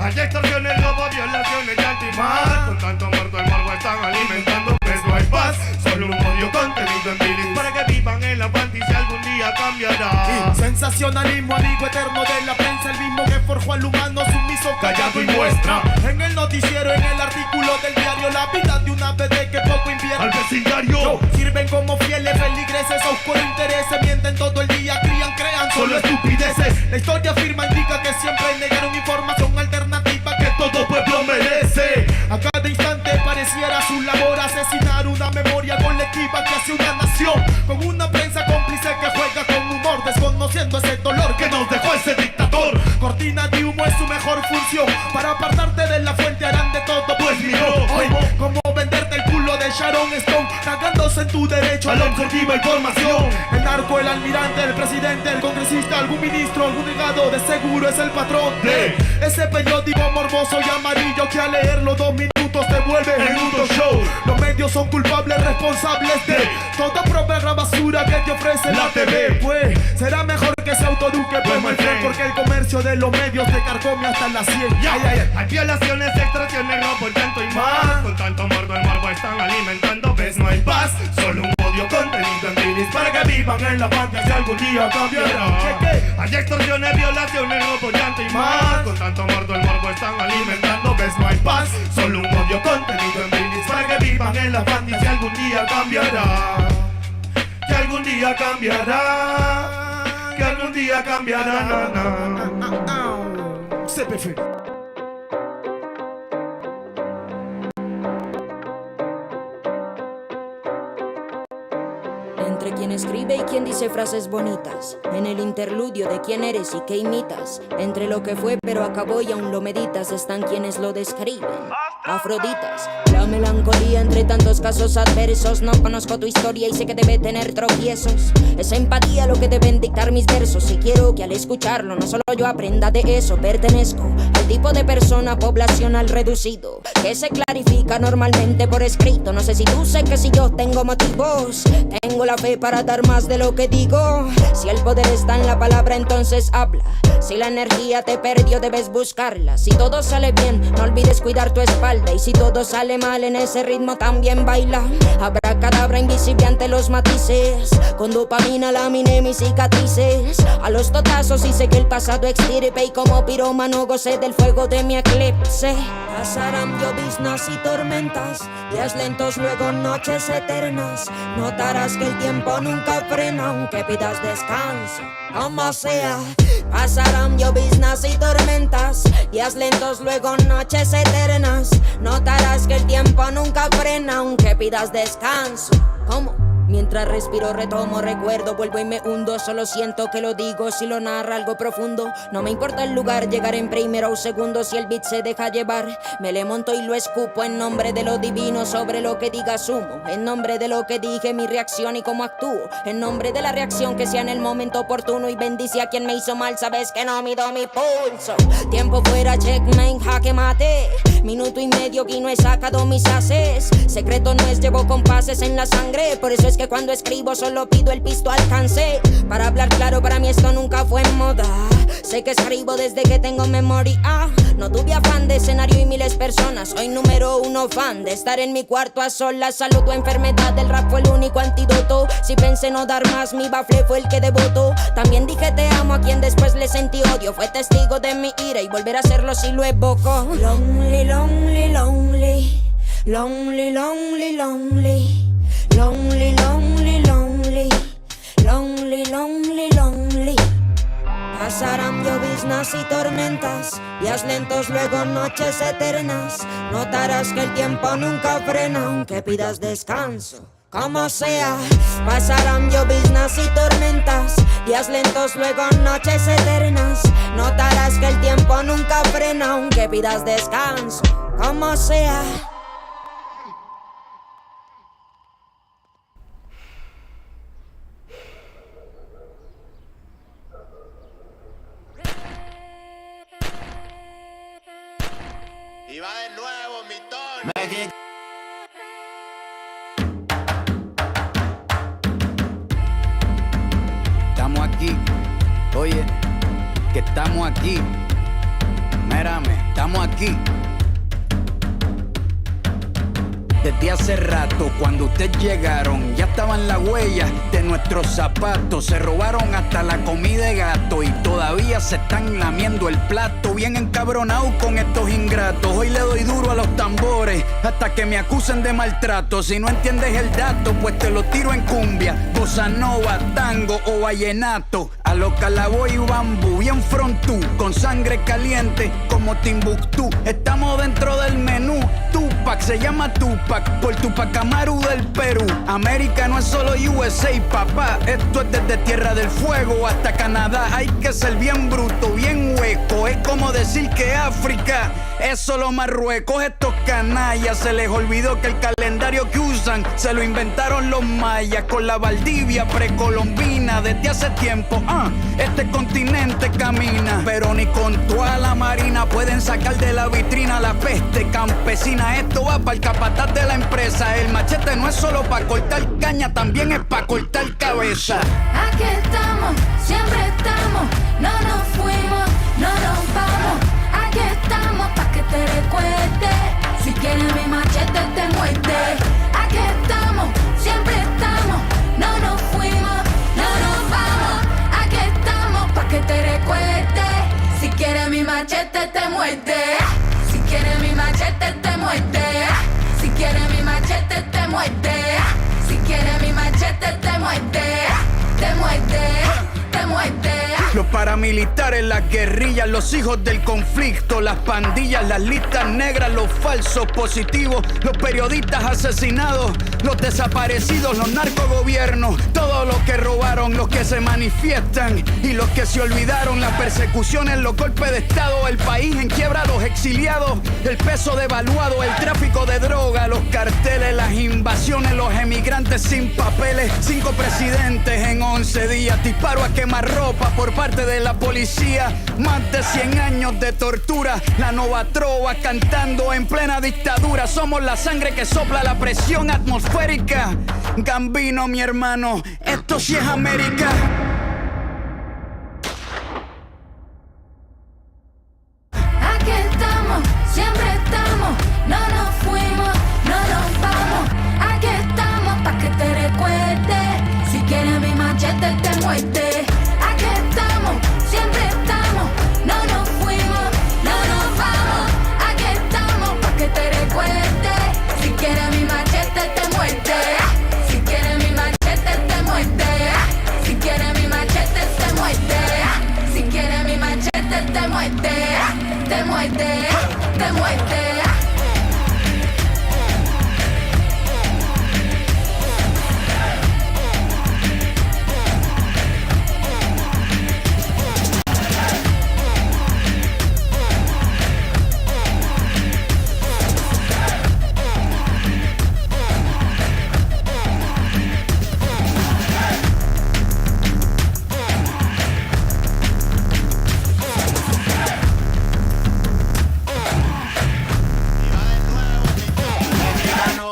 Hay extorsiones, robo, violaciones, llanto y más. Con tanto muerto el morbo están alimentando, pues no hay paz. Solo un odio contenido en minis para que vivan en la fantasía algún día cambiará. cambiará. Sensacionalismo, amigo eterno de la prensa, el mismo que forjó al humano sumiso, callado y muestra. En el noticiero, en el artículo del diario, la vida de una bebé que poco invierte. Al vecindario sirven como fieles feligreses, a oscuro intereses, mienten todo el día, crean solo estupideces. La historia afirma, indica que siempre negaron información alternativa que todo pueblo merece. A cada instante pareciera su labor asesinar una memoria colectiva que hace una nación, con una prensa cómplice que juega con humor, desconociendo ese dolor que nos dejó ese dictador. Cortina de humo es su mejor función, para apartarte de la fuente harán de todo, pues miró hoy como venderte el culo de Sharon Stone, cagándose en tu derecho a la objetiva información. El narco, el almirante, el presidente, el congresista, algún ministro, algún legado, de seguro es el patrón de ese periódico morboso y amarillo que al leerlo 2 minutos te vuelve en un show. Los medios son culpables, responsables de toda propia basura que te ofrece la TV. Pues será mejor que se autoeduque, pues my friend, porque el comercio de los medios te carcome hasta las 100. Hay violaciones, extorsiones, robo y tanto y más. Con tanto morbo el morbo están alimentando, ves, no hay paz. Solo un odio contenido en bilis para que vivan en la pantalla si algún día cambiará. Hay extorsiones, violaciones, robo y tanto y más. Con tanto morbo el morbo están alimentando, ves, no hay paz. Solo un odio contenido en bilis para que vivan en la pantalla si algún día cambiará. Que algún día cambiará. Que algún día cambiará. CPF. Entre quien escribe y quien dice frases bonitas, en el interludio de quién eres y qué imitas, entre lo que fue pero acabó y aún lo meditas, están quienes lo describen. Afroditas, la melancolía entre tantos casos adversos. No conozco tu historia y sé que debe tener tropiezos. Es empatía lo que deben dictar mis versos. Y quiero que al escucharlo no solo yo aprenda de eso. Pertenezco al tipo de persona poblacional reducido que se clarifica normalmente por escrito. No sé si tú, sé que si yo tengo motivos, tengo la fe para dar más de lo que digo. Si el poder está en la palabra, entonces habla. Si la energía te perdió, debes buscarla. Si todo sale bien, no olvides cuidar tu espalda. Y si todo sale mal, en ese ritmo también baila. Abracadabra invisible ante los matices. Con dopamina laminé mis cicatrices. A los totazos hice que el pasado extirpe. Y como pirómano gocé del fuego de mi eclipse. Pasarán lloviznas y tormentas, días lentos, luego noches eternas. Notarás que el tiempo nunca frena, aunque pidas descanso, como sea. Pasarán lloviznas y tormentas, días lentos, luego noches eternas. Notarás que el tiempo nunca frena, aunque pidas descanso. ¿Cómo? Mientras respiro, retomo, recuerdo, vuelvo y me hundo. Solo siento que lo digo, si lo narra algo profundo. No me importa el lugar, llegar en primero o segundo. Si el beat se deja llevar, me le monto y lo escupo. En nombre de lo divino, sobre lo que diga sumo. En nombre de lo que dije, mi reacción y cómo actúo. En nombre de la reacción que sea en el momento oportuno. Y bendice a quien me hizo mal, sabes que no mido mi pulso. Tiempo fuera, checkmate, jaque mate. Minuto y medio que no he sacado mis ases. Secreto no es, llevo compases en la sangre. Por eso es que cuando escribo solo pido el pisto alcance. Para hablar claro, para mí esto nunca fue moda. Sé que escribo desde que tengo memoria. No tuve afán de escenario y miles personas. Soy número 1 fan de estar en mi cuarto a solas. Salud o enfermedad, el rap fue el único antídoto. Si pensé no dar más, mi bafle fue el que devotó. También dije te amo a quien después le sentí odio. Fue testigo de mi ira y volver a hacerlo si lo evoco. Lonely, lonely, lonely. Lonely, lonely, lonely. Lonely, lonely, lonely. Lonely, lonely, lonely. Pasarán lloviznas y tormentas, días lentos, luego noches eternas. Notarás que el tiempo nunca frena, aunque pidas descanso, como sea. Pasarán lloviznas y tormentas, días lentos, luego noches eternas. Notarás que el tiempo nunca frena, aunque pidas descanso, como sea. Y va de nuevo mi tono. Estamos aquí, oye, que estamos aquí. Mírame, estamos aquí. desde hace rato. Cuando ustedes llegaron ya estaban las huellas de nuestros zapatos. Se robaron hasta la comida de gato y todavía se están lamiendo el plato. Bien encabronado con estos ingratos. Hoy le doy duro a los tambores hasta que me acusen de maltrato. Si no entiendes el dato, pues te lo tiro en cumbia, bossa nova, tango o vallenato. A lo calaboy y bambú, bien frontú, con sangre caliente como Timbuktu. Estamos dentro del menú. Tupac se llama Tupac por Tupac Amaru del Perú. América no es solo USA, papá. Esto es desde Tierra del Fuego hasta Canadá. Hay que ser bien bruto, bien hueco. Es como decir que África es solo Marruecos. Estos canallas se les olvidó que el calendario que usan se lo inventaron los mayas con la Valdivia precolombina. Desde hace tiempo, este continente camina, pero ni con toda la marina pueden sacar de la vitrina la peste campesina. Esto va para el capataz de la empresa. El machete no es solo para cortar caña, también es para cortar cabeza. Aquí estamos, siempre estamos, no nos fuimos, no nos vamos. Aquí estamos pa' que te recuerde. Si quieres mi machete te muerde. Aquí estamos, siempre estamos, no nos fuimos, no nos vamos. Aquí estamos pa' que te recuerde. Si quieres mi machete te muerde. Si quieres mi machete te muerde. Si quieres mi machete te muerde. Si quieres mi machete te muerde. Te muerde, te muerde. Los paramilitares, las guerrillas, los hijos del conflicto, las pandillas, las listas negras, los falsos positivos, los periodistas asesinados, los desaparecidos, los narcogobiernos, todos los que robaron, los que se manifiestan y los que se olvidaron, las persecuciones, los golpes de estado, el país en quiebra, los exiliados, el peso devaluado, el tráfico de droga, los carteles, las invasiones, los emigrantes sin papeles, 5 presidentes en 11 días, disparo a quemarropa por parte de la policía, más de 100 años de tortura, la nova trova cantando en plena dictadura. Somos la sangre que sopla la presión atmosférica. Gambino, mi hermano, esto sí es América. Aquí estamos, siempre estamos, no nos fuimos, no nos vamos. Aquí estamos pa' que te recuerde. Si quieres mi machete te muerde. Aquí estamos, siempre estamos, no nos fuimos, no nos vamos. Aquí estamos pa' que te recuerde. Si quieres mi machete te muerde. Si quieres mi machete te muerde. Si quieres mi machete te muerde. Si quieres mi machete te muerde. Te muerde, te muerde.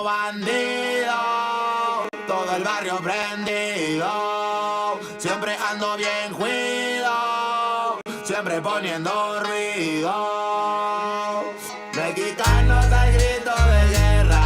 Bandido, todo el barrio prendido, siempre ando bien cuido, siempre poniendo ruido. Mexicanos al grito de guerra,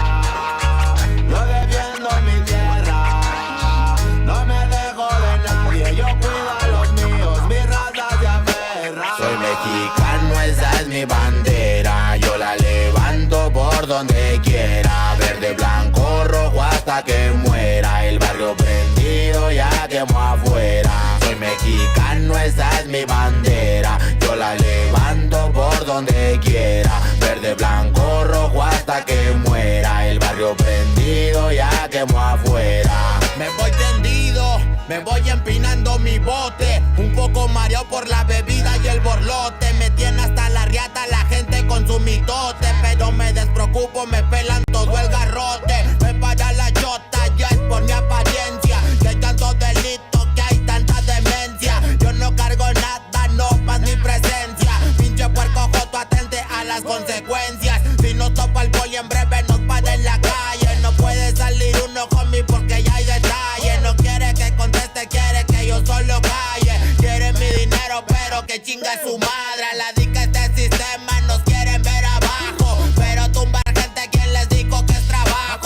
yo defiendo mi tierra, no me dejo de nadie, yo cuido a los míos, mi raza se aferra. Soy mexicano, esa es mi bandera, yo la levanto por donde quiera, verde, blanco, rojo hasta que muera, el barrio prendido ya quemó afuera. Soy mexicano, esa es mi bandera, yo la levanto por donde quiera, verde, blanco, rojo hasta que muera, el barrio prendido ya quemó afuera. Me voy tendido, me voy empinando mi bote, un poco mareado por la bebida y el borlote, me tiene hasta la riata la gente con su mitote, pero me despreocupo, me pelan todo el garrote, me para la chota, ya es por mi apariencia, que hay tanto delito, que hay tanta demencia, yo no cargo nada, no paz mi presencia, pinche puerco joto, atente a las consecuencias, si no topa el poli en breve nos para en la calle, no puede salir uno conmigo porque ya hay detalle, no quiere que conteste, quiere que yo solo calle, quiere mi dinero pero que chinga su madre, a la dica este sistema nos quieren ver abajo, pero tumbar gente quien les dijo que es trabajo.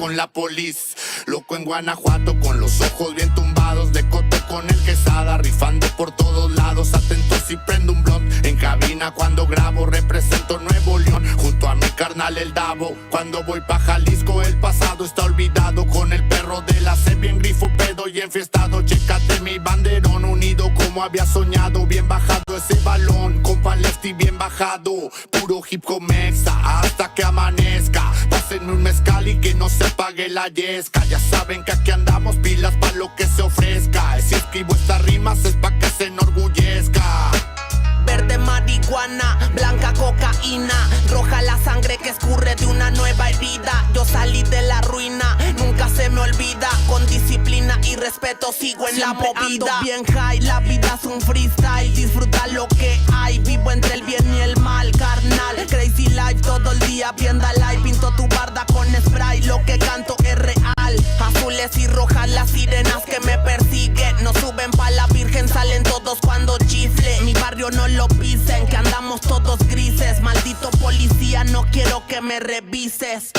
con la polis. Loco en Guanajuato con los ojos bien tumbados, de cote con el quesada, rifando por todos lados. Atento si prendo un blunt en cabina cuando grabo. Represento Nuevo León junto a mi carnal el Davo. Cuando voy pa' Jalisco el pasado está olvidado. Con el perro de la C bien grifo, pedo y enfiestado. Chécate mi banderón unido como había soñado. Bien bajado ese balón, compa Lefty bien bajado. Puro hip hop mexa hasta que amanezca. Pásenme un mezcal y que no se apague la yesca. Ya saben que aquí andamos pilas pa' lo que se ofrezca. Si escribo estas rimas es pa' que se enorgullezca. Verde marihuana, blanca cocaína, roja la sangre que escurre de una nueva herida. Yo salí de la ruina, nunca se me olvida. Con disciplina y respeto sigo en siempre la movida. Ando bien high, la vida es un freestyle. Disfruta lo que hay, vivo entre el bien y el mal, carnal. Crazy life todo el día, viendo live. Pinto tu barda con spray, lo que canto es real. Azules y rojas las sirenas que me persiguen. No suben pa' la virgen, salen todos cuando chifle. Mi barrio no lo pisen, que andamos todos grises. Maldito policía, no quiero que me revises.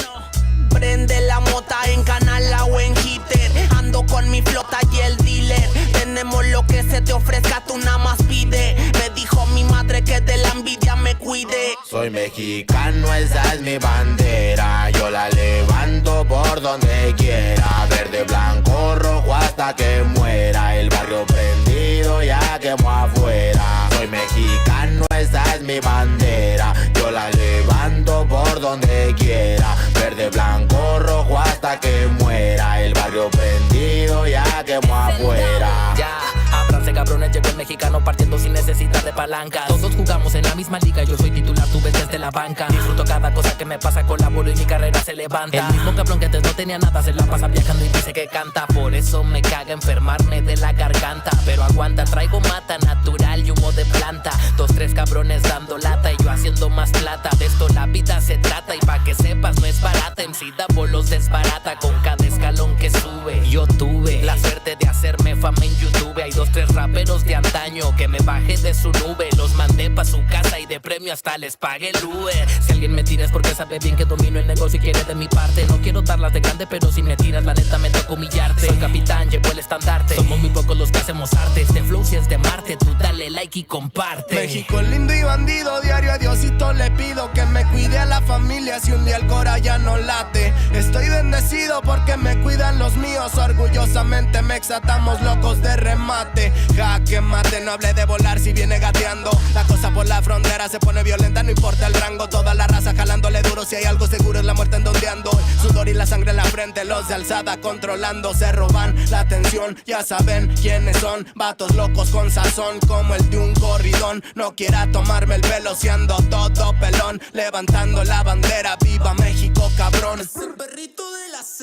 Prende la mota en canala o en hitter. Ando con mi flota y el dealer. Tenemos lo que se te ofrezca, tú nada más pide. Me dijo mi madre que de la envidia me cuide. Soy mexicano, esa es mi bandera. Yo la levanto por donde quiera. Verde, blanco, rojo hasta que muera. El barrio prendido ya quemó afuera. Soy mexicano, esa es mi bandera. Yo la levanto por donde quiera. Verde, blanco, rojo hasta que muera. El barrio prendido ya quemó afuera. Ya, ábranse cabrones, llegó el mexicano partiendo sin necesidad de palanca. Todos jugamos en la misma liga, yo soy titular, tú ves desde la banca. Disfruto cada cosa que me pasa, colaboro y mi carrera se levanta. El mismo cabrón que antes no tenía nada se la pasa viajando y dice que canta. Por eso me caga enfermarme de la garganta. Pero aguanta, traigo mata natural y humo de planta. 2, 3 cabrones dando lata y yo haciendo más plata. De esto la vida se trata y pa' que sepas no es barata. MC da bolos desbarata con cada escalón que sube. Yo tuve la suerte de hacerme fama en YouTube. Hay 2, 3 raperos de antaño que me bajé de su nube. Los mandé pa' su casa y de premio hasta les pagué el Uber. Si alguien me tira es porque sabe bien que domino el negocio y quiere de mi parte. No quiero darlas de grande, pero si me tiras la neta me toca humillarte. Soy capitán, llevo el estandarte. Somos muy pocos los que hacemos arte. Este flow si es de Marte, tú dale like y comparte. México lindo y bandido, diario a Diosito le pido que me cuide a la familia si un día el cora ya no late. Estoy bendecido porque me cuidan los míos. Orgullosamente me exatamos locos de remate. Jaque mate, no hable de volar si viene gateando. La cosa por la frontera se pone violenta, no importa el rango. Toda la raza jalándole duro, si hay algo seguro es la muerte en donde ando. Sudor y la sangre en la frente, los de alzada controlando. Se roban la atención, ya saben quiénes son. Vatos locos con sazón como el de un corridón. No quiera tomarme el pelo si ando todo pelón. Levantando la bandera, viva México cabrón.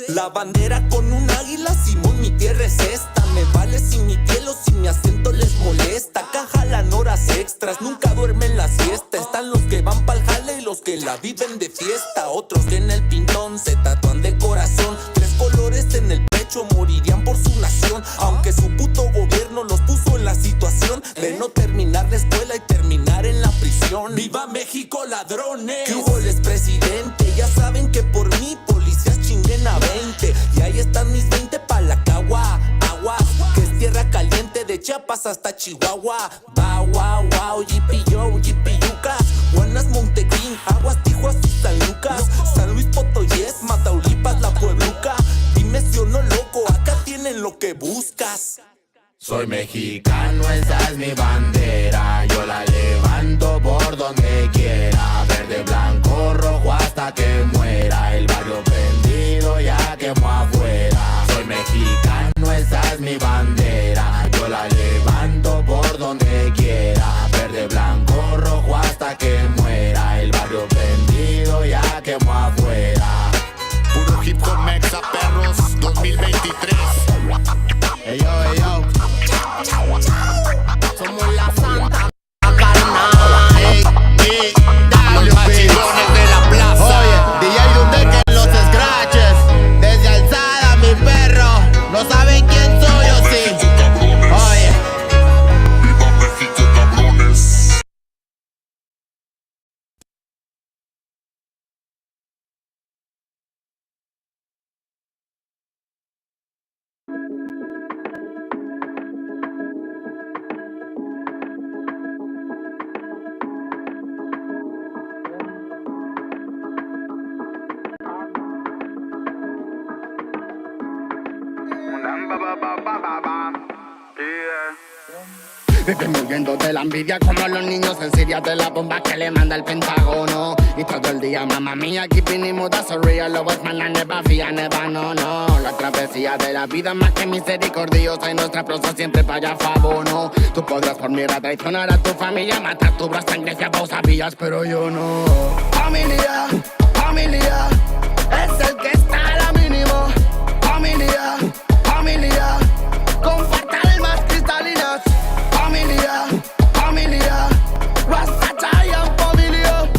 La bandera con un águila, Simón, mi tierra es esta. Me vale si mi piel o si mi acento les molesta. Acá jalan horas extras, nunca duermen la siesta. Están los que van pa'l jale y los que la viven de fiesta. Otros que en el pintón se tatúan de corazón. 3 colores en el pecho, morirían por su nación. Aunque su puto gobierno los puso en la situación de no terminar la escuela y terminar en la prisión. ¡Viva México, ladrones! ¿Qué hubo, les presidente? Ya saben que por mí policías chinguen a 20. Y ahí están mis 20 pa' la cagua. Aguas, que es tierra caliente de Chiapas hasta Chihuahua. Wow, wow, wow, yipi yo, yipi yucas. Guanas, Montequín, Aguas, Tijuas y San Lucas. San Luis Potoyes, Mataulipas, La Puebluca. Dime si o no, loco, acá tienen lo que buscas. Soy mexicano, esa es mi bandera. Yo la levanto por donde quiera. Verde, blanco, rojo hasta que muera. El barrio prendido ya quemó afuera. Soy mexicano, esa es mi bandera. Yo la levanto por donde quiera. Verde, blanco, rojo hasta que muera. El barrio prendido ya quemó afuera. Puro hip hop mexa, perros, 2023. Hey yo, hey yo. Somos la santa carnal. Ey, ey, los machidones de la plaza. Oye, DJ donde que los scratches. Desde alzada, mi perro. No saben quién soy o sí. Oye. Viva México, cabrones. Vivimos huyendo de la envidia como los niños en Siria de la bomba que le manda el Pentágono. Y todo el día, mamá mía, keeping it mood, that's a real love, man, I never fear, never, no. La travesía de la vida más que misericordiosa y nuestra prosa siempre para allá favor, no. Tú podrás por mí traicionar a tu familia, matar tu brazo sangre si vos sabías, pero yo no. Familia, familia, es el que está a la mínimo. Familia, familia, comparte almas cristalinas. Familia, familia, Rasta Giant familia.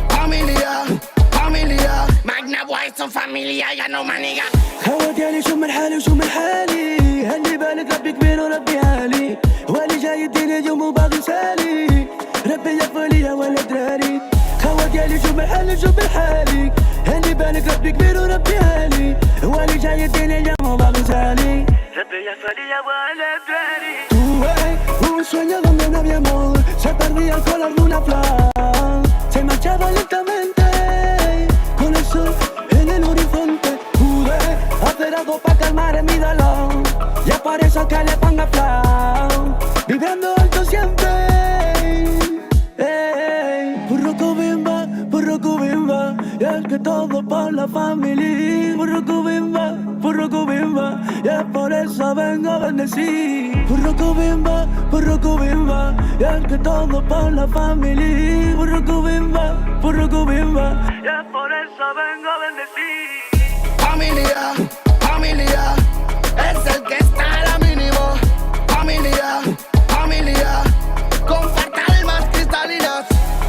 Familia, familia, Magna Boy son familia, ya no maniga. هوا ديالي شو من حالي وشو من حالي هني بالك ربي كبير وربي عالي هو اللي جاي يديني اليوم وباغي سالي ربي يغفر لي ولا دراري هوا ديالي شو من حالي وشو من حالي هني بالك ربي كبير وربي عالي هو اللي جاي يديني اليوم وباغي سالي ربي يغفر لي ولا دراري Tú ves un sueño donde no había amor se perdía el color de una flor se marchaba lentamente con el sol en el horizonte hacer algo para calmar mi dolor y es por eso que le pongo flow vibrando alto siempre Burruco bimba y es que todo por la familia Burruco bimba y es por eso vengo a bendecir Burruco bimba y es que todo por la familia Burruco bimba y es por eso vengo a bendecir Familia, familia, es el que está a la mínimo. Familia, familia, comparte almas cristalinas.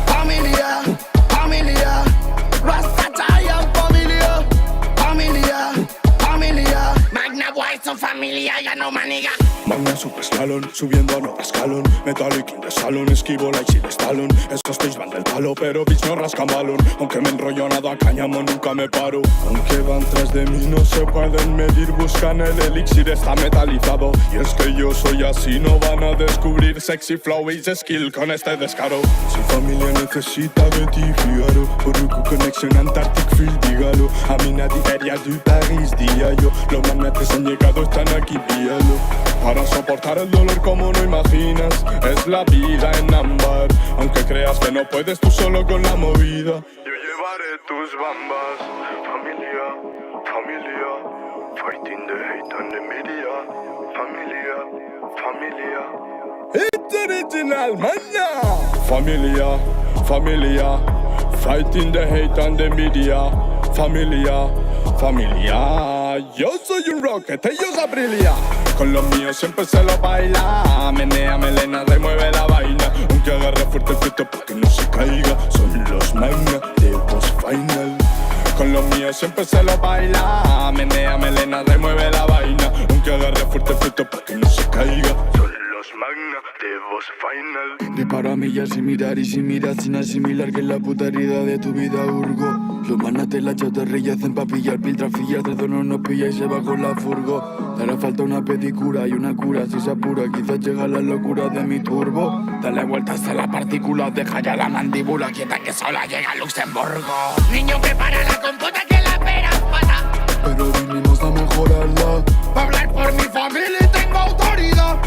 Familia, familia, Rasta Giant familia. Familia, familia, Magna Boy son familia, ya no maniga. Magna super slalom, subiendo a nuevo escalón Metallic in the salon, esquivo like Chile Stallone Estos bitch van del palo, pero bitch no rascan balón Aunque me enrollo nada, cáñamo, nunca me paro Aunque van tras de mí, no se pueden medir Buscan el elixir, está metalizado Y es que yo soy así, no van a descubrir Sexy flow y skill con este descaro Si familia necesita de ti, fíjalo Burruco Connection, Antarctic Field, dígalo A mí nadie feria de París, día yo Los magnates han llegado, están aquí, dígalo Para soportar el dolor como no imaginas Es la vida en ámbar Aunque creas que no puedes tú solo con la movida Yo llevaré tus bambas Familia, familia Fighting the hate and the media Familia, familia It's original, man Familia, familia Fighting the hate and the media Familia, familia Yo soy un rocket, ellos a brillar Con los míos siempre se lo baila Menea melena, remueve la vaina Aunque agarre fuerte el pito para que no se caiga Son los magna de boss final Con los míos siempre se lo baila Menea melena, remueve la vaina Aunque agarre fuerte el pito para que no se caiga Son los magna de boss final Disparo a millas sin mirar y sin mirar sin asimilar que es la puta herida de tu vida urgo Los manas te la chatarrilla hacen pa' pillar piltrafillas de no nos pilla y se va con la furgo Te hará falta una pedicura y una cura si se apura quizás llega la locura de mi turbo Dale vueltas a la partícula, deja ya la mandíbula quieta que sola llega a Luxemburgo Niño prepara la compota que la pera pasa Pero vinimos a mejorarla Pa' hablar por mi familia y tengo autoridad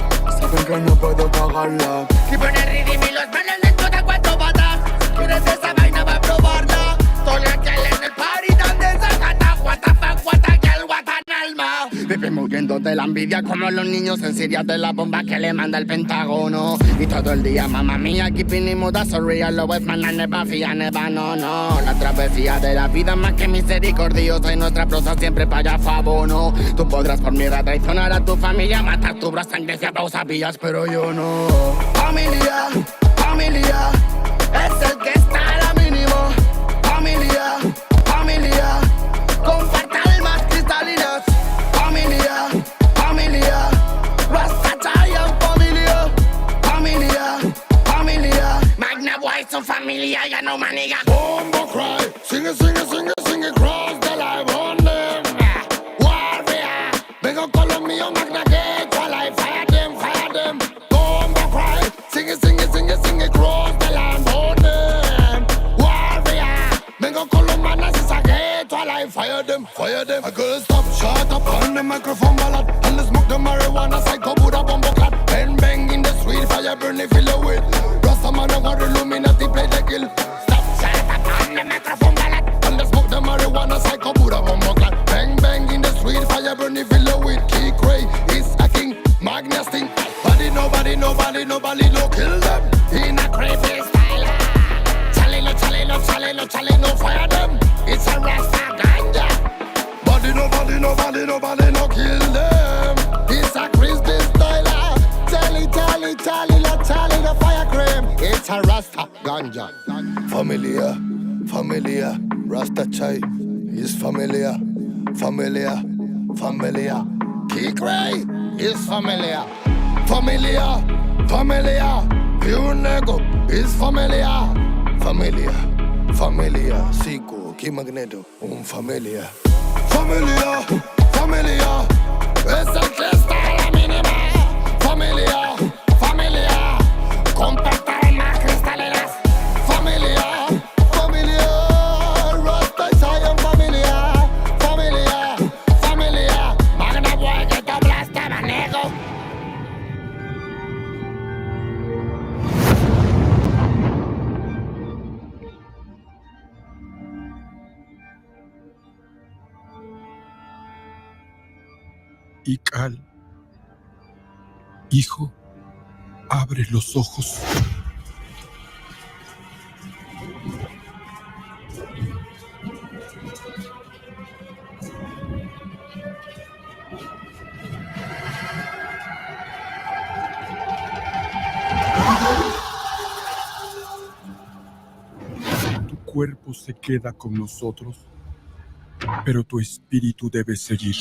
Saben que no puedo pagarla Si pones ritmo y los manos les toca 4 patas ¿Quieres esa vaina va a probarla? Estoy aquí en el party donde sacata What the fuck, what the girl, what an alma Vivimos huyendo de la envidia como los niños en Siria de la bomba que le manda el Pentágono Y todo el día, mamá mía, keeping it mood, that's a real love, man, I never fear, never, no. La travesía de la vida más que misericordiosa y nuestra prosa siempre para allá favor, no. Tú podrás por mí traicionar a tu familia, matar tu brazo sangre si vos sabías, pero yo no. Familia, familia, es el que está a la mínimo. Familia, familia, comparte almas cristalinas. Familia, familia, Rasta Giant familia. Familia, familia, Magna Boy son familia, ya no maniga. Bombo cry, sing it, sing it, sing it, sing it, cross the line on them. Warrior, vengo con los míos, Magna get to life, fire them. Bombo cry, sing it, sing it, sing it, sing it, cross the line on them. Warrior, vengo con los manas y saqué to life, fire them. I gotta stop, shut up on the microphone ballad, and let's smoke the marijuana, psycho Buddha bombo clap, bang bang in the street. fire burn it, fill it with. Rasta man, I want Illuminati play the kill. Stop, shut up, on the microphone, galat. And the smoke the marijuana, psycho Buddha, mumbo clan. Bang, bang in the street, fire burn it, fill it with. Key Cray is a king, Magnus thing. Nobody, no kill them. In a crazy style. Chale, no fire them. It's a Rasta ganja. Nobody, no kill them. It's a crispy style. Tally, no fire cream. It's a Rasta ganja. Familiar, Rasta chai is familiar. Key Cray is familiar. Pure nego is familiar. Sico, Key Magneto, familia. Es el que está en la mínima. Familia. Compactar más cristalinas. Familia. Rasta y Zion, familia. Magna boy que te hablaste, manego. Ical, hijo, abre los ojos. Tu cuerpo se queda con nosotros, pero tu espíritu debe seguir.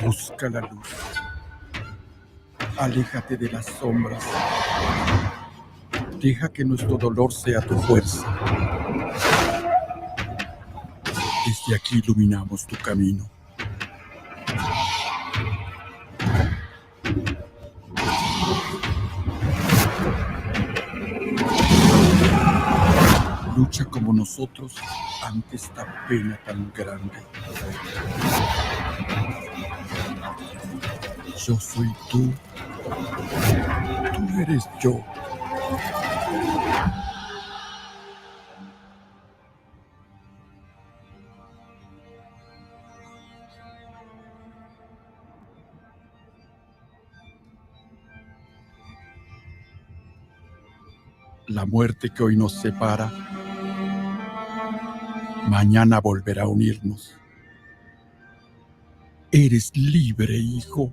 Busca la luz. Aléjate de las sombras. Deja que nuestro dolor sea tu fuerza. Desde aquí iluminamos tu camino. Lucha como nosotros ante esta pena tan grande. Yo soy tú. Tú eres yo. La muerte que hoy nos separa, mañana volverá a unirnos. Eres libre, hijo.